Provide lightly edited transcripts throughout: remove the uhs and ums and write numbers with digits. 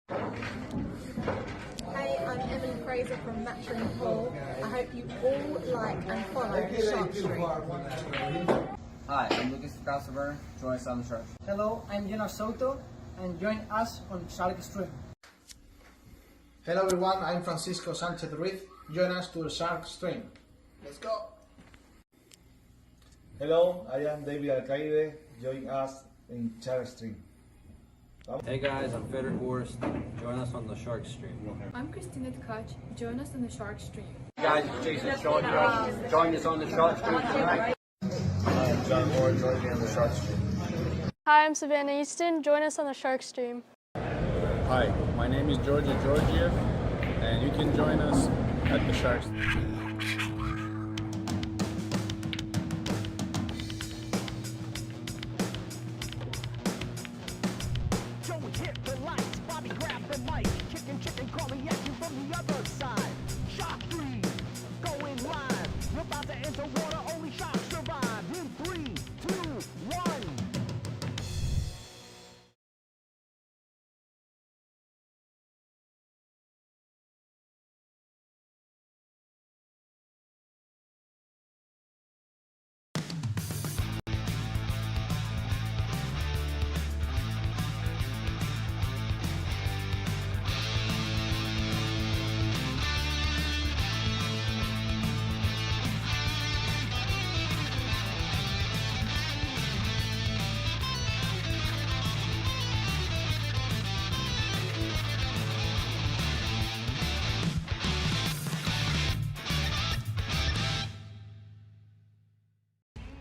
Hey, I'm Emily Fraser from Matching Hall. I hope you all like and follow Shark Street. Hi, I'm Lucas Cloth. Join us on the Shark. Hello, I'm Soto, and join us on Shark Stream. Hello everyone, I'm Francisco Sanchez Ruiz. Join us to the Shark Stream. Let's go! Hello, I am David Alcaide. Join us in Shark Stream. Hey guys, I'm Frederick Horst. Join us on the Shark Stream. I'm Christina Tkach. Join us on the Shark Stream. Hey guys, it's Jason Shawdrop. Join us on the Shark Stream tonight. Hi, I'm John Moore. Join me on the Shark Stream. Hi, I'm Savannah Easton. Join us on the Shark Stream. Hi, my name is Georgia Georgiev, and you can join us at the Shark Stream.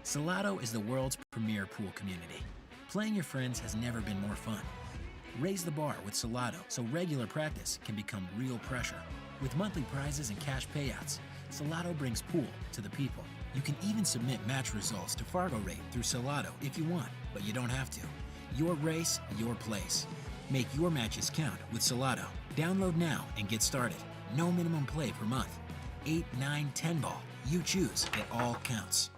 Salotto is the world's premier pool community. Playing your friends has never been more fun. Raise the bar with Salotto so regular practice can become real pressure. With monthly prizes and cash payouts, Salotto brings pool to the people. You can even submit match results to Fargo Rate through Salotto if you want, but you don't have to. Your race, your place. Make your matches count with Salotto. Download now and get started. No minimum play per month. 8, 9, 10 ball. You choose. It all counts.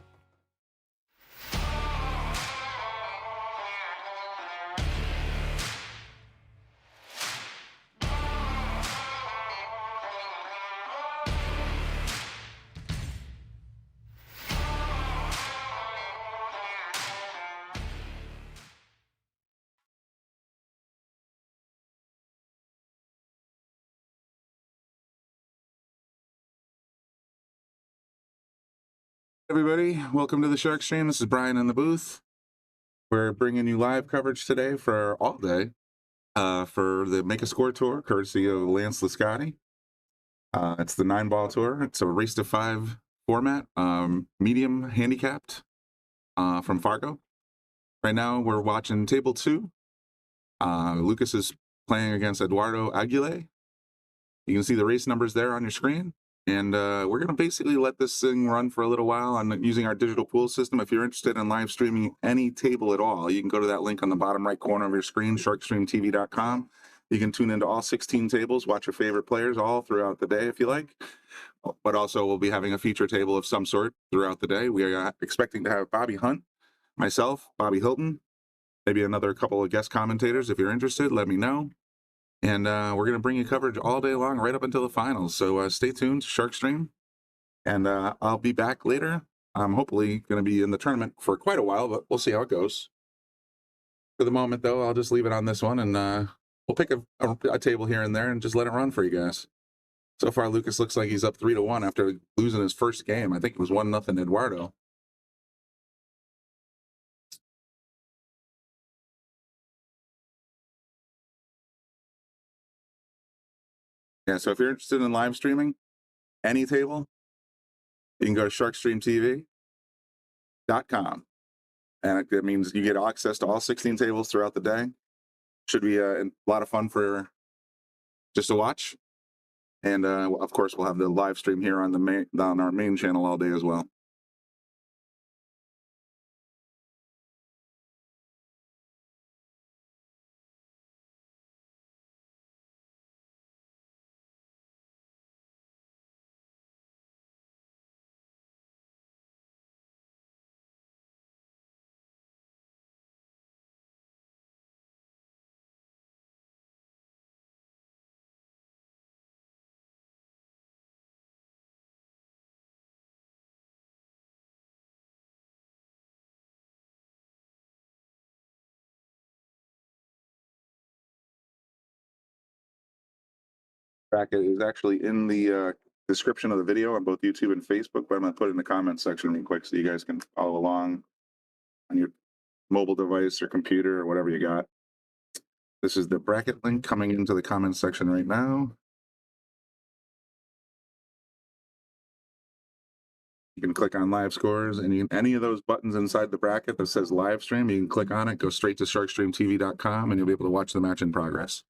Everybody, welcome to the Shark Stream. This is Brian in the booth. We're bringing you live coverage today for all day for the Make a Score tour, courtesy of Lance Lascotti. It's the 9-ball tour. It's a race to 5 format, medium handicapped from Fargo. Right now, we're watching table 2. Lucas is playing against Eduardo Aguilera. You can see the race numbers there on your screen. And we're going to basically let this thing run for a little while on using our digital pool system. If you're interested in live streaming any table at all, you can go to that link on the bottom right corner of your screen, sharkstreamtv.com. You can tune into all 16 tables, watch your favorite players all throughout the day if you like. But also we'll be having a feature table of some sort throughout the day. We are expecting to have Bobby Hunt, myself, Bobby Hilton, maybe another couple of guest commentators. If you're interested, let me know. And we're going to bring you coverage all day long, right up until the finals. So stay tuned to Shark Stream. And I'll be back later. I'm hopefully going to be in the tournament for quite a while, but we'll see how it goes. For the moment, though, I'll just leave it on this one. And we'll pick a table here and there and just let it run for you guys. So far, Lucas looks like he's up 3-1 after losing his first game. I think it was 1-0 Eduardo. Yeah, so if you're interested in live streaming any table, you can go to sharkstreamtv.com. And it means you get access to all 16 tables throughout the day. Should be a lot of fun for just to watch. And of course, we'll have the live stream here on our main channel all day as well. bracket is actually in the description of the video on both YouTube and Facebook, but I'm going to put it in the comments section real quick so you guys can follow along on your mobile device or computer or whatever you got. This is the bracket link coming into the comments section right now. You can click on live scores, and any of those buttons inside the bracket that says live stream, you can click on it, go straight to sharkstreamtv.com, and you'll be able to watch the match in progress.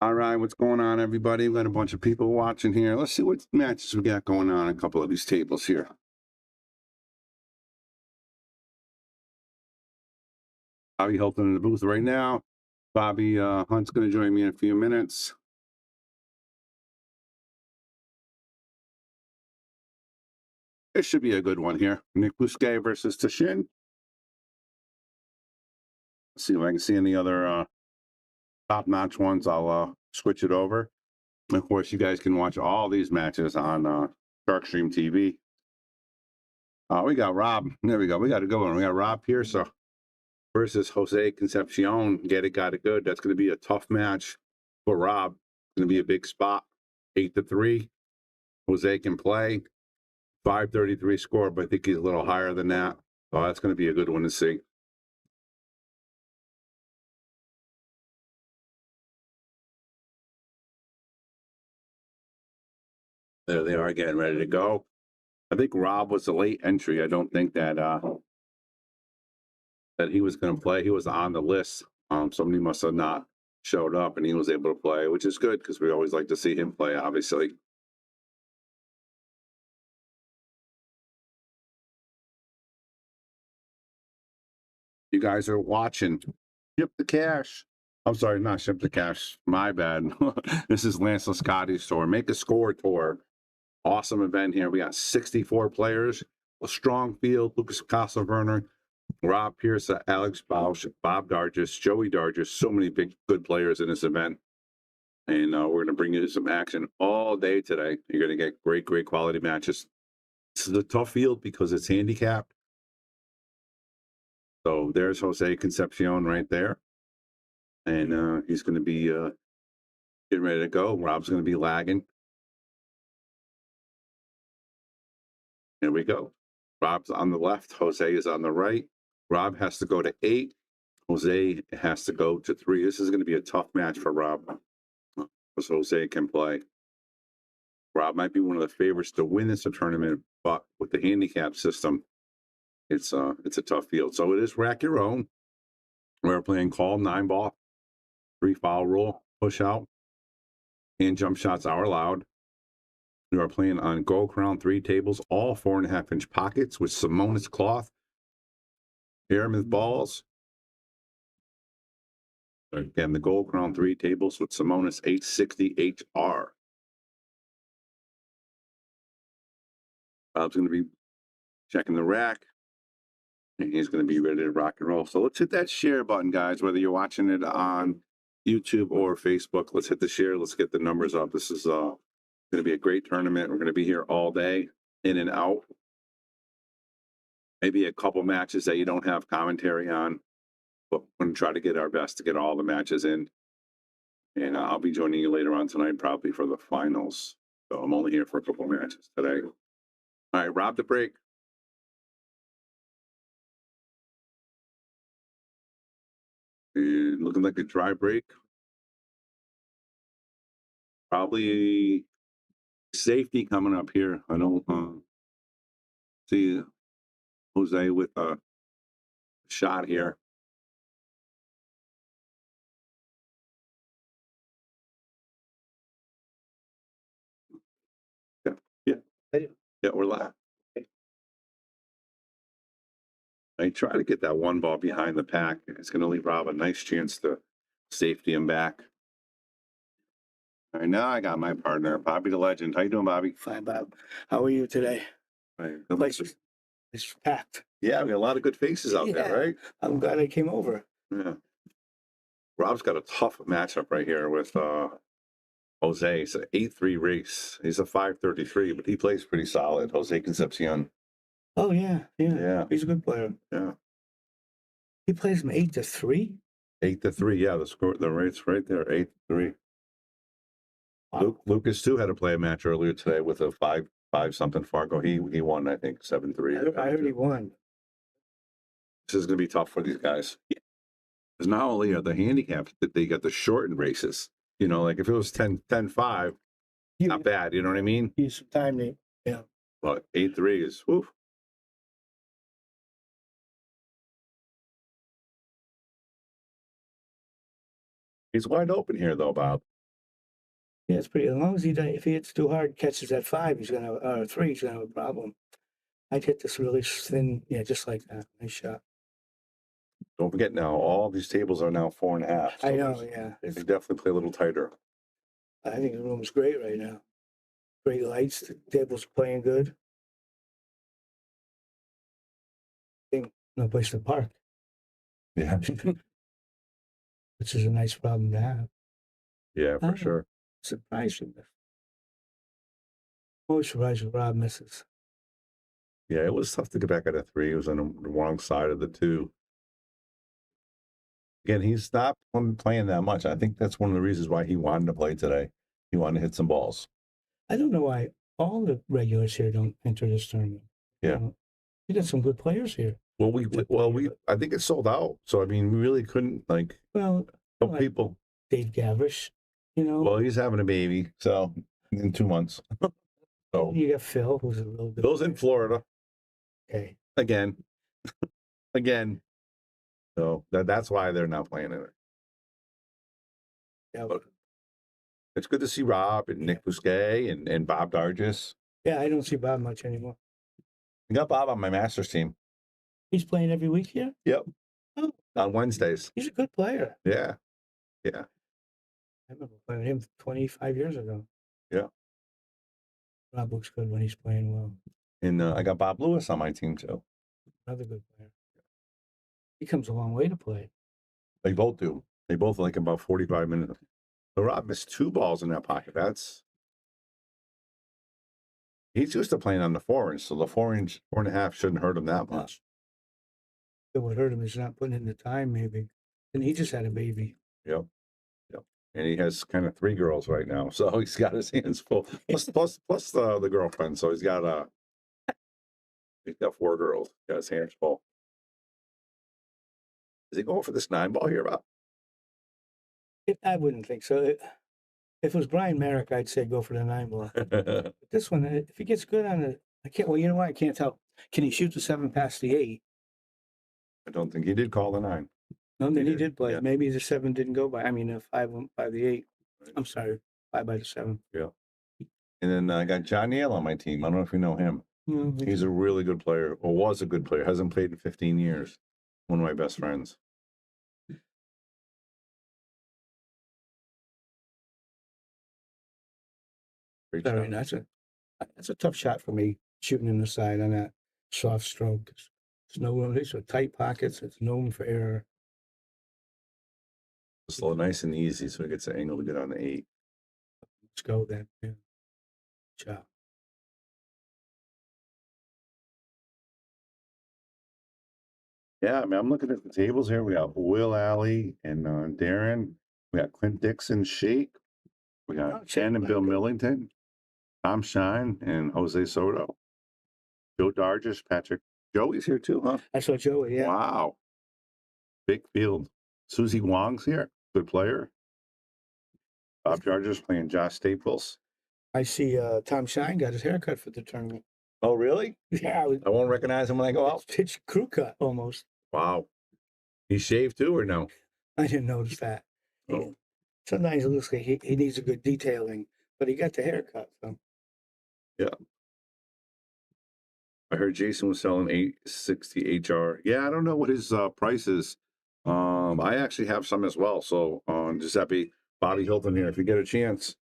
All right, what's going on, everybody? We've got a bunch of people watching here. Let's see what matches we got going on a couple of these tables here. Bobby Hilton in the booth right now. Bobby Hunt's going to join me in a few minutes. It should be a good one here. Nick Bousquet versus Tashin. Let's see if I can see any other top-notch ones. I'll switch it over. And of course, you guys can watch all these matches on Sharkstream TV. We got Rob. There we go. We got to go. We got Rob Pierce versus Jose Concepcion. Get it, got it good. That's going to be a tough match for Rob. It's going to be a big spot. 8-3. Jose can play. 533 score, but I think he's a little higher than that. Oh, that's going to be a good one to see. There they are, getting ready to go. I think Rob was a late entry. I don't think that that he was going to play. He was on the list. Somebody must have not showed up, and he was able to play, which is good because we always like to see him play, obviously. You guys are watching. Ship the cash. I'm sorry, not Ship the Cash. My bad. This is Lance Lascotti's tour. Make a Score tour. Awesome event here. We got 64 players, a strong field. Lucas Castleverne, Rob Pierce, Alex Bausch, Bob Dargis, Joey Dargis. So many big, good players in this event. And we're going to bring you some action all day today. You're going to get great, great quality matches. This is a tough field because it's handicapped. So there's Jose Concepcion right there. And he's going to be getting ready to go. Rob's going to be lagging. Here we go. Rob's on the left. Jose is on the right. Rob has to go to 8. Jose has to go to 3. This is going to be a tough match for Rob because Jose can play. Rob might be one of the favorites to win this tournament, but with the handicap system, it's a tough field. So it is rack your own. We're playing call 9-ball, 3 foul rule, push out, and jump shots are allowed. We are playing on Gold Crown 3 tables, all 4.5-inch pockets with Simonis Cloth, Aramith Balls. Again, the Gold Crown 3 tables with Simonis 860 HR. Bob's going to be checking the rack, and he's going to be ready to rock and roll. So let's hit that share button, guys, whether you're watching it on YouTube or Facebook. Let's hit the share. Let's get the numbers up. This is going to be a great tournament. We're going to be here all day, in and out. Maybe a couple matches that you don't have commentary on, but we're going to try to get our best to get all the matches in. And I'll be joining you later on tonight, probably for the finals. So I'm only here for a couple matches today. All right, Rob the break. And looking like a dry break. Probably safety coming up here. I don't see Jose with a shot here. Yeah, we're live. I try to get that 1 ball behind the pack. It's going to leave Rob a nice chance to safety him back. All right, now I got my partner, Bobby the Legend. How you doing, Bobby? Fine, Bob. How are you today? Right. It's packed. Yeah, we got a lot of good faces out there, right? I'm glad I came over. Yeah. Rob's got a tough matchup right here with Jose. It's an 8-3 race. He's a 533, but he plays pretty solid. Jose Concepcion. Oh, yeah. He's a good player. Yeah. He plays from 8-3? 8-3, yeah. The score, the rate's right there, 8-3. Wow. Lucas too had to play a match earlier today with a 5 something Fargo. He won, I think, 7-3. I heard he won. This is gonna be tough for these guys. Because not only are the handicaps, that they got the shortened races. You know, like if it was 10-5, not bad, you know what I mean? Use some time to, yeah. But 8-3 is whew. He's wide open here though, Bob. Yeah, it's pretty. As long as if he hits too hard, catches at 5, he's gonna have, 3, he's gonna have a problem. I'd hit this really thin, yeah, just like that. Nice shot. Don't forget now, all these tables are now 4.5. So I know, yeah. they definitely play a little tighter. I think the room's great right now. Great lights. The table's playing good. No place to park. Yeah. Which is a nice problem to have. Yeah, for sure. Surprised with this. Always surprised when Rob misses. Yeah, it was tough to get back at a 3. It was on the wrong side of the 2. Again, he's not playing that much. I think that's one of the reasons why he wanted to play today. He wanted to hit some balls. I don't know why all the regulars here don't enter this tournament. Yeah. We got some good players here. Well, I think it sold out. So, I mean, we really couldn't, help people. Dave Gavrish, Well, he's having a baby, so in 2 months. So you got Phil, who's a real good Phil's in Florida. Okay. Again. So that's why they're not playing in it. Yeah. But it's good to see Rob and Nick Bousquet and Bob Dargis. Yeah, I don't see Bob much anymore. I got Bob on my Masters team. He's playing every week here? Yep. Oh. On Wednesdays. He's a good player. Yeah. I remember playing with him 25 years ago. Yeah. Rob looks good when he's playing well. And I got Bob Lewis on my team, too. Another good player. He comes a long way to play. They both do. They both like about 45 minutes. So Rob missed 2 balls in that pocket. He's used to playing on the 4-inch, so the 4-inch, 4.5 shouldn't hurt him that much. What hurt him is not putting in the time, maybe. And he just had a baby. Yep. And he has kind of 3 girls right now, so he's got his hands full. Plus the girlfriend, so he's got 4 girls. Got his hands full. Is he going for this 9 ball here, Bob? I wouldn't think so. If it was Brian Merrick, I'd say go for the 9 ball. But this one, if he gets good on it, I can't. Well, you know what? I can't tell. Can he shoot the 7 past the 8? I don't think he did call the 9. No, then he did play. Yeah. Maybe the 7 didn't go by. I mean, 5 by the 8. Right. I'm sorry, 5 by the 7. Yeah. And then I got John Yale on my team. I don't know if you know him. No, He's a really good player, or was a good player. Hasn't played in 15 years. One of my best friends. Great All shot. right, that's a tough shot for me, shooting in the side on that soft stroke. There's no room. These are tight pockets. It's no room for error. Slow, nice and easy, so he gets the angle to get on the 8. Let's go then. Yeah. Ciao. Yeah, I mean, I'm looking at the tables here. We got Will Alley and Darren. We got Clint Dixon, Shake. We got Chen and Bill Millington, Tom Shine, and Jose Soto. Joe Dargis, Patrick. Joey's here too, huh? I saw Joey, yeah. Wow. Big field. Susie Wong's here. Good player. Bob Dargis playing Josh Staples. I see Tom Shine got his haircut for the tournament. Oh, really? Yeah. I won't recognize him when I go out. It's crew cut almost. Wow. He shaved too, or no? I didn't notice that. Oh. Sometimes it looks like he needs a good detailing, but he got the haircut. So. Yeah. I heard Jason was selling 860 HR. Yeah, I don't know what his price is. I actually have some as well. So Giuseppe, Bobby Hilton here, if you get a chance.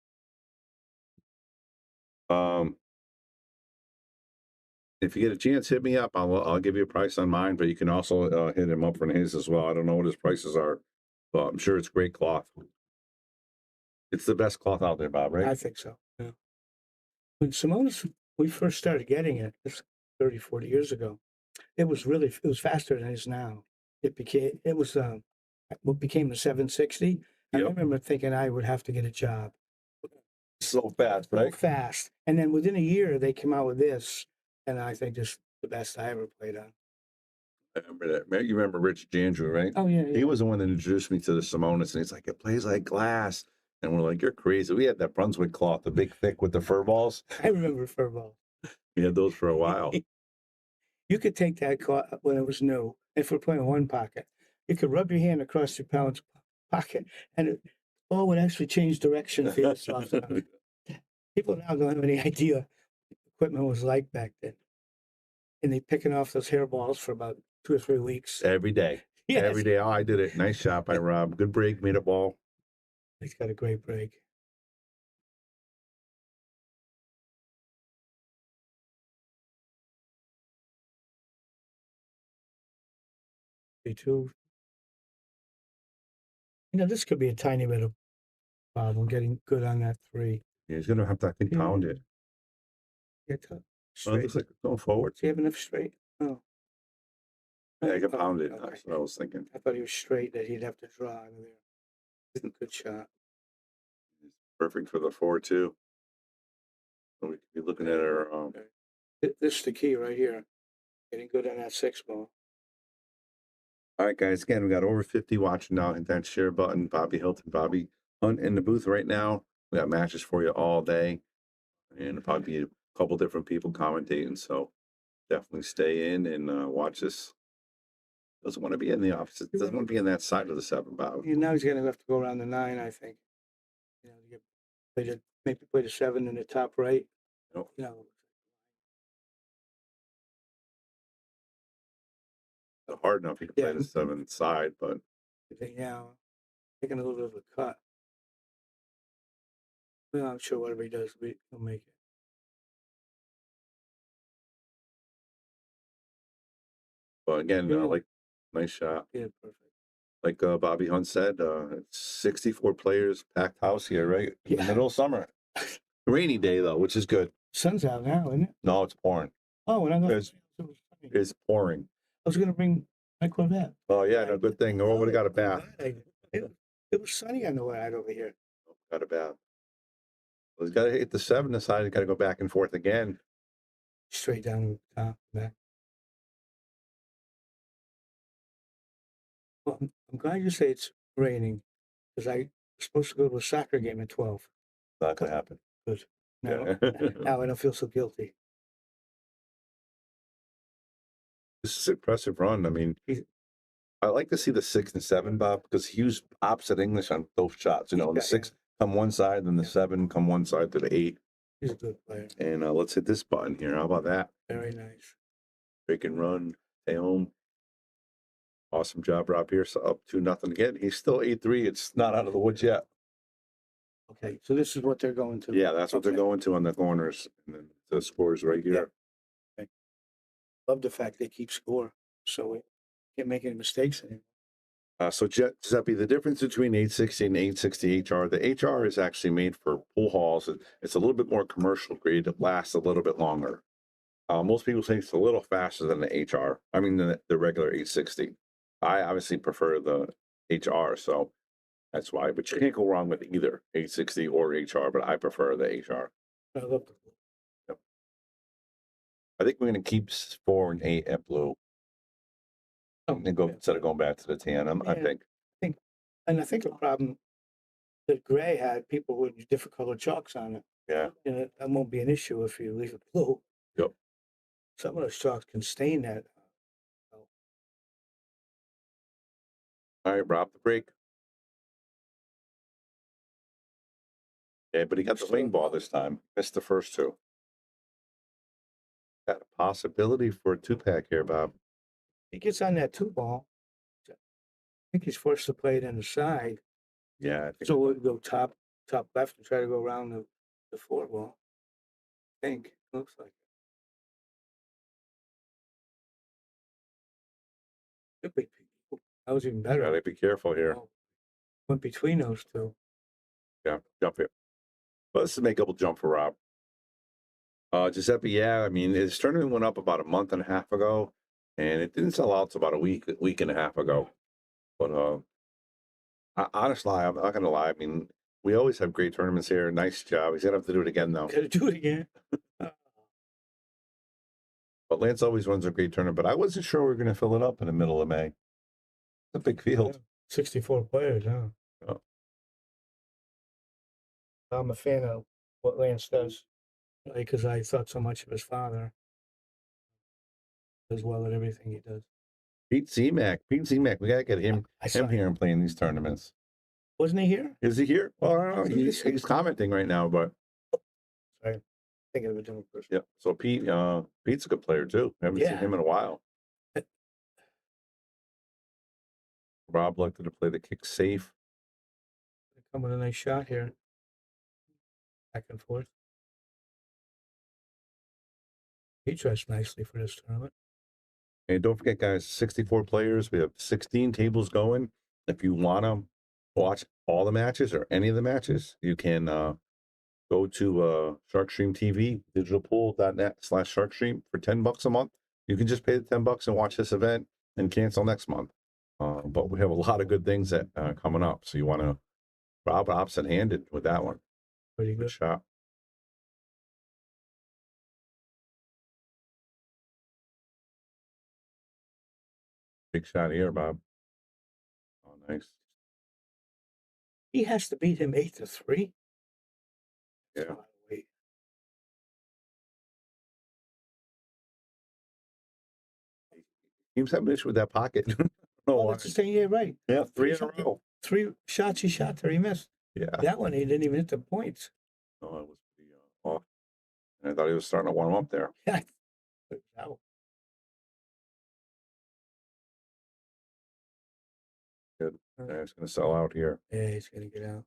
If you get a chance, hit me up. I'll give you a price on mine, but you can also hit him up for his as well. I don't know what his prices are, but I'm sure it's great cloth. It's the best cloth out there, Bob, right? I think so. Yeah. When Simonis, we first started getting it, this 30, 40 years ago, it was faster than it is now. It became what became the 760. I remember thinking I would have to get a job. So fast, right? So fast. And then within a year, they came out with this, and I think this is the best I ever played on. I remember that. You remember Rich Jandrew, right? Oh, yeah. He was the one that introduced me to the Simonis, and he's like, it plays like glass. And we're like, you're crazy. We had that Brunswick cloth, the big, thick with the fur balls. I remember fur balls. We had those for a while. You could take that cloth when it was new, if we're playing one pocket, you could rub your hand across your pocket, and ball would actually change direction if you soft enough. People now don't have any idea what equipment was like back then. And they picking off those hairballs for about 2 or 3 weeks. Every day. Yes. Every day. Oh, I did it. Nice shot by Rob. Good break. Made a ball. He's got a great break. Two. You know, this could be a tiny bit of problem getting good on that 3. Yeah, he's going to have to, I think, pound it. Get to Well, it straight. looks like it's going forward. Does he have enough straight? Oh. Yeah, I can Oh, pound it. okay. That's what I was thinking. I thought he was straight, that he'd have to draw out of there. Good shot. Perfect for the 4 too. So we could be looking at our This is the key right here. Getting good on that 6 ball. All right, guys. Again, we got over 50 watching now. Hit that share button. Bobby Hilton, Bobby Hunt in the booth right now. We got matches for you all day, and there'll probably be a couple different people commentating. So definitely stay in and watch this. Doesn't want to be in the office. Doesn't want to be in that side of the 7, Bob. Yeah, now he's going to have to go around the 9, I think. You know, maybe play the 7 in the top right. Nope. You know, Hard enough. You can play the 7 side, but yeah, taking a little bit of a cut. Well, I'm sure whatever he does, he'll make it. But again, like, nice shot. Yeah, perfect. Like Bobby Hunt said, it's 64 players, packed house here, right? In the middle of summer. Rainy day, though, which is good. Sun's out now, isn't it? No, it's pouring. Oh, when I go, It's pouring. I was going to bring my Corvette. Oh, yeah, no, good thing. No one would have got a bath. It was sunny on the way out over here. Got a bath. Well, he's got to hit the 7 aside. He's got to go back and forth again. Straight down to the top, back. Well, I'm glad you say it's raining, because I was supposed to go to a soccer game at 12. Not going to happen. Good. Now, Yeah. now I don't feel so guilty. This is an impressive run. I mean, I like to see the 6 and 7, Bob, because he used opposite English on both shots. You know, the 6 come one side, then the 7 come one side to the 8. He's a good player. And let's hit this button here. How about that? Very nice. Break and run. Stay home. Awesome job, Rob Pierce. Up 2-0 again. He's still 8-3. It's not out of the woods yet. Okay, so this is what they're going to. Yeah, that's what they're going to on the corners. And then the scores right here. Okay. Love the fact they keep score, so we can't make any mistakes anymore. So Giuseppe, the difference between 860 and 860 HR, the HR is actually made for pool halls. It's a little bit more commercial grade. It lasts a little bit longer. Most people think it's a little faster than the HR. I mean, the regular 860. I obviously prefer the HR, so that's why. But you can't go wrong with either 860 or HR, but I prefer the HR. I love the blue. Yep. I think we're going to keep 4 and 8 at blue. And go instead of going back to the tan. I think. And I think the problem that Gray had, people with different colored chalks on it. Yeah. And that won't be an issue if you leave it blue. Yep. Some of those chalks can stain that. All right, Rob, the break. Yeah, but he got the wing ball this time. Missed the first 2. Got a possibility for a 2-pack here, Bob. He gets on that 2 ball. I think he's forced to play it in the side. Yeah, I think So we'll go top left and try to go around the 4 ball. I think. Looks like it. That was even better. gotta be careful here. Went between those 2. Yeah, jump here. But this is a make-up jump for Rob. Giuseppe, yeah, I mean, his tournament went up about a month and a half ago, and it didn't sell out to about a week and a half ago. But honestly, I'm not gonna lie. I mean, we always have great tournaments here. Nice job. He's gonna have to do it again, though. Gotta do it again. But Lance always runs a great tournament. But I wasn't sure we were gonna fill it up in the middle of May. It's a big field. 64 players, huh? Yeah. I'm a fan of what Lance does, because I thought so much of his father as well at everything he does. Pete Zemek. We gotta get him here and playing these tournaments. Wasn't he here? Is he here? Well, I don't know. He's commenting right now, but Sorry, thinking of a different person. yeah. So Pete's a good player too. Haven't seen him in a while. Rob liked to play the kick safe. Come with a nice shot here. Back and forth. He dressed nicely for this tournament. And don't forget, guys, 64 players. We have 16 tables going. If you want to watch all the matches or any of the matches, you can go to Sharkstream TV, digitalpool.net/Sharkstream for $10 a month. You can just pay the $10 and watch this event and cancel next month. But we have a lot of good things that coming up. So you want to Rob opposite-handed with that one. Pretty good shot. Big shot here, Bob. Oh, nice. He has to beat him 8-3. Yeah. He was having an issue with that pocket. Oh, that's the thing. Yeah, right. Yeah, 3 in a row. 3 shots he shot there, he missed. Yeah. That one, he didn't even hit the points. No, it was pretty off. And I thought he was starting to warm up there. Yeah. Wow. Good. Yeah, he's going to sell out here. Yeah, he's going to get out.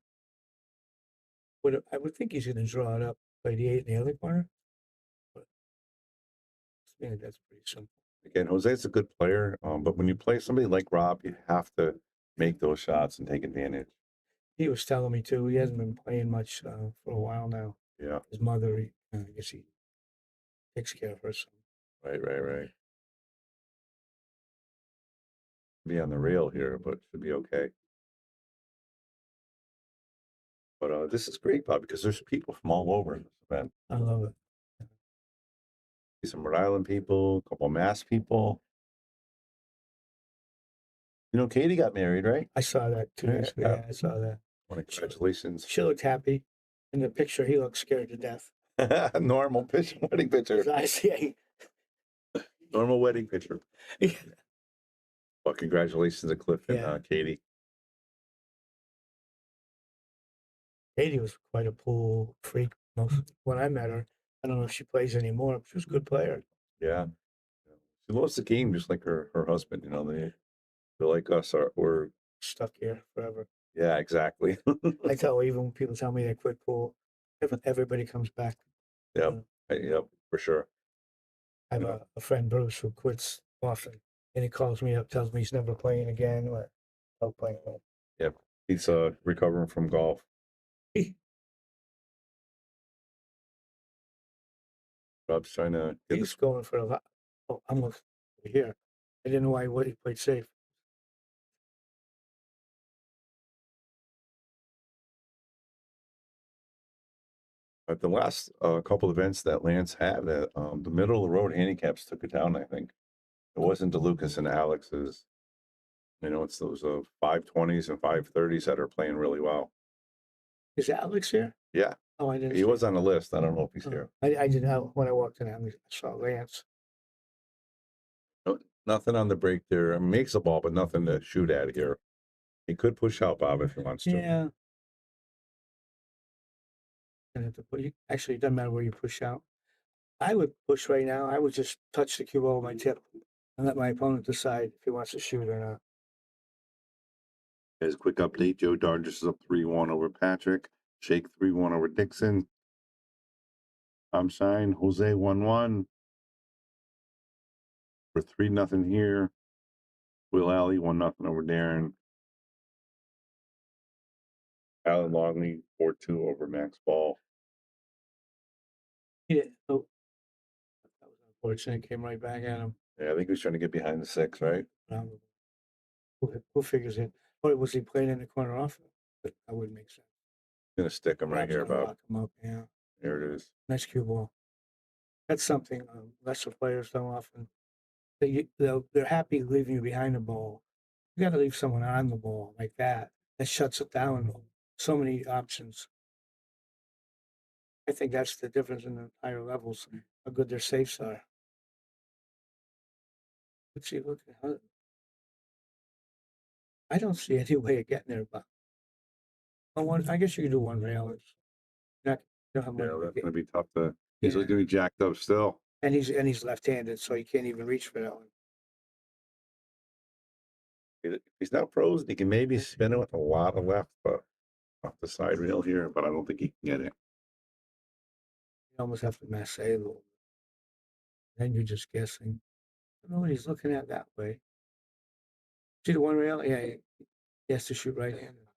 I would think he's going to draw it up, play the 8 in the other corner. But I think that's pretty simple. Again, Jose's a good player, but when you play somebody like Rob, you have to make those shots and take advantage. He was telling me too. He hasn't been playing much for a while now. Yeah. His mother, I guess he takes care of her son. Right. Be on the rail here, but should be okay. But this is great, Bob, because there's people from all over this event. I love it. Some Rhode Island people, a couple of Mass people. You know, Katie got married, right? I saw that 2 days ago. Yeah, I saw that. Well, congratulations. She looked happy. In the picture, he looked scared to death. Normal wedding picture. Normal wedding picture. Yeah. Well, congratulations to Cliff and Katie. Katie was quite a pool freak. When I met her, I don't know if she plays anymore, but she was a good player. Yeah. She loves the game just like her husband. You know, they're like us. We're stuck here forever. Yeah, exactly. I tell even when people tell me they quit pool, everybody comes back. Yep, for sure. I have a friend, Bruce, who quits often, and he calls me up, tells me he's never playing again. Or no playing. Yep, he's recovering from golf. Rob's trying to get He's going for a lot. Oh, I'm over here. I didn't know why he played safe. At the last couple events that Lance had, the middle of the road handicaps took it down. I think it wasn't DeLucas and Alex's. You know, it's those 520s and 530s that are playing really well. Is Alex here? Yeah. Oh, I didn't. He was on the list. I don't know if he's here. I didn't know when I walked in. I saw Lance. No, nothing on the break there. I mean, makes the ball, but nothing to shoot at here. He could push out Bob if he wants to. Yeah. Actually, it doesn't matter where you push out. I would push right now. I would just touch the cue over my tip and let my opponent decide if he wants to shoot or not. As a quick update, Joe Dargis is up 3-1 over Patrick. Shake 3-1 over Dixon. Tom Shine, Jose 1-1. For 3-0 here. Will Alley 1-0 over Darren. Alan Longley 4-2 over Max Ball. Yeah, oh, that was unfortunate. Came right back at him. Yeah, I think he was trying to get behind the 6, right? Who figures it? Or was he playing in the corner off? That wouldn't make sense. Gonna stick him right here, Bob. Lock him up, yeah. There it is. Nice cue ball. That's something lesser players don't often. They're happy leaving you behind the ball. You got to leave someone on the ball like that. That shuts it down. So many options. I think that's the difference in the higher levels, how good their safes are. Let's see, look at how. I don't see any way of getting there, but I guess you could do one rail. It's not, you don't have Yeah, money to that's get- gonna be tough to. He's Yeah. gonna be jacked up still. and he's left-handed, so he can't even reach for that one. He's not frozen. He can maybe spin it with a lot of left, but off the side rail here. But I don't think he can get it. You almost have to masse a little. Then you're just guessing. I don't know what he's looking at that way. See the one rail? Yeah, he has to shoot right-handed.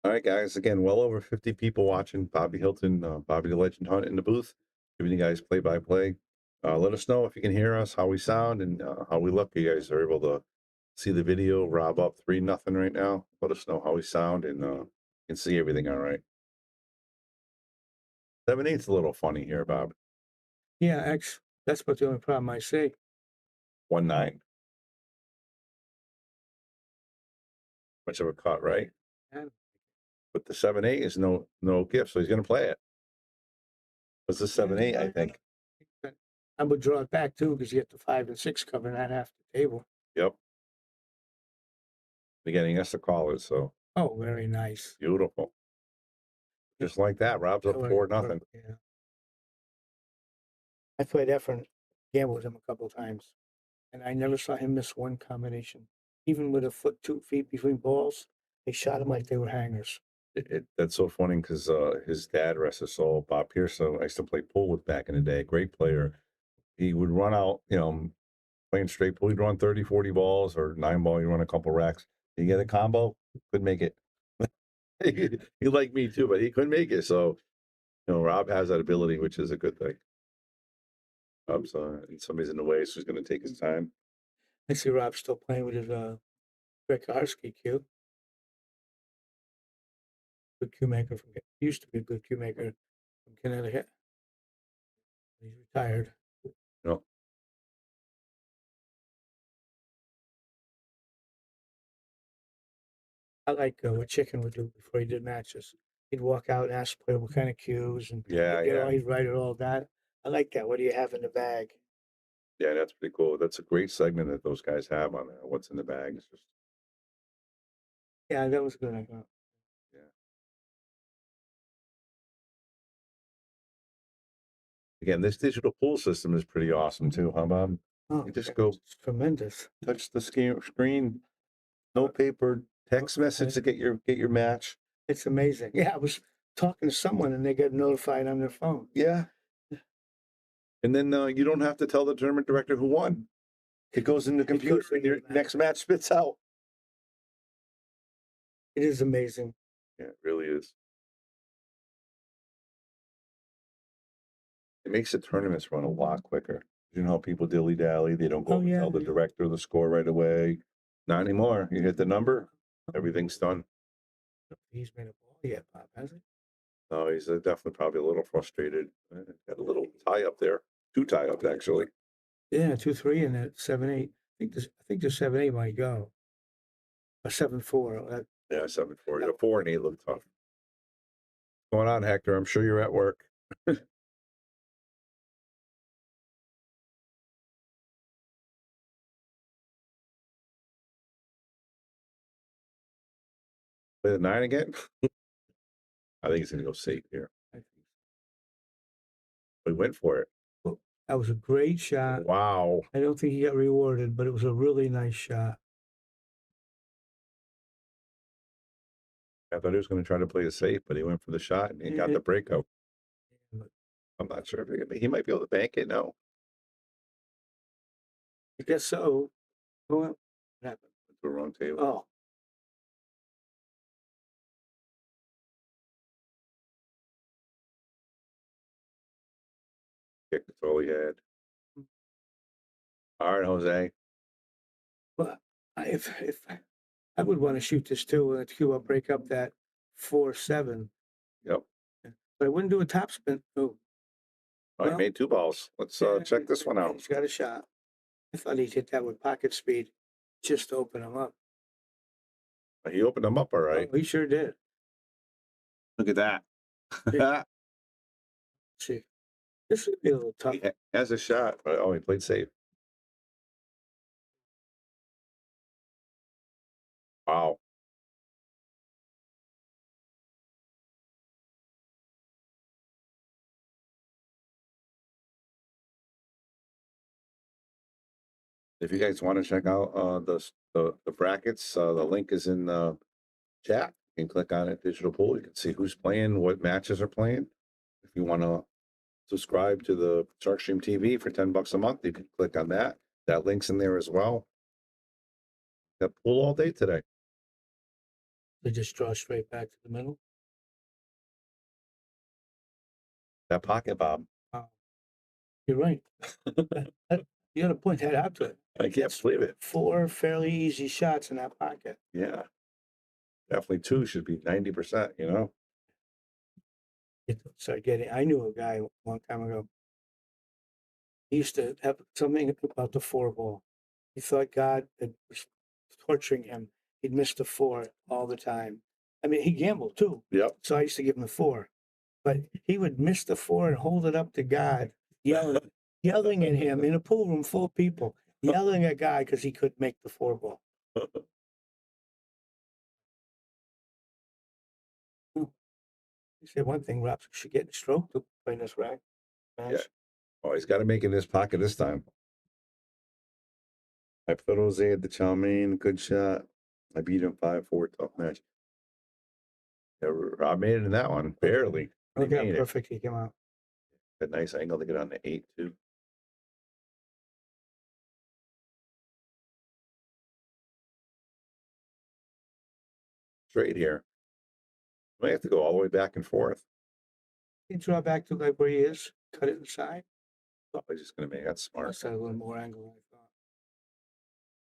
All right, guys. Again, well over 50 people watching. Bobby Hilton, Bobby the Legend Hunt in the booth, giving you guys play-by-play. Let us know if you can hear us, how we sound, and how we look. You guys are able to see the video. Rob up 3-0 right now. Let us know how we sound, and you can see everything all right. 7/8's a little funny here, Bob. Yeah, that's about the only problem I see. 1-9. Much of a cut, right? Yeah. But the 7/8 is no gift, so he's going to play it. It's the 7/8, I think. I would draw it back too because you get the 5 and 6 covering that half the table. Yep. Again, he has to call it, so Oh, very nice. beautiful. Just like that, Rob's up That 4-0. Yeah. I played effort gamble with him a couple of times, and I never saw him miss one combination. Even with a foot, 2 feet between balls, they shot him like they were hangers. That's so funny because his dad, rest his soul, Bob Pearson, I used to play pool with back in the day. Great player. He would run out, playing straight pool. He'd run 30, 40 balls or 9-ball. He'd run a couple racks. You get a combo, couldn't make it. He liked me too, but he couldn't make it. So, Rob has that ability, which is a good thing. Rob's, and somebody's in the way, so he's going to take his time. I see Rob still playing with his Greg Kaharski cue. Good cue maker used to be a good cue maker from Connecticut. He's retired. No. I like what Chicken would do before he did matches. He'd walk out and ask the player what kind of cues, and he'd write it all down. I like that. What do you have in the bag? Yeah, that's pretty cool. That's a great segment that those guys have on what's in the bag. It's just, Yeah, that was good. I thought. yeah. Again, this digital pool system is pretty awesome too, huh, Bob? Oh, You just go it's tremendous. touch the screen, no paper, text message to get your match. It's amazing. Yeah, I was talking to someone and they got notified on their phone. Yeah. And then you don't have to tell the tournament director who won. It goes in the computer and your next match spits out. It is amazing. Yeah, it really is. It makes the tournaments run a lot quicker. You know how people dilly-dally, they don't go and tell the director the score right away. Not anymore. You hit the number, everything's done. He's made a ball yet, Bob, has he? No, he's definitely probably a little frustrated. Got a little tie up there. 2 tie ups, actually. Yeah, 2-3 and that 7-8. I think the 7-8 might go. A 7-4. Yeah, 7-4. 4 and 8 look tough. What's going on, Hector? I'm sure you're at work. Play the 9 again? I think he's going to go safe here. We went for it. Well, that was a great shot. Wow. I don't think he got rewarded, but it was a really nice shot. I thought he was going to try to play it safe, but he went for the shot and he got the breakout. I'm not sure if he might be able to bank it. No. I guess so. What happened? It's the wrong table. Oh. Kick, that's all he had. All right, Jose. Well, if I would want to shoot this too, and cue up, break up that 4-7. Yep. But I wouldn't do a top spin. Oh. I made 2 balls. Let's check this one out. He's got a shot. I thought he'd hit that with pocket speed just to open him up. He opened them up all right. Oh, he sure did. Look at that. Yeah. See, this would be a little tough. He has a shot. Oh, he played safe. Wow. If you guys want to check out the brackets, the link is in the chat. You can click on it, digital pool. You can see who's playing, what matches are playing. If you want to subscribe to the Sharkstream TV for $10 a month, you can click on that. That link's in there as well. Got pool all day today. They just draw straight back to the middle. That pocket bob. You're right. You got to point that out to it. I can't believe it. 4 fairly easy shots in that pocket. Yeah. Definitely 2 should be 90%, you know? I knew a guy a long time ago. He used to have something about the 4 ball. He thought God was torturing him. He'd miss the 4 all the time. I mean, he gambled too. Yep. So I used to give him the 4. But he would miss the 4 and hold it up to God, yelling at him in a pool room full of people, yelling at God because he couldn't make the 4 ball. He said one thing, Rob should get a stroke to play this rack. Yeah. Oh, he's got to make it in his pocket this time. I put Jose at the chow mein, good shot. I beat him 5-4, tough match. Yeah, Rob made it in that one, barely. Look how perfect he came out. A nice angle to get on the 8 too. Straight here. I have to go all the way back and forth. He draw back to like where he is, cut it inside. Oh, he's just gonna make that smart. That's a little more angle than I thought.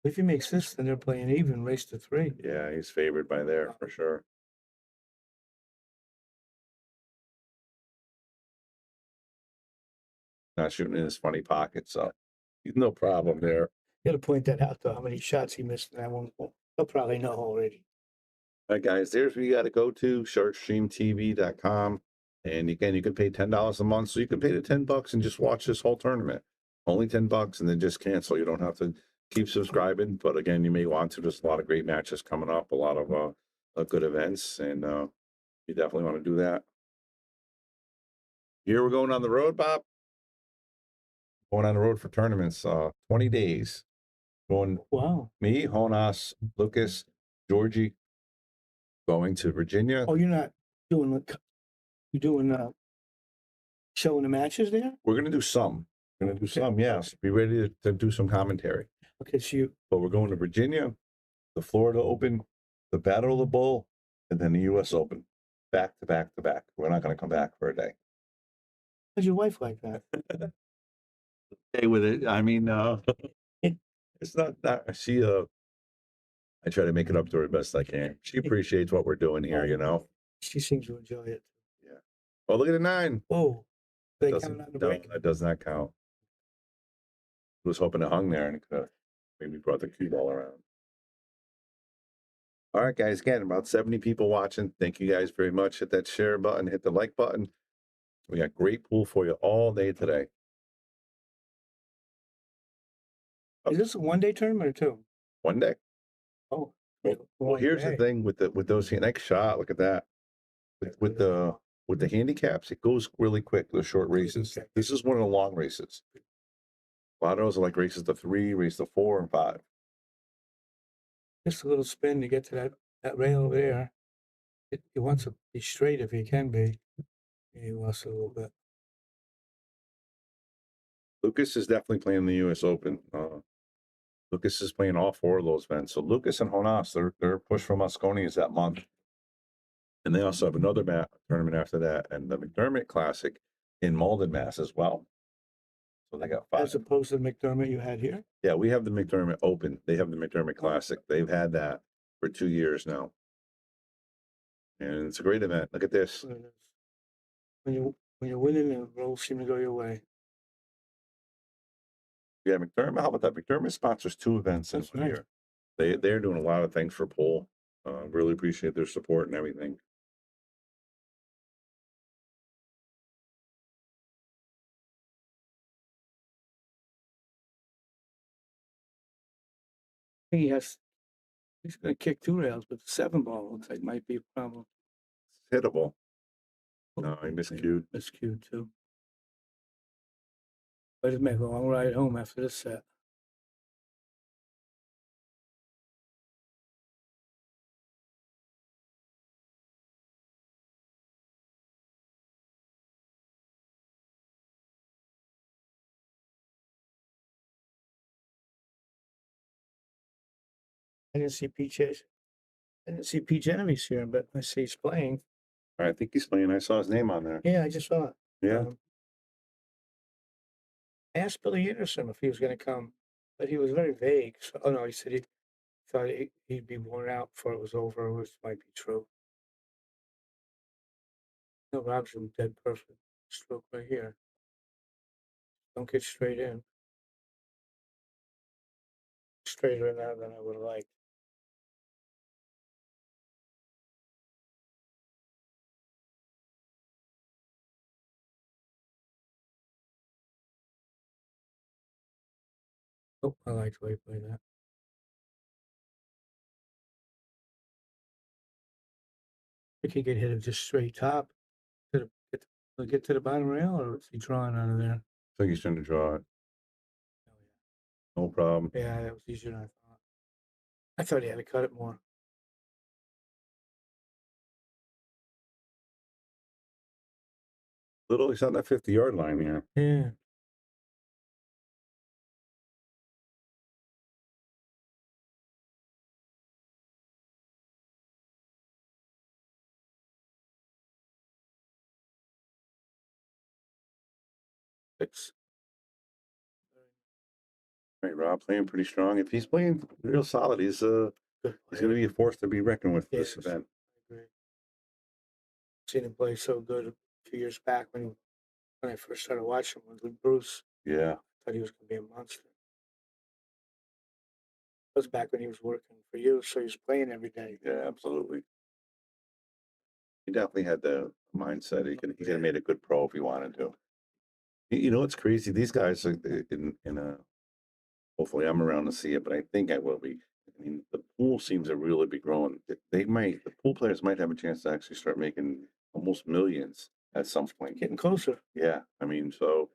If he makes this, then they're playing even, race to 3. Yeah, he's favored by there for sure. Not shooting in his funny pocket, so he's no problem there. You got to point that out though, how many shots he missed in that one. He'll probably know already. All right, guys, there's where you got to go to, sharkstreamtv.com. And again, you can pay $10 a month. So you can pay the $10 and just watch this whole tournament. Only $10 and then just cancel. You don't have to keep subscribing. But again, you may want to. There's a lot of great matches coming up, a lot of good events. And you definitely want to do that. Here we're going on the road, Bob. Going on the road for tournaments, 20 days. Going, wow. Me, Jonas, Lucas, Georgie, going to Virginia. Oh, you're not doing showing the matches there? We're going to do some. We're going to do some, yes. Be ready to do some commentary. Okay, so But we're going to Virginia, the Florida Open, the Battle of the Bull, and then the U.S. Open. Back to back to back. We're not going to come back for a day. How's your wife like that? Okay with it. I mean, it's not that she, I try to make it up to her best I can. She appreciates what we're doing here, you know? She seems to enjoy it. Yeah. Oh, look at the 9. Oh, they Doesn't, coming on the no, break. that does not count. I was hoping it hung there and it could have maybe brought the cue ball around. All right, guys, again, about 70 people watching. Thank you guys very much. Hit that share button, hit the like button. We got great pool for you all day today. Is this a 1-day tournament or 2? 1 day. Oh, well, here's the thing with those next shot. Look at that. With the handicaps, it goes really quick. Those short races. This is one of the long races. A lot of those are like races to 3, race to 4 and 5. Just a little spin to get to that rail over there. It wants to be straight if he can be. He wants a little bit. Lucas is definitely playing the U.S. Open. Lucas is playing all 4 of those events. So Lucas and Jonas, they're pushed for Moscone is that month. And they also have another tournament after that, and the McDermott Classic in Malden, Mass. as well. So they got 5. As opposed to the McDermott you had here? Yeah, we have the McDermott Open. They have the McDermott Classic. They've had that for 2 years now. And it's a great event. Look at this. When you're winning, the rolls seem to go your way. Yeah, McDermott. How about that? McDermott sponsors 2 events in a year. They're doing a lot of things for pool. Really appreciate their support and everything. He has He's going to kick 2 rails, but the 7 ball looks like might be a problem. It's hittable. No, he miscued. Miscued too. But it'll make a long ride home after this set. I didn't see Pete Genovese here, but I see he's playing. I think he's playing. I saw his name on there. Yeah, I just saw it. Yeah. I asked Billy Anderson if he was going to come, but he was very vague. So, oh no, he said he thought he'd be worn out before it was over, which might be true. No, Rob's a dead perfect stroke right here. Don't get straight in. Straighter now than I would have liked. Oh, I like the way he played that. I think he could hit it just straight top. Get to the bottom rail, or is he drawing out of there? I think he's trying to draw it. No problem. Yeah, that was easier than I thought. I thought he had to cut it more. Little, he's on that 50-yard line here. Yeah. It's Right, Rob playing pretty strong. If he's playing real solid, he's going to be a force to be reckoned with this event. I agree. Seen him play so good a few years back when I first started watching him with Bruce. Yeah. I thought he was going to be a monster. That was back when he was working for you, so he was playing every day. Yeah, absolutely. He definitely had the mindset. He could have made a good pro if he wanted to. You know, it's crazy. These guys are in a. Hopefully, I'm around to see it, but I think I will be. I mean, the pool seems to really be growing. The pool players might have a chance to actually start making almost millions at some point. Getting closer. Yeah, I mean, so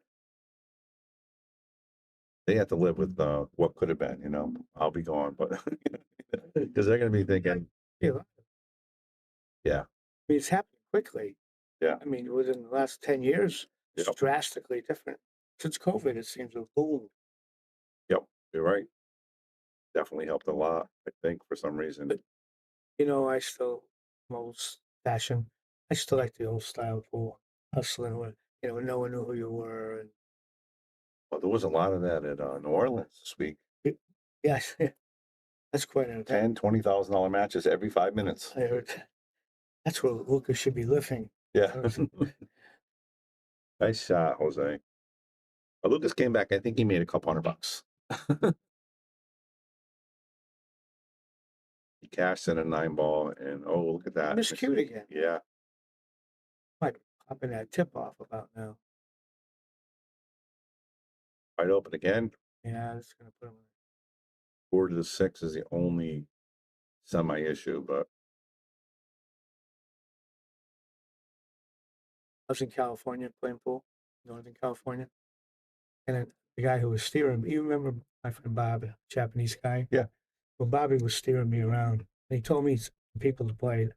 they have to live with what could have been. You know, I'll be gone, but because they're going to be thinking, Yeah. yeah. I mean, it's happening quickly. Yeah. I mean, within the last 10 years, it's drastically different. Since COVID, it seems to have boomed. Yep, you're right. Definitely helped a lot, I think, for some reason. But, you know, I'm old fashioned. I still like the old style pool, hustling with, when no one knew who you were. And well, there was a lot of that at New Orleans this week. yes, that's quite an event. $10,000-$20,000 matches every 5 minutes. I heard that's where Lucas should be living. Yeah. Nice shot, Jose. Lucas came back. I think he made a couple $100. He cashed in a 9-ball, and look at that. Miscued again. Yeah. Might be popping that tip off about now. Wide open again. Yeah, it's going to put him in. 4 to 6 is the only semi-issue, but I was in California playing pool, Northern California. And then the guy who was steering me, you remember my friend Bob, a Japanese guy? Yeah. Well, Bobby was steering me around. And he told me some people to play.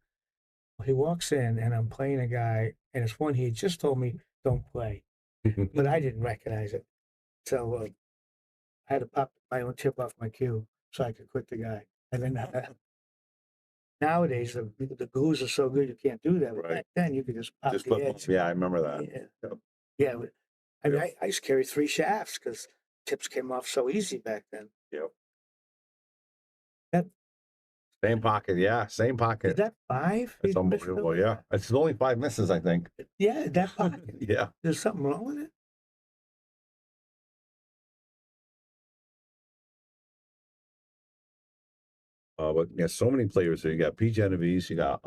Well, he walks in and I'm playing a guy, and it's one he had just told me don't play. But I didn't recognize it. So I had to pop my own tip off my cue so I could quit the guy. And then nowadays, the glues are so good you can't do that. But back then, you could just pop just the flip edge. them. Yeah, I remember that. Yeah. Yeah. I mean, I used to carry 3 shafts because tips came off so easy back then. Yep. That, Same pocket, yeah, same pocket. is that 5? It's unbelievable, yeah. It's only 5 misses, I think. Yeah, that pocket. Yeah. There's something wrong with it? But yeah, so many players here. You got P. Genovese, you got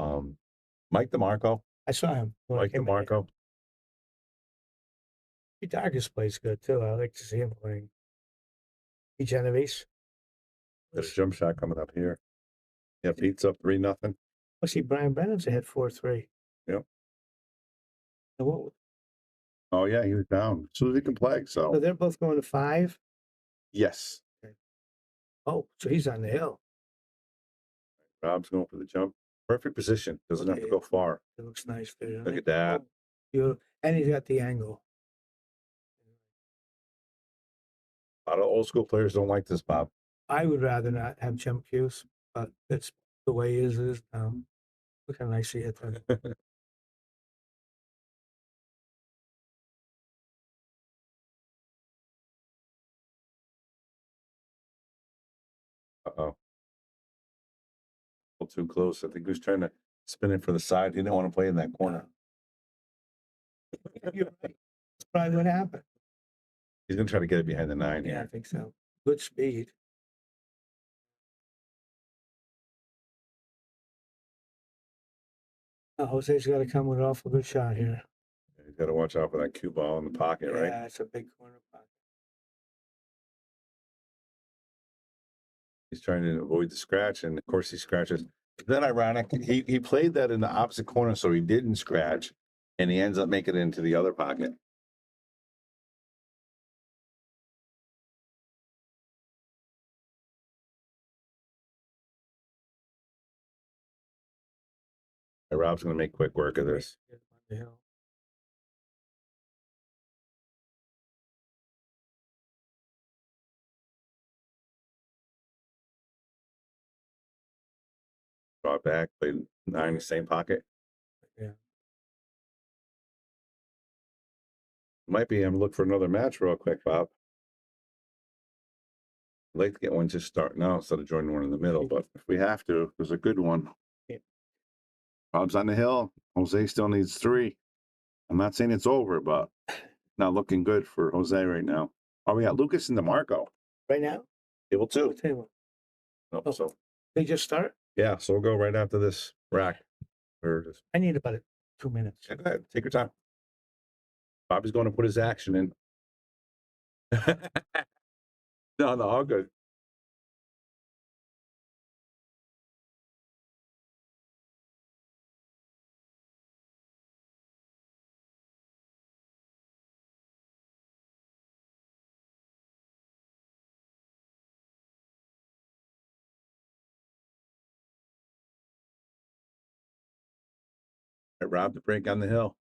Mike DeMarco. I saw him. Mike DeMarco. Dargis plays good too. I like to see him playing. P. Genovese. There's a jump shot coming up here. Yeah, Pete's up 3-0. Oh, see, Brian Brennan's ahead 4-3. Yep. Whoa. Oh yeah, he was down. So he can play. So So they're both going to 5. yes, Oh, so he's on the hill. Rob's going for the jump. Perfect position. Doesn't have to go far. It looks nice there. doesn't Look it? at that. Oh, beautiful. And he's got the angle. A lot of old school players don't like this, Bob. I would rather not have jump cues, but it's the way it is now. Look how nice he hit that. Uh-oh. A little too close. I think he was trying to spin it for the side. He didn't want to play in that corner. You're right. That's probably what happened. He's going to try to get it behind the 9 Yeah, I here. think so. Good speed. Jose's got to come with an awful good shot here. He's got to watch out for that cue ball in the pocket, right? Yeah, it's a big corner pocket. He's trying to avoid the scratch, and of course he scratches. Then ironic, he played that in the opposite corner, so he didn't scratch, and he ends up making it into the other pocket. And Rob's going to make quick work of this. Get him on the hill. Draw it back, play 9 in the same pocket. Yeah. Might be able to look for another match real quick, Bob. I'd like to get one just starting out instead of joining one in the middle, but if we have to, there's a good one. Yeah. Rob's on the hill. Jose still needs 3. I'm not saying it's over, but not looking good for Jose right now. Oh, we got Lucas and DeMarco. Right now? Able I'll to. tell you what. Oh, so They just start? yeah, so we'll go right after this rack. Or just, I need about 2 minutes. yeah, go ahead, take your time. Bobby's going to put his action in. No, all good. All right, Rob, the break on the hill.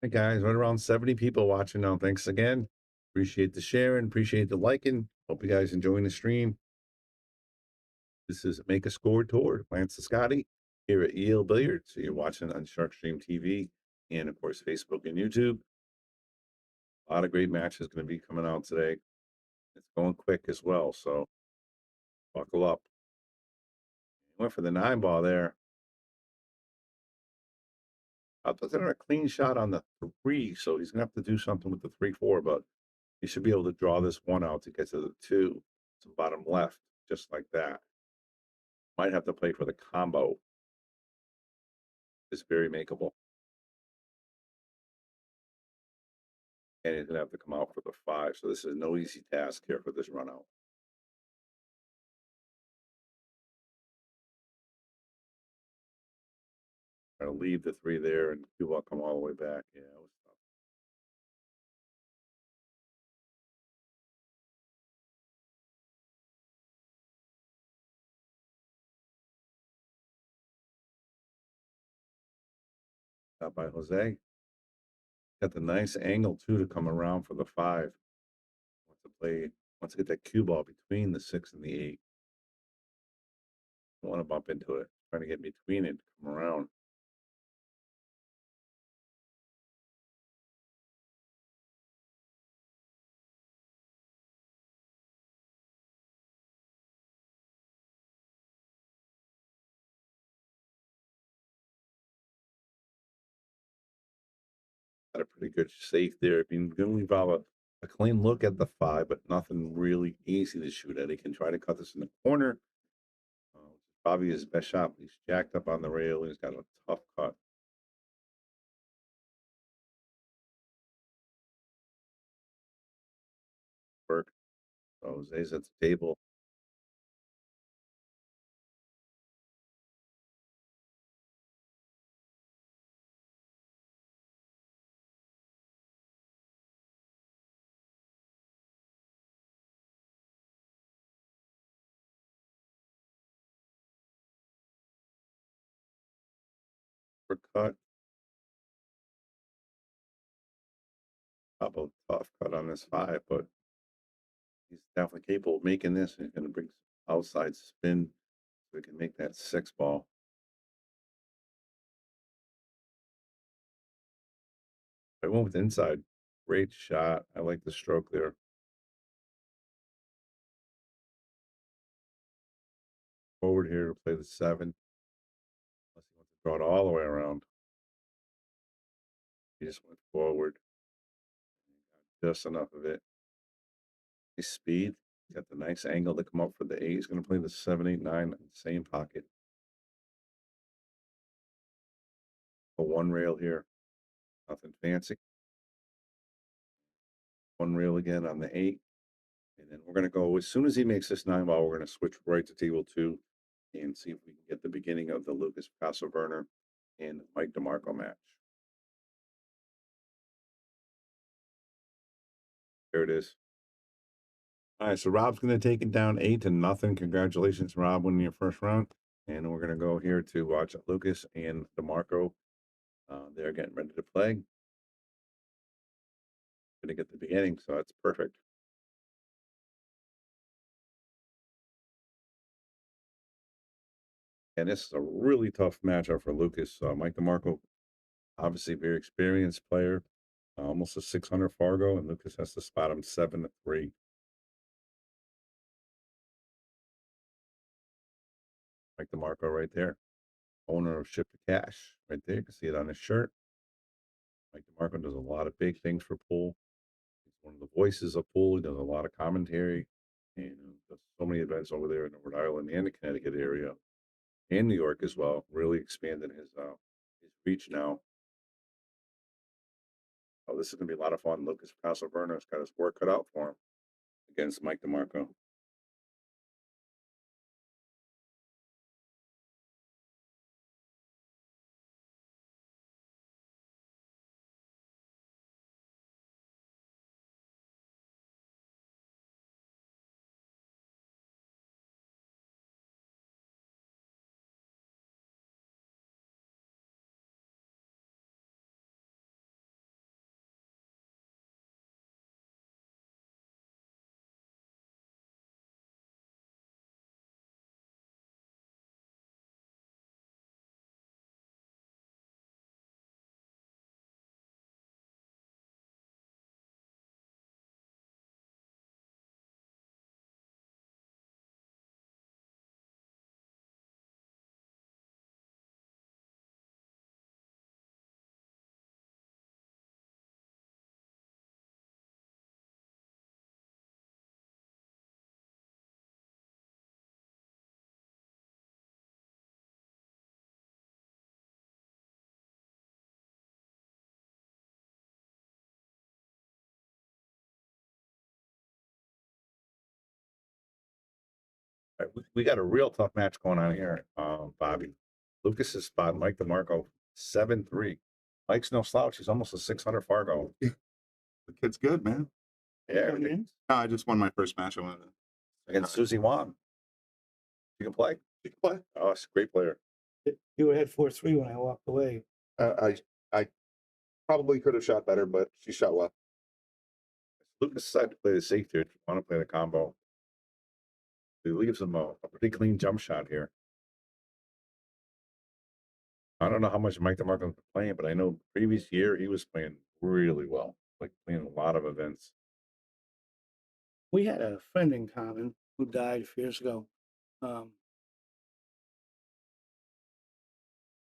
Hey guys, right around 70 people watching now. Thanks again. Appreciate the sharing, appreciate the liking. Hope you guys enjoying the stream. This is Make a Score Tour. Lance Scotty here at EL Billiards. So you're watching on Sharkstream TV and of course Facebook and YouTube. A lot of great matches going to be coming out today. It's going quick as well, so buckle up. Went for the 9 ball there. I thought they had a clean shot on the 3, so he's gonna have to do something with the 3-4, but he should be able to draw this 1 out to get to the 2 to bottom left, just like that. Might have to play for the combo. It's very makeable. And he's gonna have to come out for the 5, so this is no easy task here for this run out. Trying to leave the 3 there and cue ball come all the way back. Yeah, it was tough. Out by Jose. Got the nice angle too to come around for the 5. Wants to get that cue ball between the 6 and the 8. Don't want to bump into it. Trying to get between it, come around. Got a pretty good safe there. I mean, going to involve a clean look at the 5, but nothing really easy to shoot at. He can try to cut this in the corner. Probably his best shot. He's jacked up on the rail. He's got a tough cut. So Jose's at the table. Cut. Couple tough cut on this 5, but he's definitely capable of making this. He's going to bring some outside spin so we can make that 6 ball. I went with inside. Great shot. I like the stroke there. Forward here to play the 7. Unless he wants to draw it all the way around. He just went forward. Just enough of it. His speed. Got the nice angle to come up for the 8. He's going to play the 7, 8, 9 in the same pocket. A 1 rail here. Nothing fancy. 1 rail again on the 8. And then we're going to go, as soon as he makes this 9 ball, we're going to switch right to table 2 and see if we can get the beginning of the Lucas Picasso-Werner and Mike DeMarco match. There it is. All right, so Rob's going to take it down 8-0. Congratulations, Rob, winning your first round. And we're going to go here to watch Lucas and DeMarco. They're getting ready to play. Going to get the beginning, so that's perfect. And this is a really tough matchup for Lucas. Mike DeMarco, obviously very experienced player, almost a 600 Fargo, and Lucas has to spot him 7-3. Mike DeMarco right there, owner of Ship to Cash, right there. You can see it on his shirt. Mike DeMarco does a lot of big things for pool. He's one of the voices of pool. He does a lot of commentary, and does so many events over there in Rhode Island and the Connecticut area, and New York as well. Really expanding his reach now. Oh, this is going to be a lot of fun. Lucas Picasso-Werner's got his work cut out for him against Mike DeMarco. Right, we got a real tough match going on here, Bobby. Lucas is spotting Mike DeMarco 7-3. Mike's no slouch. He's almost a 600 Fargo. The kid's good, man. Yeah. No, I just won my first match. I wanted to... Against Susie Wong. You can play. She can play. Oh, she's a great player. You were ahead 4-3 when I walked away. I probably could have shot better, but she shot well. Lucas decided to play the safety. Want to play the combo. He leaves him a pretty clean jump shot here. I don't know how much Mike DeMarco's been playing, but I know previous year he was playing really well, like playing a lot of events. We had a friend in common who died a few years ago.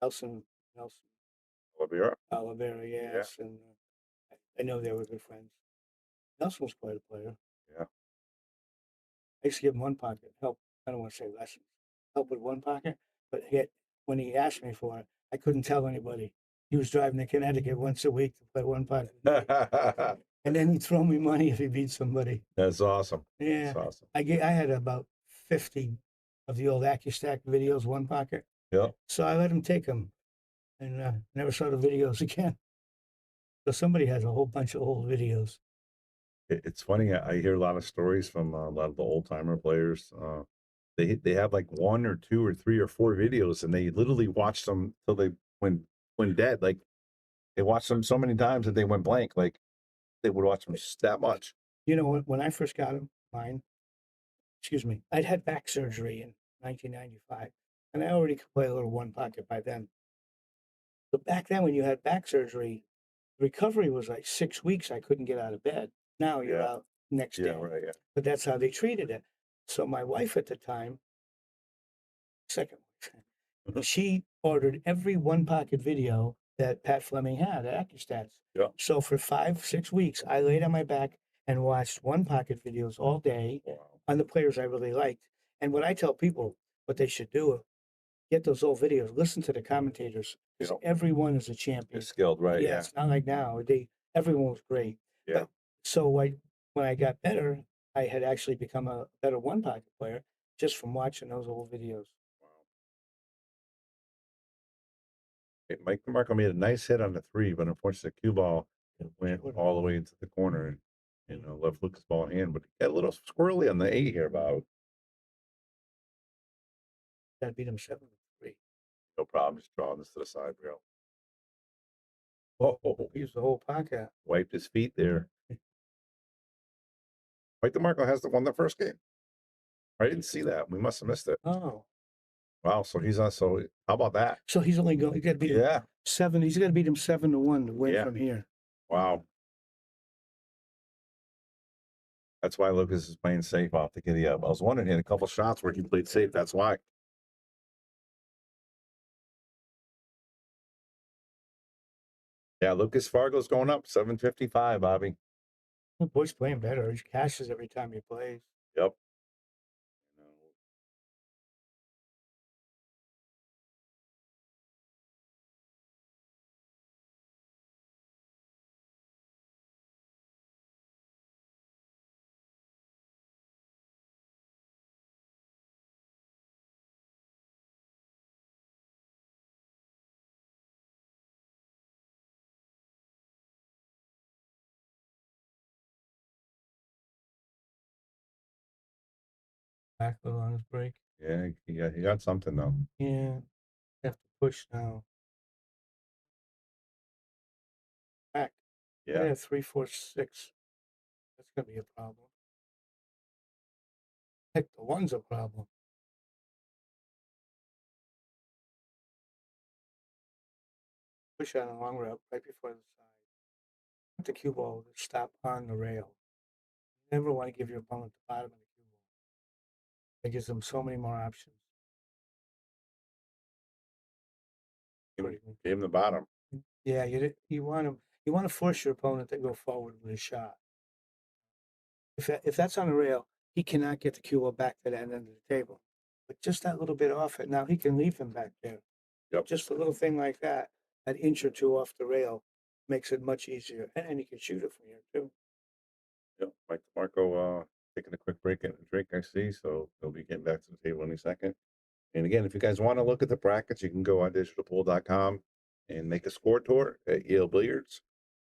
Nelson Oliveira, yes. Yeah. And I know they were good friends. Nelson was quite a player. Yeah. I used to give him one pocket help. I don't want to say lessons. Help with one pocket, but when he asked me for it, I couldn't tell anybody. He was driving to Connecticut once a week to play one pocket. and then he'd throw me money if he beat somebody. That's awesome. Yeah, That's awesome. I had about 50 of the old AccuStack videos, one pocket. Yep. So I let him take them, and never saw the videos again. So somebody has a whole bunch of old videos. It's funny. I hear a lot of stories from a lot of the old timer players. They have like 1 or 2 or 3 or 4 videos, and they literally watch them till they went dead. Like they watched them so many times that they went blank. Like they would watch them that much. You know, when I first got mine, excuse me, I'd had back surgery in 1995, and I already could play a little one pocket by then. But back then, when you had back surgery, recovery was like 6 weeks. I couldn't get out of bed. Now you're out next day. Right. Yeah. But that's how they treated it. So my wife at the time, second wife, she ordered every one pocket video that Pat Fleming had at AccuStats. Yeah. So for 5, 6 weeks, I laid on my back and watched one pocket videos all day on the players I really liked. And what I tell people, what they should do, get those old videos, listen to the commentators, because everyone is a champion. They're skilled, right? Yeah, it's not like now. Everyone was great. Yeah. But, so when I got better, I had actually become a better one pocket player just from watching those old videos. Hey, Mike DeMarco made a nice hit on the 3, but unfortunately the cue ball went all the way into the corner and left Lucas' ball in hand. But he got a little squirrely on the 8 here, Bob. Got to beat him 7-3. No problem. Just drawing this to the side rail. Oh, he used the whole pocket. Wiped his feet there. Mike DeMarco has won the first game. I didn't see that. We must have missed it. Oh. Wow. So he's on. So how about that? So he's only going. He got to beat him 7. He's got to beat him 7-1 to win from here. Wow. That's why Lucas is playing safe off the giddy up. I was wondering, he had a couple shots where he played safe. That's why. Yeah, Lucas Fargo's going up 755, Bobby. The boy's playing better. He cashes every time he plays. Yep. Back little on his break. Yeah, he got something though. Yeah. Have to push now. Back. Yeah. 3, 4, 6. That's gonna be a problem. Heck, the 1's a problem. Push out a long rail right before the side. The cue ball to stop on the rail. You never want to give your opponent the bottom of the cue ball. It gives them so many more options. Gave him the bottom. Yeah, you want to force your opponent to go forward with a shot. If that's on the rail, he cannot get the cue ball back to that end of the table. But just that little bit off it, now he can leave him back there. Yep. Just a little thing like that, an inch or two off the rail, makes it much easier, and he can shoot it from here too. Yep. Mike DeMarco taking a quick break and a drink, I see. So he'll be getting back to the table in a second. And again, if you guys want to look at the brackets, you can go on digitalpool.com and make a score tour at Yale Billiards.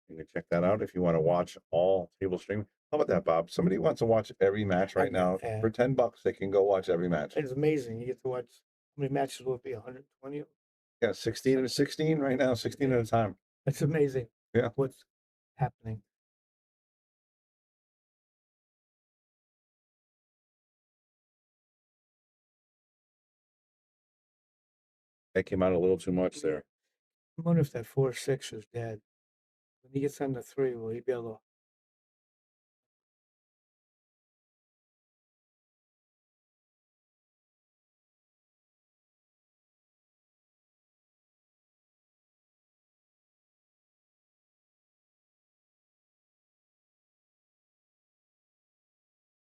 You can check that out if you want to watch all table stream. How about that, Bob? Somebody wants to watch every match right now. For $10, they can go watch every match. It's amazing. You get to watch how many matches will it be? 120? Yeah, 16 and 16 right now, 16 at a time. That's amazing. Yeah. What's happening? That came out a little too much there. I wonder if that 4-6 is dead. When he gets under 3, will he be able to?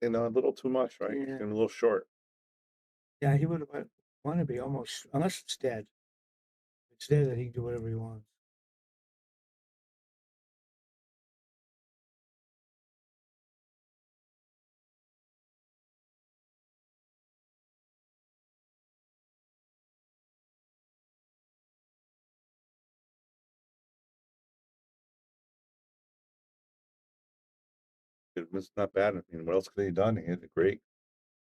A little too much, right? Yeah. And a little short. Yeah, he would want to be almost, unless it's dead. If it's dead, that he can do whatever he wants. It's not bad. I mean, what else could he have done? He hit it great.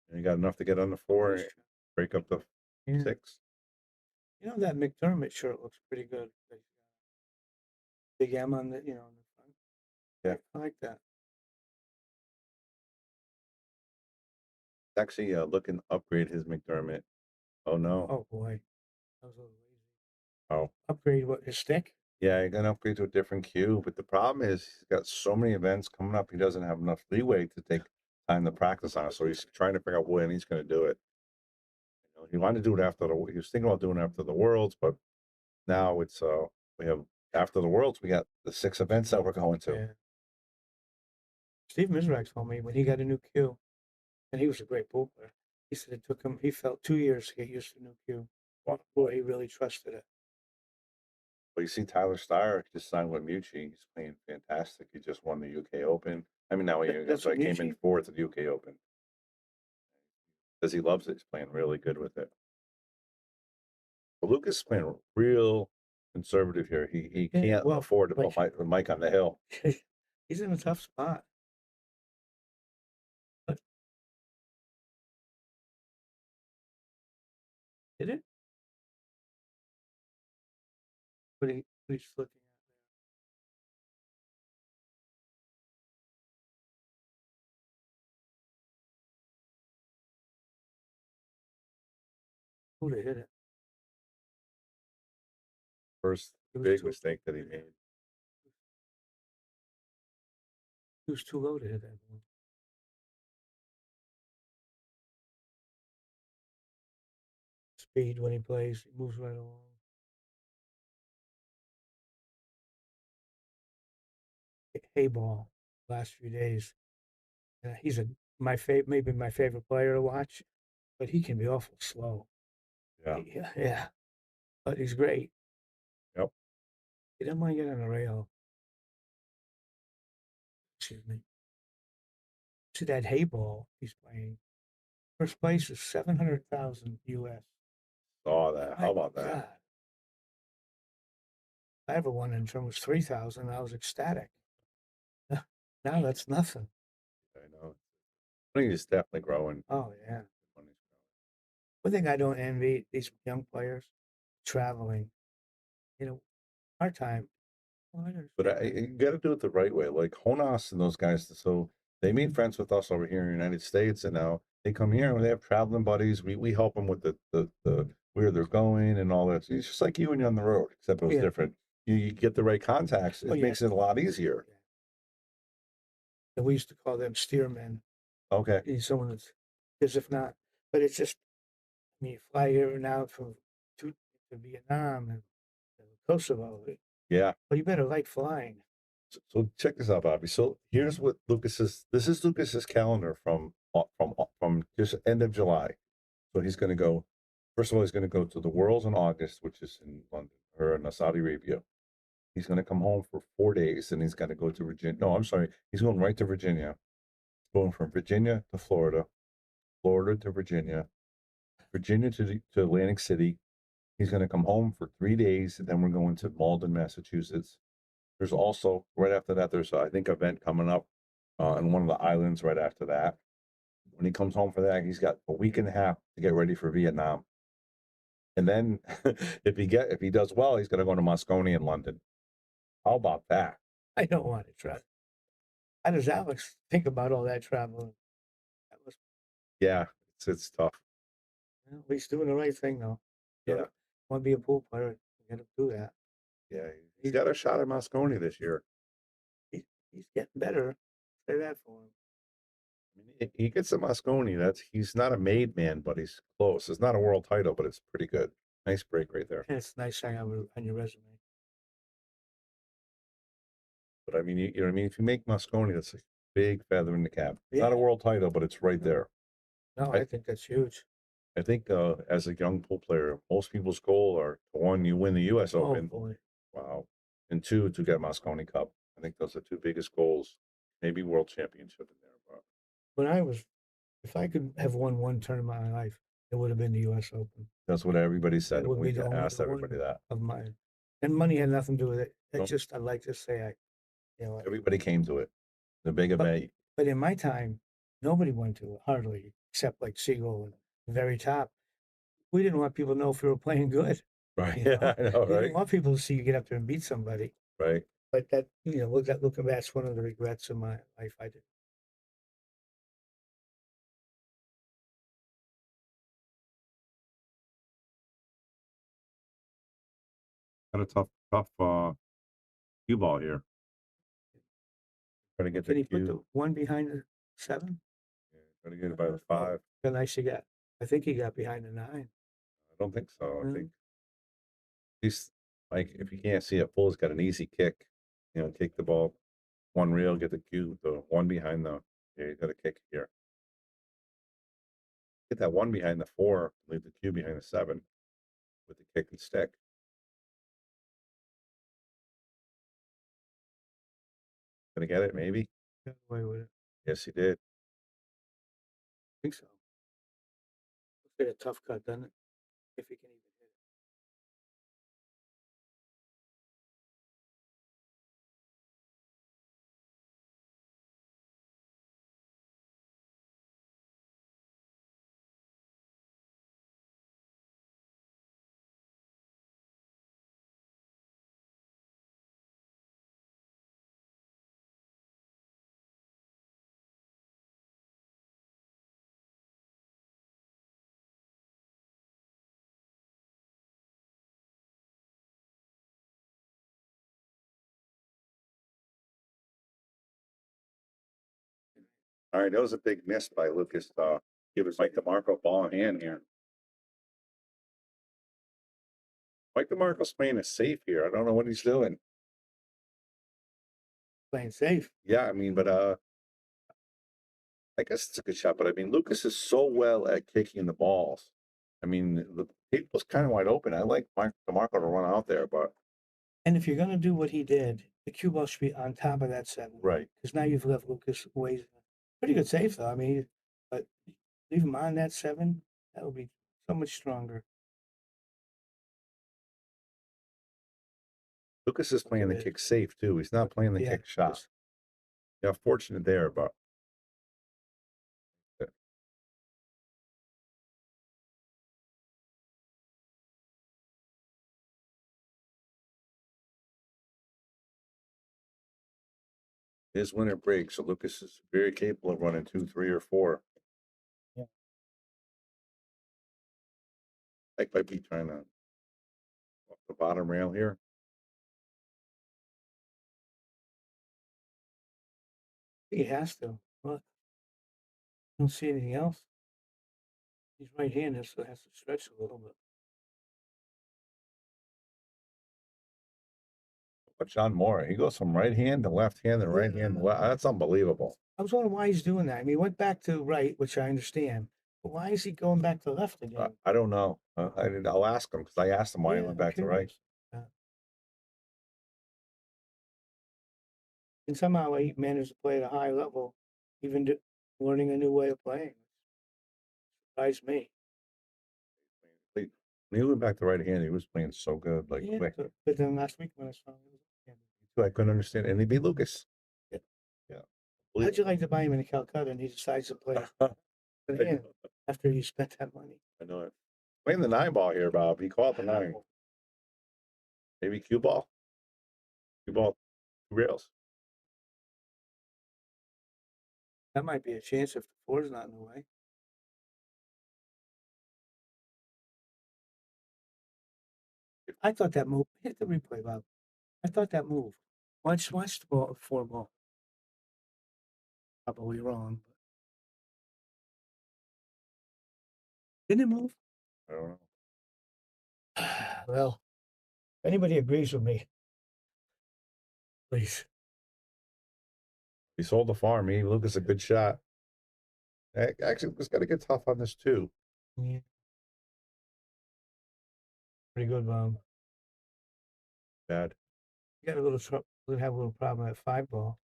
And he got enough to get on the 4, That's true. break up the Yeah. 6. You know, that McDermott shirt looks pretty good. Big M on the, on the front. Yeah. I like that. Actually, looking to upgrade his McDermott. Oh no. Oh boy, that was a little lazy. Oh. Upgrade what, his stick? Yeah, you're gonna upgrade to a different cue, but the problem is he's got so many events coming up. He doesn't have enough leeway to take time to practice on it. So he's trying to figure out when he's going to do it. You know, he wanted to do it after he was thinking about doing it after the Worlds, but now it's we have after the Worlds we got the 6 events that we're going to. Yeah. Steve Mizrak told me when he got a new cue, and he was a great pool player. He said it took him. He felt 2 years to get used to the new cue. Boy, he really trusted it. Well, you see Tyler Steyer just signed with Mucci. He's playing fantastic. He just won the UK Open. I mean, now he That's what came in Mucci? 4th at the UK Open. Because he loves it. He's playing really good with it. But Lucas is playing real conservative here. He can't afford to put Mike on the hill. He's in a tough spot. Did it? What he's looking at there. Who'd have hit it? First big mistake that he made. He was too low to hit that one. Speed when he plays, he moves right along. Hay ball last few days. He's maybe my favorite player to watch, but he can be awful slow. Yeah. Yeah. But he's great. Yep. He doesn't want to get on the rail. Excuse me. See that hay ball he's playing. First place is 700,000 US. Saw that. How about that? God. I ever won in terms was 3,000. I was ecstatic. Now that's nothing. I know. I think he's definitely growing. Oh yeah. One thing I don't envy these young players traveling. Our time. But you got to do it the right way. Like Honas and those guys. So they made friends with us over here in the United States, and now they come here and they have traveling buddies. We help them with the where they're going and all that. It's just like you when you're on the road, except it was different. You get the right contacts. It makes it a lot easier. And we used to call them steermen. Okay. Someone that's, because if not, but it's just, I mean, you fly here and out to Vietnam and Kosovo. Yeah. But you better like flying. So check this out, Bobby. So here's what this is Lucas's calendar from just end of July. So he's going to go, first of all, he's going to go to the Worlds in August, which is in London or in Saudi Arabia. He's going to come home for 4 days and he's going to go to Virginia. No, I'm sorry. He's going right to Virginia. Going from Virginia to Florida, Florida to Virginia, Virginia to Atlantic City. He's going to come home for 3 days, and then we're going to Malden, Massachusetts. There's also, right after that, there's, I think, an event coming up on one of the islands right after that. When he comes home for that, he's got a week and a half to get ready for Vietnam. And then if he does well, he's going to go to Moscone in London. How about that? I don't want to travel. How does Alex think about all that traveling? Yeah, it's tough. Well, he's doing the right thing, though. Yeah. Want to be a pool player, you got to do that. Yeah, he's got a shot at Moscone this year. He's getting better. Say that for him. I mean, he gets to Moscone. He's not a made man, but he's close. It's not a world title, but it's pretty good. Nice break right there. And it's a nice thing on your resume. But I mean, you know what I mean? If you make Moscone, that's a big feather in the cap. It's not a world title, but it's right there. No, I think that's huge. I think as a young pool player, most people's goal are, one, you win the U.S. Open. Boy. Wow. And 2, to get Moscone Cup. I think those are 2 biggest goals. Maybe world championship in there. But if I could have won one tournament in my life, it would have been the U.S. Open. That's what everybody said. It would We be the only asked everybody one that. of mine. And money had nothing to do with it. It's Nope. just, I'd like to say, Everybody came to it. The big event. But in my time, nobody went to it, hardly, except like Siegel and the very top. We didn't want people to know if we were playing good. Right. You Yeah, know? I know, You right? didn't want people to see you get up there and beat somebody. Right. But that, looking back, that's one of the regrets of my life. I did. Got a tough cue ball here. Try to get Can the he put cue. the one behind the 7? Yeah, try to get it by the 5. How nice he got. I think he got behind the 9. I don't think so. I No? think he's like, if you can't see it full, he's got an easy kick. Kick the ball one reel, get the cue, the one behind the. Yeah, you got to kick here. Get that one behind the 4, leave the cue behind the 7 with the kick and stick. Gonna get it, maybe? Got away with it. Yes, he did. I think so. Looks like a tough cut, doesn't it? If he can even hit it. All right, that was a big miss by Lucas. Give us Mike DeMarco ball in hand here. Mike DeMarco's playing it safe here. I don't know what he's doing. Playing safe. Yeah, I mean, but I guess it's a good shot. But I mean, Lucas is so well at kicking the balls. I mean, the table was kind of wide open. I like Mike DeMarco to run out there, but And if you're going to do what he did, the cue ball should be on top of that 7. right. Because now you've left Lucas ways. Pretty good save, though. I mean, but leave him on that 7. That would be so much stronger. Lucas is playing the kick safe too. He's not playing the Yeah, kick shot. Yeah, fortunate there, but his winner breaks. So Lucas is very capable of running 2, 3, or 4. Yeah. Like might be trying to off the bottom rail here. He has to. Well, I don't see anything else. He's right-handed, so it has to stretch a little bit. But John Moore, he goes from right hand to left hand and right hand to left. That's unbelievable. I was wondering why he's doing that. I mean, he went back to right, which I understand. But why is he going back to left again? I don't know. I'll ask him because I asked him why he went back to right. And somehow he managed to play at a high level, even learning a new way of playing. Surprised me. When he went back to right hand, he was playing so good. Like, Yeah, but then last week when I saw him, I couldn't understand. And he beat Lucas. Yeah. Yeah. How'd you like to buy him in Calcutta and he decides to play after you spent that money? I know it. Playing the 9 ball here, Bob. He called the 9. Maybe cue ball. Cue ball, 2 rails. That might be a chance if the 4's not in the way. I thought that move. Hit the replay, Bob. I thought that move. Watch the ball, 4 ball. Probably wrong. But... Didn't it move? I don't know. Well, if anybody agrees with me, please. He sold the farm. He Lucas a good shot. Actually, Lucas got to get tough on this too. Yeah. Pretty good, Bob. Bad. You got a little trouble. We have a little problem at 5 ball.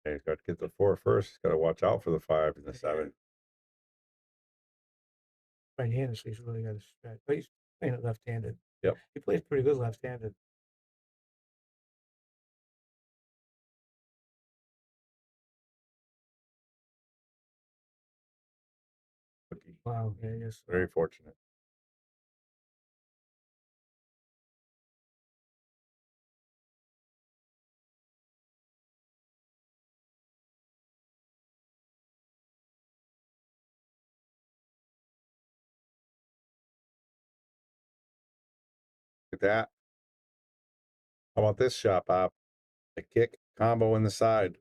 He's got to get the 4 first. He's got to watch out for the 5 and the 7. Right-handed, so he's really got to stretch. But he's playing it left-handed. Yep. He plays pretty good left-handed. Wow. Yeah. Yes. Very fortunate. Look at that. How about this shot, Bob? A kick combo in the side.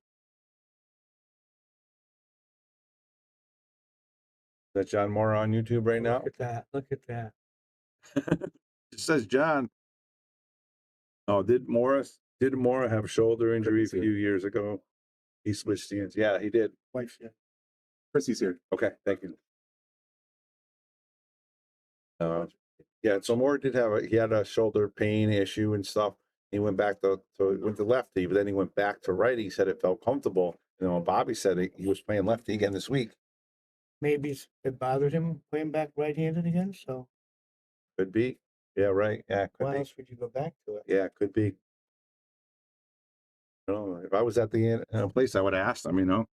Is that John Moore on YouTube right now? Look at that. Look at that. It says John. Oh, did Mora have shoulder injury a few years ago? He switched hands. Yeah, he did. Wife. Yeah. Chrissy's here. Okay, thank you. Yeah, so Moore did he had a shoulder pain issue and stuff. He went back went to lefty, but then he went back to righty. He said it felt comfortable. Bobby said he was playing lefty again this week. Maybe it bothered him playing back right-handed again. So Could be. Yeah, right. Yeah, could why be. else would you go back to it? Yeah, could be. If I was at the place, I would have asked him,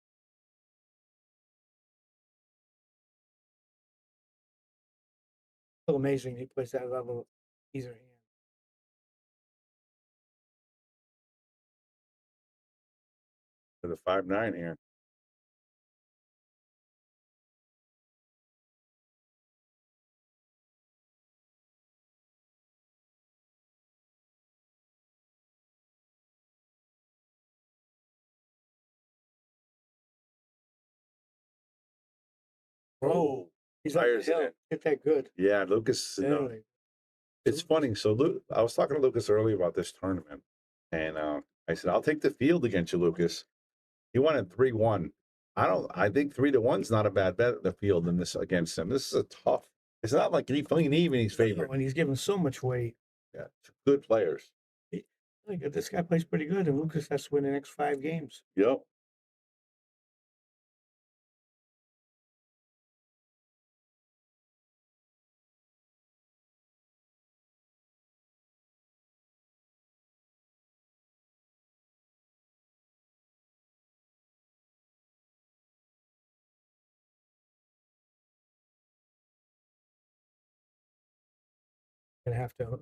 So amazing he plays that level of either hand. For the 5-9 here. Oh, he's like Fires it hell. in. Hit that good. Yeah, Lucas. Really. It's funny. So I was talking to Lucas earlier about this tournament, and I said, "I'll take the field against you, Lucas." He won at 3-1. I think 3-1's not a bad bet at the field in this against him. This is a tough. It's not like he's playing even. He's favored. And he's given so much weight. Yeah, good players. Look, this guy plays pretty good, and Lucas has to win the next 5 games. Yep. Gonna have to.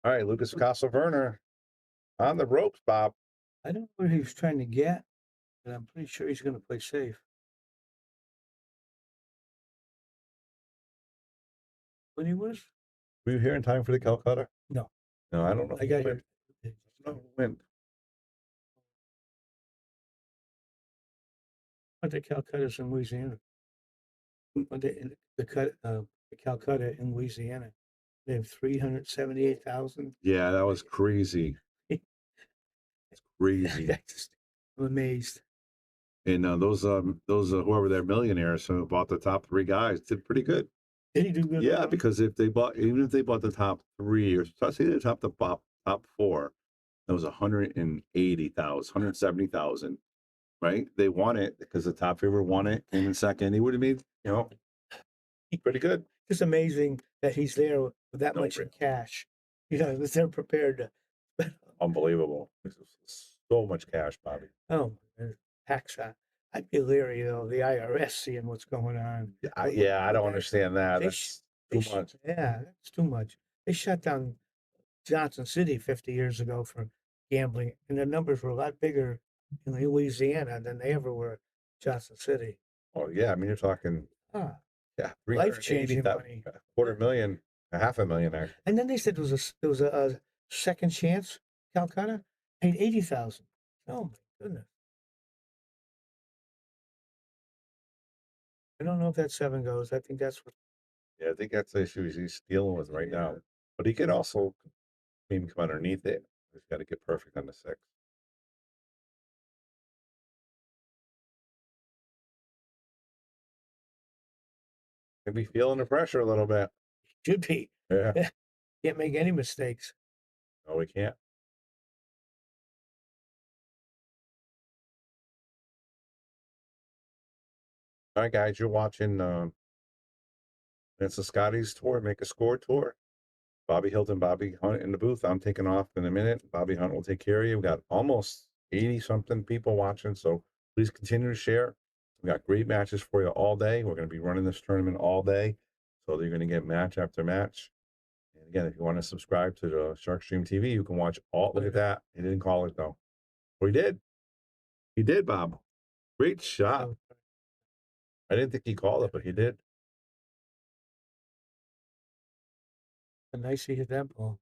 All right, Lucas Castleverne on the ropes, Bob. I don't know what he was trying to get, but I'm pretty sure he's going to play safe. When he was? Were you here in time for the Calcutta? No. No, I don't know. I got here. When? But the Calcutta's in Louisiana. The Calcutta in Louisiana. They have 378,000. Yeah, that was crazy. It's crazy. I'm amazed. And those whoever they're millionaires who bought the top 3 guys did pretty good. Did he do good? Yeah, because even if they bought the top 3, or say they top 4, that was 180,000, 170,000, right? They won it because the top favorite won it, came in second. He would have made, pretty good. It's amazing that he's there with that much in cash. They're prepared to. Unbelievable. So much cash, Bobby. Oh, tax. I'd be leery though. The IRS seeing what's going on. Yeah, I don't understand that. They That's they too much. Yeah, that's too much. They shut down Johnson City 50 years ago for gambling, and the numbers were a lot bigger in Louisiana than they ever were in Johnson City. Oh yeah, I mean you're talking Ah, yeah, life-changing money. $250,000, $500,000 actually. And then they said there was a second chance. Calcutta paid 80,000. Oh my goodness! I don't know if that seven goes. I think that's what. Yeah, I think that's the issue he's dealing with right now. But he could also maybe come underneath it. He's got to get perfect on the 6. Could be feeling the pressure a little bit. Should be. Yeah. Can't make any mistakes. No, we can't. All right, guys, you're watching it's the Scotty's tour, Make a Score tour. Bobby Hilton, Bobby Hunt in the booth. I'm taking off in a minute. Bobby Hunt will take care of you. We've got almost 80 something people watching, so please continue to share. We've got great matches for you all day. We're going to be running this tournament all day, so you're going to get match after match. And again, if you want to subscribe to the Shark Stream TV, you can watch all. Look at that. He didn't call it though. Oh, he did. He did, Bob. Great shot. I didn't think he called it, but he did. Nice to hit that ball.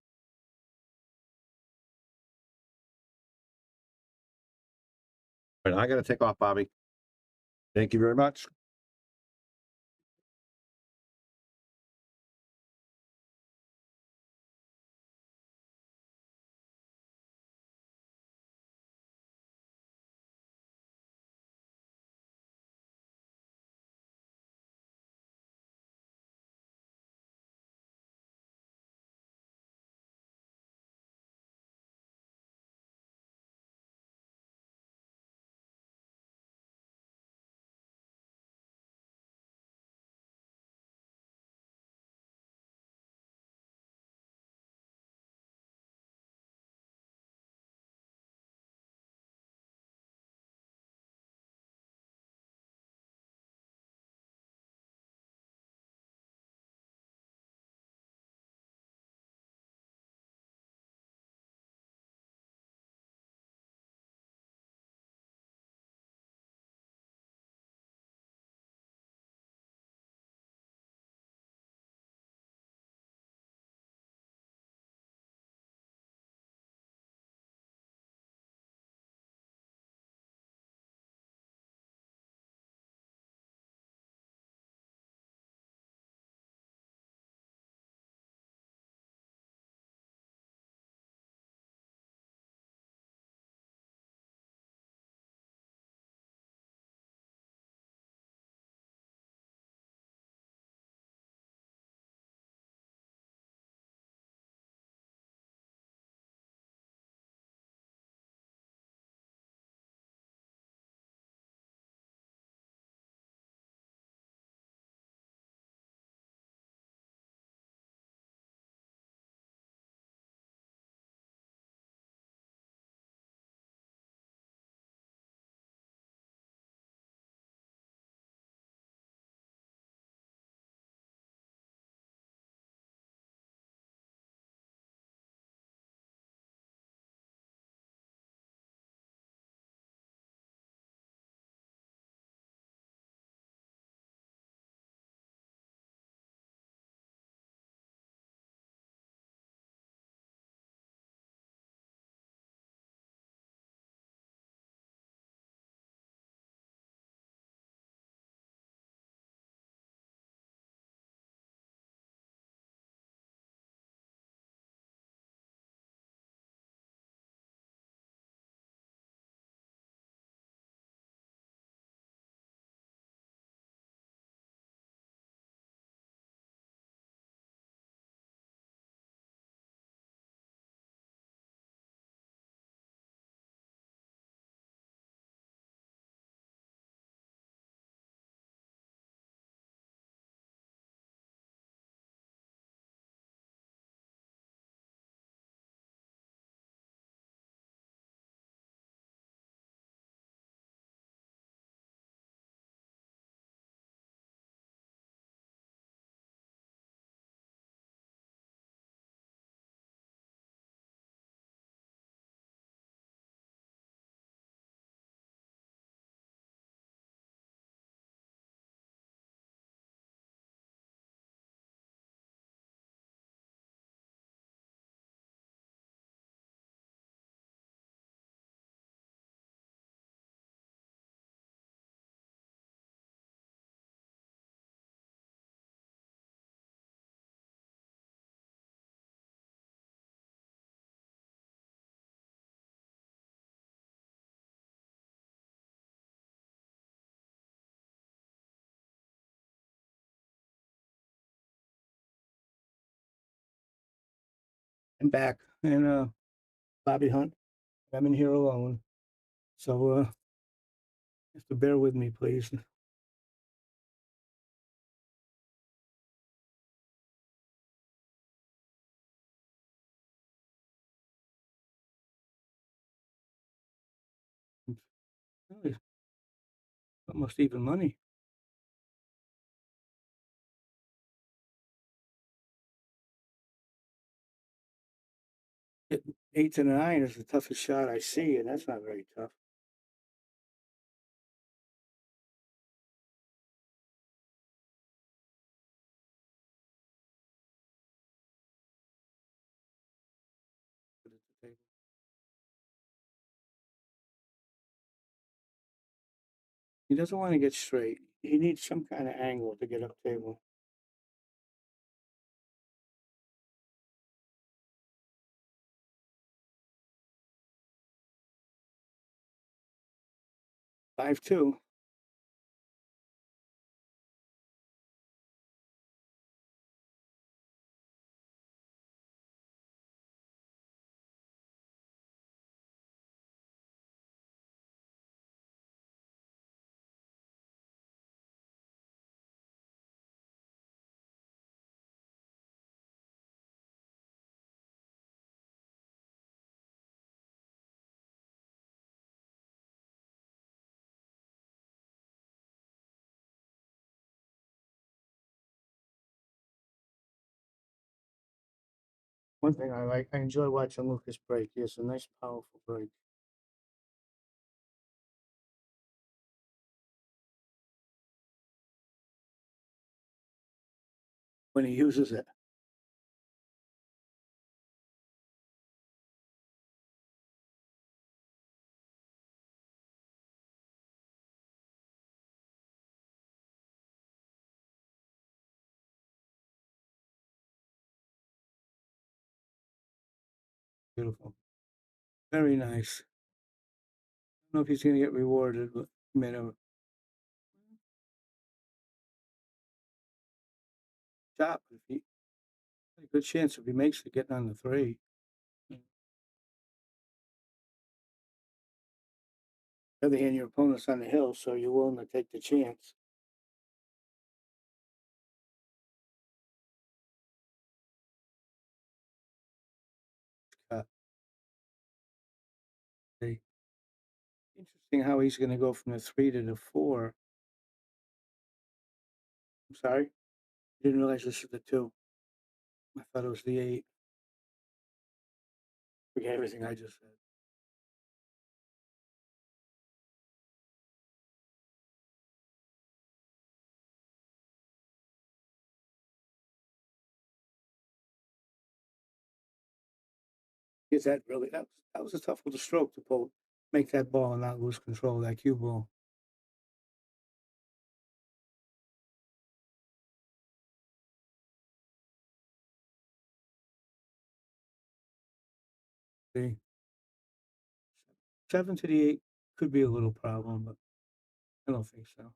All right, I got to take off, Bobby. Thank you very much. I'm back, and Bobby Hunt. I'm in here alone, so you have to bear with me, please. Really, almost even money. Hitting 8 to 9 is the toughest shot I see, and that's not very tough. Put it at the table. He doesn't want to get straight. He needs some kind of angle to get up table. Five two. One thing I like, I enjoy watching Lucas break. He has a nice, powerful break. When he uses it. Beautiful. Very nice. I don't know if he's going to get rewarded, but he made a shot. If he, a good chance if he makes it getting on the 3. On the other hand, your opponent's on the hill, so you're willing to take the chance. Interesting how he's going to go from the 3 to the 4. I'm sorry. I didn't realize this is the 2. I thought it was the 8. Forget everything I just said. Is that really that was a tough little stroke to pull, make that ball and not lose control of that cue ball. See, 7 to the 8 could be a little problem, but I don't think so.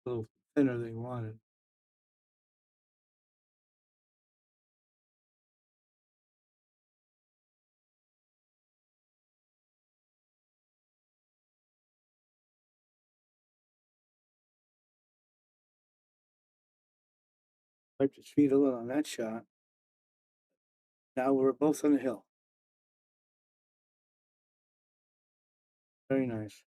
A little thinner than he wanted. Wiped his feet a little on that shot. Now we're both on the hill. Very nice.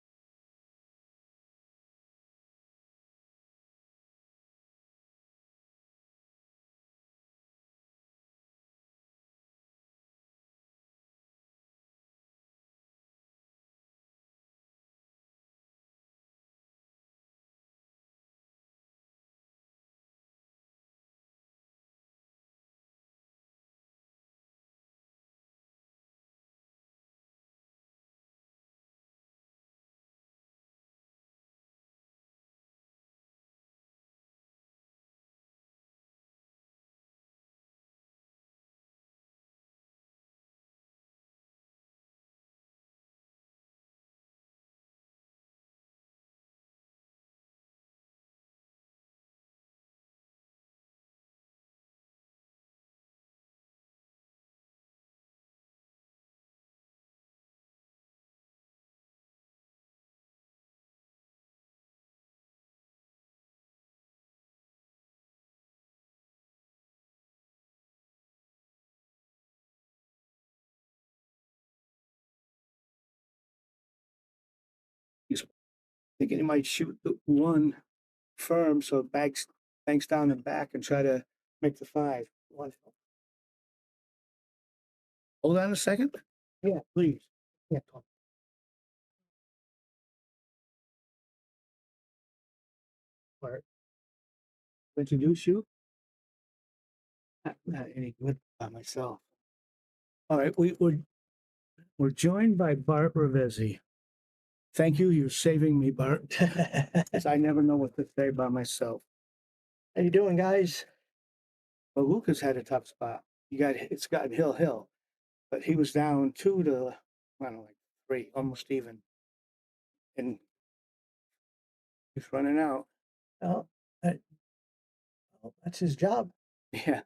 thinking he might shoot the one firm so it banks down and back and try to make the 5. Hold on a second. Yeah, please. Yeah, talk. All right. Introduce you? Not any good by myself. All right, we're joined by Bart Ravesi. Thank you. You're saving me, Bart. 'Cause I never know what to say by myself. How you doing, guys? Well, Lucas had a tough spot. It's gotten hill, but he was down 2 to I don't know, like 3, almost even, and he's running out. Oh, that's his job. Yeah,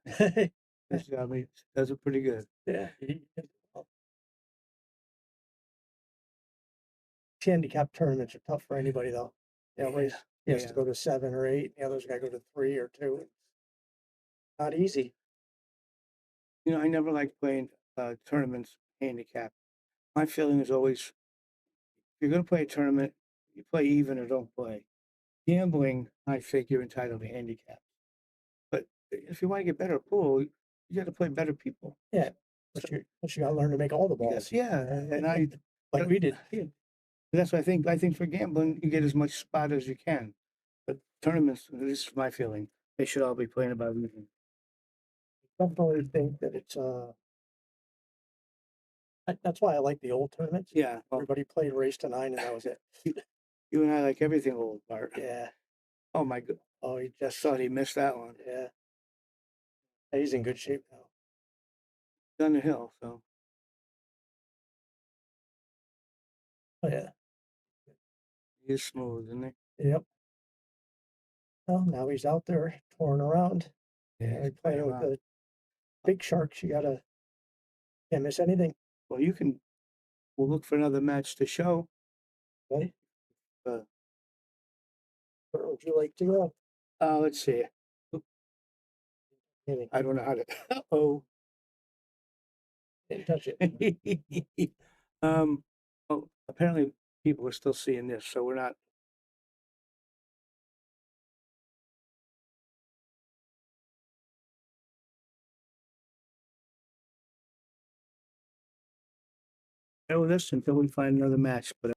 his job. He does it pretty good. Yeah. Handicap tournaments are tough for anybody though. You know, he has Yeah. to go to 7 or 8, the other's gotta go to 3 or 2. Not easy. You know, I never liked playing tournaments handicap. My feeling is always, if you're going to play a tournament, you play even or don't play. Gambling, I think you're entitled to handicap. But if you want to get better at pool, you got to play better people. Yeah, but you gotta learn to make all the balls. Yeah, and I like we did. Yeah. That's what I think. I think for gambling, you get as much spot as you can. But tournaments, this is my feeling. They should all be playing about even. Definitely think that it's that's why I like the old tournaments. Yeah, well, Everybody played race to 9 and that was it. you and I like everything old, Bart. Yeah. Oh my god. Oh, he just Thought he missed that one. yeah. He's in good shape now. Down the hill, so. Oh yeah. He's smooth, isn't he? Yep. Well, now he's out there touring around. Yeah, He's playing with the big sharks. You can't miss anything. Well, we'll look for another match to show. Okay. Uh, Where would you like to go? Let's see. I don't know how to. Uh-oh. Didn't touch it. Well, apparently people are still seeing this, so we're not. Go with this until we find another match, but.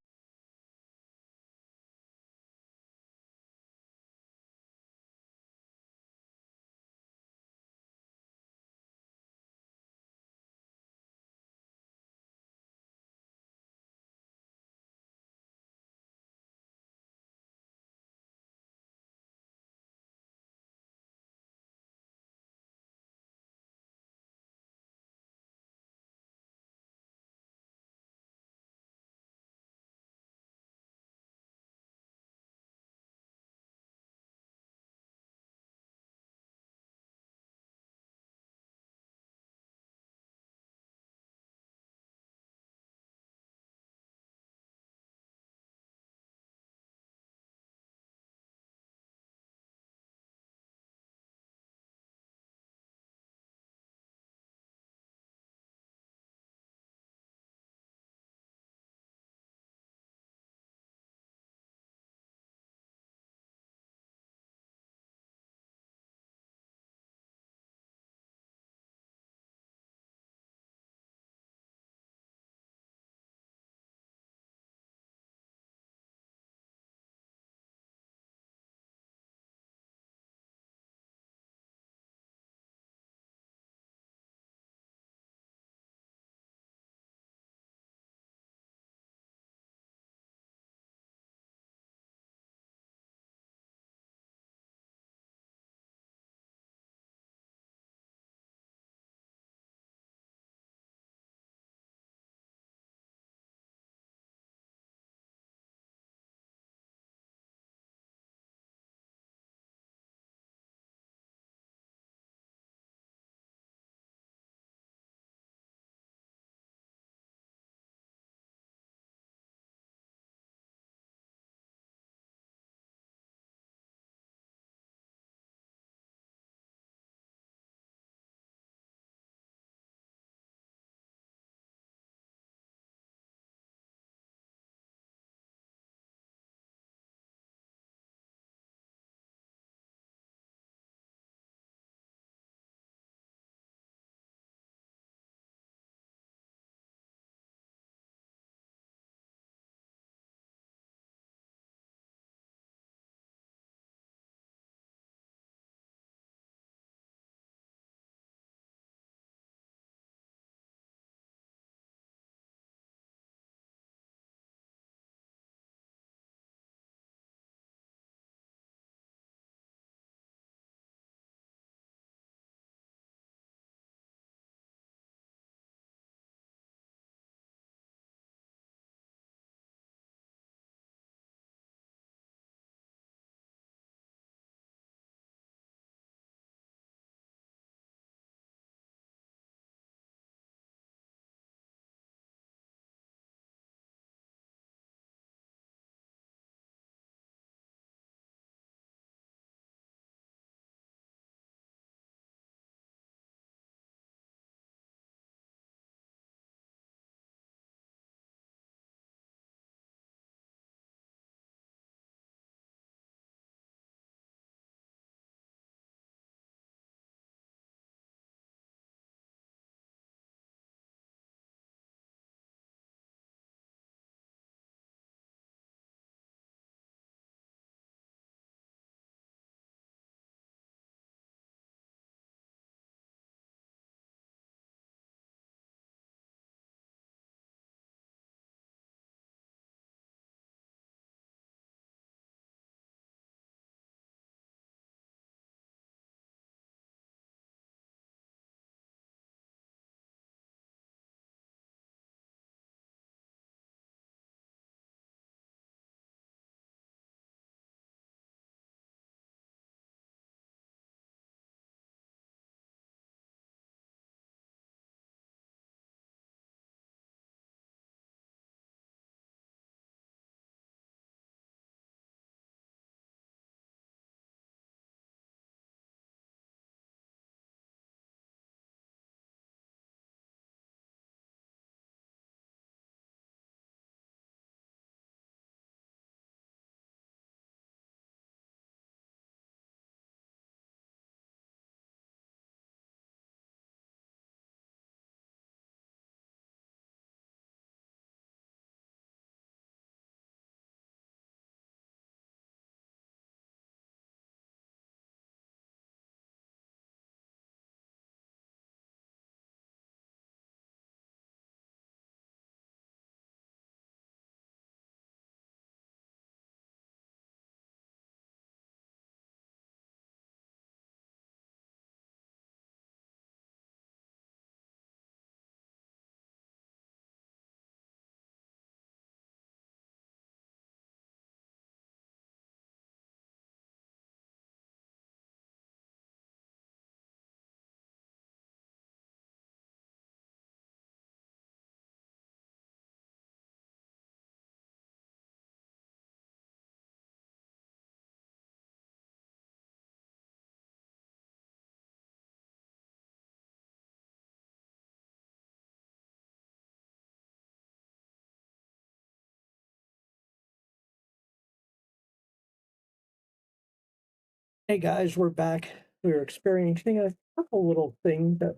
Hey guys, we're back. We were experiencing a couple little things that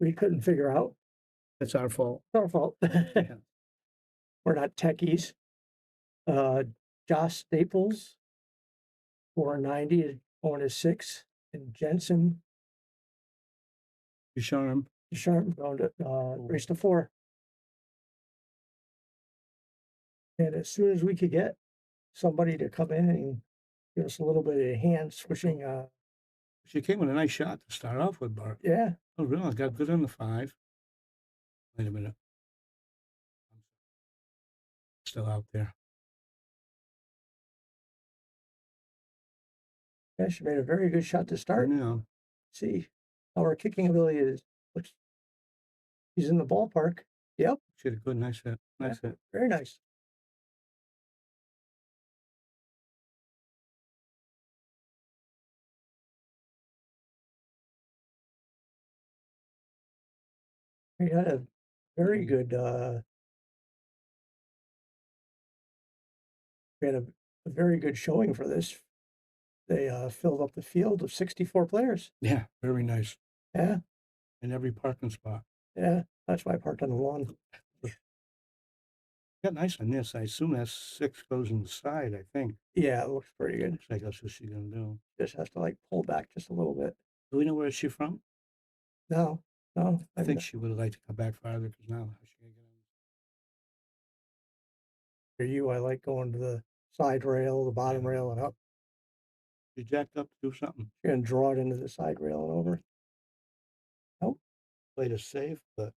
we couldn't figure out. That's our fault. It's our fault. We're not techies. Josh Staples, 490 is going to 6, and Jensen Desarma. going to race to 4. And as soon as we could get somebody to come in and give us a little bit of hand swishing, She came with a nice shot to start off with, Bart. yeah, Oh, really? Got good on the 5. Wait a minute. Still out there. yeah, she made a very good shot to start. Yeah. See how her kicking ability is. She's in the ballpark. Yep. She had a good, nice hit. Nice hit. Very nice. We had a very good we had a very good showing for this. They filled up the field of 64 players. Yeah, very nice. Yeah, In every parking spot. yeah. That's why I parked on the lawn. Got nice on this. I assume that 6 goes in the side, I think. Yeah, it looks pretty good. I guess what's she gonna do? Just has to like pull back just a little bit. Do we know where she's from? No, no. I think she would have liked to come back farther because now how she gonna get on? For you, I like going to the side rail, the bottom rail, and up. She jacked up to do something. You're gonna draw it into the side rail and over. Nope. Played it safe, but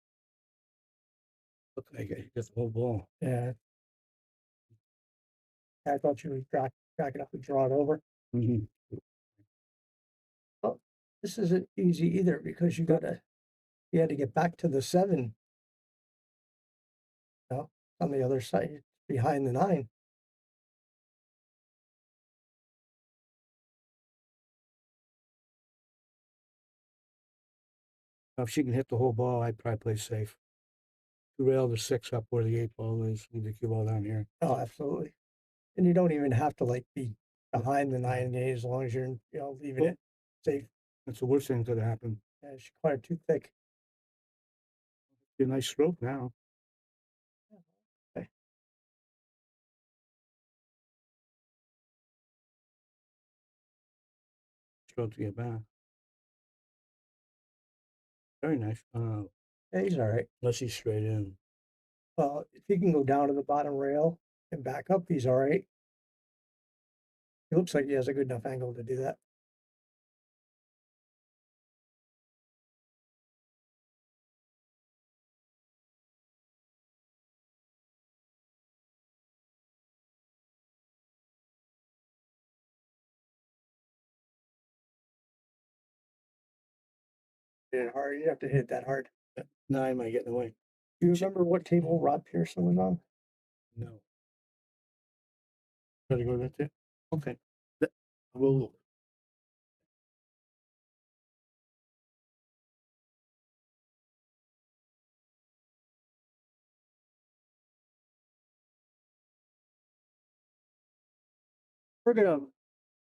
look like it gets the whole ball. Yeah. I thought you would track it up and draw it over. Mm-hmm. Well, this isn't easy either because you had to get back to the 7. No, on the other side, behind the 9. Now, if she can hit the whole ball, I'd probably play safe. To rail the 6 up where the 8 ball is, leave the cue ball down here. Oh, absolutely. And you don't even have to like be behind the 9 as long as you're leaving it safe. That's the worst thing that could happen. Yeah, she's quite too thick. Be a nice stroke now. Okay. Stroke to get back. Very nice. Yeah, he's all right. Unless he's straight in. Well, if he can go down to the bottom rail and back up, he's all right. He looks like he has a good enough angle to do that. Hit it hard. You have to hit it that hard. 9 might get in the way. Do you remember what table Rob Pearson was on? No. Gotta go right there? Okay. I will look. We're gonna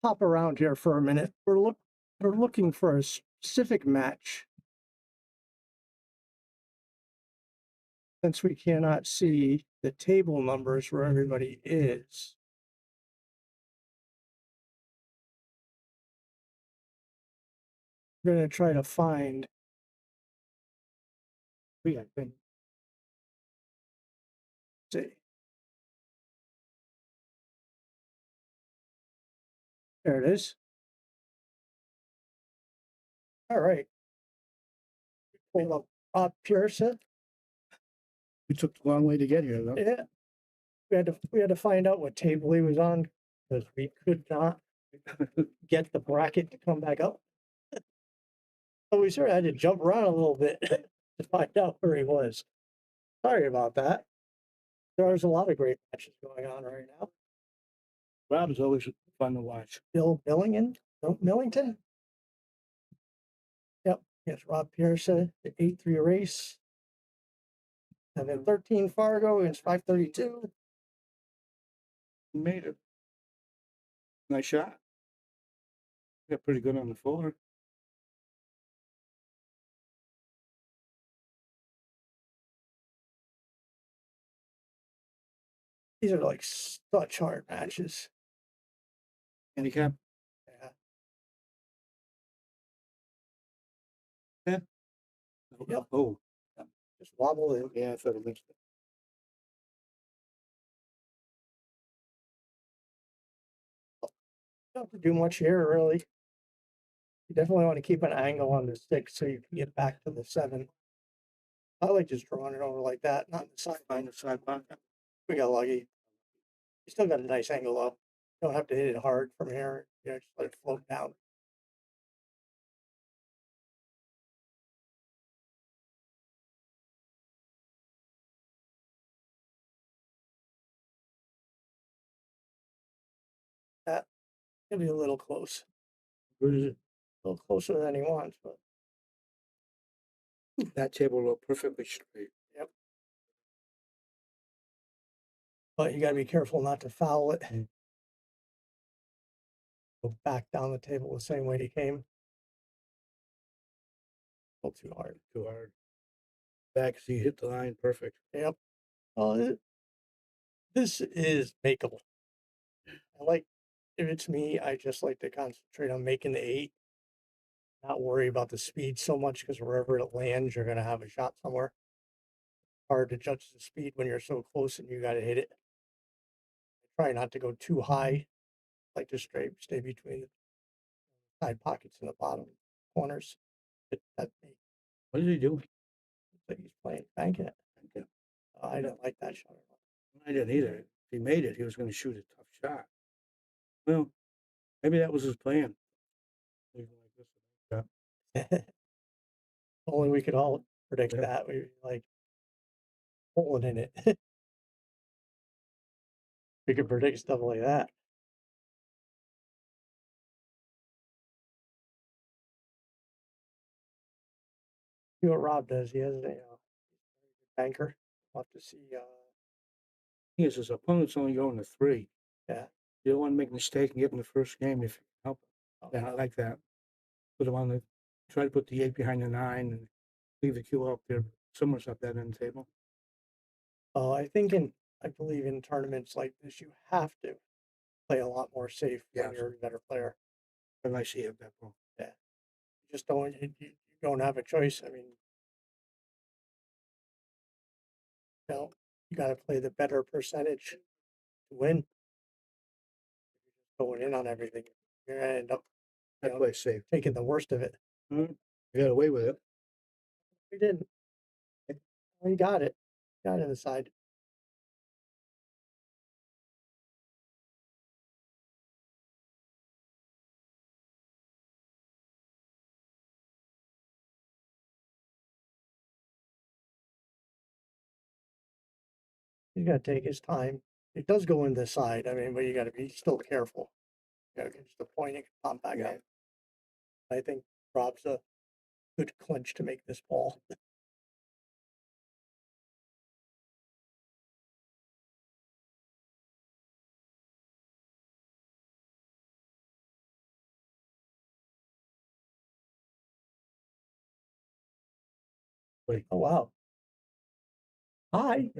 hop around here for a minute. We're looking for a specific match. Since we cannot see the table numbers where everybody is. We're gonna try to find. I think. See. There it is. All right. Pull up Rob Pearson. We took the long way to get here, though. Yeah. We had to find out what table he was on because we could not get the bracket to come back up. So we sort of had to jump around a little bit to find out where he was. Sorry about that. There's a lot of great matches going on right now. Rob is always fun to watch. Millington? Yep. Yes, Rob Pearson, the 8-3 race. And then 13 Fargo is 532. He made it. Nice shot. Got pretty good on the floor. These are like such hard matches. Handicap? Yeah. Yeah. Yep. Oh. Just wobble it. Yeah, I thought it missed it. Don't have to do much here, really. You definitely want to keep an angle on the 6 so you can get back to the 7. I like just drawing it over like that, not in the side. On the side pocket. We got lucky. You still got a nice angle though. Don't have to hit it hard from here. You know, just let it float down. That could be a little close. Where is it? A little closer than he wants, but That table looked perfectly straight. yep. But you got to be careful not to foul it. Go back down the table the same way he came. A little too hard. Too hard. Back, so you hit the line perfect. Yep. Oh, this is makeable. I like, if it's me, I just like to concentrate on making the 8. Not worry about the speed so much because wherever it lands, you're going to have a shot somewhere. Hard to judge the speed when you're so close and you got to hit it. Try not to go too high. Like to stay between the side pockets and the bottom corners. That What is he doing? looks like he's playing banking it. I didn't like that shot. I didn't either. If he made it, he was going to shoot a tough shot. Well, maybe that was his plan. Only we could all predict that. We like holding in it. We could predict stuff like that. See what Rob does. He has a banker. We'll have to see. Thing is, his opponent's only going to 3. Yeah. You don't want to make a mistake and give him the first game if you can help him. Yeah, I like that. Put him on the, try to put the 8 behind the 9 and leave the cue up there. Somewhere's up that end table. I believe in tournaments like this, you have to play a lot more safe when you're a better player. Unless you have that ball. Yeah. You just don't, you don't have a choice. I mean, you got to play the better percentage to win. Going in on everything, you're gonna end up play safe, taking the worst of it. You got away with it. We didn't. We got it. Got it inside. You got to take his time. It does go in the side. I mean, but you got to be still careful. You got to get to the point and pop back out. I think Rob's a good clinch to make this ball. Wait. Oh wow. Hi.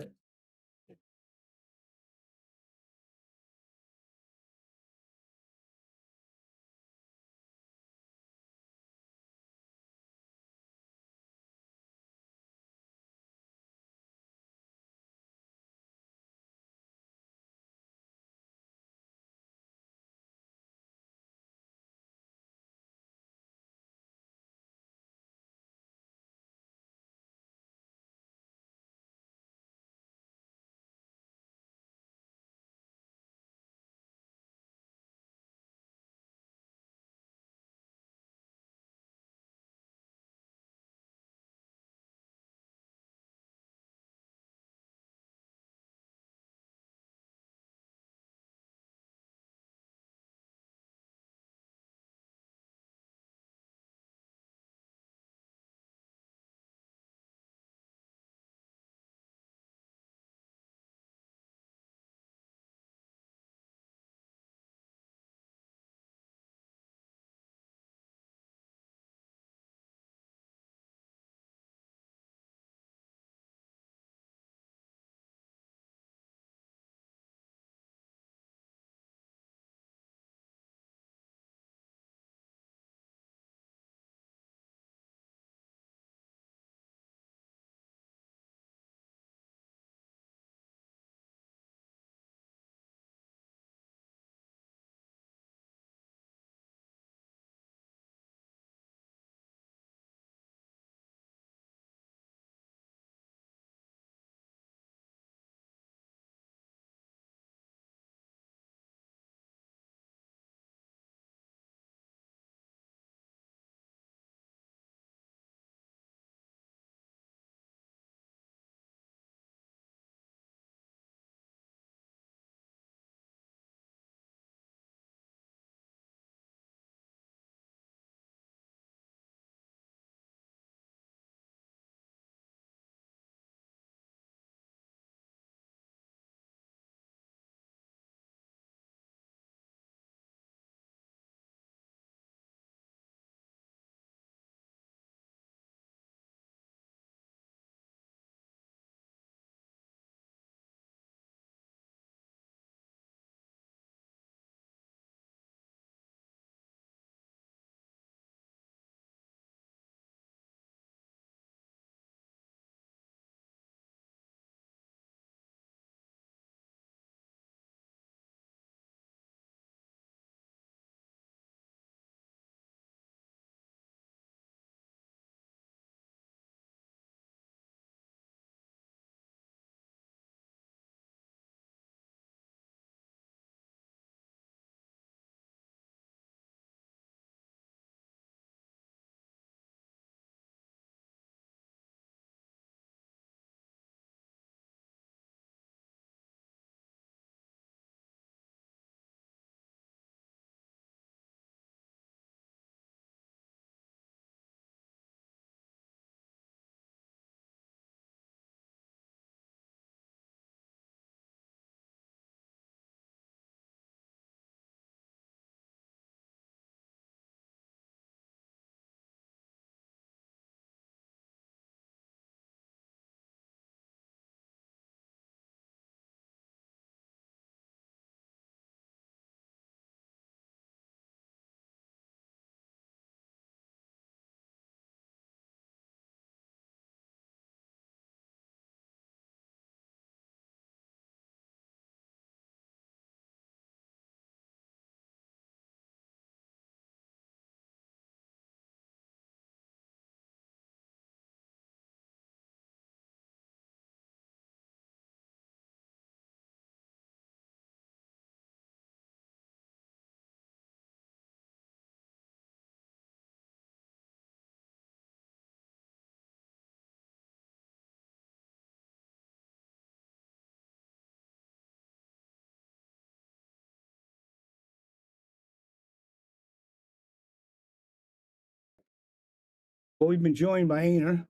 Well, we've been joined by Ainer.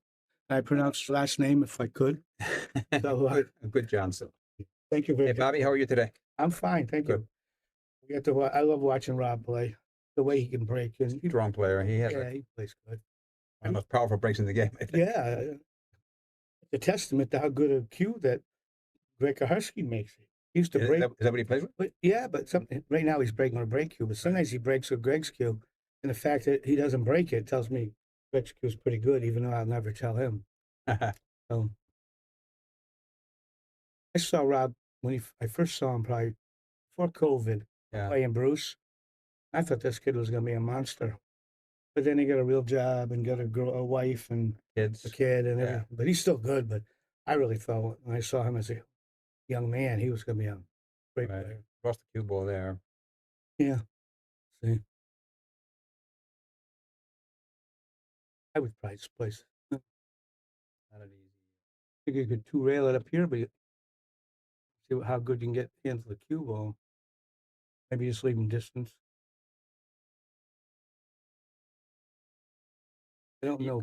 I pronounced the last name if I could. So, Good, Johnson. thank you very Hey, much. Bobby, how are you today? I'm fine, thank you. We get to, I love watching Rob play. The way he can break. And Strong player. He has he plays good. one of the most powerful breaks in the game, I think. Yeah. It's a testament to how good a cue that Greg Kaharski makes. He used to Is break. that what he plays with? But yeah, but right now he's breaking on a break cue. But sometimes he breaks with Greg's cue, and the fact that he doesn't break it tells me Greg's cue is pretty good, even though I'll never tell him. So I saw Rob when I first saw him probably before COVID, playing Bruce. I thought this kid was going to be a monster, but then he got a real job and got a wife and kids, a kid, and everything. But he's still good. But I really thought when I saw him as a young man, he was going to be a great player. Lost the cue ball there. Yeah. See, I would probably just place. Not an easy. I think you could two rail it up here, but see how good you can get into the cue ball. Maybe just leave him distance. I don't know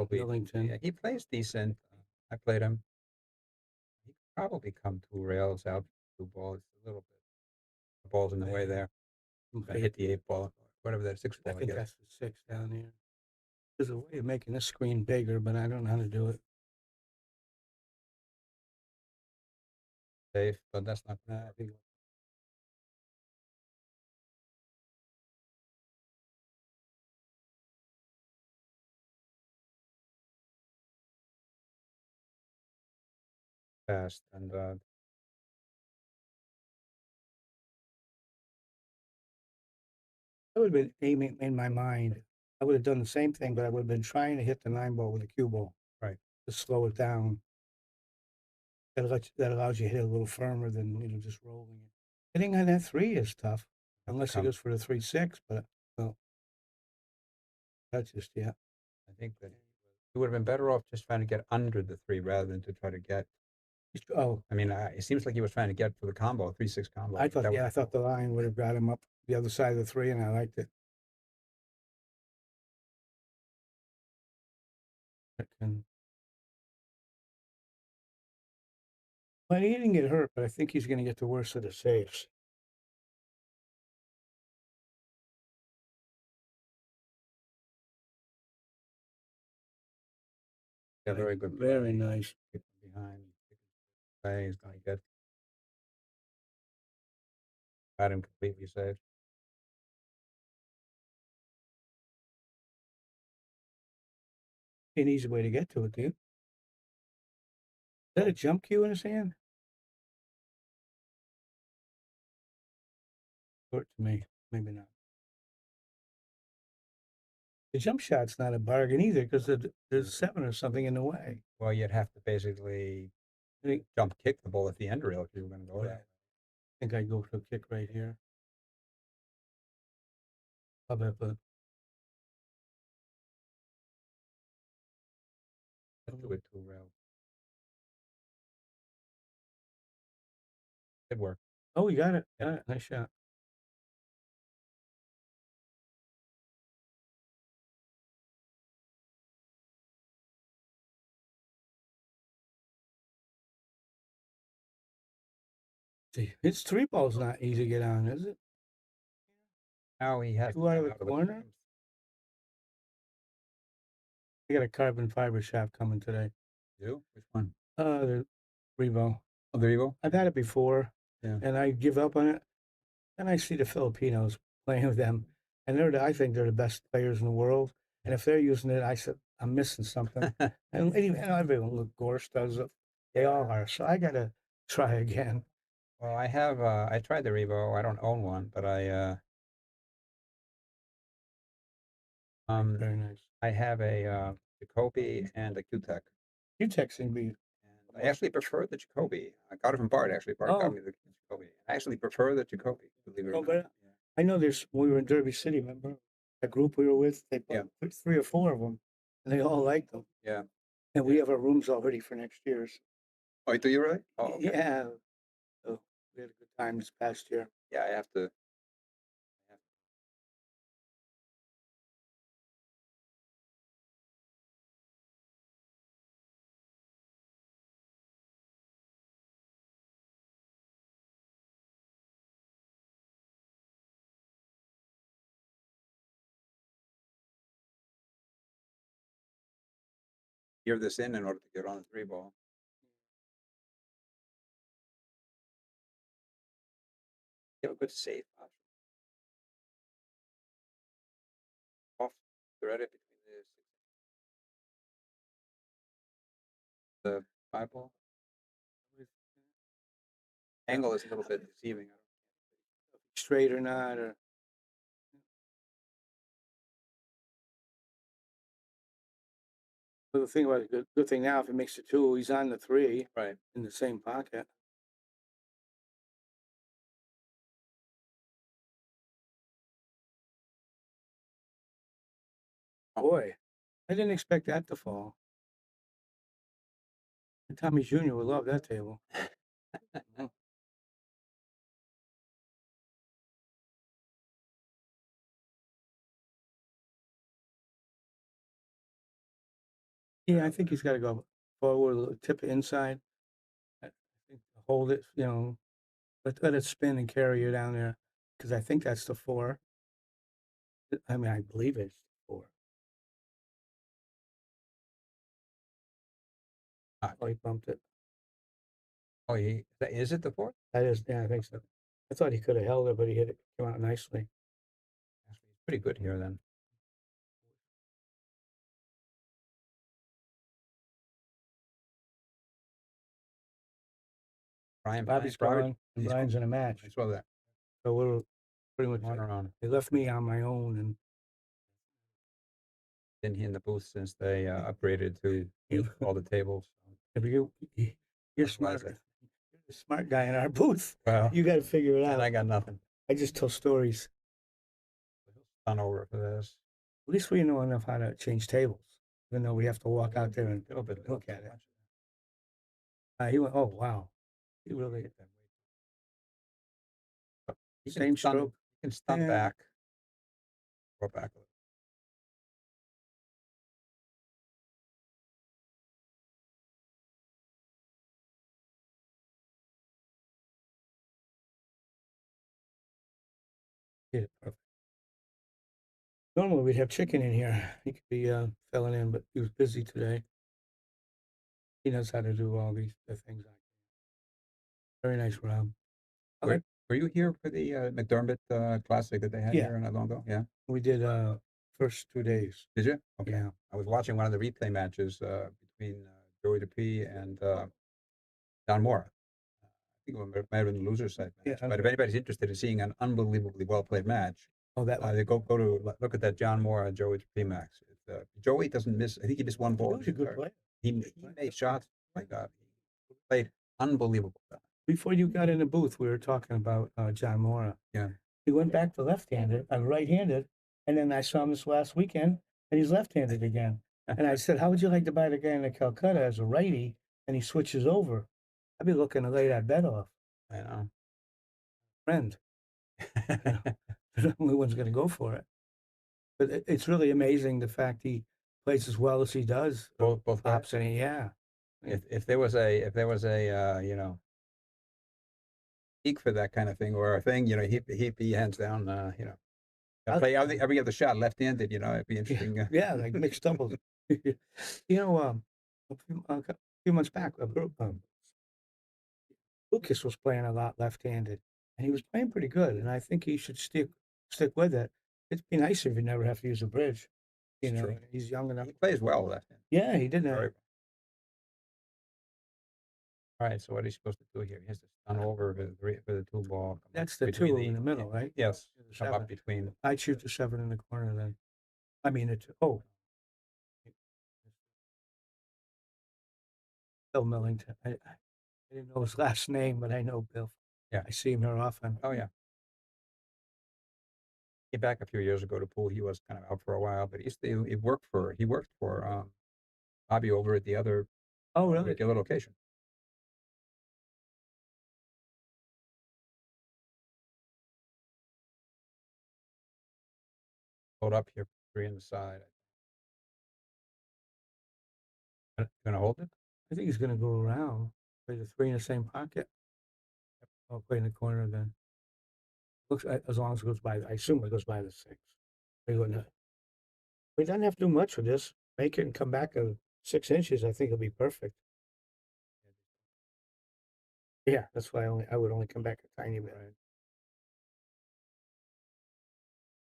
Billington. Yeah, he plays decent. I played him. He could probably come 2 rails out, 2 balls. A little bit. The ball's in the way there. I hit the 8 ball, whatever that 6 ball. I think that's the 6 down here. There's a way of making this screen bigger, but I don't know how to do it. Safe, but that's not big. Fast and I would have been aiming in my mind. I would have done the same thing, but I would have been trying to hit the 9 ball with a cue ball. Right. To slow it down. That allows you to hit a little firmer than just rolling it. Hitting on that 3 is tough, unless he goes for the 3-6. But well, that's just I think that he would have been better off just trying to get under the 3 rather than to try to get. Oh, I mean, it seems like he was trying to get for the combo, 3-6 combo. I thought the line would have got him up the other side of the 3, and I liked it. Well, he didn't get hurt, but I think he's going to get the worst of the saves. Yeah, very good. Very nice. Behind. He's going to get. Got him completely saved. An easy way to get to it, dude. Is that a jump cue in his hand? Short to me, maybe not. The jump shot's not a bargain either because there's 7 or something in the way. Well, you'd have to basically jump kick the ball at the end rail if you were going to go there. I think I'd go for a kick right here. How about that? Do it 2 rail. Good work. Oh, you got it. Got it. Nice shot. See, his 3 ball's not easy to get on, is it? Now he has 2 out of the corner. I got a carbon fiber shaft coming today. You? Which one? The Revo. Oh, the Revo? I've had it before, Yeah. and I give up on it. And I see the Filipinos playing with them, and I think they're the best players in the world. And if they're using it, I said, I'm missing something. and everyone, look, Gorse does it. They all are. So I got to try again. Well, I have, I tried the Revo. I don't own one, but Very nice. I have a Jacoby and a Q-Tech. Q-Tech seem to be. I actually prefer the Jacoby. I got it from Bart, actually. Bart got me the Jacoby. I actually prefer the Jacoby, believe it or not. But I know when we were in Derby City, remember? That group we were with, they put 3 or 4 of them, and they all liked them. Yeah. And we have our rooms already for next year's. Oh, do you really? Oh, okay. Yeah. So we had a good time this past year. Yeah, I have to. gear this in order to get on the 3-ball. You have a good save option. Off thread it between the 5-ball. Angle is a little bit deceiving. Straight or not, or the thing about it, good thing now, if it makes it 2, he's on the 3, right, in the same pocket. Boy, I didn't expect that to fall. And Tommy Jr. would love that table. Yeah, I think he's got to go forward, tip it inside. I think hold it, let it spin and carry you down there, because I think that's the 4. I mean, I believe it's 4. Oh, he bumped it. Oh, is it the 4th? That is, yeah, I think so. I thought he could have held it, but he hit it, came out nicely. He's pretty good here then. Bobby's gone, and Brian's in a match. I saw that. So we're pretty much around. They left me on my own, and Been here in the booth since they upgraded to all the tables. You're smart. You're the smart guy in our booth. Well, you got to figure it out. And I got nothing. I just tell stories. Done over for this. At least we know enough how to change tables, even though we have to walk out there and look at it. He went, oh, wow. He really hit that way. Same stroke. You can stop back. Go back a little. Yeah, perfect. Normally we'd have Chicken in here. He could be filling in, but he was busy today. He knows how to do all these things. Very nice, Rob. Were you here for the McDermott Classic that they had here not long ago? Yeah. We did first 2 days. Did you? Okay. Yeah. I was watching one of the replay matches between Joey DeP and Don Mora. I think it might have been the loser's side match. But if anybody's interested in seeing an unbelievably well played match, they go to look at that John Mora Joey DeP match. Joey doesn't miss. I think he missed one ball. He was a good player. He made shots. My God, he played unbelievable. Before you got in the booth, we were talking about John Mora. Yeah. He went back to left-handed, right-handed, and then I saw him this last weekend, and he's left-handed again. And I said, how would you like to buy the guy in the Calcutta as a righty, and he switches over? I'd be looking to lay that bet off. I know. Friend. They're the only one's going to go for it. But it's really amazing the fact he plays as well as he does. Both pops, and yeah. If there was a peak for that kind of thing or a thing, he'd be hands down, play every other shot left-handed, it'd be interesting. Yeah, like mixed doubles. A few months back, Lucas was playing a lot left-handed, and he was playing pretty good, and I think he should stick with it. It'd be nice if he never have to use a bridge. He's young enough. He plays well left-handed. Yeah, he did that. Very well. All right, so what is he supposed to do here? He has to stun over for the 2-ball. That's the 2 in the middle, right? Yes. Come up between. I'd shoot the 7 in the corner then. I mean, Bill Millington. I didn't know his last name, but I know Bill. Yeah. I see him here often. Oh, yeah. He came back a few years ago to pool. He was kind of out for a while, but he worked for Bobby over at the other regular location. Hold up here, 3 on the side. Gonna hold it? I think he's gonna go around. Play the 3 in the same pocket. I'll play in the corner then. Looks as long as it goes by. I assume it goes by the 6. We doesn't have to do much with this. Make it and come back 6 inches, I think it'll be perfect. Yeah, that's why I would only come back a tiny bit.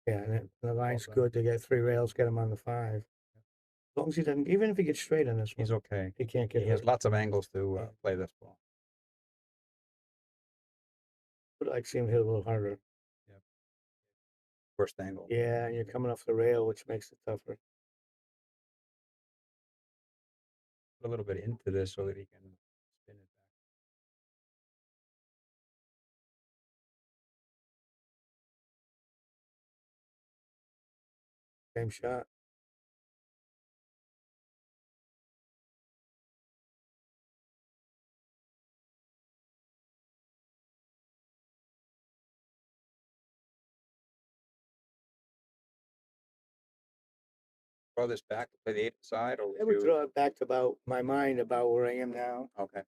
Yeah, and the line's good. They get 3 rails, get him on the 5. As long as he doesn't, even if he gets straight on this one, He's okay. he can't get He has hurt. lots of angles to play this ball. Would like to see him hit a little harder. Worst angle. Yeah, and you're coming off the rail, which makes it tougher. Put a little bit into this so that he can spin it back. Same shot. Throw this back to play the 8 side, or I would draw it back to about my mind about where I am now. Okay.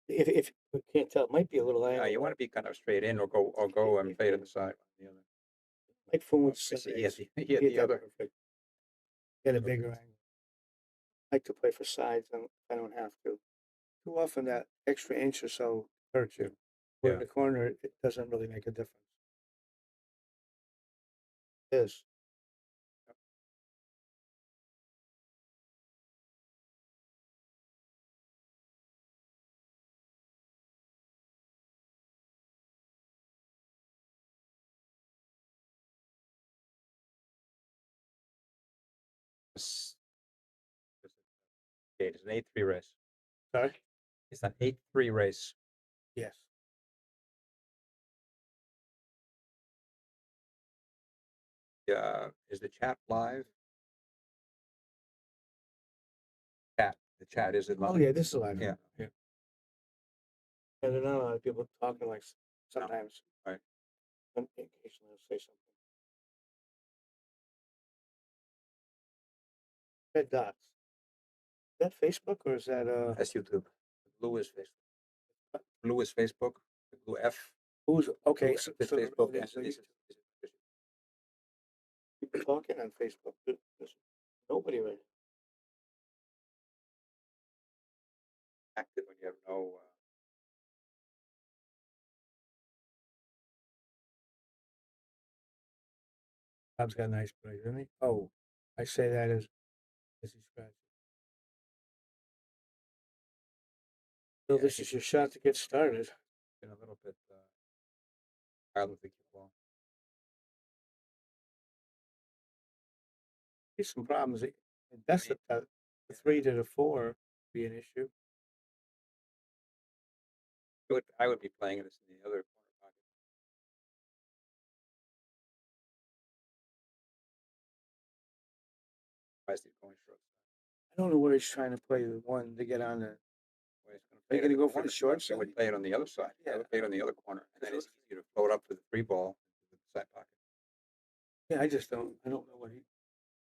If you can't tell, it might be a little angle. You want to be kind of straight in, or go and play to the side. The other. Like from with I see, sides. he had the other. Perfect. Get a bigger angle. I like to play for sides, and I don't have to. Too often that extra inch or so hurts you. Where in the corner, it doesn't really make a difference. This. Okay, it's an 8-3 race. Sorry? It's an 8-3 race. Yes. Is the chat live? The chat is it live? Oh yeah, this is live. Yeah. Yeah. And there are not a lot of people talking like sometimes. Right. Occasionally I'll say something. Red dots. Is that Facebook or is that That's YouTube. Blue is Facebook. Blue is Facebook. The blue F. Who's okay? Blue So, F is so Facebook. there's people talking on Facebook. There's nobody right Active when you have no. Bob's got a nice play, doesn't he? Oh, I say that as he scratches. So this is your shot to get started. Been a little bit wild with the cue ball. There's some problems. That's the 3 to the 4 would be an issue. I would be playing this in the other corner pocket. Why is he going short? I don't know where he's trying to play the one to get on the. Are you going to go for the short side? I would play it on the other side. I would play it on the other corner, and then it's easier to float up to the 3 ball to the side pocket. Yeah, I just don't. I don't know what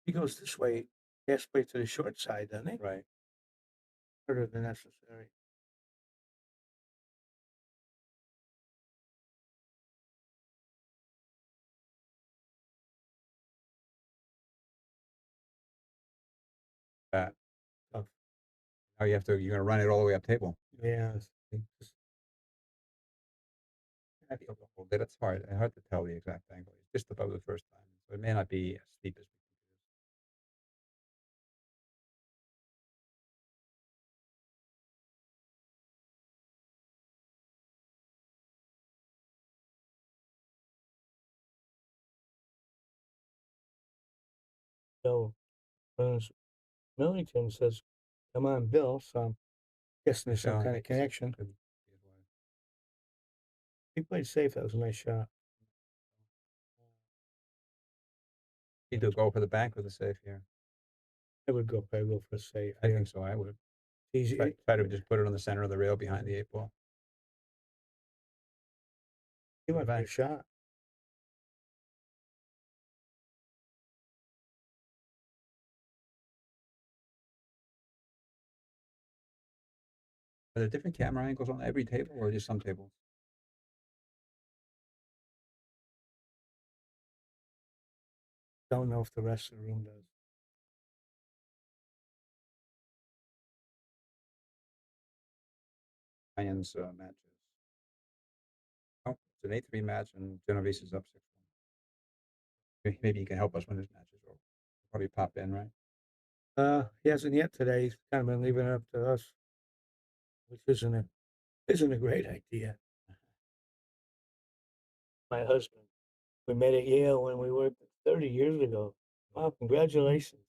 he goes this way. He has to play to the short side, doesn't he? Right. Harder than necessary. That. Tough. Now you're going to run it all the way up table. Yeah. A little bit. It's hard to tell the exact angle. It's just above the first time, so it may not be as steep as we think it is. So, Billington says, "Come on, Bill." So I'm guessing there's some kind of connection. He played safe. That was a nice shot. You do go for the bank with a safe here. I would probably go for a safe. I think so. I would. Easy. Try to just put it on the center of the rail behind the 8 ball. He went for a shot. Are there different camera angles on every table, or just some tables? Don't know if the rest of the room does. Ryan's matches. Oh, it's an 8-3 match, and Genovese is up 6-1. Maybe you can help us win this match as well. Probably pop in, right? He hasn't yet today. He's kind of been leaving it up to us, which isn't a great idea. My husband, we met at Yale when we were 30 years ago. Wow, congratulations.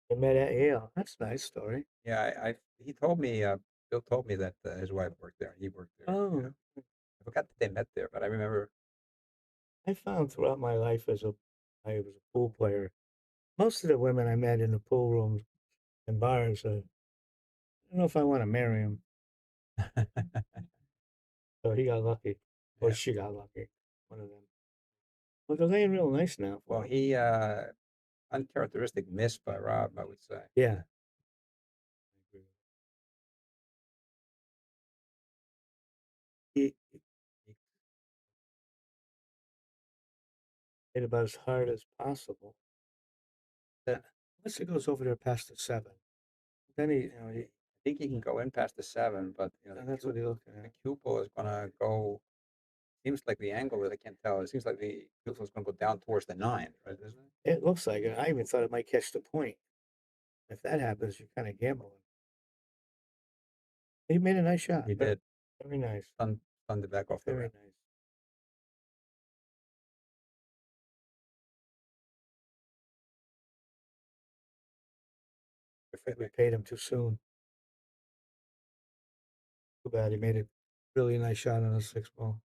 We met at Yale. That's a nice story. Yeah, he told me, Bill told me that his wife worked there. He worked there. Oh. I forgot that they met there, but I remember. I found throughout my life I was a pool player. Most of the women I met in the pool rooms and bars, I don't know if I want to marry him. So he got lucky, or she got lucky, one of them. Well, they're laying real nice now. Well, he uncharacteristic miss by Rob, I would say. Yeah. He hit about as hard as possible. Once it goes over there past the 7, then I think he can go in past the 7, but that's what he's looking at. The pupil is gonna go. Seems like the angle that I can't tell. It seems like the pupil is gonna go down towards the 9, right? Isn't it? It looks like it. I even thought it might catch the point. If that happens, you're kind of gambling. He made a nice shot. He did. Very nice. Stunned it back off the Very rim. nice. We paid him too soon. Too bad. He made a really nice shot on a 6-ball.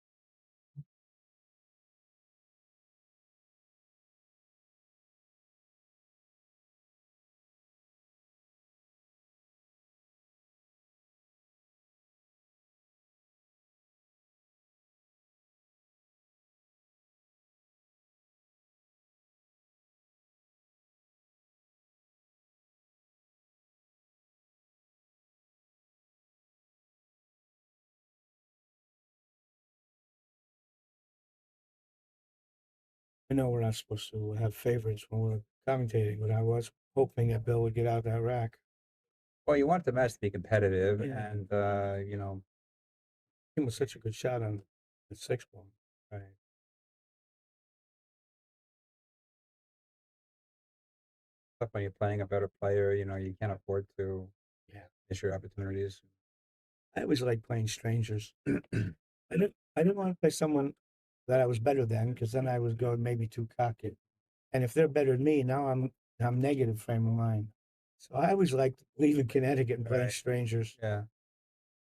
I know we're not supposed to have favorites when we're commentating, but I was hoping that Bill would get out of that rack. Well, you want the match to be competitive, Yeah. and He was such a good shot on the 6-ball. right. But when you're playing a better player, you can't afford to miss your opportunities. I always like playing strangers. I didn't want to play someone that I was better than, because then I was going maybe too cocky. And if they're better than me, now I'm negative frame of mind. So I always liked leaving Connecticut and playing Right. strangers. Yeah.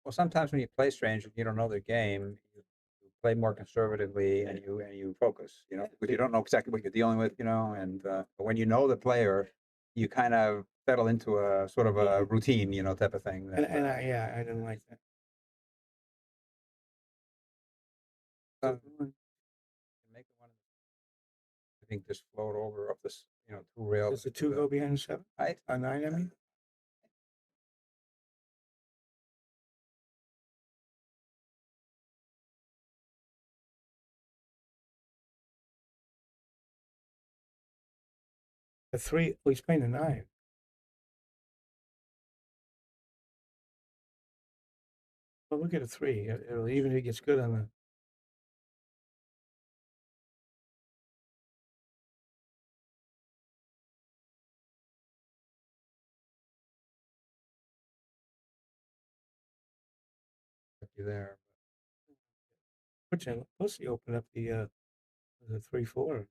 Well, sometimes when you play strangers, you don't know their game. You play more conservatively, and you focus. Because you don't know exactly what you're dealing with. And but when you know the player, you kind of settle into a sort of a routine, type of thing. And I didn't like that. Make one. I think just float over up this, 2 rails. Does the 2 go behind the 7? Right. A 9, I mean? The 3, oh, he's playing the 9. Well, look at a 3. Even if he gets good on the. You there. Plus, he opened up the 3-4.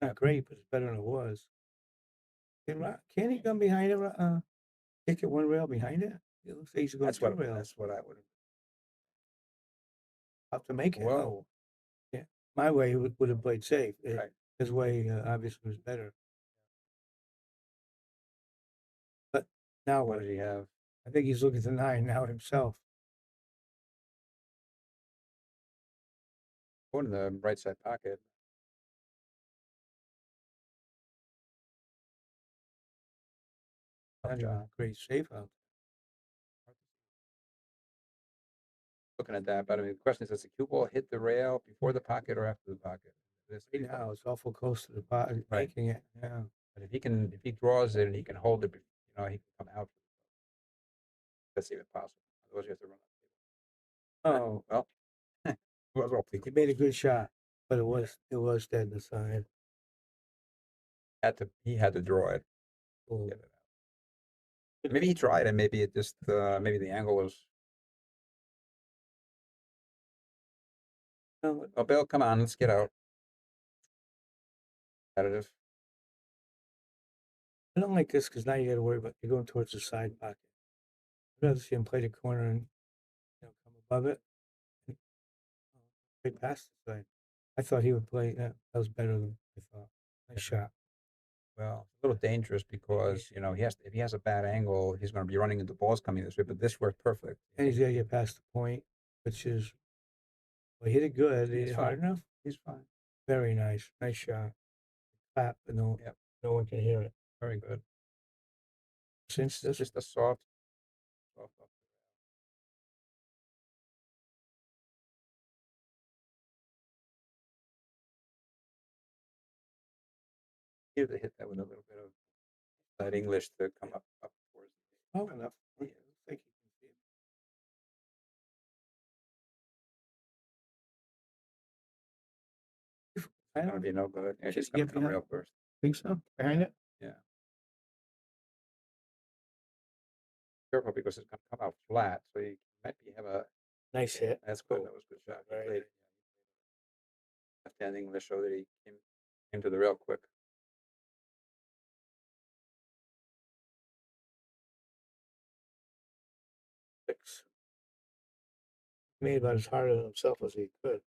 Not great, but it's better than it was. Can he come behind it? Kick it 1 rail behind it? It looks like he's going 2 rails. That's what I would have to make it. Whoa. Oh. Yeah, my way would have played safe. Right. His way obviously was better. But now What does he have? I think he's looking to 9 now himself. Go in the right side pocket. Not even a great safe out. Looking at that, but I mean, the question is, does the cue ball hit the rail before the pocket or after the pocket? Right now, it's awful close to the pocket, Right. making it. Yeah. But if he draws it and he can hold it you know, he can come out. That's even possible. Otherwise, you have to run up. Oh well, it was all He made a good shot, but it was dead in the side. He had to draw it. Get it out. Maybe he tried, and maybe it just maybe the angle was. Oh, Bill, come on, let's get out. Competitive. I don't like this because now you got to worry about you're going towards the side pocket. I'd rather see him play the corner and come above it, and play past the side. I thought he would play that. That was better than I thought. Nice shot. Well, it's a little dangerous because you know if he has a bad angle, he's going to be running into balls coming this way. But this worked perfect. And he's got to get past the point, which is well, he hit it good. He He's hit it fine. hard enough. He's fine. Very nice. Nice shot. Clap, but no one can hear it. Very good. Since this Just a soft up. Here to hit that with a little bit of that English to come up towards. Oh, enough. Yeah, thank you. I That'll be no good. Yeah, she's Just going get to come behind- real first. Think so? Behind it? Yeah. Careful because it's going to come out flat, so you might have a. Nice hit. That's good. That was a good shot. He played left-hand English so that he came to the rail quick. Six. Made about as hard on himself as he could.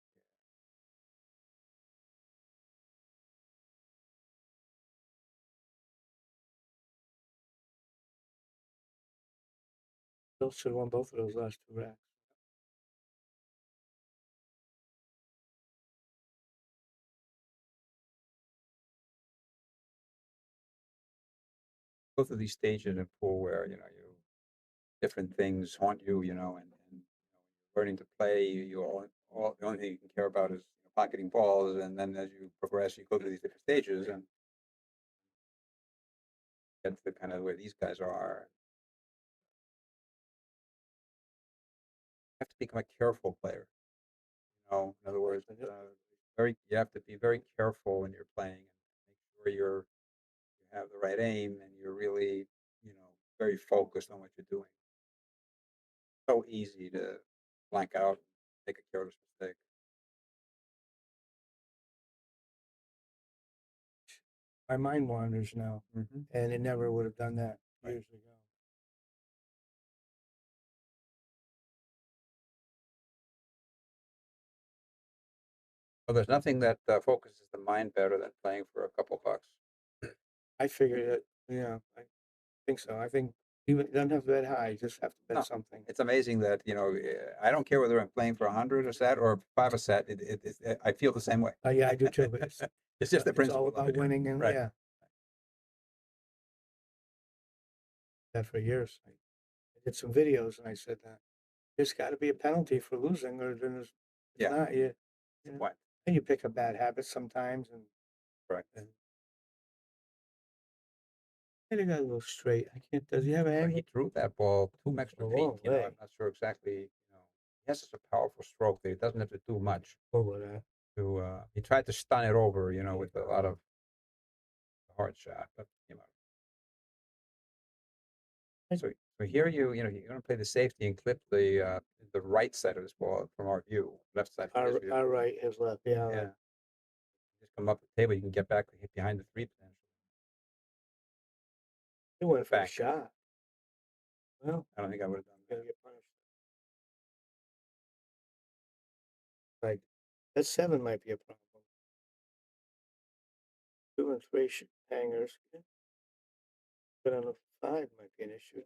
Bill should have won both of those last two racks. Both of these stages in pool where you different things haunt you, and learning to play, the only thing you can care about is pocketing balls, and then as you progress, you go through these different stages and get to kind of where these guys are. You have to become a careful player. In other words, you have to be very careful when you're playing and make sure you have the right aim and you're really, very focused on what you're doing. So easy to blank out, make a careless mistake. My mind wanders now, and it never would have done that years ago. Well, there's nothing that focuses the mind better than playing for a couple bucks. I figured it. Yeah, I think so. I think even it doesn't have to bet high. You just have to bet No, something. It's amazing that I don't care whether I'm playing for 100 a set or 5 a set. I feel the same way. Yeah, I do too. But It's just the it's principle all of about it. winning, and Right. yeah, that for years. I did some videos, and I said that there's got to be a penalty for losing, or then there's Yeah. not. What? And you pick a bad habit sometimes, and Correct. I think I got a little straight. I can't. Does he have a He angle? threw that ball 2 extra A feet. long way. I'm not sure exactly. He has such a powerful stroke that he doesn't have to do much. Over that. He tried to stun it over, with a lot of hard shot, but So here you're going to play the safety and clip the right side of this ball from our view, left side. Our right, his left. Yeah. Yeah. Right. Just come up the table, you can get back hit behind the three potential. He went for a Back. shot. Well, I don't think I would have done gonna that. get punished. Right. That 7 might be a problem. 2 and 3 hangers. But on a 5 might be an issue too.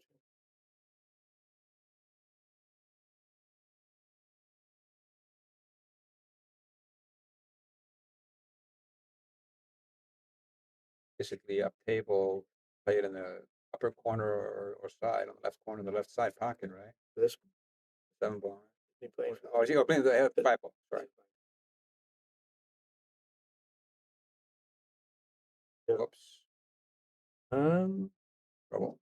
Basically up table, play it in the upper corner or side, on the left corner, the left side pocket, right? This 7 ball. he playing. Oh, is he playing the 5 ball? Sorry. Whoops. Um, Trouble.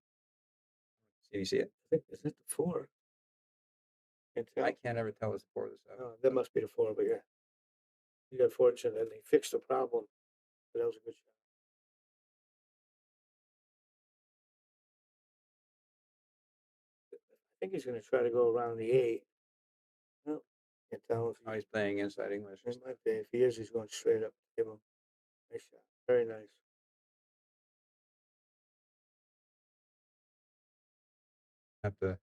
Can you see it? I think, is it the 4? Can't tell. I can't ever tell it's 4 or the 7. Oh, that must be the 4, but yeah. You got fortunate and they fixed the problem. But that was a good shot. I think he's going to try to go around the 8. Well, can't tell if Oh, he's playing inside English. It might be. If he is, he's going straight up. Give him. Nice shot. Very nice. Have to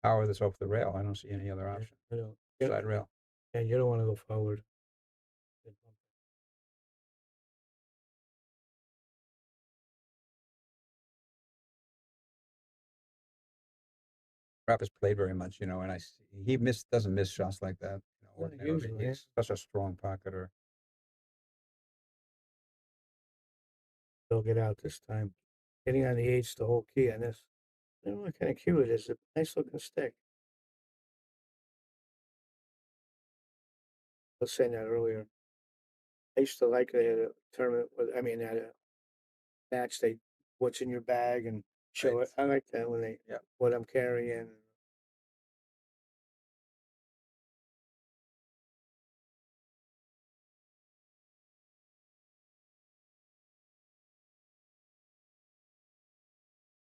power this off the rail. I don't see any other option. I don't. Side rail. Yeah, you don't want to go forward. Crap is played very much, you know, and he doesn't miss shots like that. You know, ordinarily. Usually, He's such a strong pocketer. They'll get out this time. Getting on the 8's the whole key on this. I don't know what kind of cue it is. It's a nice looking stick. I was saying that earlier. I used to like they had a tournament with, at a match, what's in your bag and show it. I like that when they, what I'm carrying.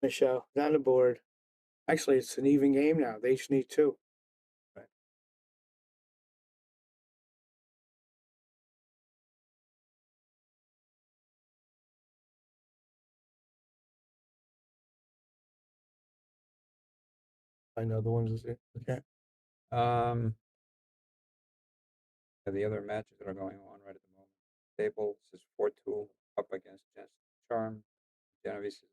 Michelle, on the board. Actually, it's an even game now. They each need 2. Right. I know the ones that okay. The other matches that are going on right at the moment. Staples is 4-2 up against Charm. Genovese is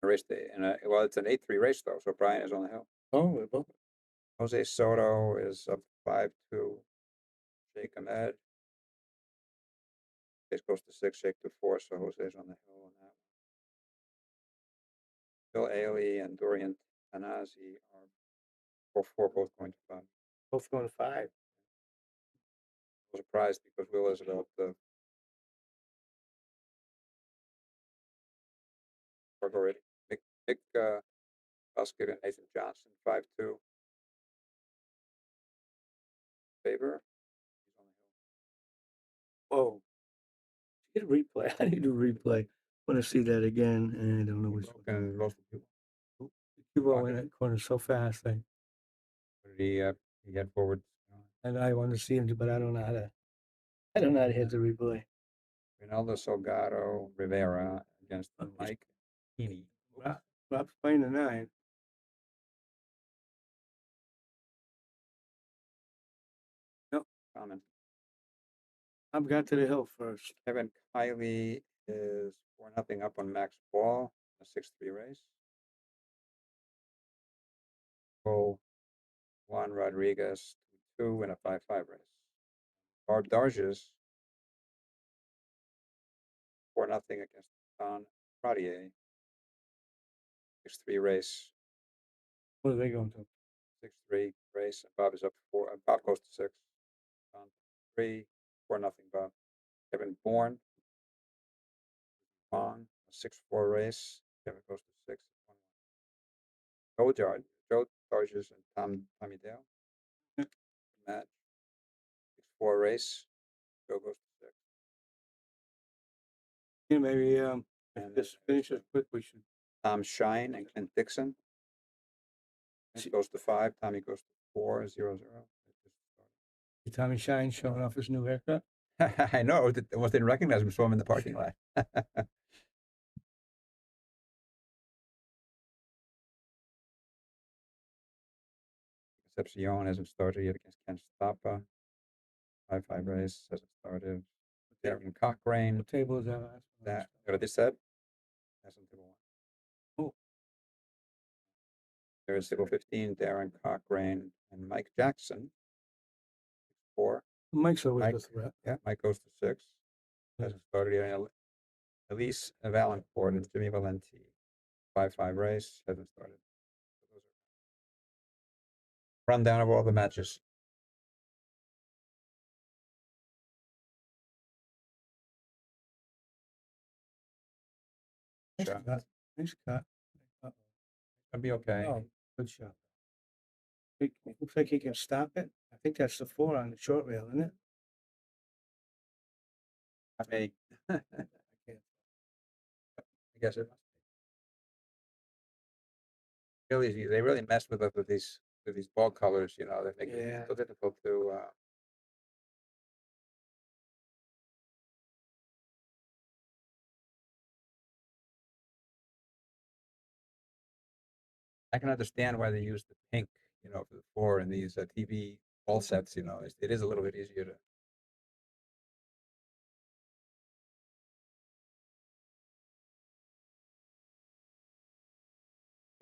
a race day, and well, it's an 8-3 race though. So Brian is on the hill. Oh, we're both. Jose Soto is up 5-2. Sheikh Ahmed. Case goes to 6, Sheikh to 4, so Jose's on the hill on that one. Bill Ailey and Dorian Tanazi are 4-4, both going to 5. Both going 5. I was surprised because Will is about already. Nick Buskett and Nathan Johnson, 5-2. Favor. He's on the hill. Whoa. Get a replay. I need to replay. I want to see that again. And I don't know which one. And most of the people. Cubo in that corner so fast. What did he had forward? And I want to see him, but I don't know how to hit the replay. Ronaldo Salgado Rivera against Mike Heaney. Rob's playing the 9. Nope. Common. I've got to the hill first. Kevin Kiley is 4-0 up on Max Ball, a 6-3 race. Juan Rodriguez 2 in a 5-5 race. Barb Darges 4-0 against Don Pradier. 6-3 race. What are they going to? 6-3 race. And Bob is up 4. Bob goes to 6. Don 3. 4-0 Bob. Kevin Bourne. On a 6-4 race. Kevin goes to 6. Joe Darges and Tommy Dale. Match. 6-4 race. Joe goes to 6. Yeah, maybe just finish it quick. We should. Tom Shine and Clint Dixon. Clint goes to 5. Tommy goes to 4-0-0. Tommy Shine showing off his new haircut. I know. I almost didn't recognize him. Saw him in the parking lot. Concepcion hasn't started yet against Ken Stappa. 5-5 race hasn't started. Darren Cochrane. What table is that? What they said? That's on table 1. Oh. There's table 15, Darren Cochrane and Mike Jackson. 4. Mike's always a threat. Yeah, Mike goes to 6. Hasn't started yet. Elise Valancourt and Jimmy Valenti. 5-5 race hasn't started. Rundown of all the matches. Nice cut. It'll be okay. Oh, good shot. It looks like he can stop it. I think that's the 4 on the short rail, isn't it? I mean, I guess it must be. Really, they really mess with these ball colors. You know, they make it so difficult to. I can understand why they use the pink, you know, for the 4 in these TV ball sets. You know, it is a little bit easier to.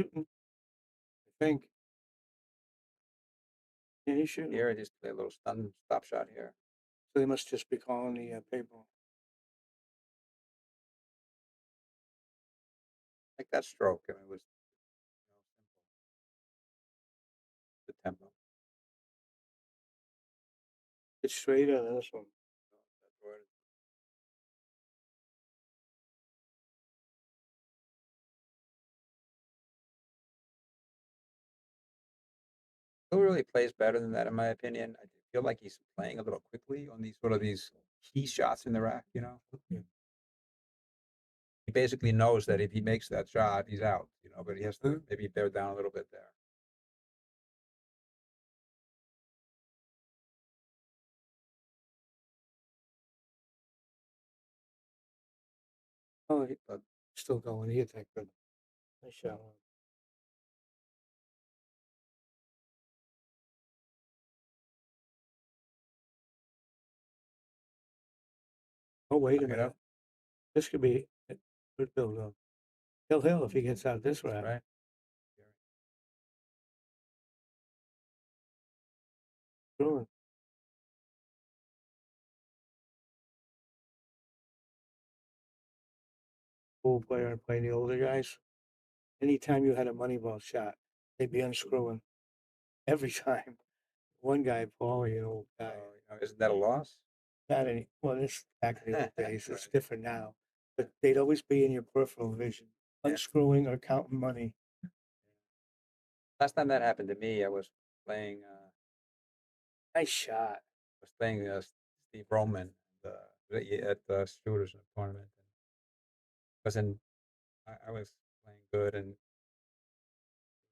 Shooting. I think. Yeah, he's shooting. Here, I just play a little stop shot here. So they must just be calling the paper. Like that stroke, I mean, it was the tempo. It's straight out of this one. Who really plays better than that, in my opinion? I feel like he's playing a little quickly on these key shots in the rack. You know, he basically knows that if he makes that shot, he's out. You know, but he has to maybe bear down a little bit there. Oh, still going. He hit that good. Nice shot. Oh, wait a minute. This could be a good build up. He'll hill if he gets out this rack. Right. Sure. Pool player playing the older guys. Anytime you had a money ball shot, they'd be unscrewing every time. One guy, Paulie, an old guy. Isn't that a loss? Not any. Well, it's back in the old days. It's different now. But they'd always be in your peripheral vision, unscrewing or counting money. Last time that happened to me, I was playing. Nice shot. I was playing Steve Roman at the Shooters tournament. I was playing good and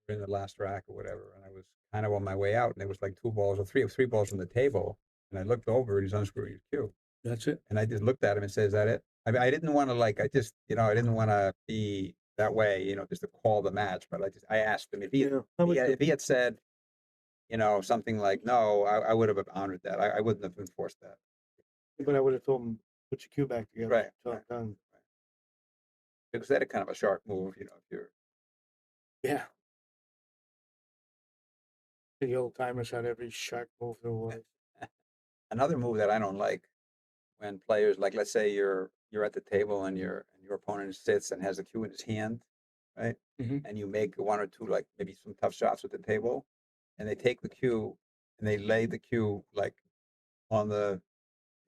in the last rack or whatever, and I was kind of on my way out, and there was like 2 balls or three balls from the table, and I looked over, and he's unscrewing his cue. That's it. And I just looked at him and said, "Is that it?" I mean, I didn't want to I didn't want to be that way, you know, just to call the match. But I asked him if he had said, you know, something like, "No," I would have honored that. I wouldn't have enforced that. But I would have told him, put your cue back together. Right. Until I'm done. Because that kind of a sharp move, you know, if you're. Yeah. The old timers had every sharp move there was. Another move that I don't like when players, like, let's say you're at the table and your opponent sits and has a cue in his hand, right? And you make 1 or 2, like maybe some tough shots with the table, and they take the cue and they lay the cue like on the,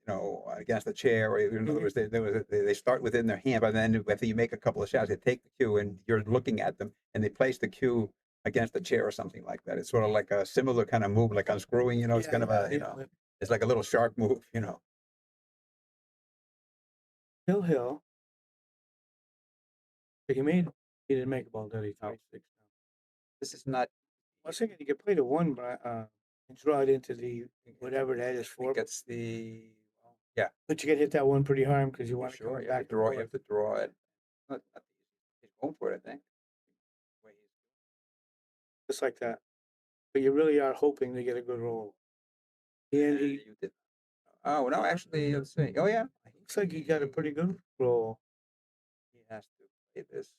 you know, against the chair, or in other words, they start within their hand, but then after you make a couple of shots, they take the cue and you're looking at them, and they place the cue against the chair or something like that. It's sort of like a similar kind of move, like unscrewing. You know, it's kind of a, you know, it's like a little sharp move. You know. Hill. He didn't make a ball, did he? 26 now. This is not. I was thinking you could play the 1, but and draw it into the whatever that is for. It's the yeah. But you get hit that 1 pretty hard because you want to sure, come back. You have to draw it. He's going for it, I think. Just like that. But you really are hoping to get a good roll. And you did. Oh no, actually, let's see. Oh yeah, looks like he got a pretty good roll. He has to play this.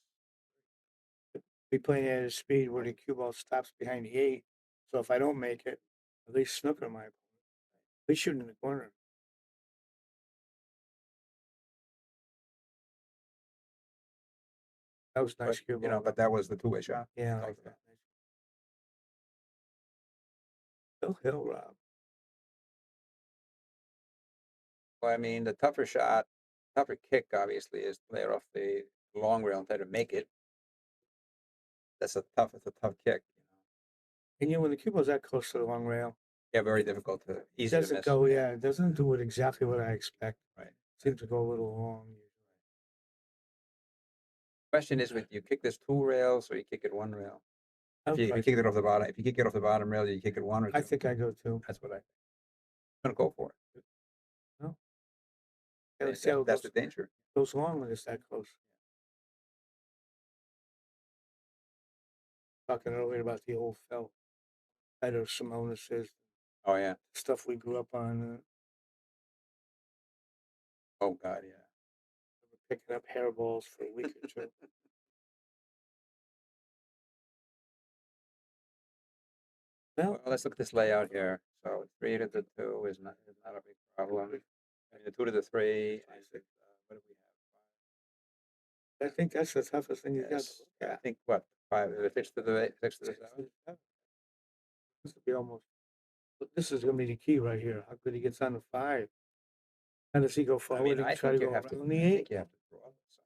Be playing at his speed where the cue ball stops behind the 8. So if I don't make it, at least snooker my opponent. At least shooting in the corner. That was nice cue ball. You know, but that was the 2-way shot. Yeah, I like that. Hill, Rob. Well, I mean, the tougher kick, obviously, is to play it off the long rail and try to make it. That's a tough. It's a tough kick. And when the cue ball's that close to the long rail, Yeah, very difficult to it easy to doesn't miss. go. Yeah, it doesn't do it exactly what I expect. Right. Seems to go a little long. Question is, with you kick this 2 rails or you kick it 1 rail? If you kick it off the bottom, if you kick it off the bottom rail, you kick it 1 or 2? I think I go 2. That's what I'm gonna go for it. No. Yeah, Let's see how it that's goes. the danger. Goes long when it's that close. Talking earlier about the old felt better Simonis is. Oh yeah. Stuff we grew up on. Oh God, yeah. Picking up hairballs for a week or two. Well, let's look at this layout here. So 3 to the 2 is not a big problem. I mean, the 2 to the 3. What do we have? I think that's the toughest thing you got. Yeah, I think what 5, 6 to the 8, 6 to the 7. This would be almost. But this is going to be the key right here. How good he gets on the 5. How does he go forward and try to go around the 8? I think you have to draw this.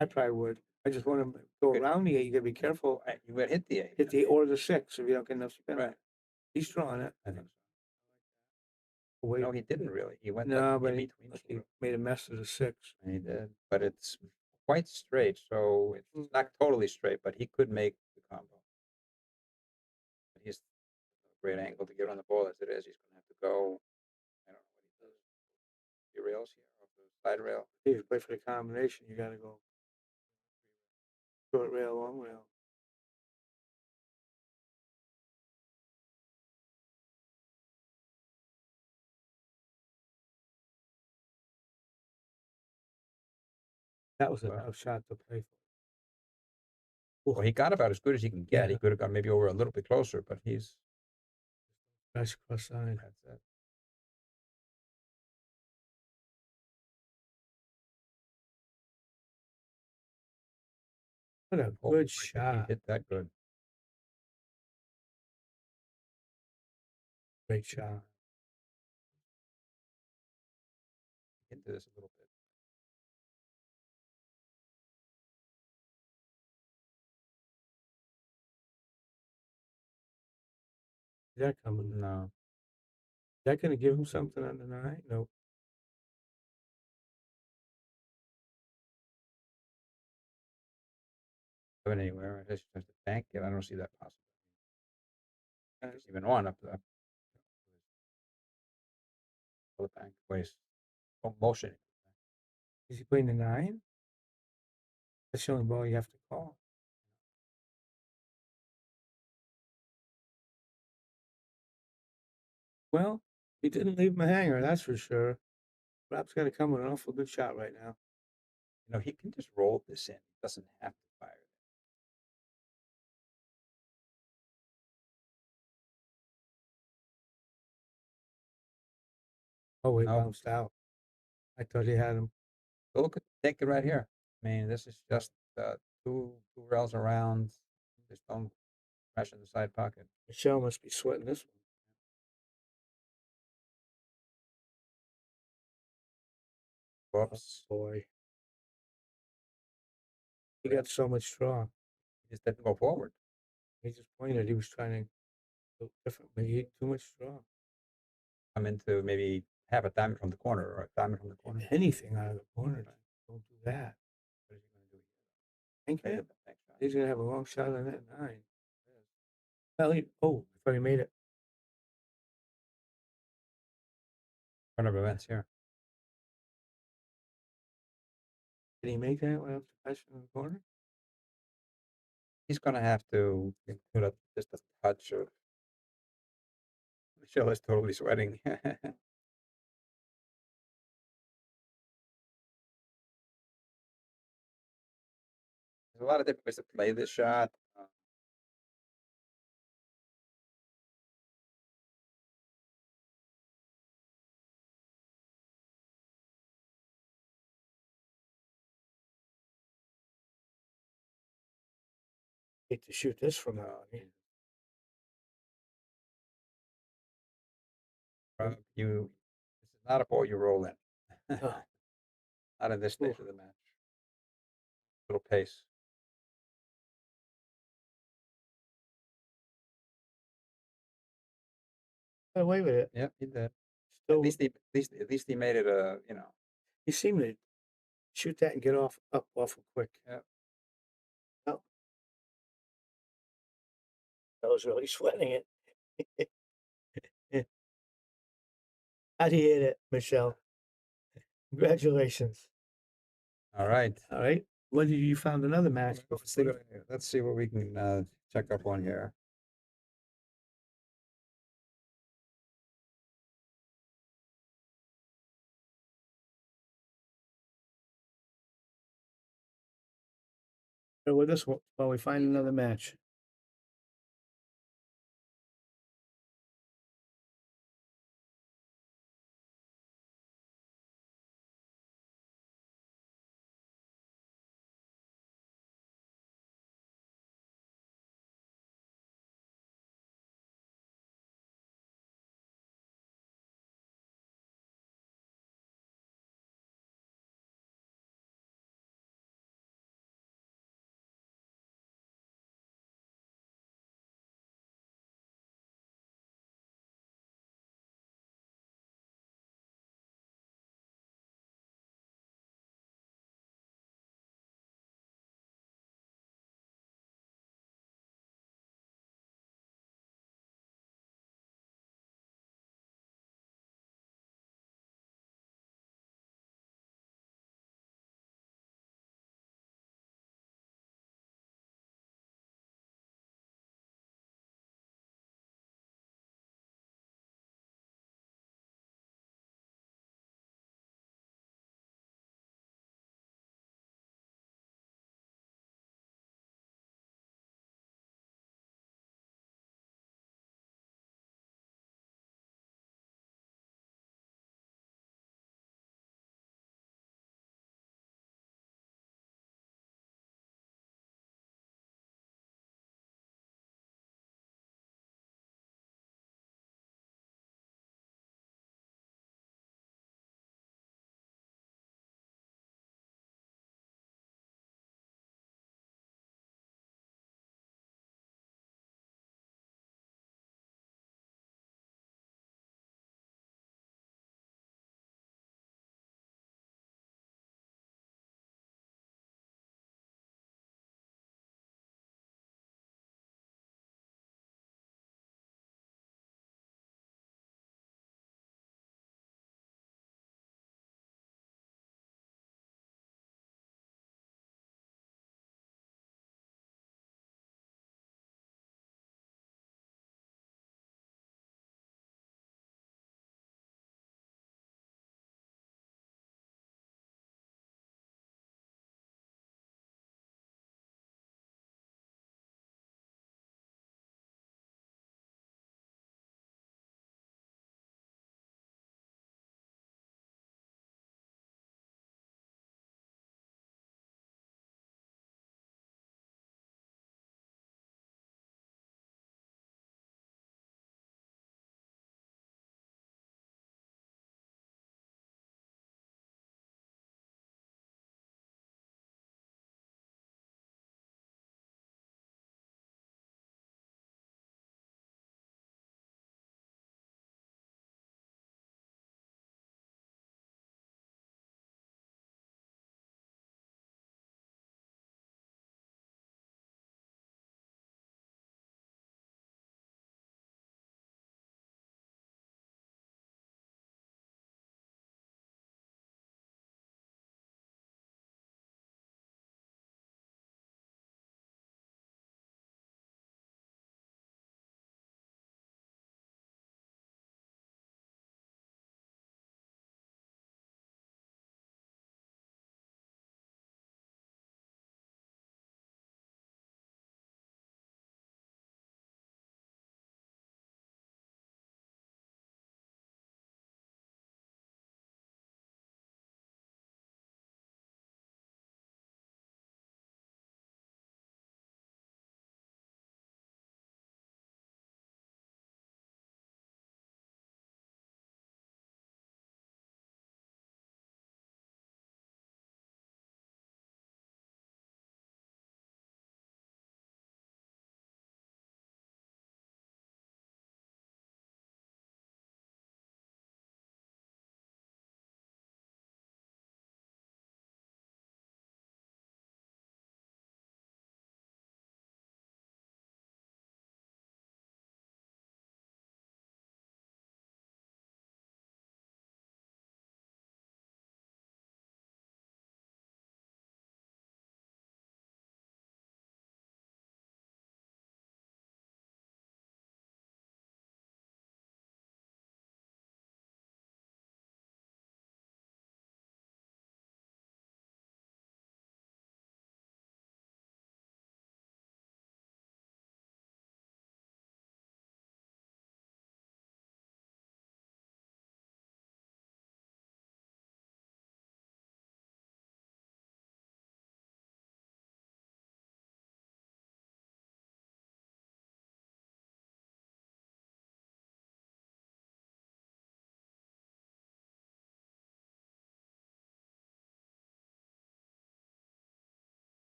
I probably would. I just want to go around the 8. You got to be careful. You would hit the 8. Hit the 8 or the 6 if you don't get enough spin. Right. He's drawing it. I think so. Wait. No, he didn't really. He went No, like but in he between. made a mess of the 6. He did, but it's quite straight, so it's not totally straight, but he could make the combo. But he's a great angle to get on the ball as it is. He's going to have to go. I don't know what he does. The rails here, off the side rail. If you play for the combination, you got to go short rail, long rail. That was a tough shot to play for. Well, he got about as good as he can get. Yeah. He could have got maybe over a little bit closer, but he's. Nice cross side. That's it. What a good shot. He hit that good. Great shot. Into this a little bit. Is that coming? No. Is that going to give him something on the 9? Nope. Going anywhere. I just have to bank it. I don't see that possible. There's even one up there. The bank waste. Oh, motion. Is he playing the 9? That's the only ball you have to call. Well, he didn't leave him a hanger, that's for sure. Rob's got to come with an awful good shot right now. You know, he can just roll this in. He doesn't have to fire it. Oh, he bounced out. I thought he had him. So look at take it right here. I mean, this is just two rails around. Just don't crash in the side pocket. Michelle must be sweating this one. Whoops. Oh, boy. He got so much straw. He just didn't go forward. He just pointed. He was trying to go different, but he had too much straw. Come into maybe half a diamond from the corner or a diamond from the corner. Anything out of the corner. Don't do that. What is he going to do here? Thank you. He's going to have a long shot on that 9. Well, I thought he made it. Turn of events here. Did he make that without the passion in the corner? He's going to have to put up just a touch of. Michelle is totally sweating. There's a lot of different ways to play this shot. Hate to shoot this from out. This is not a ball you roll in. Not in this stage of the match. Little pace. got away with it. Yeah, he did. Still, At least he made it a, you know. he seemed to shoot that and get off up awful quick. Yeah. Oh. I was really sweating it. How'd you hit it, Michelle? Congratulations. All right. All right. When did you found another match? Let's see what we can check up on here. Bear with us while we find another match.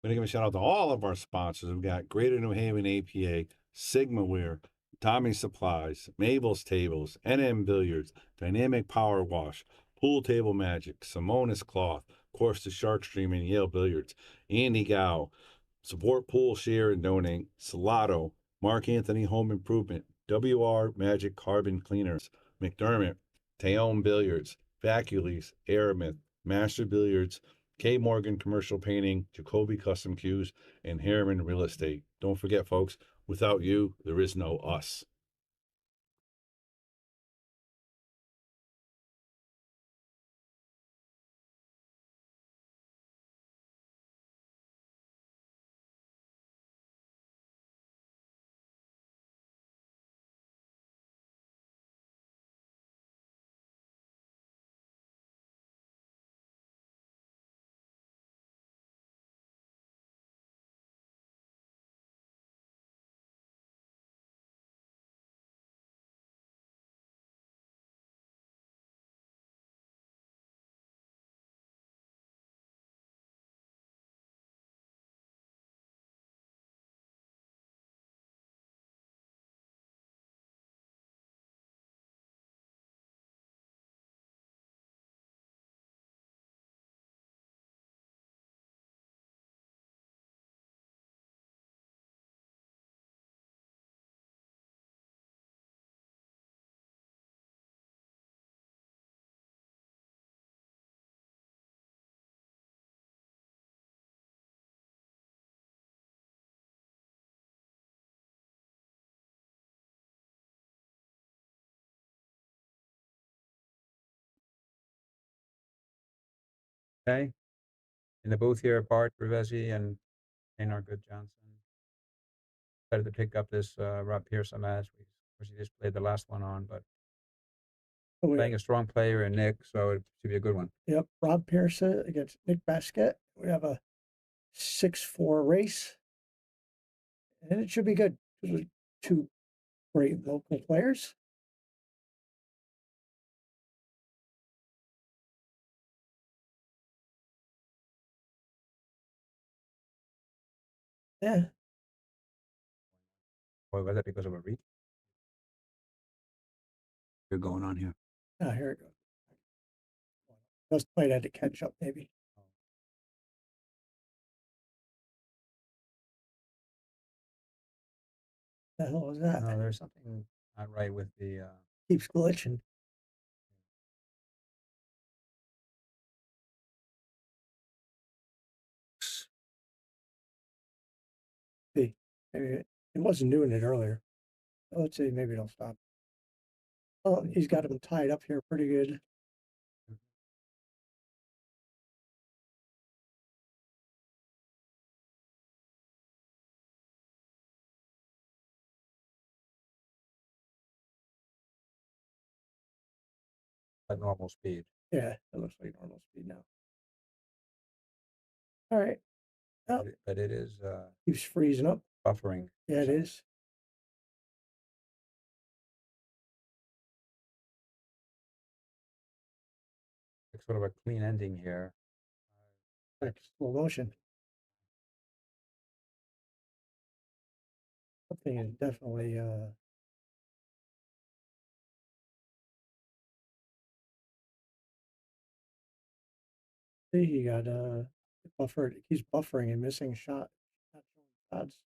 going to give a shout out to all of our sponsors. We've got Greater New Haven APA, Sigma Wear, Tommy Supplies, Mabel's Tables, NM Billiards, Dynamic Power Wash, Pool Table Magic, Simonis Cloth, of course, the Shark Stream and Yale Billiards, Andy Gow, Support Pool, Share, and Donate, Salotto, Mark Anthony Home Improvement, WR Magic Carbon Cleaners, McDermott, Taom Billiards, Vacules, Aramith, Master Billiards, K. Morgan Commercial Painting, Jacoby Custom Cues, and Harriman Real Estate. Don't forget, folks, without you, there is no us. Okay. In the booth here, Bart Rivesi and Einar Good Johnson. Excited to pick up this Rob Pearson match. Of course, he just played the last one on, but playing a strong player in Nick, so it should be a good one. Yep, Rob Pearson against Nick Basquette. We have a 6-4 race, and it should be good. Those are two great local players. Yeah. Boy, was that because of a reach? You're going on here. Oh, here it goes. Just might have to catch up, maybe. The hell was that? No, there's something not right with the. Keeps glitching. See, maybe it wasn't doing it earlier. Let's see, maybe it'll stop. Oh, he's got him tied up here pretty good. At normal speed. Yeah, it looks like normal speed now. All right. Oh, But it is keeps freezing up. buffering. Yeah, it is. Like sort of a clean ending here. Like slow motion. Something is definitely see, he got buffered. He's buffering and missing shot. Not showing shots.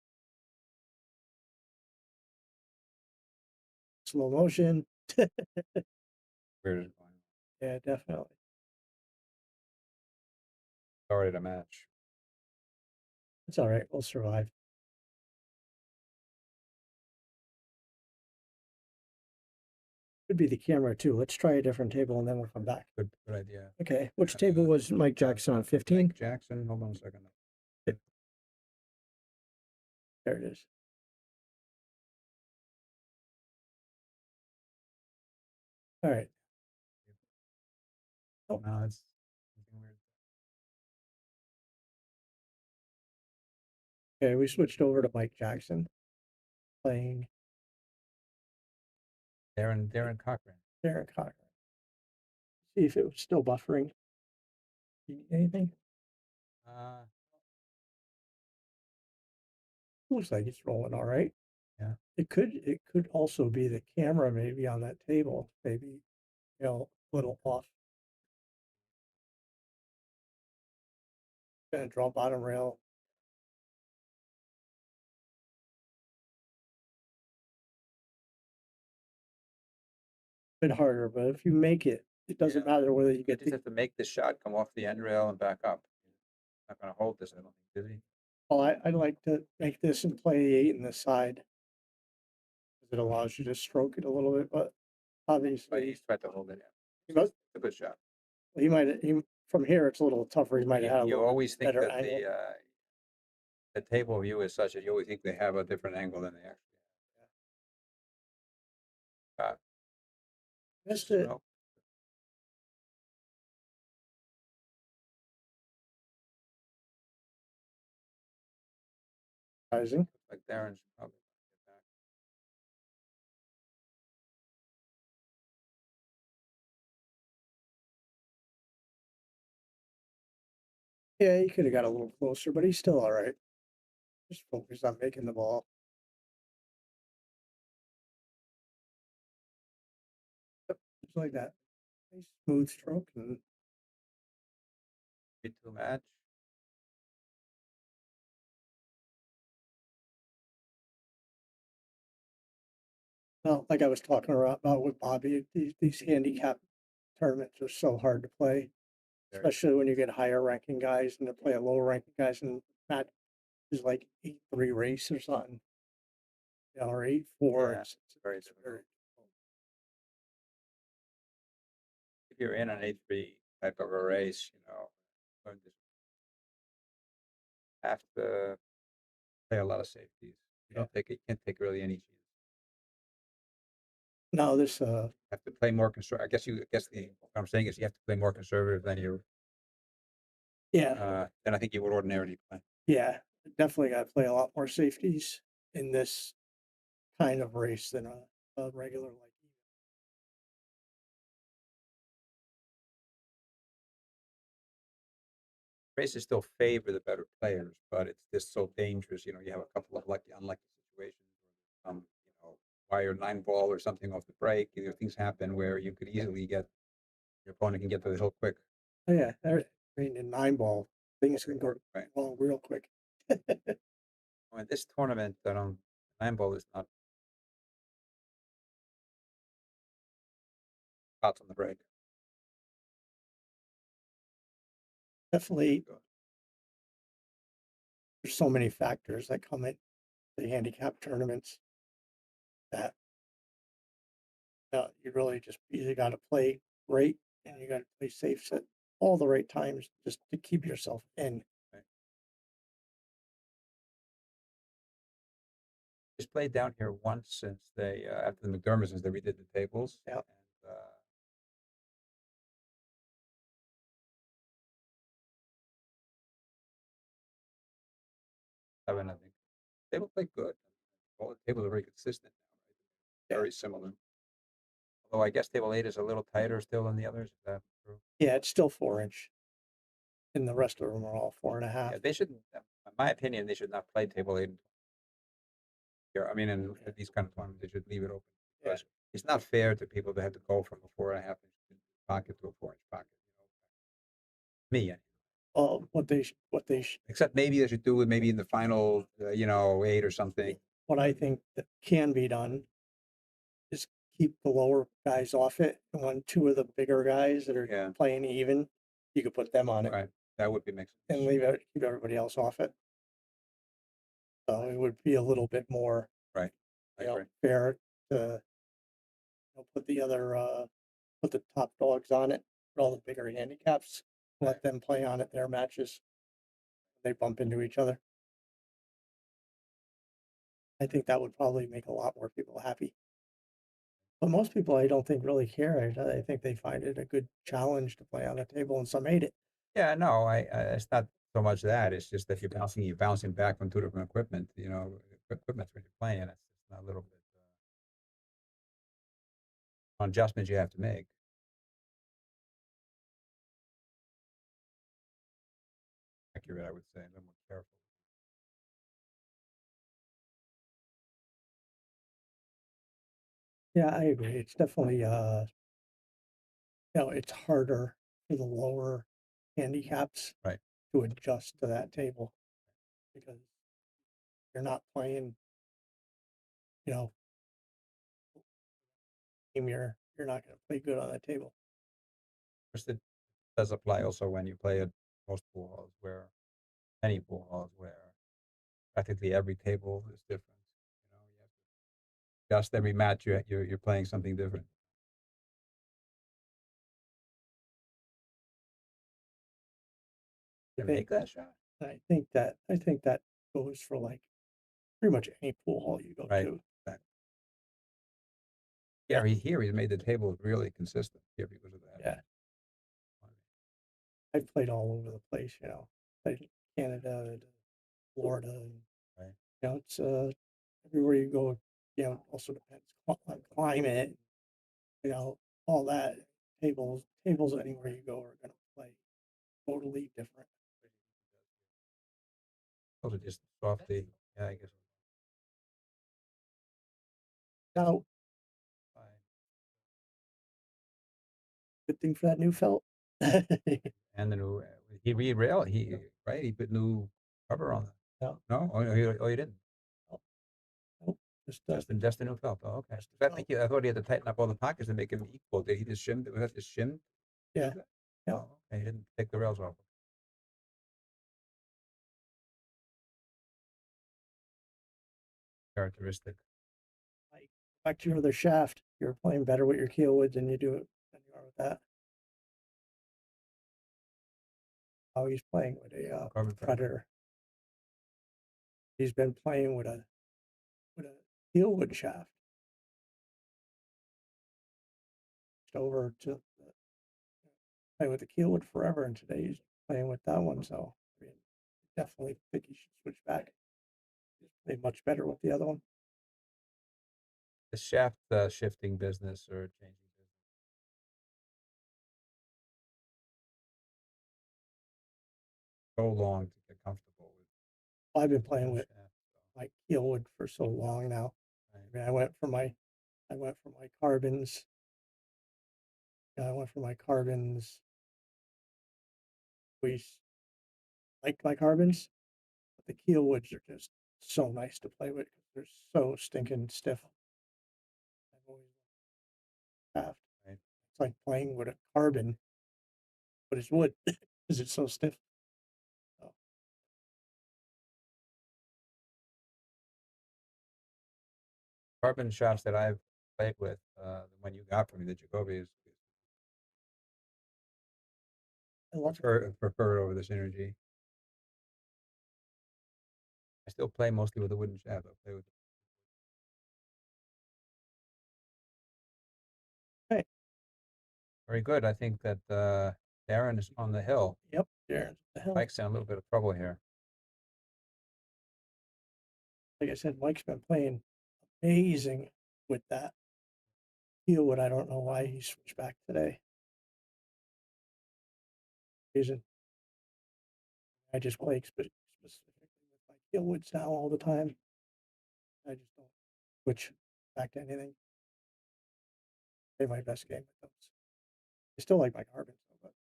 Slow motion. Where is it going? Yeah, definitely. Started a match. It's all right. We'll survive. Could be the camera too. Let's try a different table and then we'll come back. Good idea. Okay. Which table was Mike Jackson on? 15? Jackson, hold on a second. There it is. All right. Oh, no, it's something weird. Okay, we switched over to Mike Jackson playing Darren Cochran. Darren Cochran. See if it was still buffering. Anything? looks like it's rolling all right. Yeah. It could also be the camera maybe on that table, maybe, a little off. Gonna draw bottom rail. Bit harder, but if you make it, it doesn't matter whether you You get just have to make the shot come off the end rail and back up. Not going to hold this, I don't think, is he? Well, I'd like to make this and play the 8 in the side. 'Cause it allows you to stroke it a little bit, but But obviously he's tried to hold it in. he must, It's a good shot. from here it's a little tougher. He might have had a You little always think better that angle. the table view is such that you always think they have a different angle than they actually have. Missed it. No. Surprising. Like Darren's probably get back. Yeah, he could have got a little closer, but he's still all right. Just focus on making the ball. Yep, just like that. Nice smooth stroke and 3-2 match. well, like I was talking about with Bobby, these handicap tournaments are so hard to play, especially when you get higher ranking guys and to play a lower ranking guys and match is like 8-3 race or something. Or 8-4. Yeah, It's very it's difficult. If you're in an 8-3 type of a race, you just have to play a lot of safeties. You can't take really any chances. No, this Have to play more conservative. What I'm saying is you have to play more conservative than than I think you would ordinarily play. yeah, definitely got to play a lot more safeties in this kind of race than a regular like. Races still favor the better players, but it's just so dangerous. You have a couple of unlucky situations. Wire 9 ball or something off the break. Things happen where you could easily your opponent can get to the hill quick. Oh yeah, I mean in 9-ball things can go Right. wrong real quick. In this tournament, 9-ball is not spots on the break. Definitely, there's so many factors that come in the handicap tournaments that you really just either got to play great and you got to play safe at all the right times just to keep yourself in. Right. Just played down here once since they after the McDermott since they redid the tables. Yeah. And, I think table played good. All the tables are very consistent now, right? Very similar. Although I guess table 8 is a little tighter still than the others. Is that true? Yeah, it's still 4-inch. And the rest of them are all 4.5. Yeah, they shouldn't. In my opinion, they should not play table 8. Here, I mean, in these kind of tournaments, they should leave it open because it's not fair to people to have to go from a 4.5-inch pocket to a 4-inch pocket. Me, What they except maybe they should do it maybe in the final, 8 or something. what I think that can be done is keep the lower guys off it, and when 2 of the bigger guys that are playing even, you could put them on it. Right, that would be makes sense. And keep everybody else off it. So it would be a little bit more right. I agree. fair to put the top dogs on it, put all the bigger handicaps, let them play on it their matches. They bump into each other. I think that would probably make a lot more people happy. But most people, I don't think really care. I think they find it a good challenge to play on a table, and some hate it. Yeah, no, it's not so much that. It's just that you're bouncing back from 2 different equipment. Equipment's when you're playing. It's just a little bit adjustments you have to make. Accurate, I would say. A little more careful. Yeah, I agree. It's definitely, it's harder for the lower handicaps Right. to adjust to that table because you're not playing, you know, game you're not going to play good on that table. First, it does apply also when you play at most pool halls where many pool halls where practically every table is different. You know, you have to adjust every match. You're playing something different. To make that shot. I think that goes for like pretty much any pool hall you go Right. to. Right. Yeah, he's made the table really consistent here because of that. Yeah. I've played all over the place, played in Canada, and Florida, and Right. it's everywhere you go. Also depends on climate, all that. Tables anywhere you go are going to play totally different. Also, just softly. Yeah, I guess. Now, good thing for that new felt. And the new he re-rail he right he put new cover on it. No. No, you didn't. Nope. Just the new felt. Oh, okay. I thought he had to tighten up all the pockets to make them equal. Did he just shim? Was that just shimmed? Yeah. Yeah. Oh, okay. He didn't take the rails off. Characteristic. Back to your other shaft. You're playing better with your keel wood than you are with that. Oh, he's playing with a Predator. He's been playing with a keel wood shaft. Over to playing with the keel wood forever, and today he's playing with that one. So I mean, definitely think he should switch back. He's played much better with the other one. The shaft shifting business or changing business. So long to get comfortable with. I've been playing with my keel wood for so long now. Right. I mean, I went for my carbons. I went for my carbons. We liked my carbons, but the keel woods are just so nice to play with because they're so stinking stiff. I've always laughed. Right. It's like playing with a carbon, but it's wood because it's so stiff. Carbon shafts that I've played with, the one you got from me, the Jacoby, is prefer over this energy. I still play mostly with a wooden shaft. I play with. Okay. Very good. I think that Darren is on the hill. Yep, Darren's on the hill. Mike's in a little bit of trouble here. Like I said, Mike's been playing amazing with that keel wood. I don't know why he switched back today. Reason. I just play specifically with my keel woods now all the time. I just don't switch back to anything. Play my best game with those. I still like my carbons, but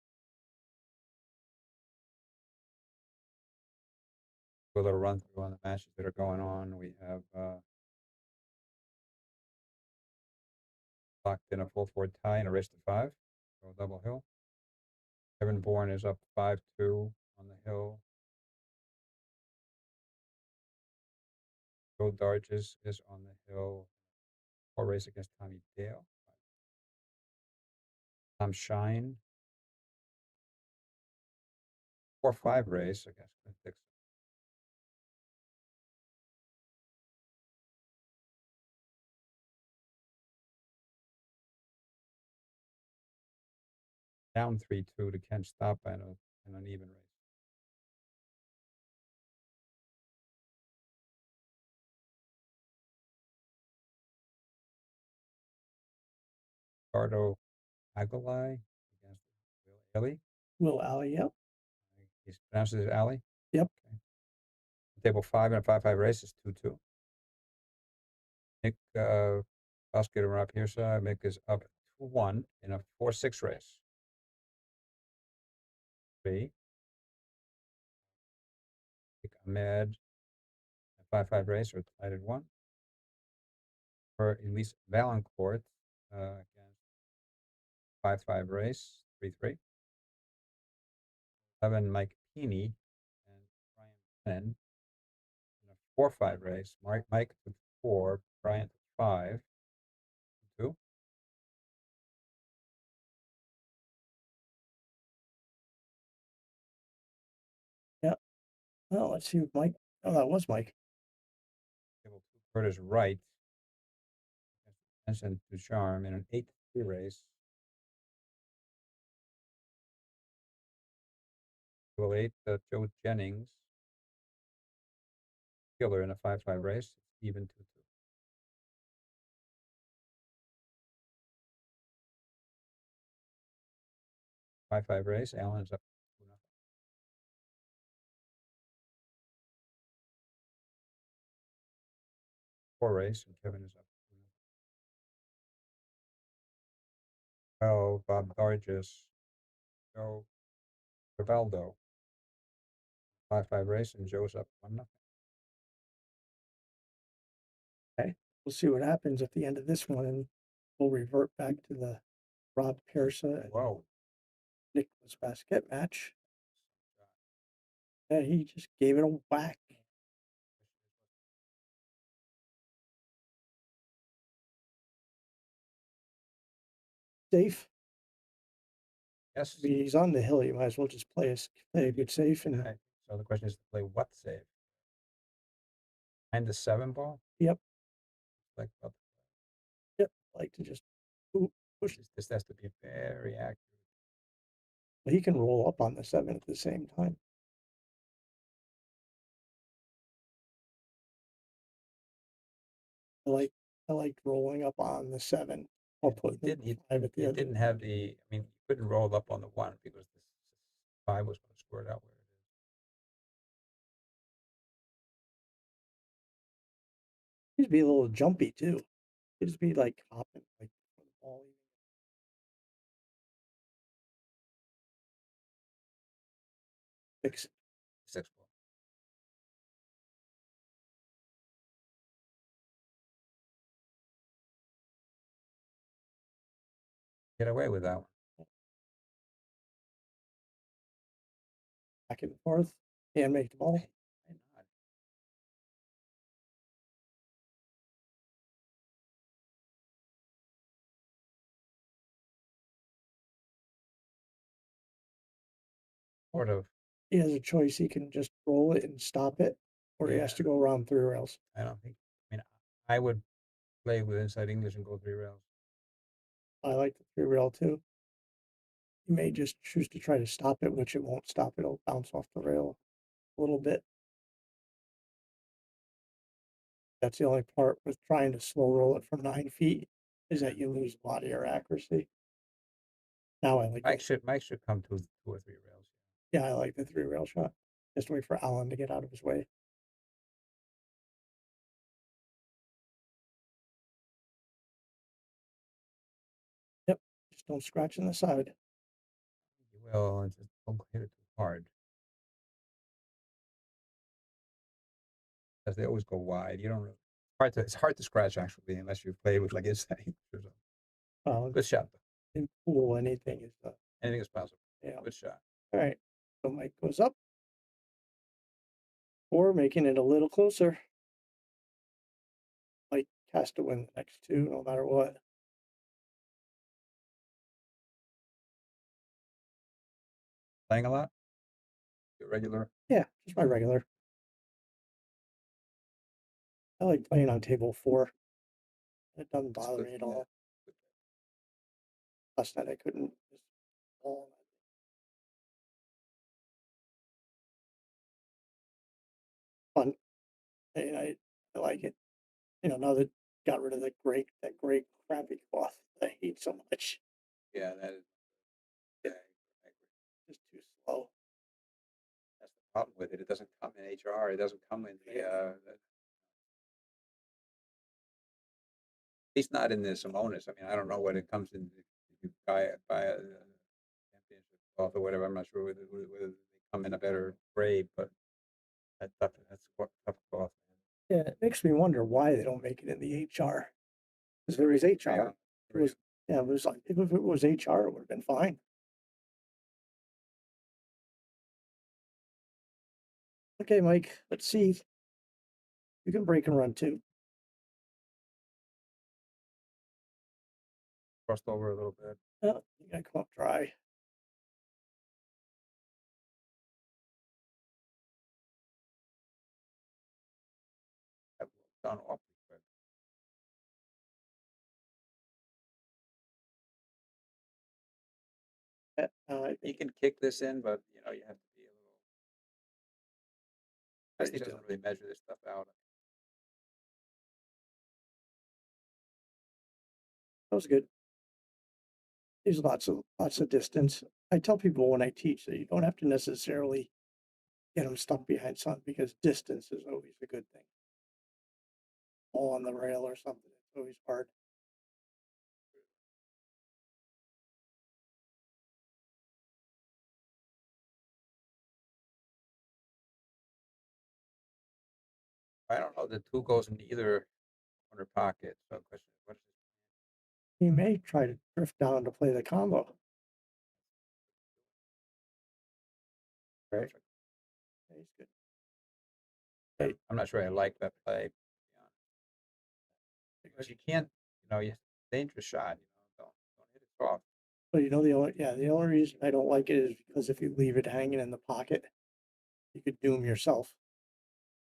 A little run through on the matches that are going on. We have locked in a full four tie and a race to 5. So double hill. Kevin Bourne is up 5-2 on the hill. Joe Darges is on the hill. Or race against Tommy Dale. Tom Shine. 4-5 race, I guess. Down 3-2 to Ken Stop in an even race. Geraldo Aguilai against Will Alley. Will Alley, yep. He pronounces it Alley. Yep. Okay. Table 5 and a 5-5 race is 2-2. Nick Oscar up here, so Mick is up 2-1 in a 4-6 race. 3. Ahmed, a 5-5 race, or tied at 1. For Elise Valancourt against 5-5 race, 3-3. 11, Mike Peeney and Brian Penn in a 4-5 race. Mike took 4, Brian took 5, 2. Yeah. Well, let's see what Mike. Oh, that was Mike. Table 2, Curtis Wright against Vincent Ducharme in an 8-3 race. Table 8, Joe Jennings Killer in a 5-5 race, even 2-2. 5-5 race, Allen's up 2-0. 4 race, and Kevin is up 2-0. 12, Bob Dargis, Joe Geraldo. 5-5 race, and Joe's up 1-0. Okay, we'll see what happens at the end of this one, and we'll revert back to the Rob Pearsa and Nicholas Basket match. And he just gave it a whack. Safe. Yes. I mean, he's on the hill. You might as well just play a good safe. And Okay. So the question is to play what save? And the 7 ball? Yep. Like what? Yep. Like to just push. This has to be very accurate. He can roll up on the 7 at the same time. I liked rolling up on the 7 or putting the 5 at the other. Didn't have the. I mean, you couldn't roll up on the 1 because the 5 was going to score it out where it is. He'd be a little jumpy too. He'd just be like hopping like the ball. 6 ball. Get away with that one. Back and forth and make the ball. Sort of. He has a choice. He can just roll it and stop it, or he has to go around 3 rails. I don't think. I mean, I would play with inside English and go 3 rails. I like the 3 rail too. You may just choose to try to stop it, which it won't stop. It'll bounce off the rail a little bit. That's the only part with trying to slow roll it from 9 feet is that you lose a lot of your accuracy. Now I like Mike should come to 2 or 3 rails. Yeah, I like the 3 rail shot. Just wait for Allen to get out of his way. Yep, just don't scratch in the side. You will, and just don't hit it too hard. Because they always go wide. You don't really. It's hard to scratch actually unless you play with like inside English or something. Good shot though. In pool, anything is anything is possible. Yeah. Good shot. All right. So Mike goes up. Or making it a little closer. Mike has to win the next 2 no matter what. Playing a lot? Your regular? Yeah, just my regular. I like playing on table 4. It doesn't bother me at all. Last night I couldn't just ball. Fun. And I like it. You know, now that got rid of that great crappy cloth that I hate so much. Yeah, that is. Yeah, I agree. It's too slow. That's the problem with it. It doesn't come in HR. It doesn't come in the least not in the Simonis. I mean, I don't know what it comes in. If you buy a championship cloth or whatever, I'm not sure whether they come in a better grade, but that's tough cloth. Yeah, it makes me wonder why they don't make it in the HR. Because there is HR. It was, yeah, it was like, if it was HR, it would have been fine. Okay, Mike, let's see. You can break and run too. Crossed over a little bit. Oh, you gotta come up dry. Done awfully quick. You can kick this in, but you know you have to be a little. He doesn't really measure this stuff out. That was good. There's lots of distance. I tell people when I teach that you don't have to necessarily get them stuck behind something because distance is always a good thing. All on the rail or something, it's always hard. I don't know. The two goes in either corner pocket. So the question is, what is He may try to drift down to play the combo. right? Yeah, he's good. I'm not sure I like that play, to be honest. Because you can't, you know, you dangerous shot. You know, don't hit it soft. But you know the only reason I don't like it is because if you leave it hanging in the pocket, you could doom yourself.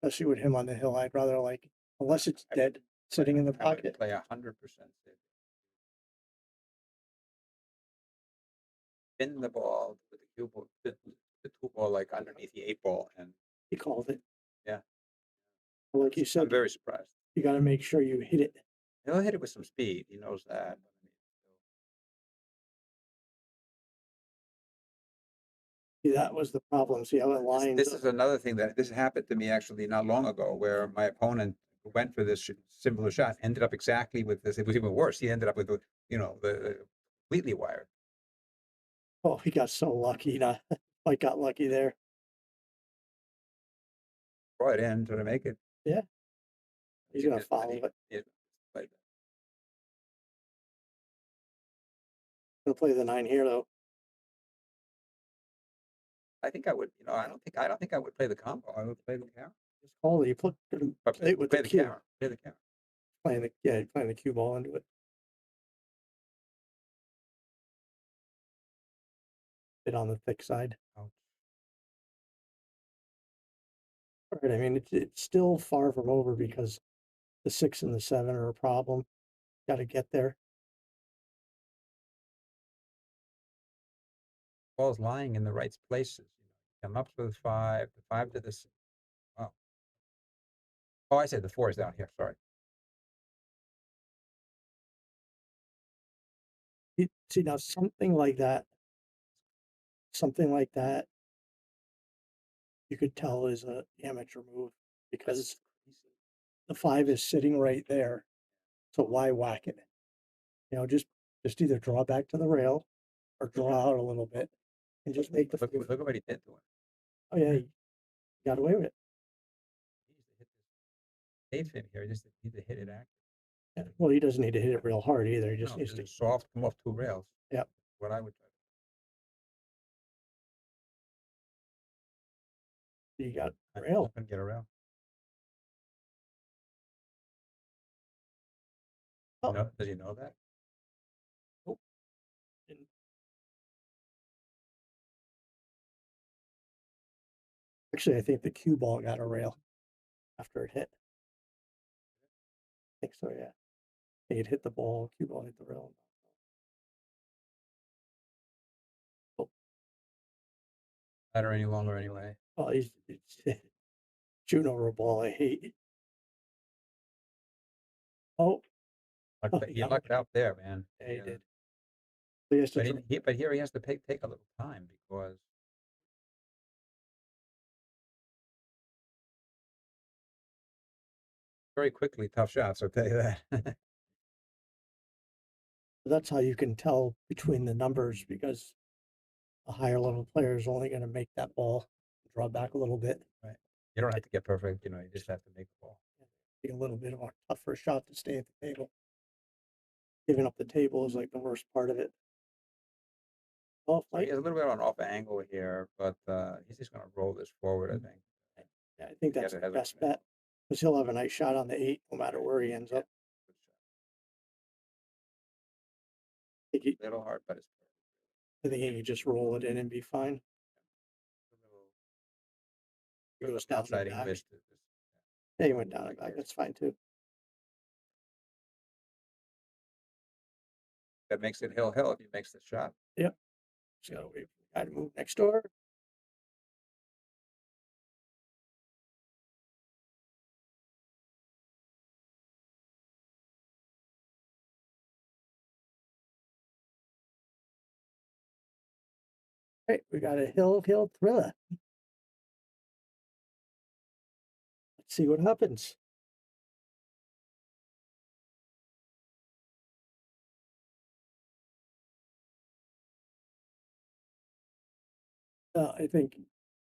Especially with him on the hill, I'd rather like unless it's dead sitting in the I would pocket. play 100% safe. Spin the ball with the cue ball, the two ball like underneath the 8 ball, and He called it. yeah, Like you I'm said, very surprised. you got to make sure you hit it. He'll hit it with some speed. He knows that. See, that was the problem. See how it lines. This is another thing that this happened to me actually not long ago, where my opponent went for this similar shot, ended up exactly with this. It was even worse. He ended up with the completely wired. Oh, he got so lucky. Not Mike got lucky there. Throw it in to make it. Yeah. He's gonna follow it. Like Gonna play the 9 here though. I think I would. You know, I don't think I would play the combo. I would play the camera. Just call it. You play it with Play the the cue. camera. Play the camera. You're playing the cue ball into it. Bit on the thick side. Ouch. All right. I mean, it's still far from over because the 6 and the 7 are a problem. Got to get there. Ball's lying in the right places. You know, come up with 5, the 5 to the. Wow. Oh, I said the 4 is down here. Sorry. See now something like that. You could tell is a amateur move because the 5 is sitting right there. So why whack it? You know, just either draw back to the rail or draw out a little bit and just make the. Look at what he did to him. Oh yeah, he got away with it. He needs to hit this. Save him here. He just need to hit it accurate. Yeah. Well, he doesn't need to hit it real hard either. He just needs to soft come off 2 rails. Yep. What I would try. You got rail. I can get a rail. Oh. No, does he know that? Nope. Actually, I think the cue ball got a rail after it hit. I think so, yeah. I think it hit the ball, cue ball hit the rail. Oh. Matter any longer anyway. Oh, he's shooting over a ball I hate. Oh. He lucked out there, man. Yeah, he did. But here he has to take a little time because very quickly tough shots. I'll tell you that. That's how you can tell between the numbers, because a higher level player is only going to make that ball draw back a little bit. Right. You don't have to get perfect, you just have to make the ball. Be a little bit more tougher shot to stay at the table. Giving up the table is like the worst part of it. So he has a little bit of an off angle here, but he's just going to roll this forward, I think. Yeah, I think that's the best bet, because he'll have a nice shot on the 8 no matter where he ends up. A little hard, but it's I think he can just roll it in and be fine. He goes down outside and back. English. Yeah, he went down and back. That's fine too. That makes it hill if he makes the shot. Yep. Just gotta wait for the guy to move next door. Right, we got a hill thriller. Let's see what happens. I think,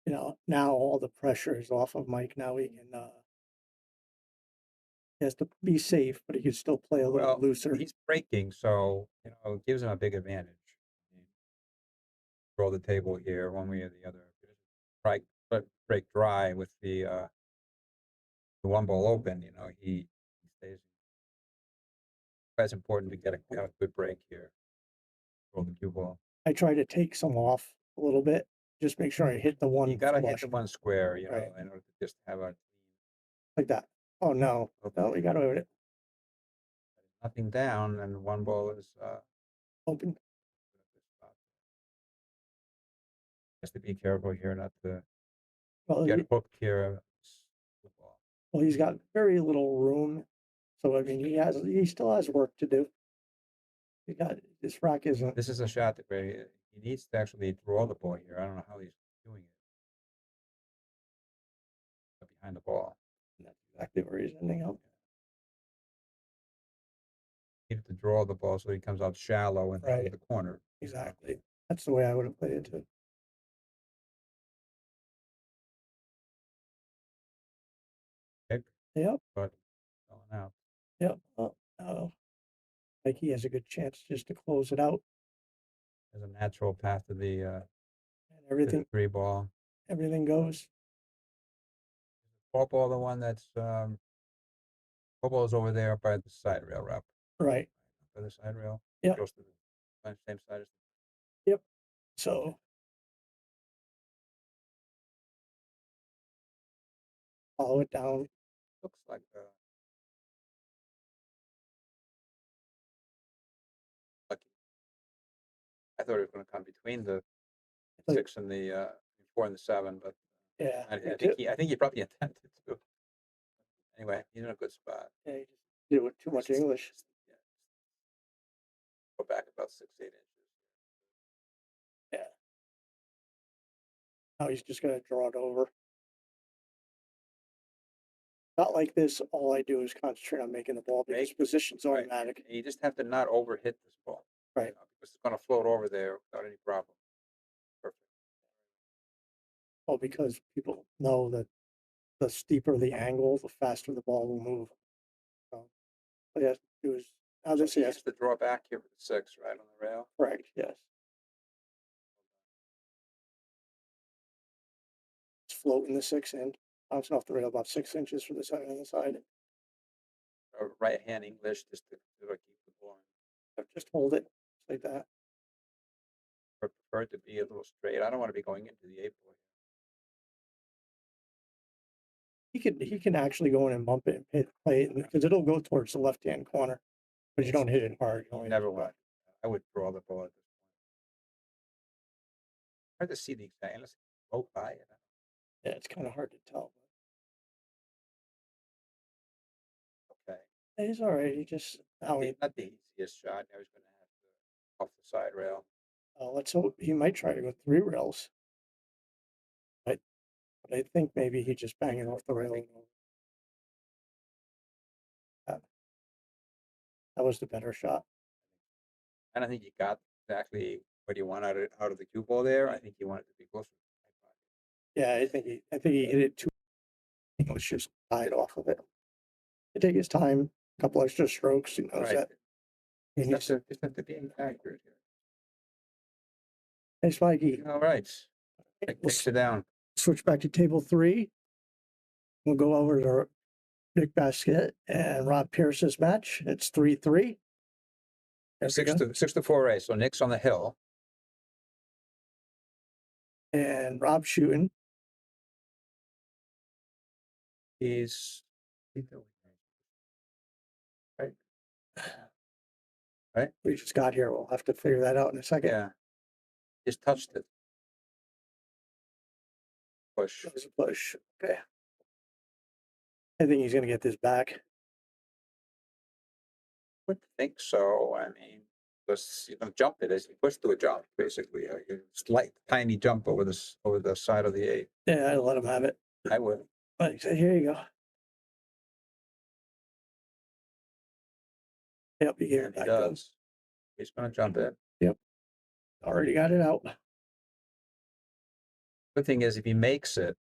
now all the pressure is off of Mike. Now he can, he has to be safe, but he can still play a little looser. He's breaking, so it gives him a big advantage. Roll the table here one way or the other. Break dry with the one ball open. He stays. That's important to get a good break here. Roll the cue ball. I try to take some off a little bit. Just make sure I hit the one. You gotta hit the one square, Right. in order to just have a like that. Oh no! No, we got away with it. nothing down, and one ball is Open. Has to be careful here not to Well, get hooked here. Well, he's got very little room, so I mean, he still has work to do. This rack isn't. This is a shot that where he needs to actually draw the ball here. I don't know how he's doing it. Behind the ball. That's exactly where he's ending up. He needed to draw the ball so he comes out shallow and out of the corner. Exactly. That's the way I would have played it too. Okay. Yep. But going out. Yep. Oh, like he has a good chance just to close it out. There's a natural path to the everything. to the 3 ball. Everything goes. 4 ball, the one that's 4 ball is over there by the side rail wrap. Right. By the side rail. Yep. Goes to the same side as Yep. So follow it down. looks like lucky. I thought it was going to come between the 6 and the 4 and the 7, but yeah, I think he probably intended to. Anyway, he's in a good spot. Yeah, he just did it with too much English. Yeah. Go back about 6-8 inches. Yeah. Now he's just gonna draw it over. Not like this. All I do is concentrate on making the ball because position's automatic. And you just have to not overhit this ball. Right. Because it's going to float over there without any problem. Perfect. Well, because people know that the steeper the angle, the faster the ball will move. So all he has to do is now this he has has to draw back here with the 6, right on the rail. correct. Yes. It's floating the 6 in, bouncing off the rail about 6 inches from the side on the side. Right hand English just to keep the ball in. Just hold it like that. I prefer it to be a little straight. I don't want to be going into the 8 ball. He can actually go in and bump it and play it because it'll go towards the left hand corner, but you don't hit it hard. You only Never would. I would draw the ball at this point. Hard to see the exact unless you float by it. Yeah, it's kind of hard to tell. Okay. He's all right. He just Not the easiest shot. Now he's going to have to off the side rail. let's hope he might try to go 3 rails. But I think maybe he just bang it off the rail. That was the better shot. I don't think you got exactly what you want out of the cue ball there. I think you want it to be closer. Yeah, I think he hit it too. It was just tied off of it. He take his time, a couple extra strokes, he knows Right. that. And Just have to be accurate here. Thanks, Mikey. All right. Sit down. Switch back to table 3. We'll go over to Nick Basket and Rob Pierce's match. It's 3-3. 6-4 race. So Nick's on the hill. And Rob's shooting. He's right. Right. We just got here. We'll have to figure that out in a second. Yeah. Just touched it. Push. Push. Okay. I think he's going to get this back. Would think so. I mean, because you don't jump it as you push to a jump, basically. A slight, tiny jump over the side of the 8. Yeah, I'd let him have it. I would. Like, so here you go. Yep, you hear it. He does. He's going to jump it. Yep. Already got it out. Good thing is, if he makes it,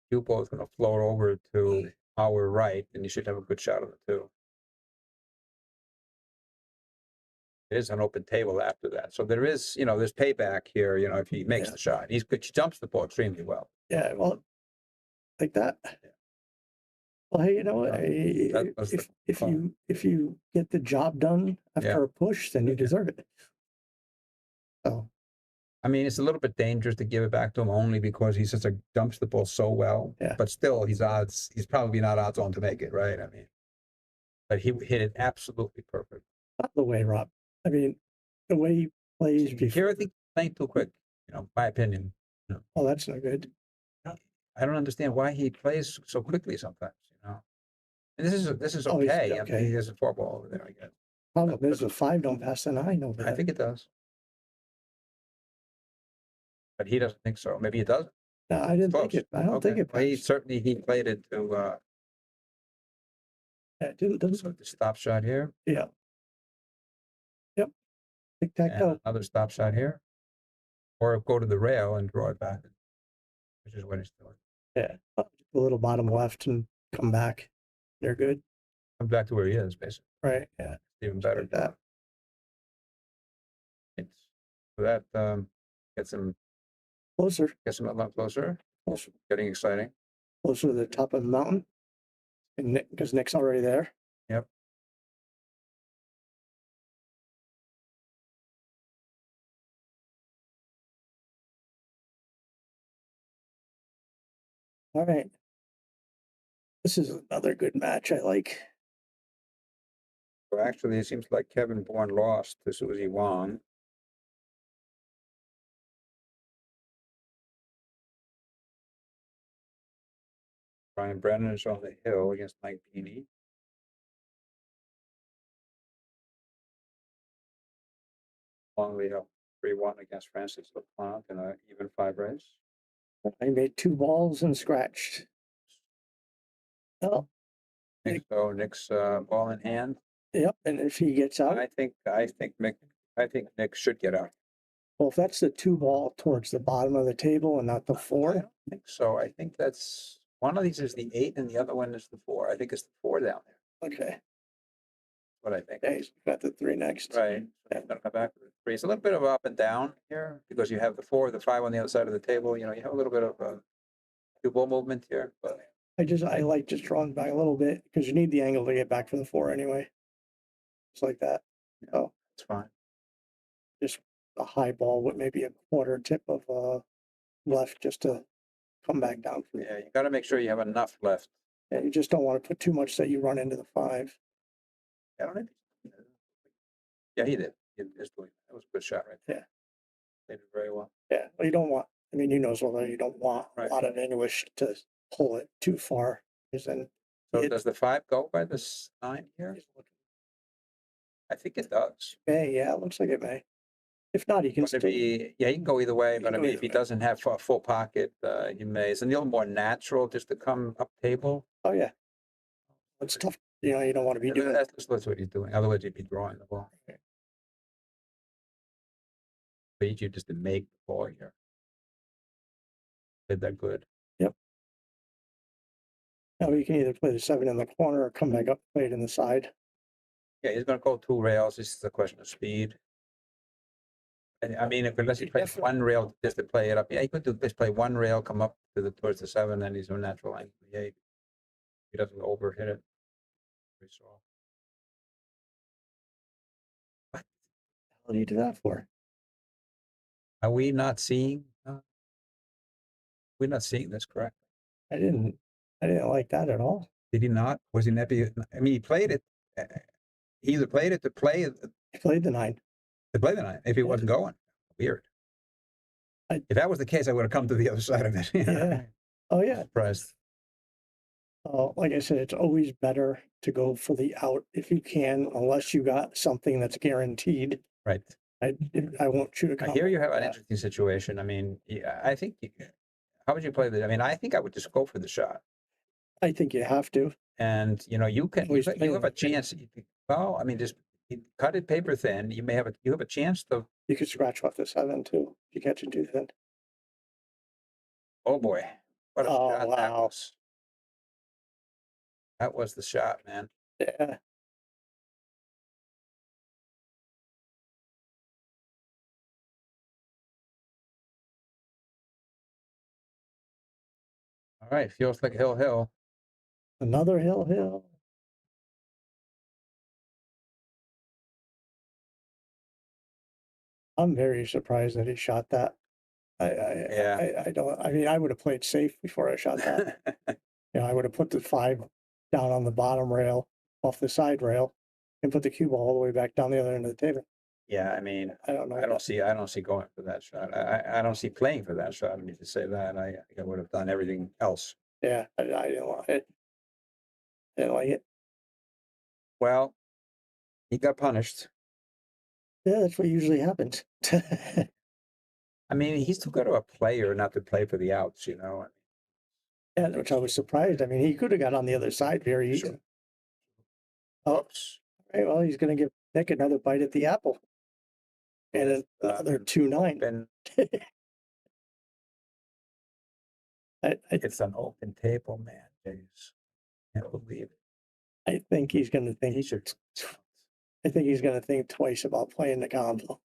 cue ball is going to float over to our right, and you should have a good shot of it too. It is an open table after that, so there is, there's payback here. If he makes the shot, he jumps the ball extremely well. Yeah, well, like that. Yeah. Well, hey, you know what? If you get the job done after a push, then you deserve it. So. I mean, it's a little bit dangerous to give it back to him only because he dumps the ball so well. Yeah. But still, he's probably not odds on to make it, right? I mean, but he hit it absolutely perfect. Not the way, Rob. I mean, the way he plays before. Here, I think he's playing too quick. My opinion. Oh, that's not good. I don't understand why he plays so quickly sometimes. And this is okay. I mean, he has a 4 ball over there, I guess. Problem is, the 5 don't pass the 9 over there. I think it does. But he doesn't think so. Maybe he doesn't. No, I didn't think it. I don't think it. Well, he played it to. Yeah, it doesn't. So the stop shot here. Yeah. Yep. Tic tac toe. Another stop shot here, or go to the rail and draw it back, which is what he's doing. Yeah, the little bottom left and come back. They're good. Come back to where he is, basically. Right. Yeah. Even better. Like that. So that gets him. Closer. Gets him a lot closer. Getting exciting. Closer to the top of the mountain. And because Nick's already there. Yep. All right. This is another good match. I like. Well, actually, it seems like Kevin Bourne lost to Susie Wong. Brian Brennan is on the hill against Mike Beanie. Longley up 3-1 against Francis LaPlante in an even 5 race. I made 2 balls and scratched. Oh. Nick's ball in hand. Yep, and if he gets out, I think Nick should get out. Well, if that's the 2 ball towards the bottom of the table and not the 4, I don't think so. I think that's one of these is the 8 and the other one is the 4. I think it's the 4 down there. Okay. What I think. Yeah, he's got the 3 next. Right. Yeah. Come back with the 3. It's a little bit of up and down here because you have the 4, the 5 on the other side of the table. You have a little bit of cue ball movement here, but. I like just drawing back a little bit because you need the angle to get back for the 4 anyway. It's like that. Oh, it's fine. Just a high ball with maybe a quarter tip of left just to come back down. Yeah, you got to make sure you have enough left. Yeah, you just don't want to put too much that you run into the 5. Yeah, he did. That was a good shot right there. Yeah. They did very well. Yeah, well, you don't want. I mean, you know as well that you don't want a lot of English to pull it too far. Because then. So does the 5 go by the 9 here? I think it does. May, yeah, it looks like it may. If not, he can still. He can go either way, but I mean, if he doesn't have a full pocket, he may. It's a little more natural just to come up table. Oh, yeah. It's tough. You don't want to be doing that. That's what he's doing. Otherwise, he'd be drawing the ball. beat you just to make the ball here. Did that good. Yep. Now you can either play the 7 in the corner or come back up, play it in the side. Yeah, he's going to go 2 rails. This is a question of speed. And I mean, if unless he plays one rail just to play it up, yeah, he could do just play one rail, come up to the towards the 7, and he's a natural angle the 8. He doesn't overhit it. Very soft. What do you do that for? Are we not seeing? We're not seeing this correctly. I didn't like that at all. Did he not? Was he not? I mean, he played it. He either played it to play. He played the 9. To play the 9. If he wasn't going, weird. If that was the case, I would have come to the other side of it. Yeah. Oh yeah. Surprised. Like I said, it's always better to go for the out if you can, unless you got something that's guaranteed. Right. I won't shoot a combo. I hear you have an interesting situation. I mean, yeah, I think. How would you play the? I mean, I think I would just go for the shot. I think you have to. And you know, you have a chance. Well, I mean, just cut it paper thin. You have a chance to. You could scratch off the 7 too if you catch it too thin. Oh boy! What a shot wow. that was! That was the shot, man. Yeah. All right, feels like hill. Another hill. I'm very surprised that he shot that. I don't. I mean, I would have played safe before I shot that. I would have put the 5 down on the bottom rail, off the side rail, and put the cue ball all the way back down the other end of the table. Yeah, I mean, I don't know. I don't see going for that shot. I don't see playing for that shot. I need to say that. I would have done everything else. Yeah, I didn't want it. I didn't like it. Well, he got punished. Yeah, that's what usually happens. I mean, he's too good of a player not to play for the outs, you know. Yeah, which I was surprised. I mean, he could have got on the other side very easily. Oops. Right, well, he's going to give Nick another bite at the apple. And another 2-9. It's an open table, man. Jeez. Can't believe it. I think he's going to think. I think he's going to think twice about playing the combo.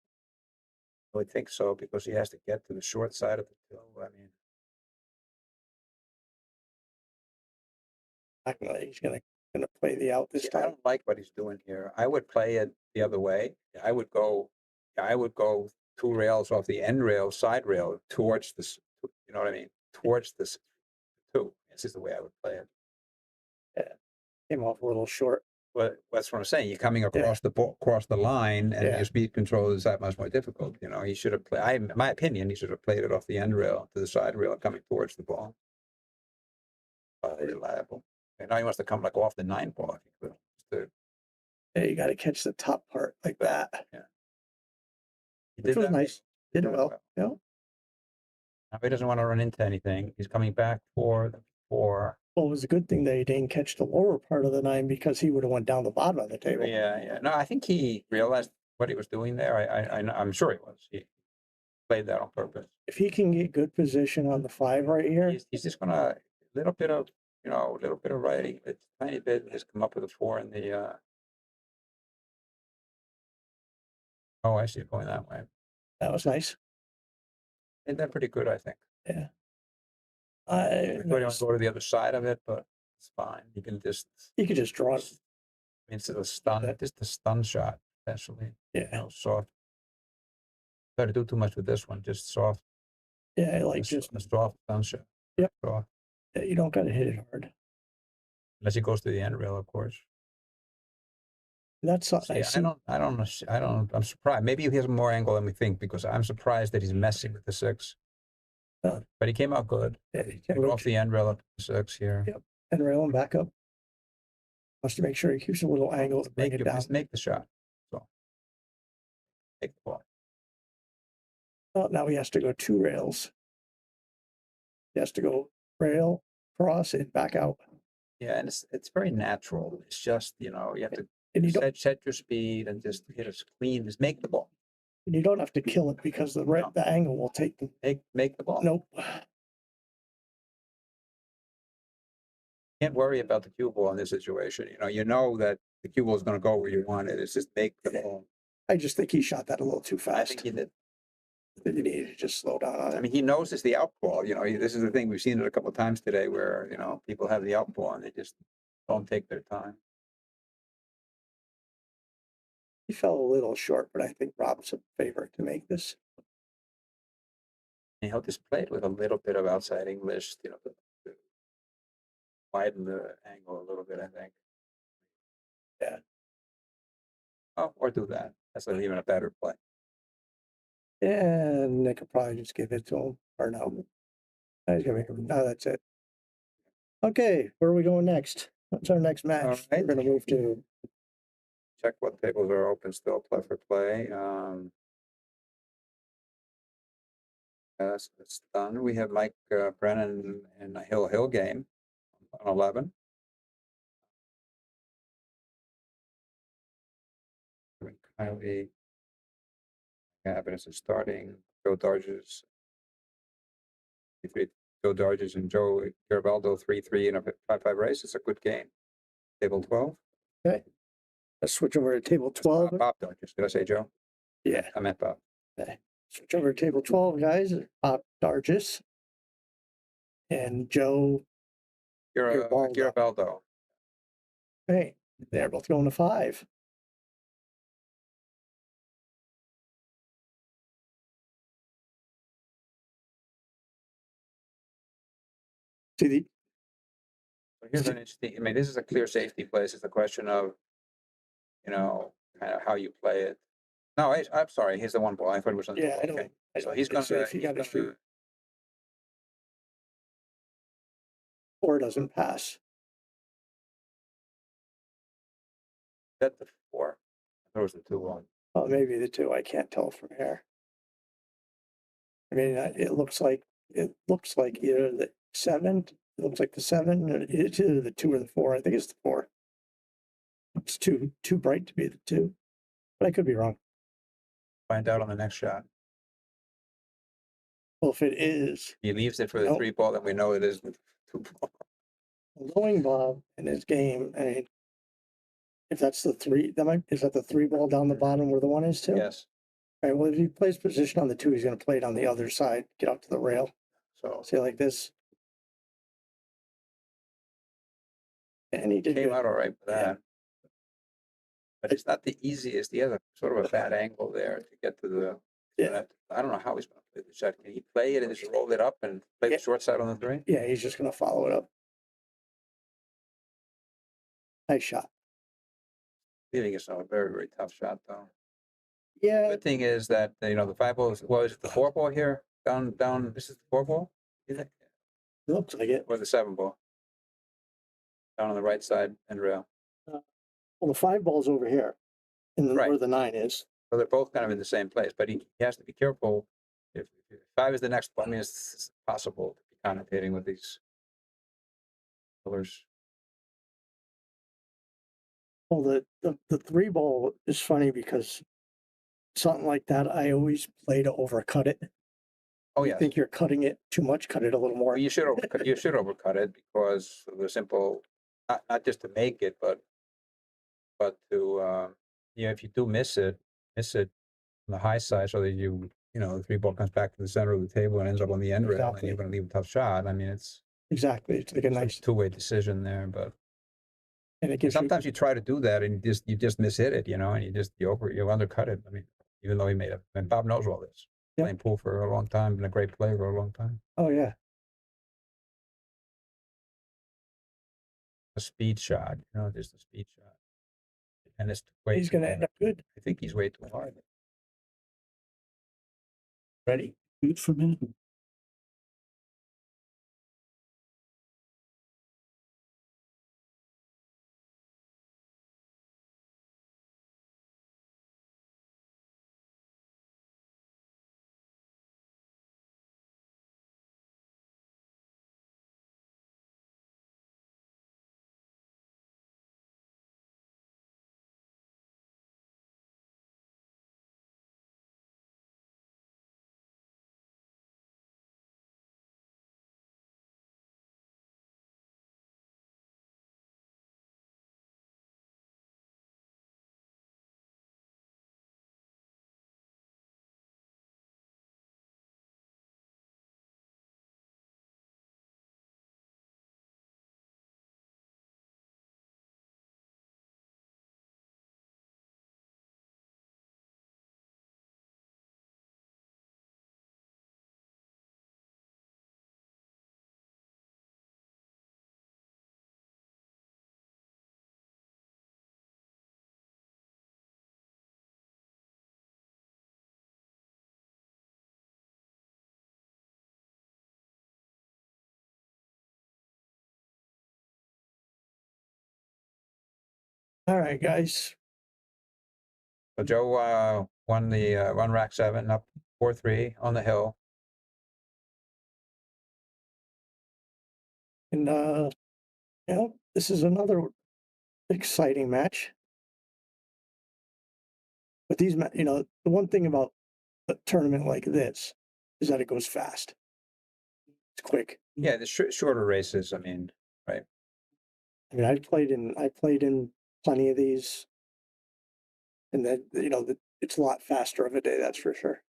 I would think so because he has to get to the short side of the hill. I mean, He's going to play the out this time. I don't like what he's doing here. I would play it the other way. I would go 2 rails off the end rail, side rail towards this. You know what I mean? Towards this 2. This is the way I would play it. Yeah, came off a little short. Well, that's what I'm saying. You're coming across the line, and your speed control is that much more difficult. You know, he should have played. In my opinion, he should have played it off the end rail to the side rail, coming towards the ball. Reliable. And now he wants to come like off the 9 ball. Yeah, you got to catch the top part like that. Yeah, which was nice. Did well. Yeah. Now he doesn't want to run into anything. He's coming back for the 4. Well, it was a good thing that he didn't catch the lower part of the 9 because he would have went down the bottom of the table. Yeah. No, I think he realized what he was doing there. I'm sure he was. He played that on purpose. If he can get good position on the 5 right here, he's just gonna a little bit of writing, a tiny bit, just come up with a 4 in the. Oh, I see it going that way. That was nice. Isn't that pretty good? I think. Yeah. I don't want to go to the other side of it, but it's fine. You can just draw it. Instead of stun, just a stun shot, essentially. Yeah. Soft. Try to do too much with this one, just soft. Yeah, I like just a soft stun shot. Yep. Soft. Yeah, you don't got to hit it hard. Unless it goes to the end rail, of course. That's I'm surprised. Maybe he has more angle than we think because I'm surprised that he's messing with the 6. But he came out good. Yeah, he came off the end rail up to 6 here. Yep. End rail and back up. Wants to make sure he keeps a little angle to bring it down. Just make the shot. So take the ball. Well, now he has to go 2 rails. He has to go rail, cross, and back out. Yeah, and it's very natural. It's just, you have to set your speed and just hit a clean, just make the ball. And you don't have to kill it because the angle will take the make the ball. Nope. Can't worry about the cue ball in this situation. You know that the cue ball is going to go where you want it. It's just make the ball. I just think he shot that a little too fast. I think he did. He needed to just slow down on it. I mean, he knows it's the out ball. This is the thing. We've seen it a couple of times today where, people have the out ball and they just don't take their time. He fell a little short, but I think Rob's a favorite to make this. And he'll just play it with a little bit of outside English, to widen the angle a little bit, I think. Yeah. Oh, or do that. That's even a better play. And they could probably just give it to him. Or no. He's gonna make him. No, that's it. Okay, where are we going next? What's our next match? All right. We're gonna move to. Check what tables are open still, play for play. It's done. We have Mike Brennan in a Hill game on 11. Kylie Cabinets is starting. Joe Darges. Joe Darges and Joe Geraldo 3-3 in a 5-5 race. It's a good game. Table 12. Okay. Let's switch over to table 12. Bob Darges. Did I say Joe? Yeah. I meant Bob. Okay. Switch over to table 12, guys. Bob Dargis and Joe Geraldo. Hey, they're both going to 5. See Here's an interesting. I mean, this is a clear safety place. It's a question of, kind of how you play it. No, I'm sorry. He's the one ball. I thought it was on. Yeah, I okay. don't. So he's going to. If you got to shoot, or doesn't pass. Bet the 4. I thought it was the 2-1. Oh, maybe the 2. I can't tell from here. I mean, it looks like either the 7. It looks like the 7, or it's either the 2 or the 4. I think it's the 4. It's too bright to be the 2, but I could be wrong. Find out on the next shot. Well, if it is, He leaves it for the 3 ball, then we know it is the 2 ball. knowing Bob and his game, I mean, if that's the 3, is that the 3 ball down the bottom where the 1 is too? Yes. All right. Well, if he plays position on the 2, he's going to play it on the other side, get up to the rail. So say like this. And he did came good. out all right with that. Yeah. But it's not the easiest. He has a sort of a bad angle there to get to the. Yeah. I don't know how he's going to play the shot. Can he play it and just roll it up and play the short side on the 3? Yeah, he's just going to follow it up. Nice shot. Feeling it's not a very, very tough shot, though. Yeah. Good thing is that, the 5 ball is, is it the 4 ball here? Down, this is the 4 ball? You think? Looks like it. Or the 7 ball? Down on the right side and rail. Well, the 5 ball's over here, and Right. where the 9 is. So they're both kind of in the same place, but he has to be careful. If 5 is the next one, I mean, it's possible to be connotating with these colors. Well, the 3 ball is funny because something like that, I always play to overcut it. Oh, You yes. think you're cutting it too much, cut it a little more. Well, you should overcut. You should overcut it because of the simple, not just to make it, but to if you do miss it on the high side, so that the 3 ball comes back to the center of the table and ends up on the end rail, and Exactly. you're going to leave a tough shot. I mean, it's Exactly. It's like a nice, two-way decision there, but and it gives sometimes you try to do that and you just mishit it, and you undercut it. I mean, even though he made it, and Bob knows all this. Yep. Playing pool for a long time, been a great player for a long time. Oh yeah. A speed shot, just a speed shot. And it's way He's too going to hard. end up good. I think he's way too hard. Ready? Good for me. All right, guys. So Joe won the one rack 7 up 4-3 on the hill. And this is another exciting match. But these, the one thing about a tournament like this is that it goes fast. It's quick. Yeah, the shorter races. I mean, right. I mean, I played in plenty of these, and then it's a lot faster of a day. That's for sure.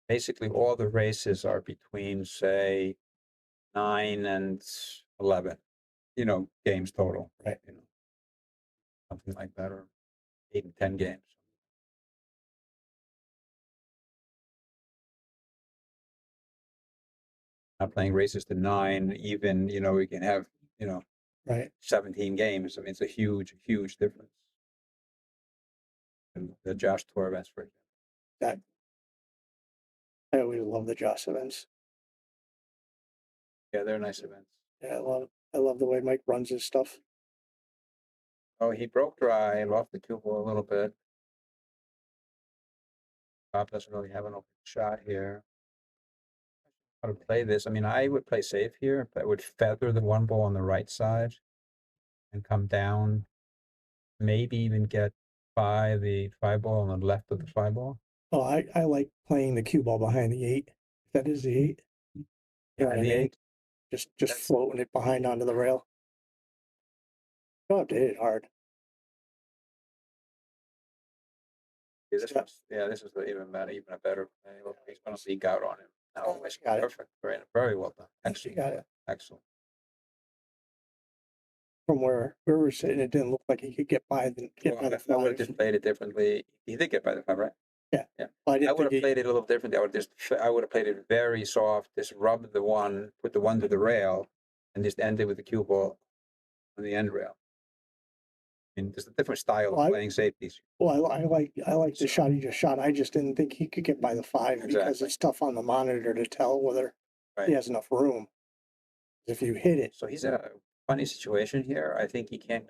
Basically, all the races are between, say, 9 and 11. Games total. Right. Something like that, or 8 and 10 games. Not playing races to 9, even, we can have, right. 17 games. I mean, it's a huge, huge difference. And the Josh Tour events, for example. That I always love the Josh events. Yeah, they're nice events. Yeah, I love the way Mike runs his stuff. Oh, he broke dry, lost the cue ball a little bit. Bob doesn't really have an open shot here. How to play this? I mean, I would play safe here, but I would feather the one ball on the right side and come down. Maybe even get by the 5 ball on the left of the 5 ball. Oh, I like playing the cue ball behind the 8. That is the 8. Yeah, the 8. Just floating it behind onto the rail. You don't have to hit it hard. Yeah, this is even better, even a better play. Look, he's going to leak out on him. No, it's perfect. Very well done. Excellent. Got it. Excellent. From where we were sitting, it didn't look like he could get by the I would have just played it differently. He did get by the 5, right? Yeah. Yeah. I would have played it a little differently. I would have played it very soft. Just rub the one, put the one to the rail, and just end it with the cue ball on the end rail. I mean, there's a different style of playing safeties. Well, I like the shot he just shot. I just didn't think he could get by the 5 because it's tough on the monitor to tell whether he has enough room. If you hit it. So he's in a funny situation here. I don't think he can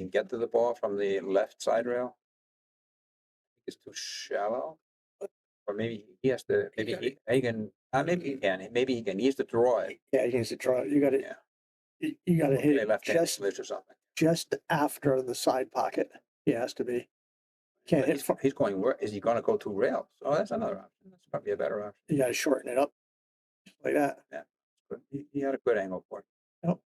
get to the ball from the left side rail. I think it's too shallow. Or maybe he has to, maybe he can. Maybe he can. He has to draw it. Yeah, he needs to draw it. You got to. You got to hit it just after the side pocket. He has to be. Can't hit. He's going. Where is he going to go to rails? Oh, that's another option. That's probably a better option. You got to shorten it up, just like that. Yeah, good. He had a good angle for it. Yep.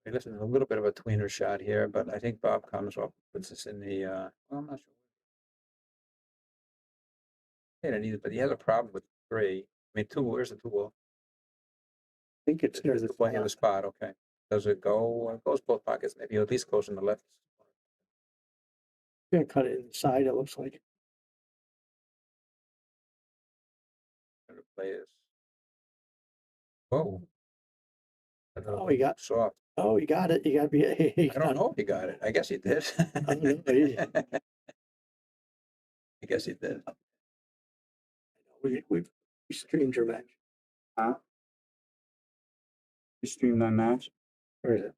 This is a little bit of a tweener shot here, but I think Bob comes up, puts us in the. Well, I'm not sure. But he has a problem with 3. I mean, 2. Where's the 2 ball? I think it's near the spot. The spot. Okay. Does it go? It goes both pockets. Maybe at least goes in the left. Gonna cut it inside. It looks like. Play this. Whoa. Oh, he got soft. Oh, he got it. You got to be. I don't know if he got it. I guess he did. I guess he did. We streamed your match. Huh? You streamed that match? Where is it?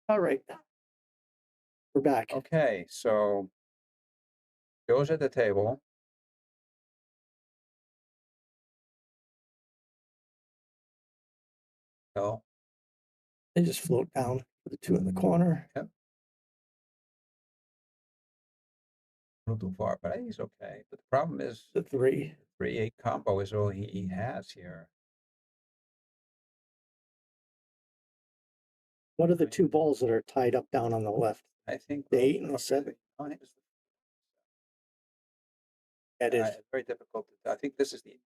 All right. We're back. Okay, so Joe's at the table. So They just float down for the two in the corner. Yep. A little too far, but I think he's okay. But the problem is the 3-8 combo is all he has here. What are the two balls that are tied up down on the left? I think the 8 and the 7. I think it's That is very difficult. I think this is the.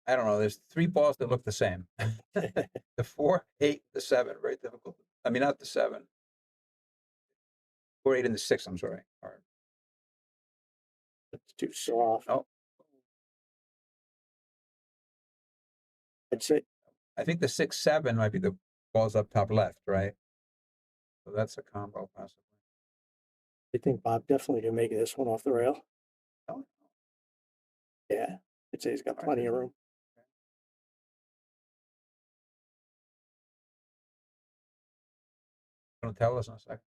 I don't know. There's 3 balls that look the same. The 4, 8, the 7. Very difficult. I mean, not the 7. 4, 8, and the 6. I'm sorry. All right. It's too soft. Oh. I'd say. I think the 6, 7 might be the balls up top left, right? So that's a combo possibly. I think Bob definitely can make this one off the rail. Oh. Yeah, I'd say he's got plenty of room. Gonna tell us in a second.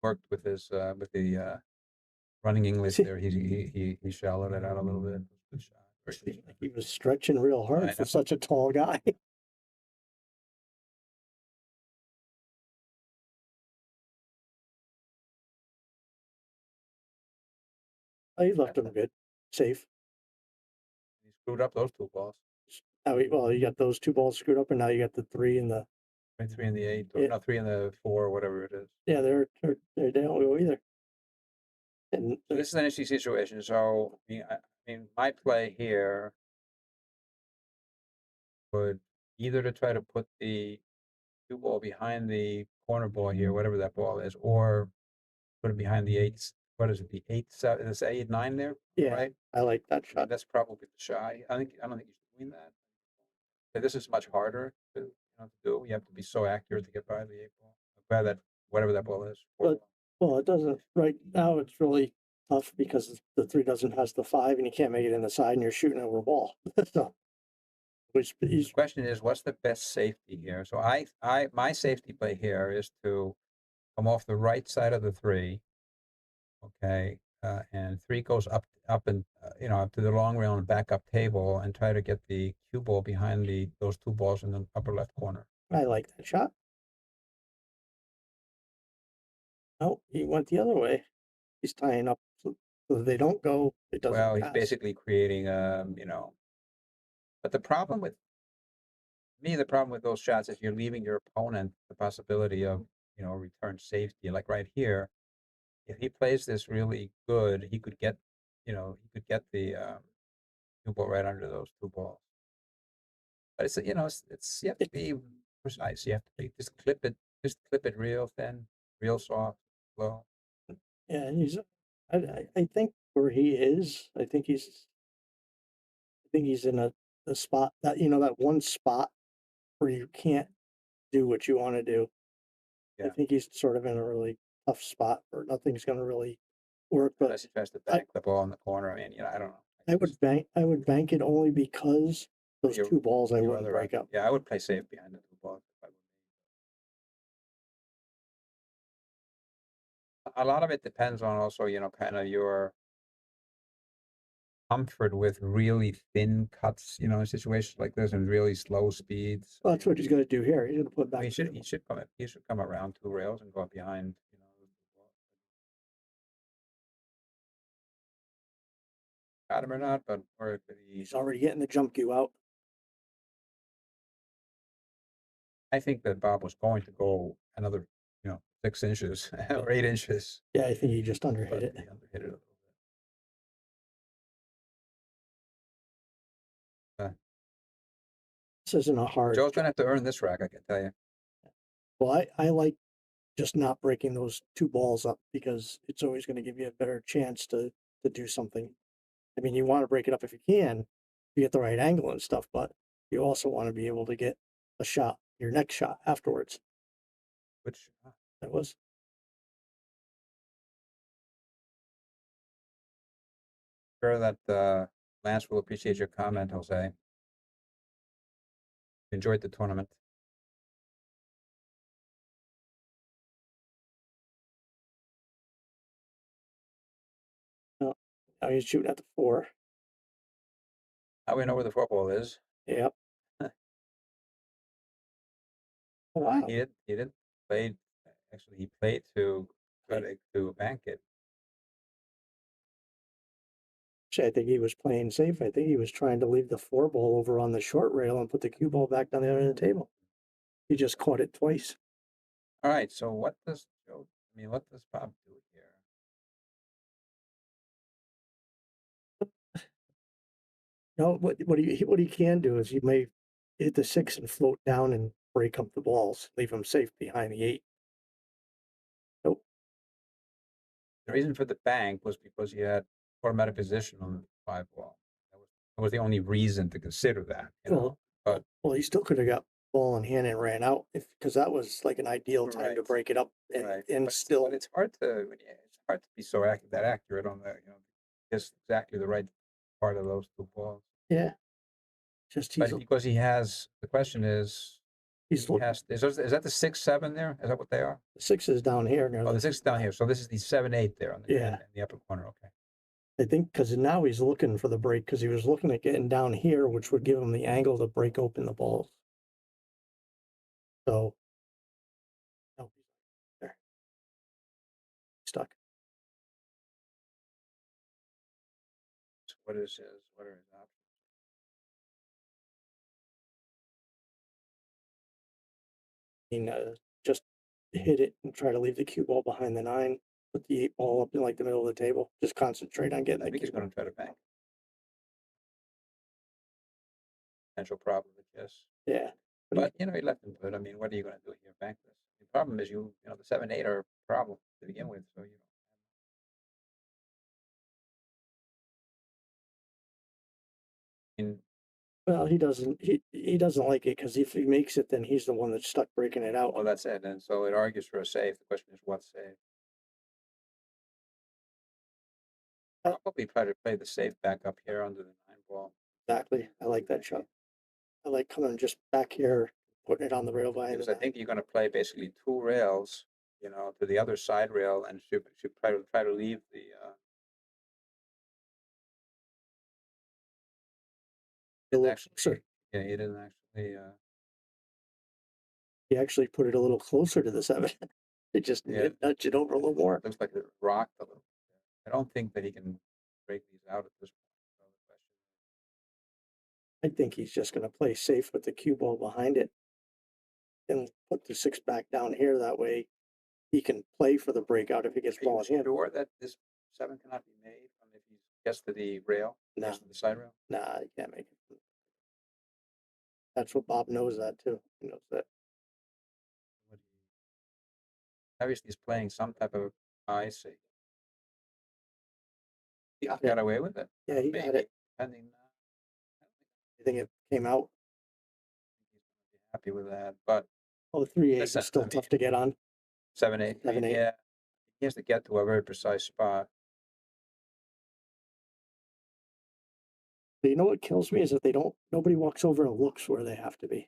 Worked with his with the running English there. He shallowed it out a little bit. Good shot. He was stretching real hard for such a tall guy. He left him good, safe. He screwed up those 2 balls. Well, you got those 2 balls screwed up, and now you got the 3 and the 3 and the 8, or Yeah. no, 3 and the 4, whatever it is. yeah. They don't go either. And So this is an interesting situation. So I mean, my play here would either to try to put the 2 ball behind the corner ball here, whatever that ball is, or put it behind the 8s. What is it? The 8, 7, this 8, 9 there, yeah, right? I like that I mean, shot. that's probably the shot. I don't think he's doing that. But this is much harder to do. You have to be so accurate to get by the 8 ball, by that whatever that ball is. Well, it doesn't. Right now, it's really tough because the 3 doesn't has the 5, and you can't make it in the side, and you're shooting over a ball. So, The question is, what's the best safety here? So my safety play here is to come off the right side of the 3. Okay, and 3 goes up and up to the long rail and back up table, and try to get the cue ball behind those 2 balls in the upper left corner. I like that shot. Oh, he went the other way. He's tying up so they don't go. It doesn't. Well, he's pass. basically creating, But the problem with those shots is you're leaving your opponent the possibility of return safety. Like right here, if he plays this really good, he could get the 2 ball right under those 2 balls. But it's you have to be precise. You have to just clip it real thin, real soft, slow. Yeah, he's. I think where he is, I think he's in a spot that that one spot where you can't do what you want to do. Yeah. I think he's sort of in a really tough spot where nothing's going to really work. But Unless he tries to bank the ball in the corner. I mean, I don't know. I would bank it only because those 2 balls I wouldn't break up. Yeah, I would play safe behind the 2 balls. A lot of it depends on also, kind of your comfort with really thin cuts, in situations like this and really slow speeds. Well, that's what he's going to do here. He's going to put back. He should come around 2 rails and go up behind. Got him or not, but he's already getting the jump cue out. I think that Bob was going to go another, 6 inches or 8 inches. Yeah, I think he just underhit it. He underhit it a little bit. This isn't a hard. Joe's gonna have to earn this rack, I can tell you. Well, I like just not breaking those 2 balls up because it's always going to give you a better chance to do something. I mean, you want to break it up if you can, you get the right angle and stuff, but you also want to be able to get a shot, your next shot afterwards. Which that was. Sure that Lance will appreciate your comment, Jose. Enjoyed the tournament. Oh, now he's shooting at the 4. Now we know where the football is. Yep. Wow. He didn't play. Actually, he played to try to bank it. Actually, I think he was playing safe. I think he was trying to leave the 4 ball over on the short rail and put the cue ball back down the other end of the table. He just caught it twice. All right. So what does Joe? I mean, what does Bob do here? No, what he can do is he may hit the 6 and float down and break up the balls, leave him safe behind the 8. Nope. The reason for the bank was because he had automatic position on the 5 ball. That was the only reason to consider that. You know? But Well, he still could have got ball in hand and ran out because that was like an ideal time to break it up and still. But it's hard to be so accurate on that. You know, just exactly the right part of those 2 balls. Yeah. Just But because he has, the question is, is that the 6, 7 there? Is that what they are? The 6 is down here. Oh, the 6 is down here. So this is the 7, 8 there on the, Yeah. in the upper corner. Okay. I think because now he's looking for the break because he was looking at getting down here, which would give him the angle to break open the balls. So, no, there. Stuck. So what are his options? Just hit it and try to leave the cue ball behind the 9. Put the 8 ball up in like the middle of the table. Just concentrate on getting. I think he's going to try to bank. Potential problem, I guess. Yeah. But you know, he left him good. I mean, what are you going to do here? Bank this. The problem is you know, the 7, 8 are a problem to begin with. So Well, he doesn't. He doesn't like it because if he makes it, then he's the one that's stuck breaking it out. Well, that's it. And so it argues for a save. The question is, what save? I'll probably try to play the save back up here under the 9 ball. Exactly. I like that shot. I like coming just back here, putting it on the rail behind. Because I think you're going to play basically 2 rails, you know, to the other side rail, and should try to leave the. Yeah, he didn't actually. He actually put it a little closer to the 7. It just nudged it over a little more. Looks like it rocked a little. I don't think that he can break these out at this point. I think he's just going to play safe with the cue ball behind it and put the 6 back down here. That way he can play for the breakout if he gets ball in hand. Sure that this 7 cannot be made if he gets to the rail, gets to the side rail? Nah, he can't make it. That's what Bob knows that too. He knows that. Obviously, he's playing some type of. I see. He got away with it. Yeah, he got it. Depending. I think it came out. Happy with that, but the 3-8 is still tough to get on. 7, 8. 7, 8. Yeah, he has to get to a very precise spot. But you know what kills me is if nobody walks over and looks where they have to be.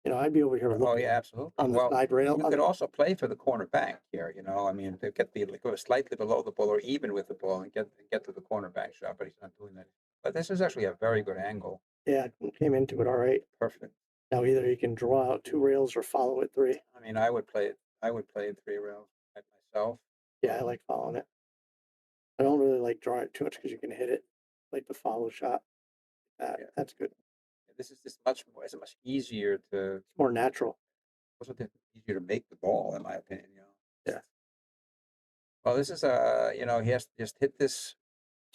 You know, I'd be over here looking. Oh yeah, absolutely. On the side rail. You could also play for the corner bank here. You know, I mean, to go slightly below the ball or even with the ball and get to the corner bank shot, but he's not doing that. But this is actually a very good angle. Yeah, came into it all right. Perfect. Now either you can draw out 2 rails or follow it 3. I mean, I would play 3 rails myself. Yeah, I like following it. I don't really like drawing it too much because you can hit it like the follow shot. That's good. This is just much more. It's much easier to. It's more natural. Also, easier to make the ball, in my opinion. You know. Yeah. Well, this is you know, he has to just hit this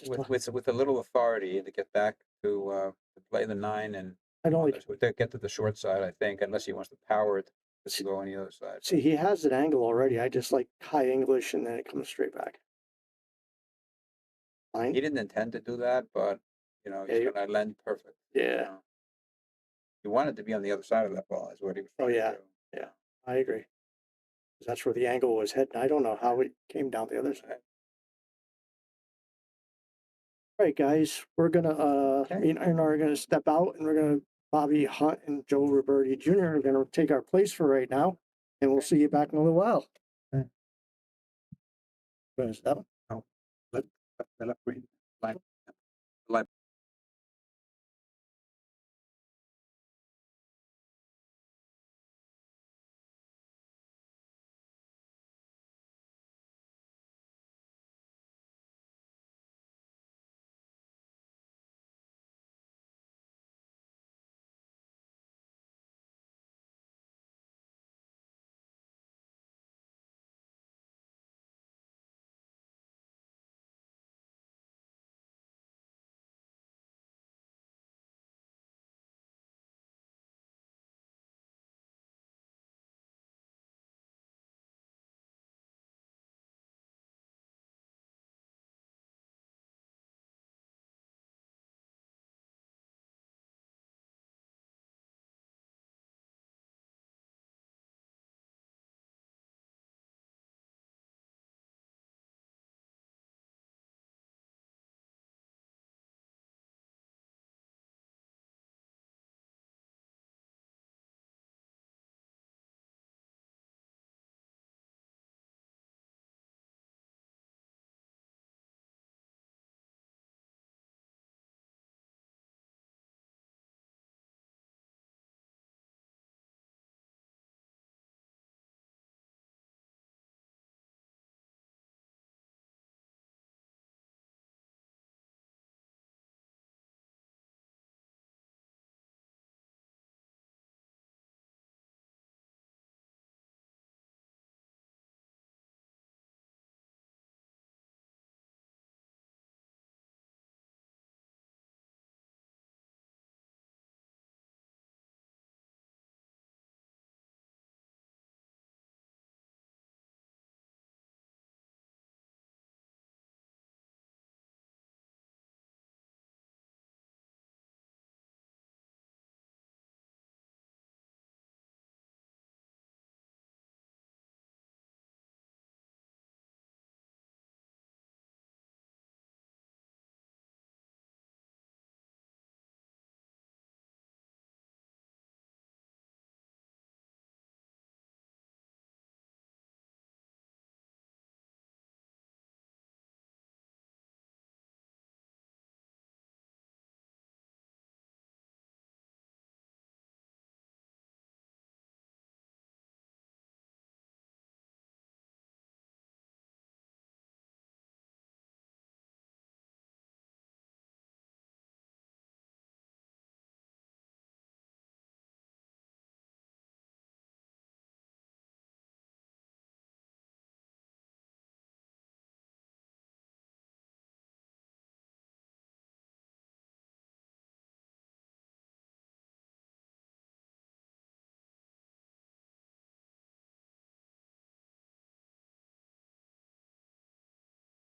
with a little authority to get back to play the 9 and. I don't like to get to the short side, I think, unless he wants to power it to go on the other side. See, he has an angle already. I just like high English and then it comes straight back. Fine. He didn't intend to do that, but you know, he's gonna lend perfect. Yeah. You know? He wanted to be on the other side of that ball, is what he was trying to do. Yeah, I agree. That's where the angle was heading. I don't know how it came down the other side. All right, guys, we're gonna me and Aaron are gonna step out, and we're gonna Bobby Hunt and Joe Roberti Jr. are gonna take our place for right now, and we'll see you back in a little while. Okay. Where's that one? No, let the left green. Light.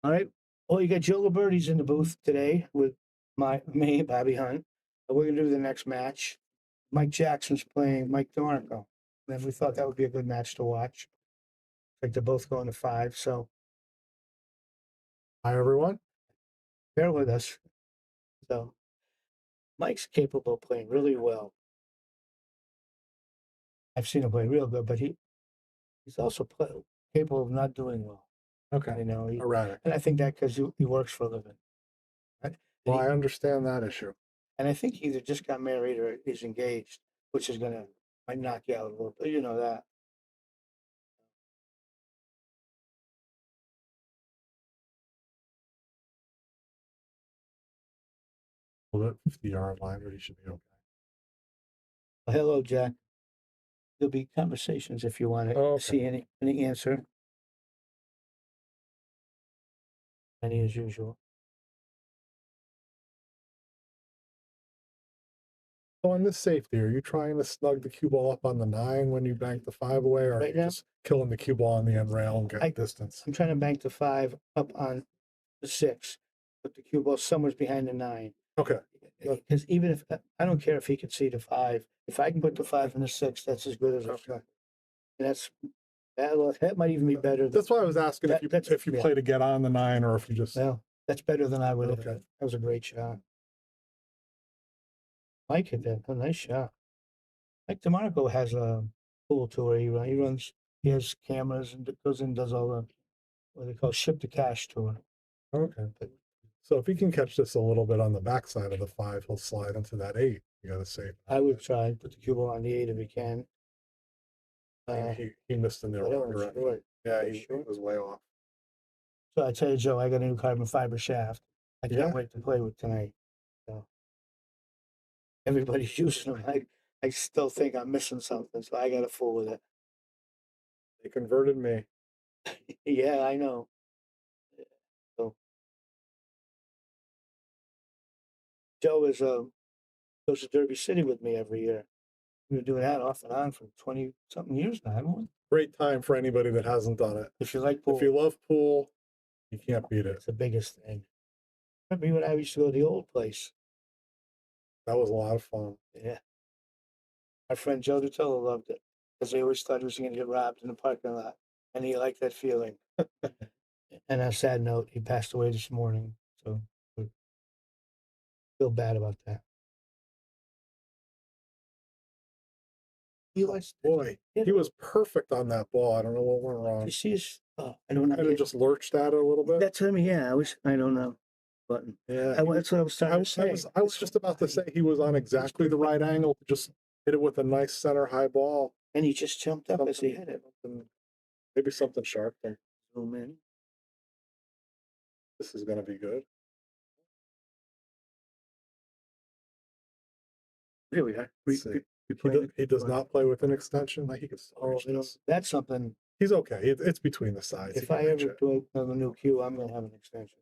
All right. Well, you got Joe Liberti's in the booth today with me, Bobby Hunt. We're gonna do the next match. Mike Jackson's playing Mike DeMarco. And we thought that would be a good match to watch. Like they're both going to 5, so Hi, everyone. bear with us. So Mike's capable of playing really well. I've seen him play real good, but he's also capable of not doing well. Okay. You know, Erratic. and I think that because he works for a living. Right? Well, I understand that issue. And I think he either just got married or he's engaged, which is might knock you out a little bit. You know that. Well, that 50-yard line, but he should be okay. Well, hello, Jack. There'll be conversations if you want to see any answer. Any as usual. So on this safety, are you trying to snug the cue ball up on the 9 when you bank the 5 away, or are you just killing the cue ball on the end rail and getting distance? I'm trying to bank the 5 up on the 6, put the cue ball somewhere behind the 9. Okay. Because even if I don't care if he can see the 5, if I can put the 5 in the 6, that's as good as a shot. And that might even be better. That's why I was asking if you play to get on the 9 or if you just. Well, That's better than I would have. Okay. That was a great shot. Mike hit that. A nice shot. Like DeMarco has a pool tour. He runs. He has cameras and goes in and does all the what they call ship to cash tour. Okay. So if he can catch this a little bit on the backside of the 5, he'll slide into that 8. You got to say. I would try and put the cue ball on the 8 if he can. He missed in the but that wrong was direction. short. Yeah, he was way off. So I tell you, Joe, I got a new carbon fiber shaft. I can't Yeah. wait to play with tonight. So everybody's using them. I still think I'm missing something, so I got to fool with it. They converted me. Yeah, I know. So Joe goes to Derby City with me every year. We've been doing that off and on for 20 something years now, haven't we? Great time for anybody that hasn't done it. If you like pool, If you love pool, you can't beat it. it's the biggest thing. Remember when I used to go to the old place? That was a lot of fun. Yeah. My friend Joe Dutella loved it because they always thought he was going to get robbed in the parking lot, and he liked that feeling. And on a sad note, he passed away this morning, so I feel bad about that. He was perfect on that ball. I don't know what went wrong. You see his, I don't know. Kind of just lurched at it a little bit. That's him, yeah. I don't know. But Yeah, that's what I was trying to say. I was just about to say he was on exactly the right angle to just hit it with a nice center high ball. And he just jumped up as he hit it. Maybe something sharp there. Oh, man. This is going to be good. Here we are. Let's see. He does not play with an extension. Like he could still reach this. That's something. He's okay. It's between the sides. If I ever do a new cue, I'm going to have an extension.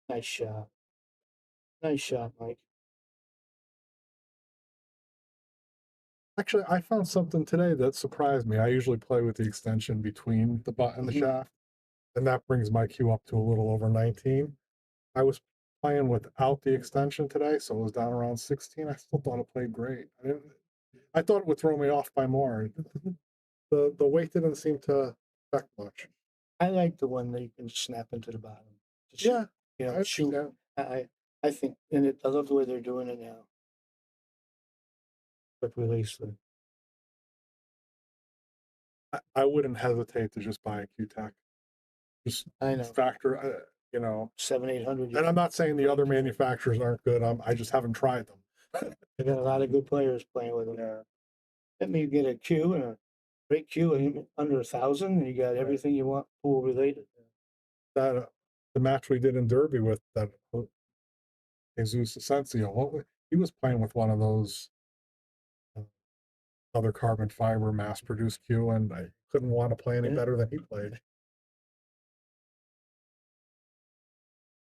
Nice shot. Nice shot, Mike. Actually, I found something today that surprised me. I usually play with the extension between the butt and the shaft, and that brings my cue up to a little over 19. I was playing without the extension today, so it was down around 16. I still thought it played great. I thought it would throw me off by more. The weight didn't seem to affect much. I like the one that you can snap into the bottom. Yeah, you know, I shoot. see I think, and I love the way they're doing it now. Quick release. I wouldn't hesitate to just buy a Q-Tech. Just I know. factor, 700-800. And I'm not saying the other manufacturers aren't good. I just haven't tried them. They got a lot of good players playing with them. Yeah. Let me get a cue and a great cue and under 1,000, and you got everything you want pool related. That the match we did in Derby with that Jesus Asensio, he was playing with one of those other carbon fiber mass-produced cue, and I couldn't want to play any better than he played.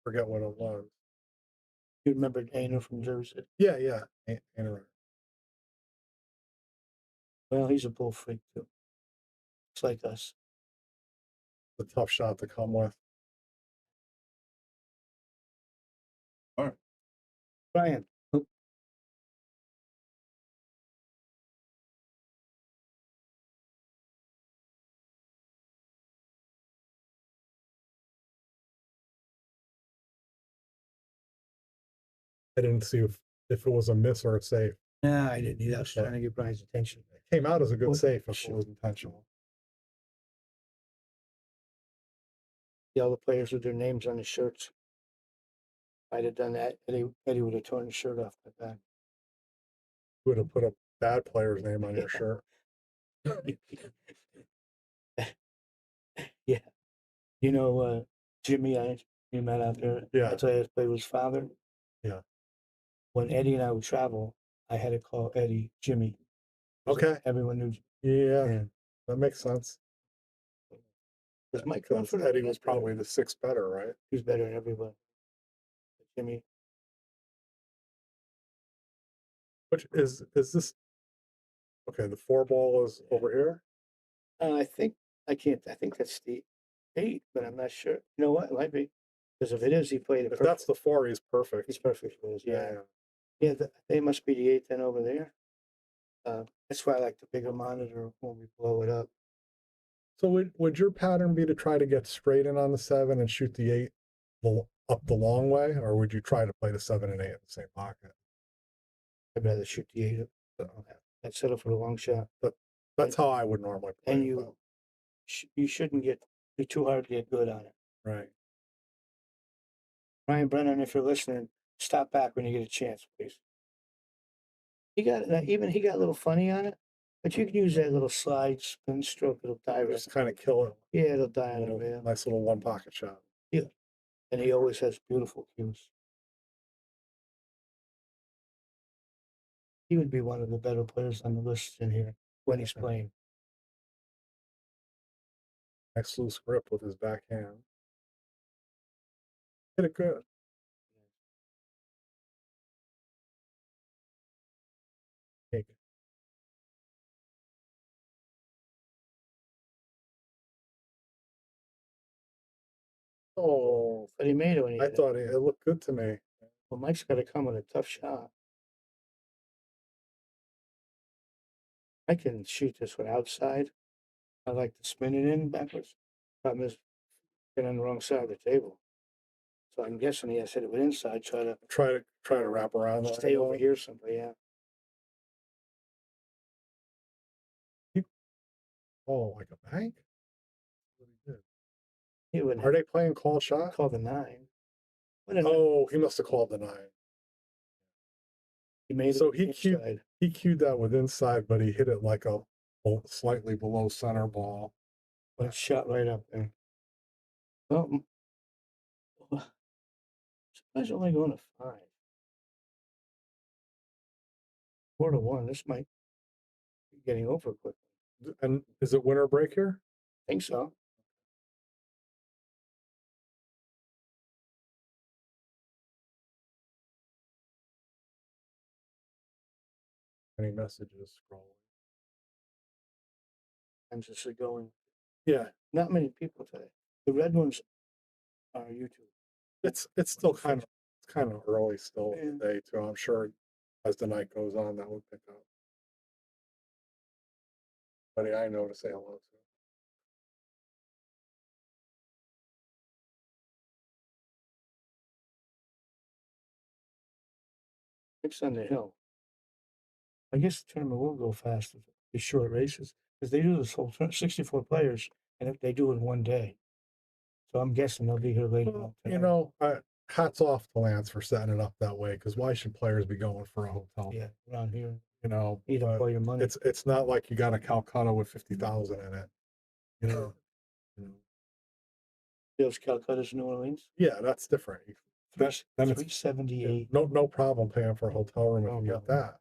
Forget what it was. You remember Dana from Jersey? Yeah. Well, he's a bull freak too. It's like us. A tough shot to come with. All right. Brian. I didn't see if it was a miss or a save. No, I didn't either. I was trying to get Brian's attention. It came out as a good save if it was intentional. See all the players with their names on the shirts. If I'd have done that, Eddie would have torn the shirt off my back. You would have put a bad player's name on your shirt. Yeah. You know, Jimmy, you met out there. Yeah. That's why I played with his father. Yeah. When Eddie and I would travel, I had to call Eddie Jimmy. Okay. Everyone knew. Yeah. That makes sense. Because Mike Because Eddie was probably the 6th better, right? He was better than everybody. Jimmy. Which is this? Okay, the 4 ball is over here. I think I that's the 8, but I'm not sure. You know what? It might be. Because if it is, he played it If perfect. that's the 4, he's perfect. He's perfect for this. Yeah. They must be the 8 then over there. That's why I like the bigger monitor when we blow it up. So would your pattern be to try to get straight in on the 7 and shoot the 8 up the long way, or would you try to play the 7 and 8 in the same pocket? I'd rather shoot the 8 and set up for the long shot. But that's how I would normally play. And you shouldn't be too hard to get good on it. Right. Ryan Brennan, if you're listening, stop back when you get a chance, please. He got a little funny on it, but you can use that little slide spin stroke. It'll die right. Just kind of kill it. Yeah, it'll die on it. Yeah. Nice little one pocket shot. Yeah. And he always has beautiful cues. He would be one of the better players on the list in here when he's playing. Nice loose grip with his backhand. Hit it good. Take it. Oh, but he made it when he I thought it looked good to me. Well, Mike's got to come with a tough shot. I can shoot this one outside. I like to spin it in backwards. Problem is, get on the wrong side of the table. So I'm guessing he has to hit it with inside. Try to wrap around. Stay over here somewhere. Yeah. Oh, like a bank? Are they playing call shot? Call the 9. Oh, he must have called the 9. He made so it he cued that with inside, but he hit it like a slightly below center ball. But it shot right up there. Well, surprised only going to 5. 4-1. This might be getting over quickly. And is it winner break here? I think so. Any messages scrolling? I'm just going. Yeah. Not many people today. The red ones are YouTube. It's still kind of early still today too. I'm sure as the night goes on that will pick up. Buddy, I know to say hello to. It's on the hill. I guess the tournament will go fast if it's short races because they do this whole 64 players, and if they do it in one day. So I'm guessing they'll be here later. Well, you know, hats off to Lance for setting it up that way. Because why should players be going for a hotel? Yeah, around here. You know, Eat up all your money. It's not like you got a Calcutta with 50,000 in it. You know. Those Calcutta's New Orleans. Yeah, that's different. Then it's 378. No problem paying for a hotel room if you get that.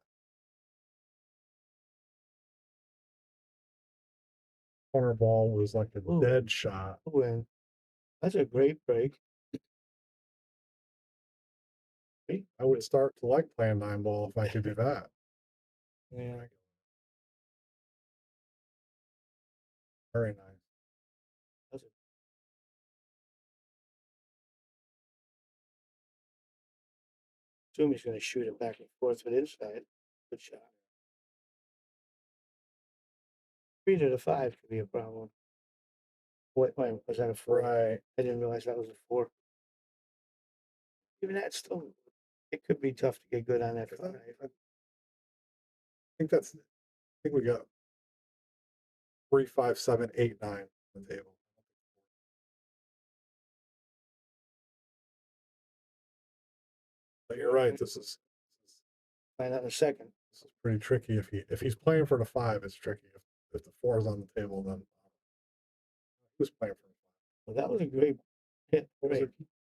Corner ball was like a dead shot. Win. That's a great break. I would start to like playing 9 ball if I could do that. Yeah. Very nice. Assume he's going to shoot it back and forth with inside. Good shot. 3 to the 5 could be a problem. Wait, was that a 4? Right. I didn't realize that was a 4. Even that still, it could be tough to get good on that 5. I think we got 3, 5, 7, 8, 9 on the table. But you're right. This is find out in a second. This is pretty tricky. If he's playing for the 5, it's tricky. If the 4 is on the table, then who's playing for the 5? Well, that was a great hit.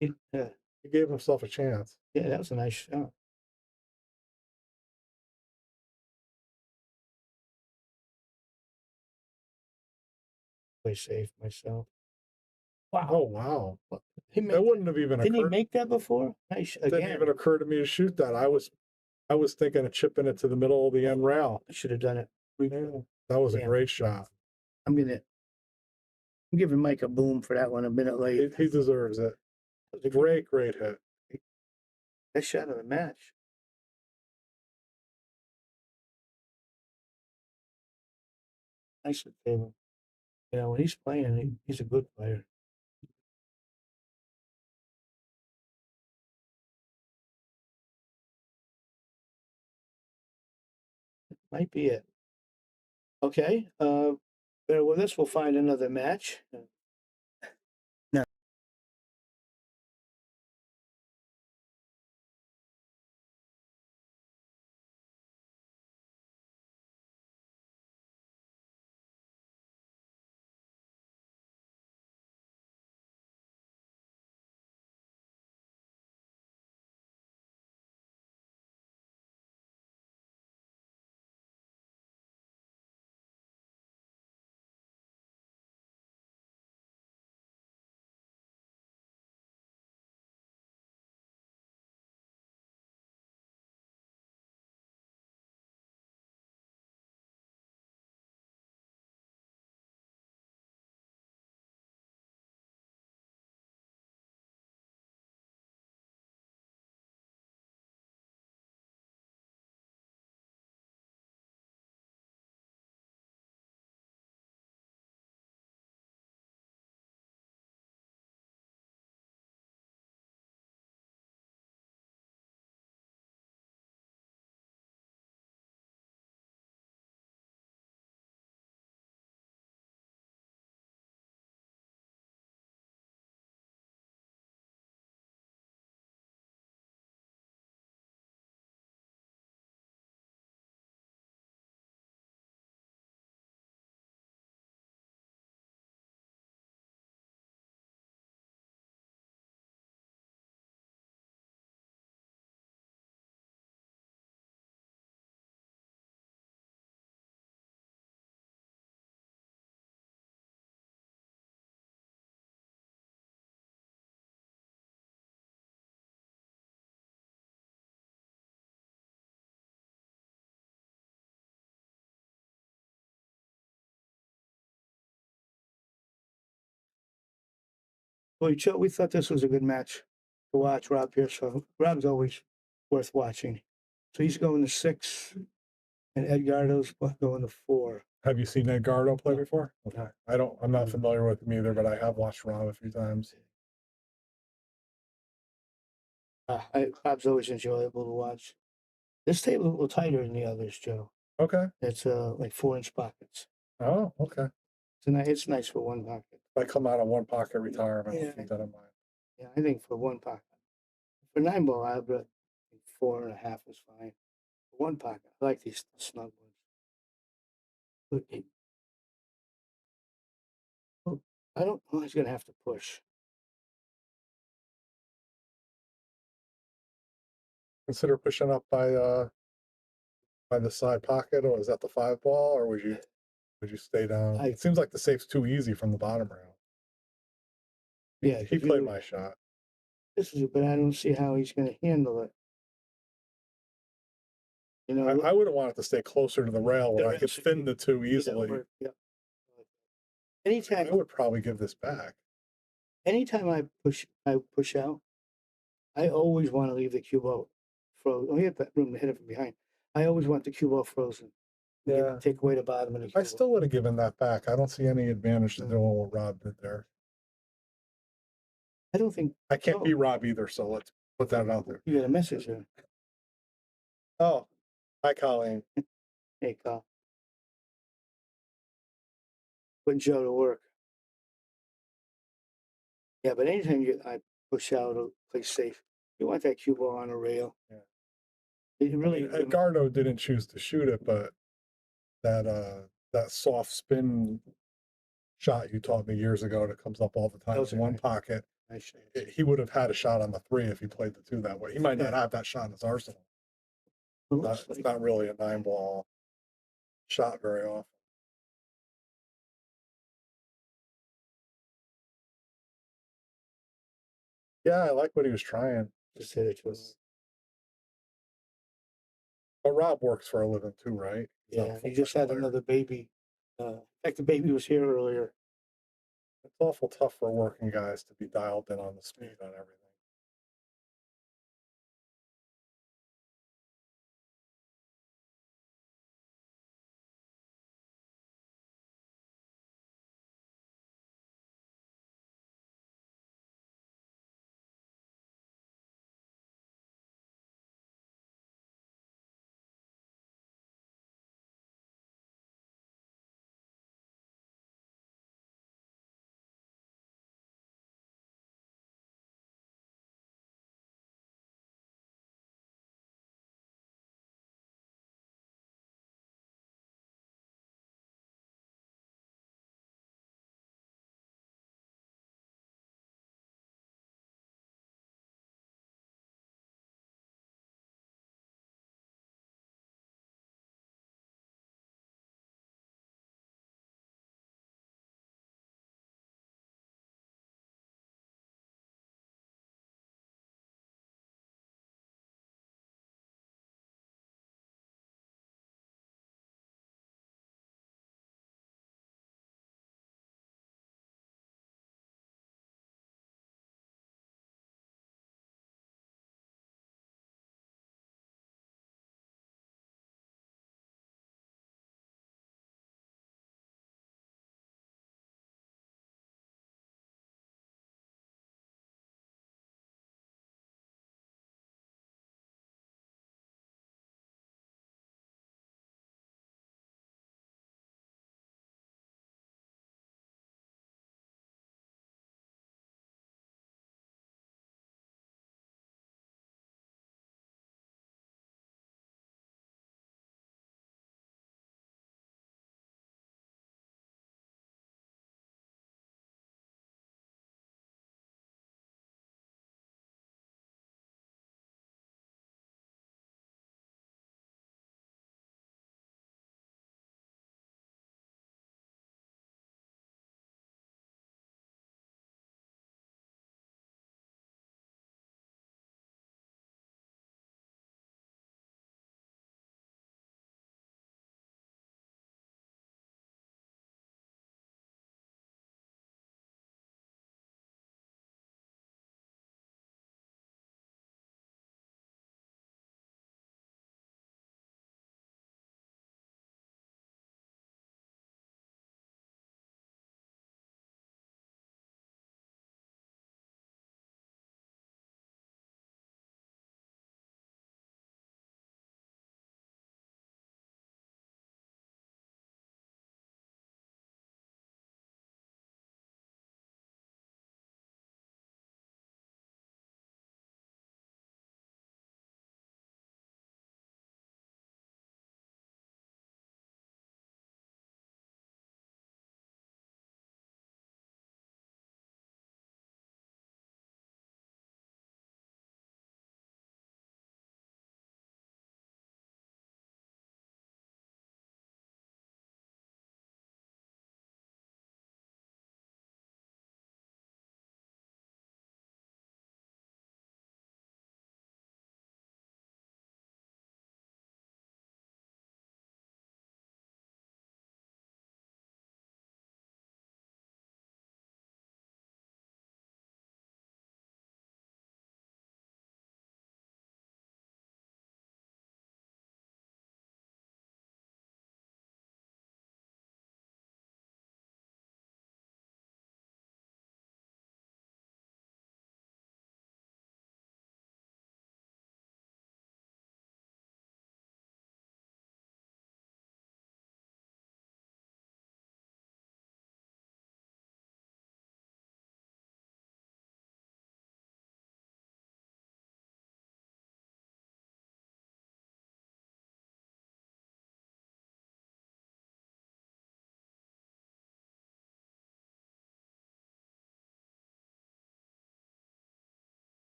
He gave himself a chance. Yeah, that was a nice shot. Play safe myself. Wow. Oh, wow. That wouldn't have even Didn't occurred. he make that before? Nice. It didn't even occur to me to shoot that. I was thinking of chipping it to the middle of the end rail. I should have done it. That was a great shot. I'm giving Mike a boom for that one a minute late. He deserves it. It was a great hit. Best shot of the match. Nice table. You know, when he's playing, he's a good player. Might be it. Okay. Bear with us. We'll find another match. No. Well, Joe, we thought this was a good match to watch. Rob here, so Rob's always worth watching. So he's going to 6, and Edgardo's going to 4. Have you seen Edgardo play before? No. I'm not familiar with him either, but I have watched Rob a few times. Rob's always enjoyable to watch. This table a little tighter than the others, Joe. Okay. It's like 4-inch pockets. Oh, okay. It's nice for one pocket. I come out of one pocket retirement. Yeah. Keep that in mind. Yeah, I think for one pocket. For 9-ball, I bet 4.5 is fine. For one pocket, I like these snug ones. But I don't know. He's gonna have to push. Consider pushing up by the side pocket, or is that the 5-ball, or would you stay down? It seems like the safe's too easy from the bottom rail. Yeah, He played my shot. This is, but I don't see how he's gonna handle it. You know, I wouldn't want it to stay closer to the rail where I could thin the two easily. Yeah. Anytime I would probably give this back. Anytime I push out, I always want to leave the cue ball frozen. We have that room to hit it from behind. I always want the cue ball frozen. Yeah. Take away the bottom of the cue I still would have given that back. I don't see any advantage to doing what Rob did there. I don't think I can't beat Rob either, so let's put that out there. You got a message there. Oh, hi, Colleen. Hey, Carl. Putting Joe to work. Yeah, but anytime I push out or play safe, you want that cue ball on a rail. Yeah. It really. Edgardo didn't choose to shoot it, but that soft spin shot you taught me years ago that comes up all the time in one pocket. He would have had a shot on the 3 if he played the 2 that way. He might not have that shot in his arsenal. It's not really a 9-ball shot very often. Yeah, I like what he was trying. Just hit it to us. But Rob works for a living too, right? Yeah, he just had another baby. In fact, the baby was here earlier. It's awful tough for working guys to be dialed in on the speed on everything.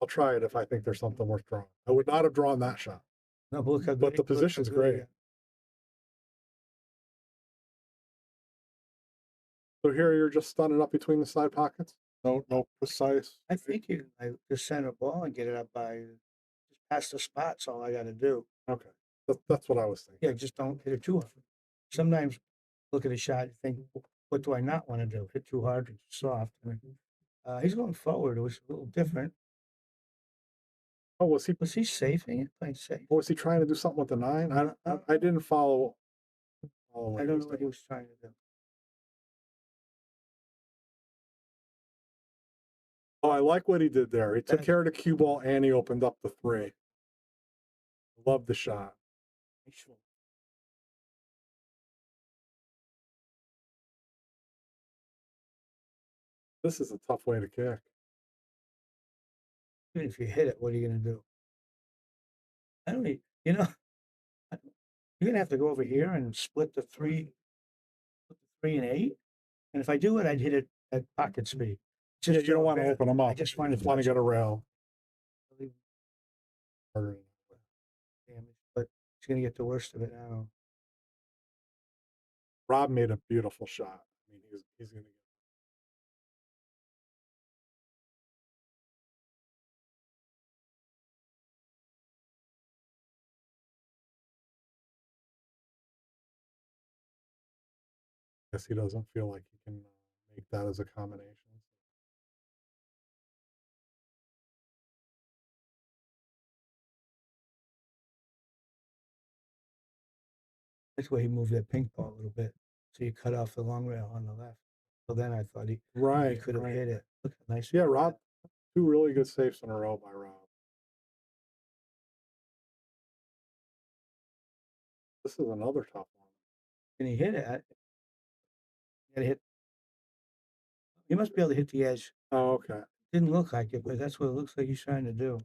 I'll try it if I think there's something worth drawing. I would not have drawn that shot. No, but look how good. But the look how position's good great. he got. So here you're just stunning up between the side pockets? No precise. I think you can just center ball and get it up by just past the spots. All I got to do. Okay. That's what I was thinking. Yeah, just don't hit it too hard. Sometimes look at a shot and think, what do I not want to do? Hit too hard or too soft? He's going forward. It was a little different. Oh, was he safe? He playing safe. Or was he trying to do something with the 9? I didn't follow. I don't know what he was trying to do. Oh, I like what he did there. He took care of the cue ball and he opened up the 3. Love the shot. This is a tough way to kick. Even if you hit it, what are you going to do? I don't need, you're going to have to go over here and split the 3 and 8. And if I do it, I'd hit it at pocket speed. You don't want to open them up. I just want to get a rail. Damage, but he's going to get the worst of it now. Rob made a beautiful shot. I mean, he's going to get. Guess he doesn't feel like he can make that as a combination. That's why he moved that pink ball a little bit. So you cut off the long rail on the left. So then I thought he could have hit it. Look how nice. Yeah, Rob, 2 really good saves in a row by Rob. This is another tough one. Can he hit it? You gotta hit. He must be able to hit the edge. Oh, okay. Didn't look like it, but that's what it looks like he's trying to do.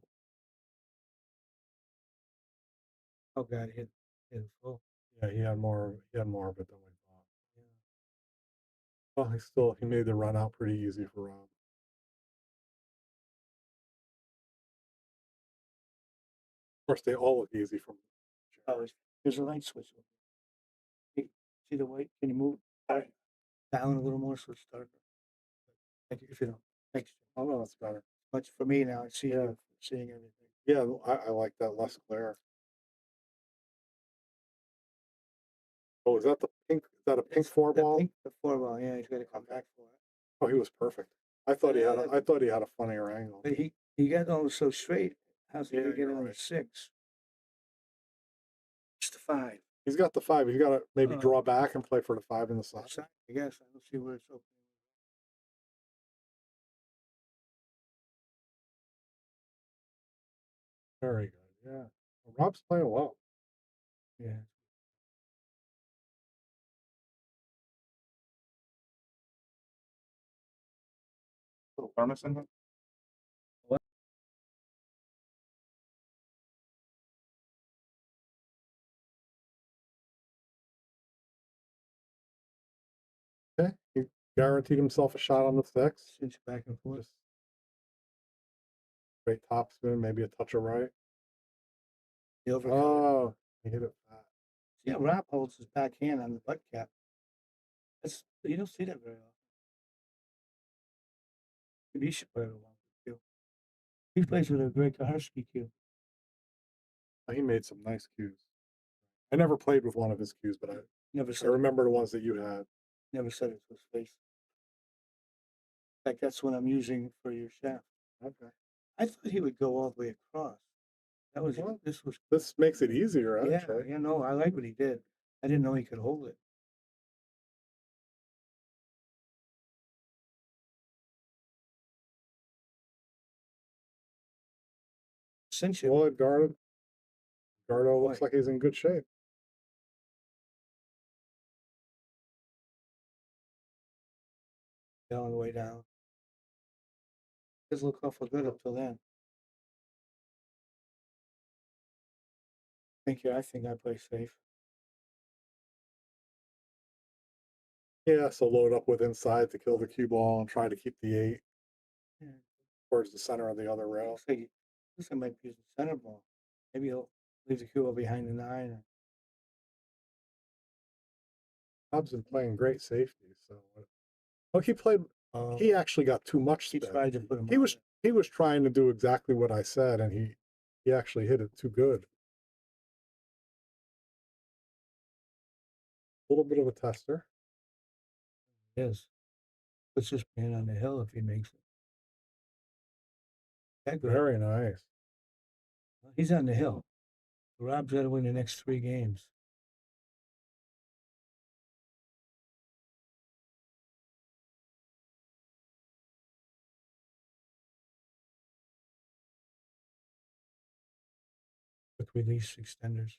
Oh God, hit it full. Yeah, he had more of it than we thought. Yeah. Well, he made the run out pretty easy for Rob. Of course, they all look easy from. Oh, there's a light switch. See the white? Can you move down a little more so it's darker? Thank you. If you don't, thanks. Oh no, that's better. Much for me now. I see you seeing everything. Yeah, I like that less glare. Oh, is that the pink? Is that a pink 4-ball? The 4-ball. Yeah, he's got to come back for it. Oh, he was perfect. I thought he had. I thought he had a funnier angle. But he got almost so straight. How's he gonna get on the 6? It's the 5. He's got the 5. He's got to maybe draw back and play for the 5 in the side. I guess I don't see where it's open. Very good. Yeah, Rob's playing well. Yeah. Little thermos in it. Okay, he guaranteed himself a shot on the 6. Cinch back and forth. Great topspin, maybe a touch of right. Oh, he hit it flat. Yeah, Rob holds his backhand on the butt cap. You don't see that very often. Maybe he should play with one cue. He plays with a Greg Kaharski cue. He made some nice cues. I never played with one of his cues, but I remember the ones that you had. Never said it to his face. In fact, that's what I'm using for your shaft. Okay. I thought he would go all the way across. That was This makes it easier, actually. Yeah, no, I like what he did. I didn't know he could hold it. Cinch it. Well, Geraldo looks like he's in good shape. On the way down. Doesn't look awful good up till then. I think I play safe. Yeah, so load up with inside to kill the cue ball and try to keep the 8. Yeah. towards the center of the other rail. Looks like I might be using center ball. Maybe he'll leave the cue behind the 9. Bob's been playing great safety. So, oh, he played. He actually got too much spin. He tried to put him. He was trying to do exactly what I said, and he actually hit it too good. A little bit of a tester. Yes. Puts his man on the hill if he makes it. That good. Very nice. He's on the hill. Rob's got to win the next 3 games. Quick release extenders.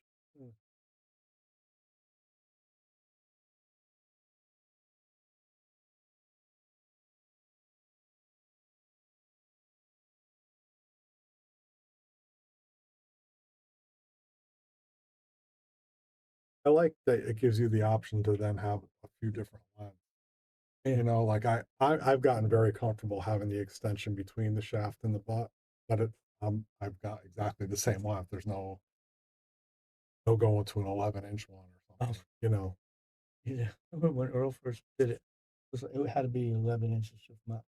I like that it gives you the option to then have a few different lengths. You know, like I've gotten very comfortable having the extension between the shaft and the butt, but I've got exactly the same length. There's no going to an 11-inch one or something. You know. Yeah. I remember when Earl first did it. It had to be 11 inches if not more.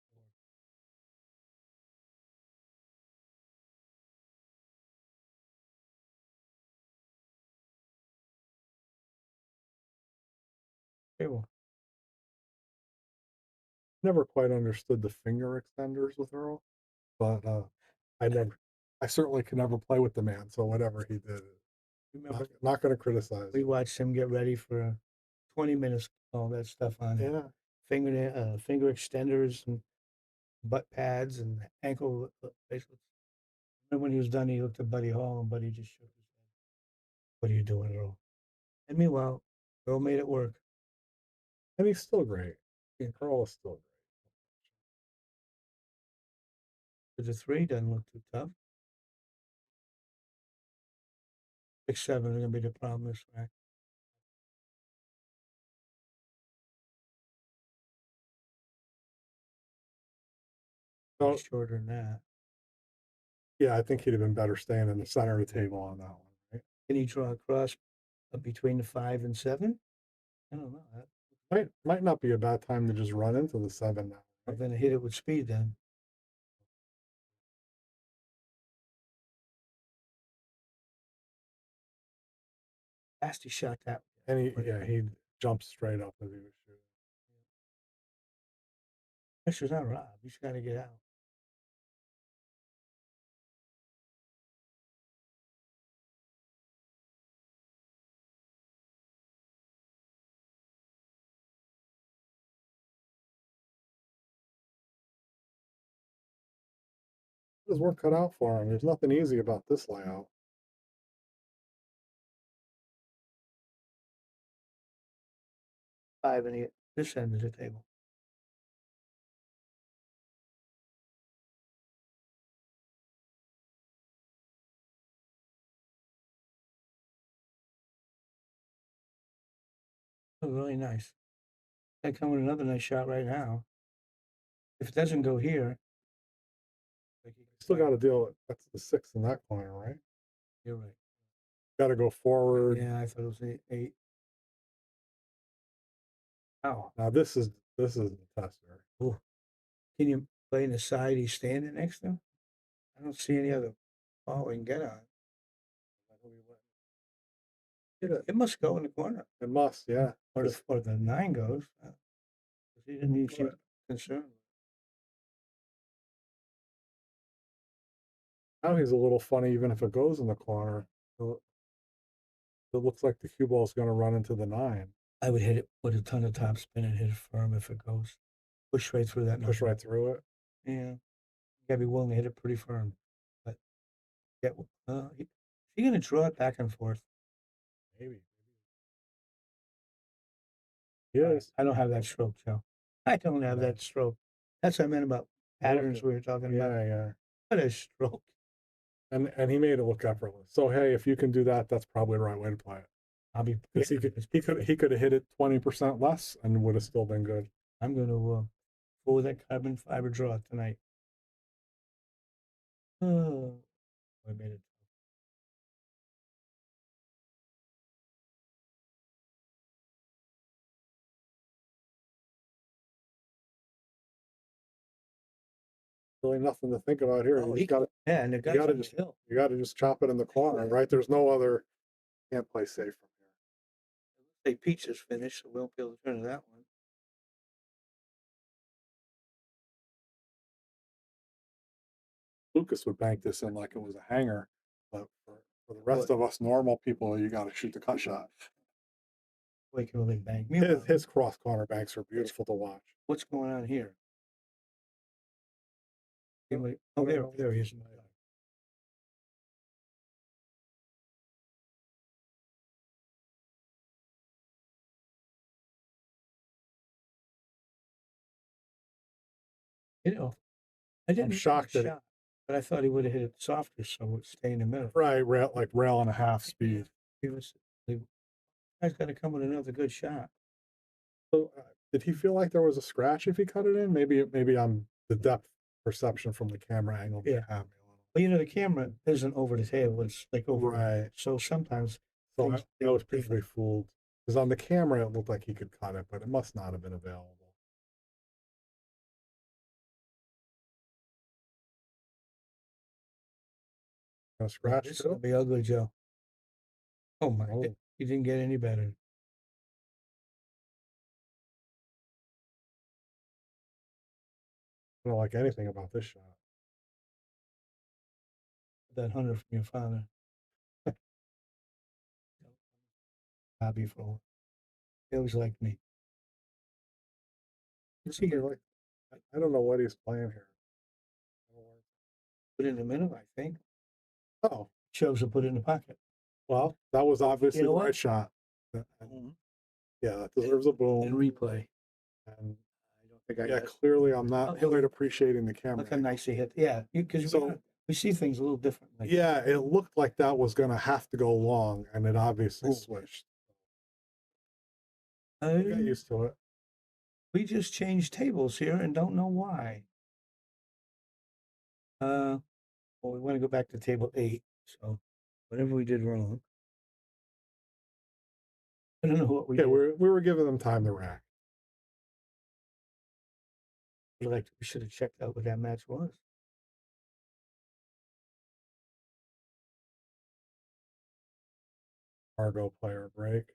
Well, Never quite understood the finger extenders with Earl, but I certainly could never play with the man. So whatever he did, not going to criticize. We watched him get ready for 20 minutes, all that stuff on it. Yeah. Finger extenders and butt pads and ankle bracelets. And when he was done, he looked at Buddy Hall, and Buddy just shook his head. What are you doing, Earl? And meanwhile, Earl made it work. And he's still great. Earl is still great. The 3 doesn't look too tough. 6-7 are going to be the problem this rack. So, shorter than that. Yeah, I think he'd have been better staying in the center of the table on that one. Right? Can he draw a cross between the 5 and 7? I don't know. That might not be a bad time to just run into the 7 now. I'm going to hit it with speed then. Fast he shot that. And he jumped straight up as he was shooting. Pressure's on Rob. He's got to get out. His work cut out for him. There's nothing easy about this layout. Five and this end of the table. Oh, really nice. I come with another nice shot right now. If it doesn't go here, Still got to deal with that's the 6 in that corner, right? You're right. Got to go forward. Yeah, I thought it was 8. Oh, now this is the tester. Ooh. Can you play in the side he's standing next to him? I don't see any other ball we can get on. It must go in the corner. It must, yeah. Or the 9 goes. He didn't even seem concerned. Now he's a little funny, even if it goes in the corner. It looks like the cue ball is going to run into the 9. I would hit it with a ton of top spin and hit it firm if it goes. Push right through that. Push right through it. Yeah. You got to be willing to hit it pretty firm. But is he going to draw it back and forth? Maybe. Yes. I don't have that stroke, Joe. I don't have that stroke. That's what I meant about patterns we were talking about. Yeah. What a stroke. And he made it look effortless. So hey, if you can do that, that's probably the right way to play it. I'll be. Because he could have hit it 20% less and would have still been good. I'm going to go with that carbon fiber draw tonight. Oh, I made it. Really nothing to think about here. Oh, You got to, yeah, and the guy's on the hill. you got to just chop it in the corner, right? There's no other. Can't play safe from here. Say Peach is finished, so we won't be able to turn to that one. Lucas would bank this in like it was a hanger, but for the rest of us normal people, you got to shoot the cut shot. We can really bank. His cross corner banks are beautiful to watch. What's going on here? Oh, there he is. You know, I didn't shocked that shot, but I thought he would have hit it softer, so it would stay in the middle. Right, rail and a half speed. He was. The guy's got to come with another good shot. So, did he feel like there was a scratch if he cut it in? Maybe I'm the depth perception from the camera angle. Yeah. Have me Well, you know, the camera isn't over the table; it's like over. Right. So sometimes. So I was pretty fooled because on the camera it looked like he could cut it, but it must not have been available. Gonna scratch This too? will be ugly, Joe. Oh my! He didn't get any better. I don't like anything about this shot. That 100 from your father. Happy for. He always liked me. See, like, I don't know what he's playing here. Put it in the middle, I think. Oh, chose to put it in the pocket. Well, that was obviously You know the what? right shot. Yeah, that deserves a boom. And replay. And I don't think I yeah, got it. clearly I'm not Oh, quite appreciating the camera. Look how nice he hit. Yeah, because So- we see things a little differently. Yeah, it looked like that was going to have to go long, and it obviously switched. I got used to it. We just changed tables here and don't know why. Well, we want to go back to table 8. So whatever we did wrong. I don't know what we did. We were giving them time to react. We should have checked out what that match was. Cargo player break.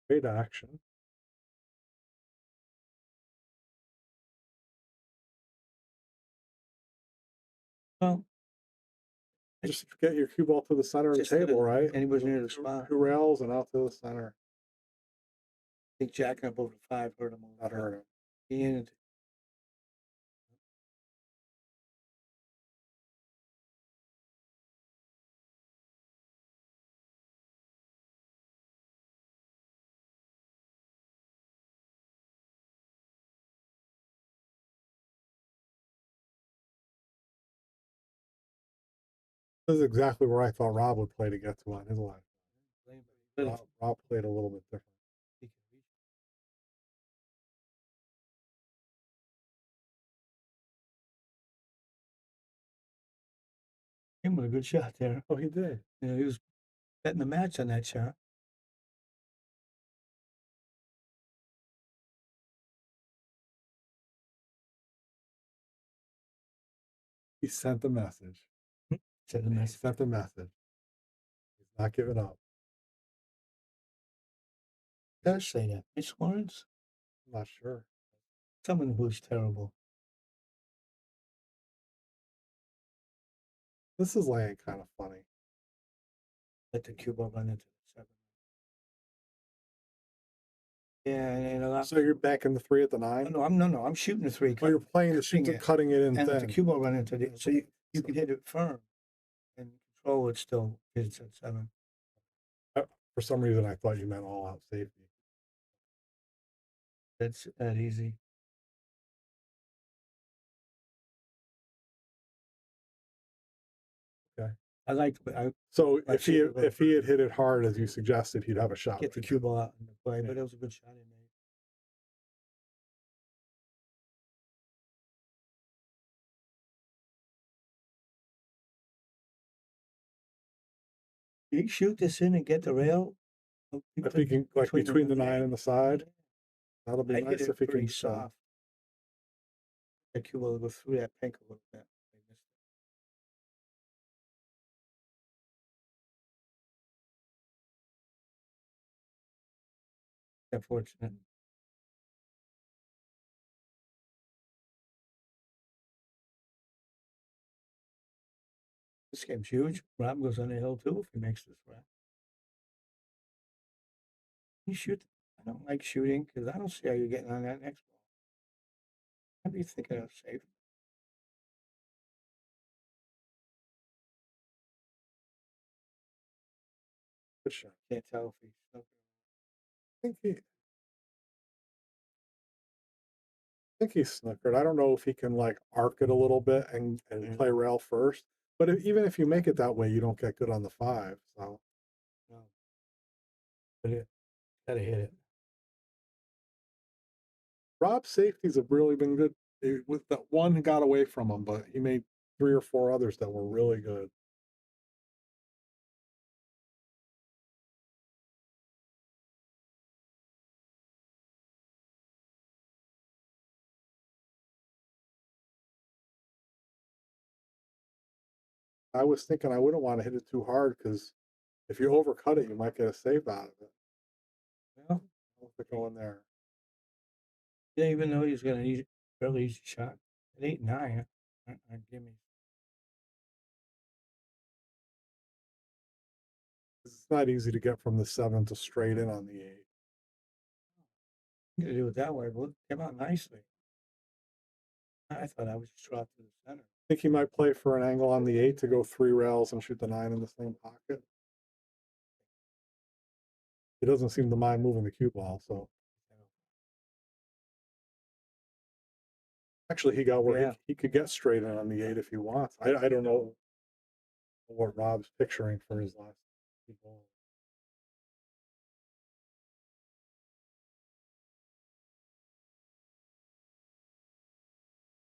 Great action. Well, just get your cue ball to the center of the table, right? And he was near the spot. 2 rails and out to the center. I think jacking up over 5 hurt him. That hurt him. He ended. This is exactly where I thought Rob would play to get to on his line. Rob played a little bit different. Him with a good shot there. Oh, he did. Yeah, he was betting the match on that shot. He sent the message. Sent the message. He sent the message. He's not giving up. Does say that. Mitch Lawrence? I'm not sure. Someone who's terrible. This is laying kind of funny. Let the cue ball run into the 7. Yeah, and a lot. So you're backing the 3 at the 9? No, I'm shooting the 3. Oh, you're playing the shoot, cutting it in and let the thin. cue ball run into the. So you can hit it firm and control it still. It's at 7. For some reason, I thought you meant all out safety. That's that easy. Okay. I liked. So if he had hit it hard as you suggested, he'd have a shot. Get the cue ball out in the play, but it was a good shot he made. You shoot this in and get the rail. If he can, like between the 9 and the side, that'll be I hit nice it if he pretty can. soft. The cue will go through that pink a little bit. I missed it. Unfortunate. This game's huge. Rob goes on the hill too if he makes this round. You shoot. I don't like shooting because I don't see how you're getting on that next ball. What do you think of safe? Good shot. Can't tell if he's stuck. I think he's snookered. I don't know if he can like arc it a little bit and play rail first. But even if you make it that way, you don't get good on the 5. So No. But it gotta hit it. Rob's safeties have really been good. With that one got away from him, but he made 3 or 4 others that were really good. I was thinking I wouldn't want to hit it too hard because if you overcut it, you might get a save out of it. Well, I'll have to go in there. yeah, even though he's got an easy, fairly easy shot. At 8-9, give me. It's not easy to get from the 7 to straight in on the 8. I'm gonna do it that way, but it came out nicely. I thought I was just dropped to the center. I think he might play for an angle on the 8 to go 3 rails and shoot the 9 in the same pocket. He doesn't seem to mind moving the cue ball, so. Actually, he got where he could get straight in on the 8 if he wants. I don't know what Rob's picturing for his last few balls.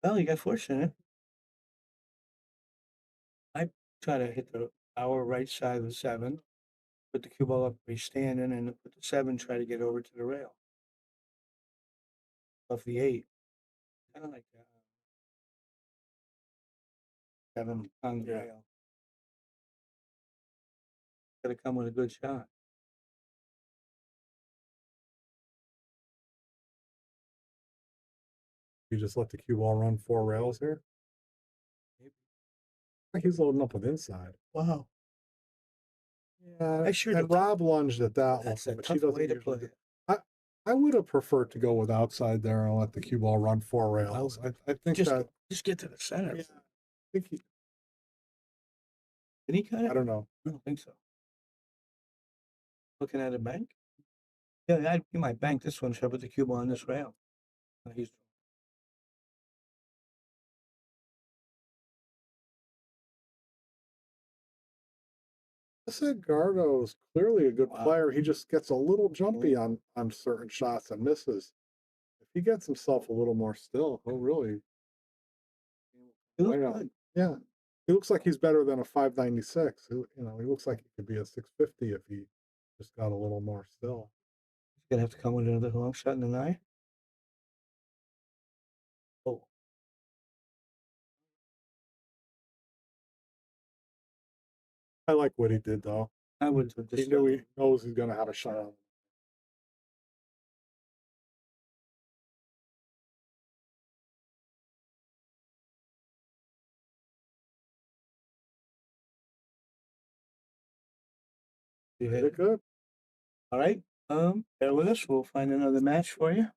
Well, you got fortunate. I try to hit our right side of the 7, put the cue ball up where he's standing, and put the 7, try to get over to the rail. Off the 8. Kind of like that. 7 on the rail. Got to come with a good shot. You just let the cue ball run 4 rails here. Maybe. I think he's loading up with inside. Wow. Yeah, I sure and Rob lunged at that That's one, a but tough he doesn't way to usually play do. it. I would have preferred to go with outside there and let the cue ball run 4 rails. I think Just, that. just get to the center. Yeah, I think he. Did he cut it? I don't know. I don't think so. Looking at a bank? Yeah, you might bank this one, shove with the cue ball on this rail. He's I said Geraldo's clearly a good player. He just gets a little jumpy on certain shots and misses. If he gets himself a little more still, he'll really. Yeah, he looks like he's better than a 596. He looks like he could be a 650 if he just got a little more still. He's gonna have to come with another long shot in the 9. Oh. I like what he did though. I would. He knew he knows he's going to have a shot on him. You hit it good. All right. Bear with us. We'll find another match for you.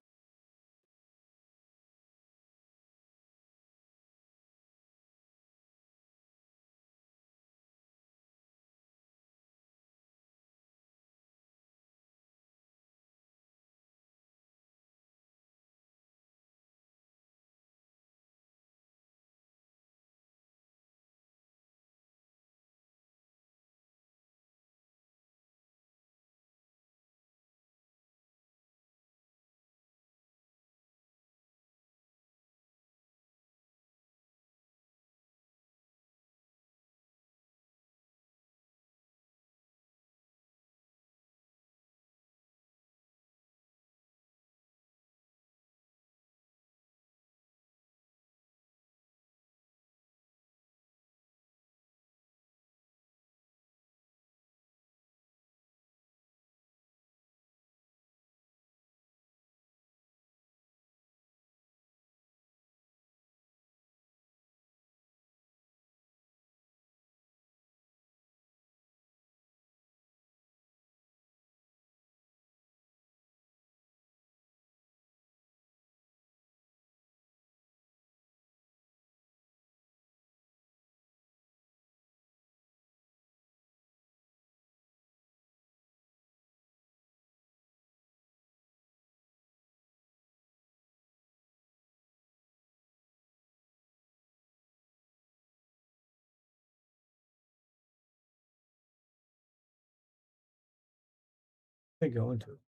They go into.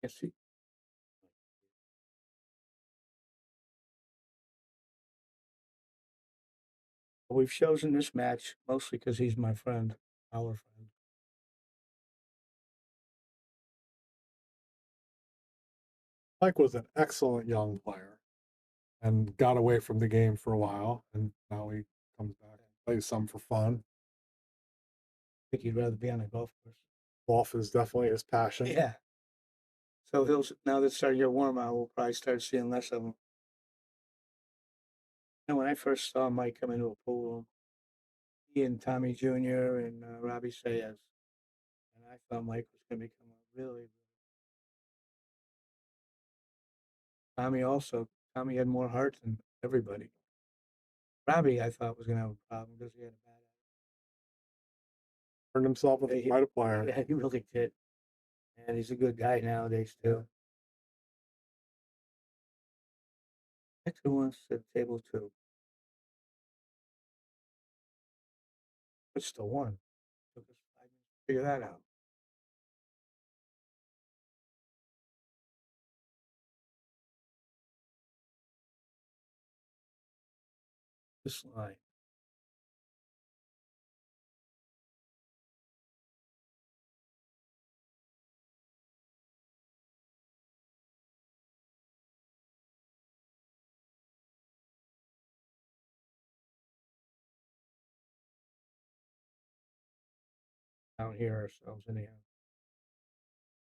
Can't see. We've chosen this match mostly because he's my friend, our friend. Mike was an excellent young player and got away from the game for a while, and now he comes back and plays some for fun. I think he'd rather be on a golf course. Golf is definitely his passion. Yeah. So he'll now that it's starting to get warm out, we'll probably start seeing less of him. And when I first saw Mike come into a pool room, he and Tommy Jr. and Robbie Sayers, and I thought Mike was going to become a really. Tommy had more heart than everybody. Robbie, I thought was going to have a problem because he had a bad. Turned himself into quite a player. Yeah, he really did. And he's a good guy nowadays too. Next who wants to table 2? It's the one. Took us 5 minutes to figure that out. This line. Down here ourselves anyhow.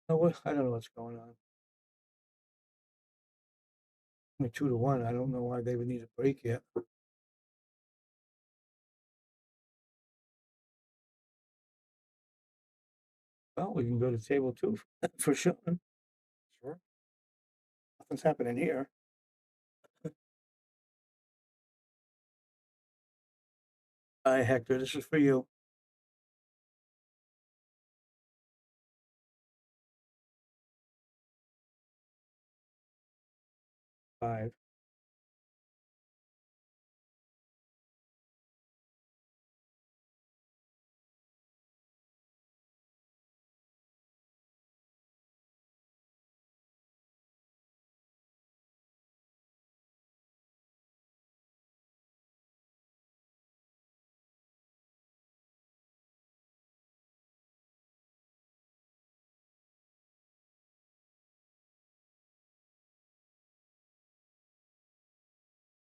I don't know what's going on. Only 2-1. I don't know why they would need a break yet. Well, we can go to table 2 for sure. Sure. Nothing's happening here. Hi, Hector. This is for you. Five.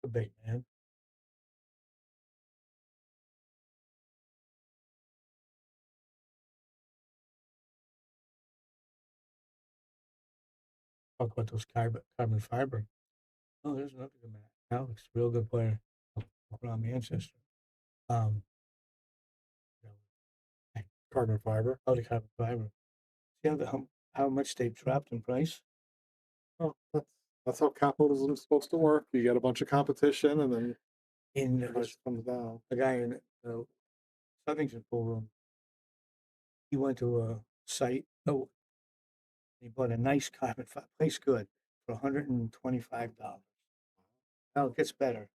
A big man. Talk about those carbon fiber. Oh, there's another good man. Alex, real good player from Manchester. Um, Carbon fiber. Oh, the carbon fiber. See how much they've dropped in price? Oh, that's how capitalism is supposed to work. You get a bunch of competition, and then In the price comes down. a guy in Southington pool room, he went to a site. Oh, he bought a nice carbon fiber, place good, for $125. Now it gets better.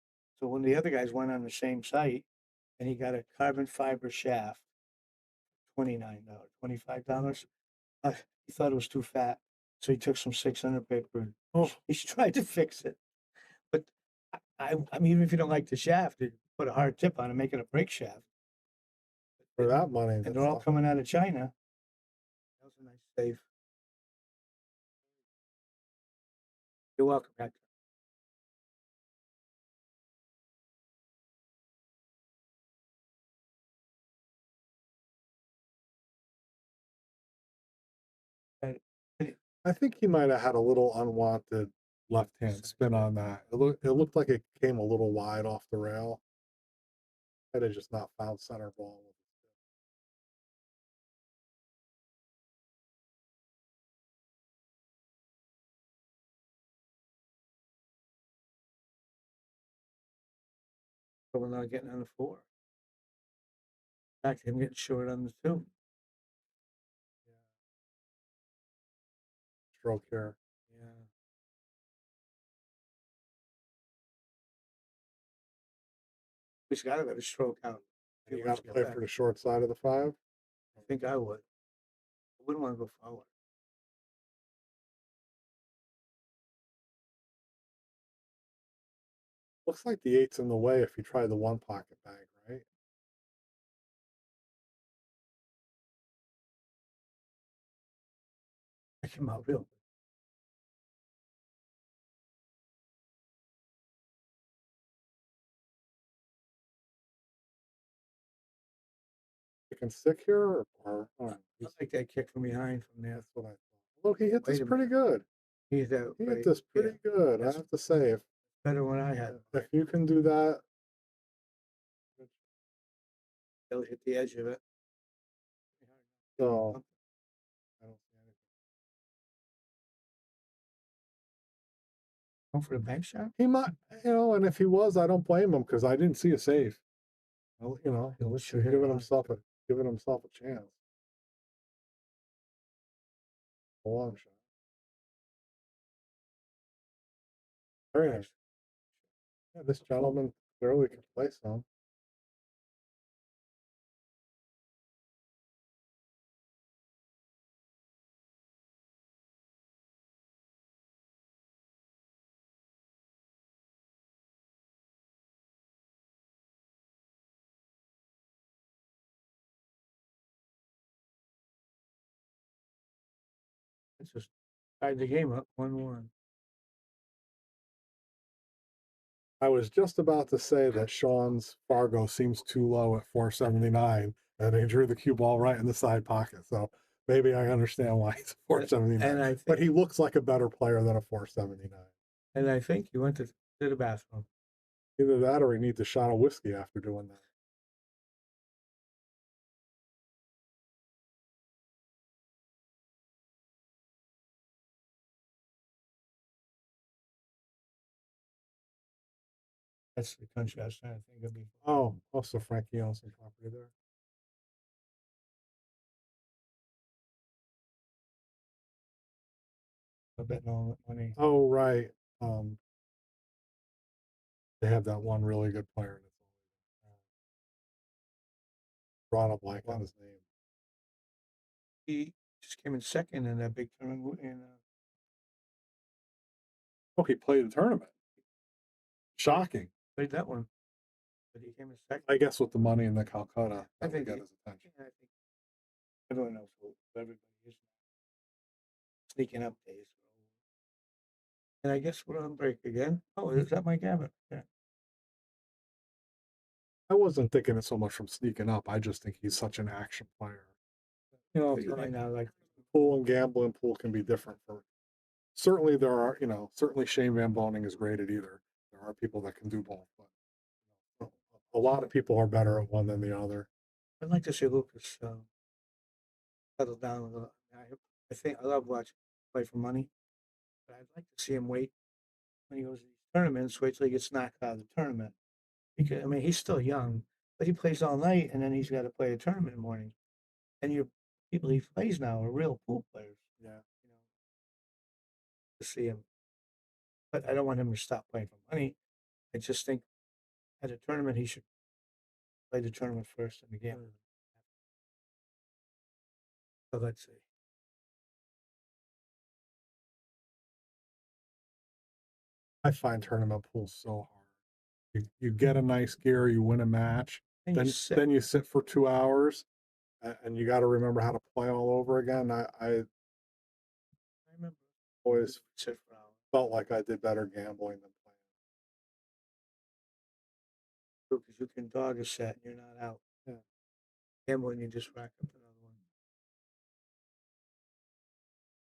So when the other guys went on the same site, and he got a carbon fiber shaft, $29, $25. He thought it was too fat, so he took some 600 paper and he tried to fix it. But I mean, even if you don't like the shaft, you put a hard tip on it, make it a brake shaft. For that money, And they're all coming out of China. That was a nice save. You're welcome, Hector. I think he might have had a little unwanted left hand spin on that. It looked like it came a little wide off the rail. Might have just not found center ball. But we're not getting on the 4. In fact, him getting short on the 2. Stroke here. Yeah. He's got to let a stroke out. You got to play for the short side of the 5. I think I would. wouldn't want to go forward. Looks like the 8's in the way if you try the one pocket bag, right? That came out real. You can stick here, or I like that kick from behind from there. that's what I thought. Look, he hit this Wait a pretty good. He hit that He right. hit this pretty good. I That's have to say, better when I had. if you can do that, They'll hit the edge of it. so I don't see anything. Going for the bank shot? He might, and if he was, I don't blame him because I didn't see a save. Well, Let's sure hit giving it himself a chance. A long shot. Very nice. Yeah, this gentleman clearly can play some. It's just tied the game up 1-1. I was just about to say that Sean's Fargo seems too low at 479, and he drew the cue ball right in the side pocket. So maybe I understand why he's a 479. But he looks like a better player than a 479. And I think he went to the bathroom. Either that or he needs a shot of whiskey after doing that. That's the country I was trying to think of before. Oh, also Frankie owns some property there. I bet all that money. Oh, right. They have that one really good player. Drawing a blank on his name. He just came in second in that big tournament. Oh, he played the tournament. Shocking. Played that one. But he came in second. I guess with the money in the Calcutta, I that would think get he- his attention. I think everyone knows who everybody is. Sneaking up days. And I guess we're on break again. Oh, is that my Gavin? Yeah. I wasn't thinking it so much from sneaking up. I just think he's such an action player. Right now, like Pool and gambling pool can be different for. Certainly, there are, certainly Shane Van Boning is great at either. There are people that can do both, but a lot of people are better at one than the other. I'd like to see Lucas settle down a little. I think I love watching him play for money, but I'd like to see him wait when he goes to these tournaments. Wait till he gets knocked out of the tournament. Because I mean, he's still young, but he plays all night, and then he's got to play a tournament in the morning. And your people he plays now are real pool players. Yeah, to see him, but I don't want him to stop playing for money. I just think at a tournament he should play the tournament first in the game. So let's see. I find tournament pools so hard. You get a nice gear, you win a match, And then you you sit for 2 hours, and you got to remember how to play all over again. I remember always sit for hours. felt like I did better gambling than playing. Because you can dog a set and you're not out. Yeah. Gambling, you just rack up another one.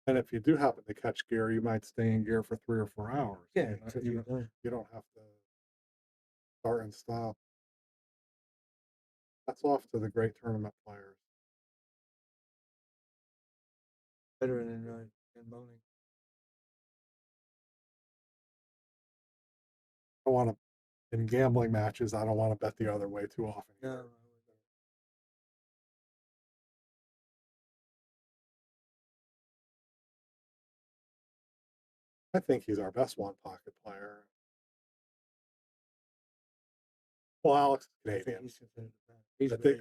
And if you do happen to catch gear, you might stay in gear for 3 or 4 hours. Yeah, you don't have to start and stop. That's off to the great tournament players. Better than bowling. I want to, in gambling matches, I don't want to bet the other way too often. No. I think he's our best one pocket player. Well, Alex is Canadian. He's I think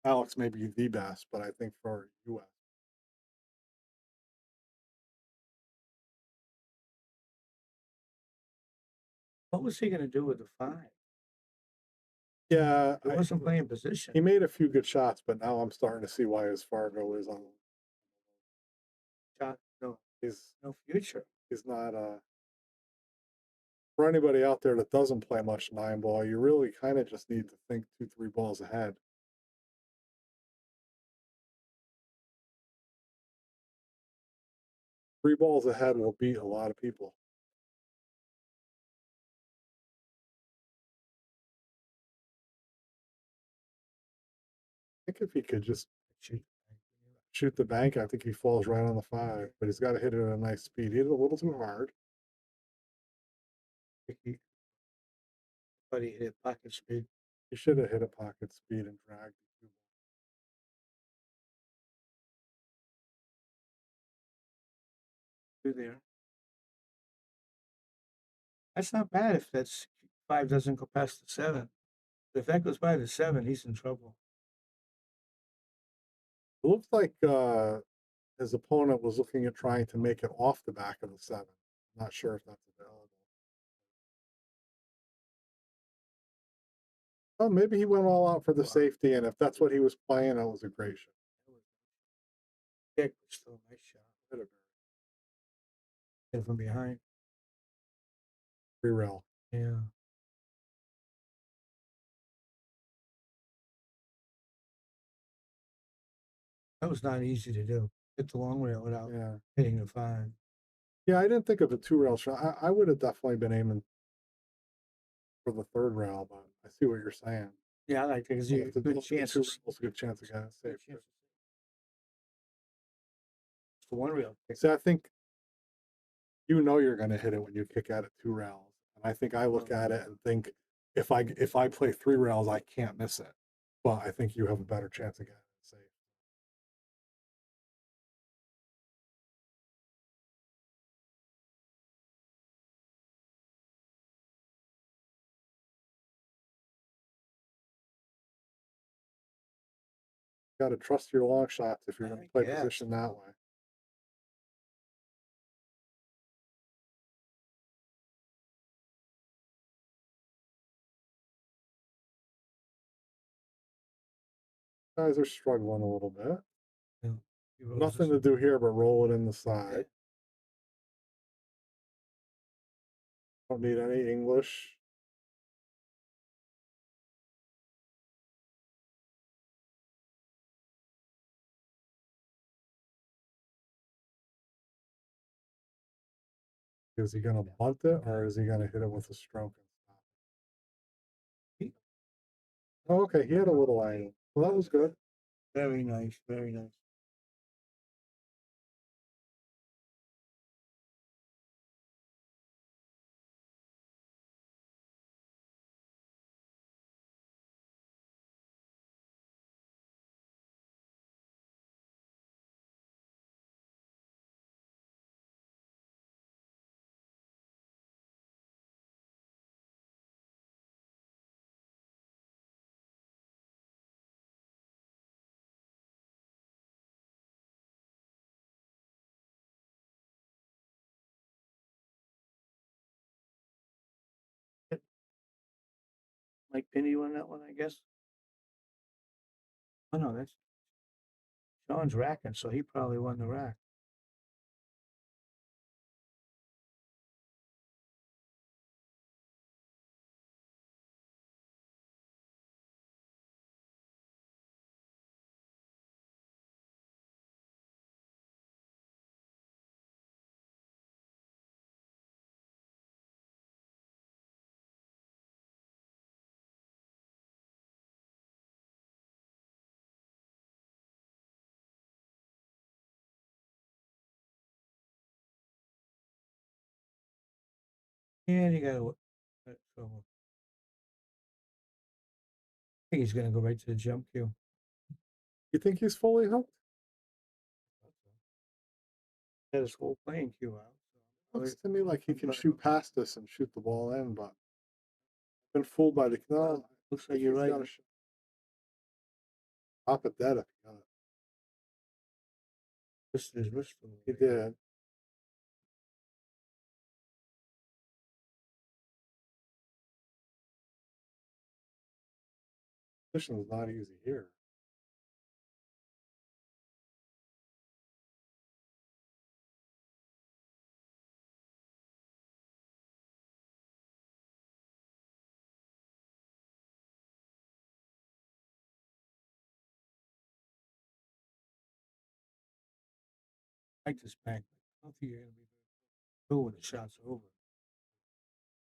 Alex may be the best, but I think for US, What was he going to do with the 5? Yeah, He wasn't playing position. he made a few good shots, but now I'm starting to see why his Fargo is on. Shot, no He's future. he's not for anybody out there that doesn't play much 9-ball, you really kind of just need to think 2-3 balls ahead. Three balls ahead will beat a lot of people. I think if he could just shoot the bank, I think he falls right on the 5, but he's got to hit it at a nice speed. He hit it a little too hard. But he hit pocket speed. He should have hit a pocket speed and dragged. Through there. That's not bad if that's 5 doesn't go past the 7. If that goes by the 7, he's in trouble. It looks like his opponent was looking at trying to make it off the back of the 7. I'm not sure if that's available. Well, maybe he went all out for the safety, and if that's what he was playing, that was a great shot. Kick was still a nice shot. Hit from behind. Free rail. Yeah. That was not easy to do. Hit the long rail without hitting the 5. Yeah, I didn't think of a 2-rail shot. I would have definitely been aiming for the 3rd rail, but I see what you're saying. Yeah, I like it because you have a good chance. A good chance of getting it safe. It's the 1 rail. See, I think you know you're going to hit it when you kick out at 2 rails, and I think I look at it and think if I play 3 rails, I can't miss it. But I think you have a better chance of getting it safe. Got to trust your long shots if you're going to play position that way. Guys are struggling a little bit. Yeah. Nothing to do here but roll it in the side. Don't need any English. Is he going to bunt it or is he going to hit it with a stroke and stop? Oh, okay, he had a little angle. Well, that was good. Very nice, very nice. Mike Penny won that one, I guess. Oh no, that's Sean's racking, so he probably won the rack. And you got so I think he's going to go right to the jump cue. You think he's fully hooked? Had his whole playing cue out. Looks to me like he can shoot past this and shoot the ball in, but I've been fooled by the no. Looks like you're right. Top it dead if you got it. Twisted his wrist a little. He did. Fishing is not easy here. I like this bank. I don't think you're going to be cool when the shot's over.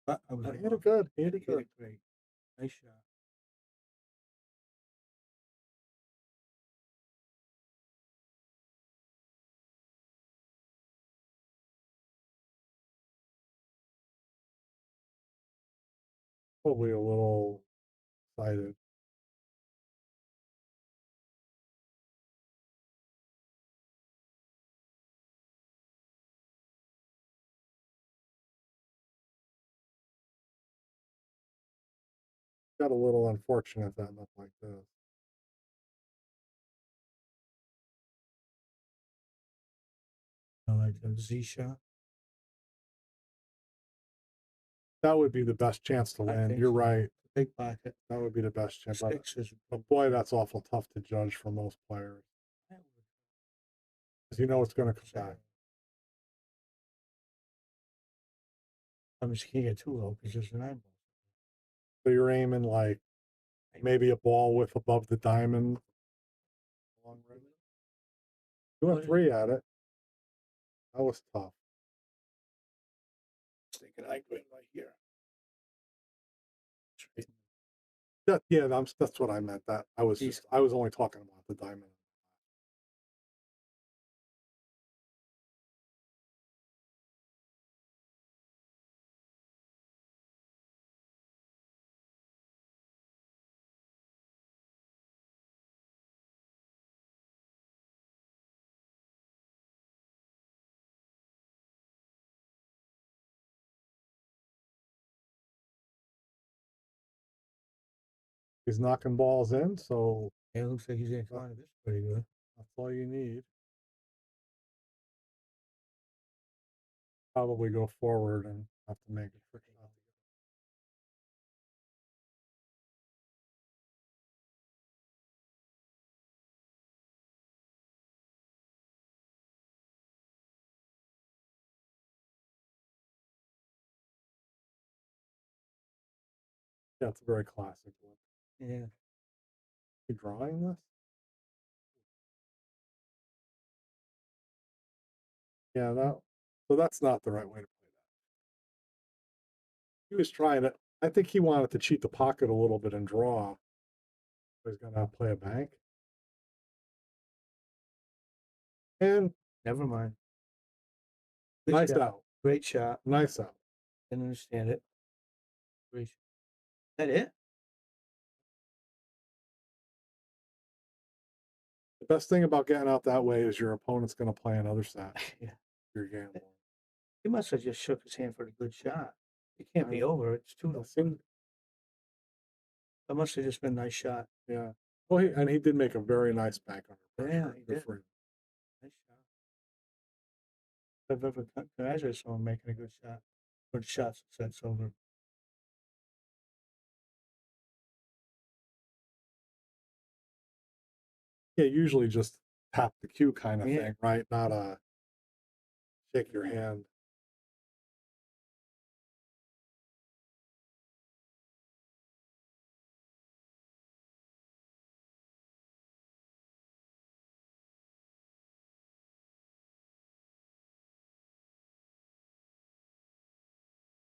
But I was He hit it good. He hit it hit good. it great. Nice shot. Probably a little excited. Got a little unfortunate that looked like this. I like the Z shot. That would be the best chance to I win. think You're so. right. Big pocket. That would be the best chance. But, Sixes. but boy, that's awful tough to judge for most players. Because you know it's going to come back. I mean, you can't get too low because there's an eyeball. So you're aiming like maybe a ball with above the diamond. You went 3 at it. That was tough. Thinking I go in right here. Yeah, that's what I meant. That I was only talking about the diamond. He's knocking balls in, so yeah, it looks like he's inclined. This pretty good. That's all you need. Probably go forward and have to make a trick shot. Yeah, it's a very classic look. Yeah. You drawing this? Yeah, so that's not the right way to play that. He was trying to, I think he wanted to cheat the pocket a little bit and draw. He's gonna play a bank. And never mind. Good nice shot. out. Great shot. Nice out. Didn't understand it. Great. Is that it? The best thing about getting out that way is your opponent's gonna play another set. Yeah. You're gambling. He must have just shook his hand for a good shot. It can't be over. It's 2-1. That must have just been a nice shot. Yeah. Well, he did make a very nice bank under pressure. Yeah, he Good did. for him. Nice shot. I've ever congratulated someone making a good shot. Good shots sets over. Yeah, usually just tap the cue kind of Yeah. thing, right? Not a shake your hand.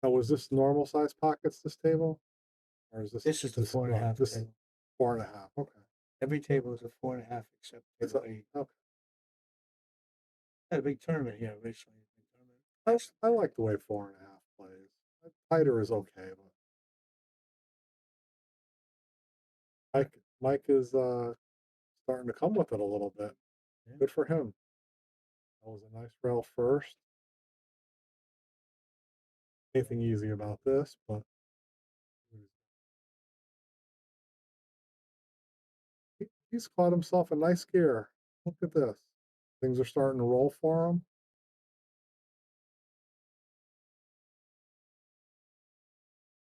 Now, was this normal size pockets, this table? Or is this? This is the 4.5 This is table. 4.5. Okay. Every table is a 4.5 except It's table 8. okay. Had a big tournament here recently. I like the way 4.5 plays. Tighter is okay, but Mike is starting to come with it a little bit. Yeah. Good for him. That was a nice rail first. Anything easy about this, but he's caught himself a nice gear. Look at this. Things are starting to roll for him.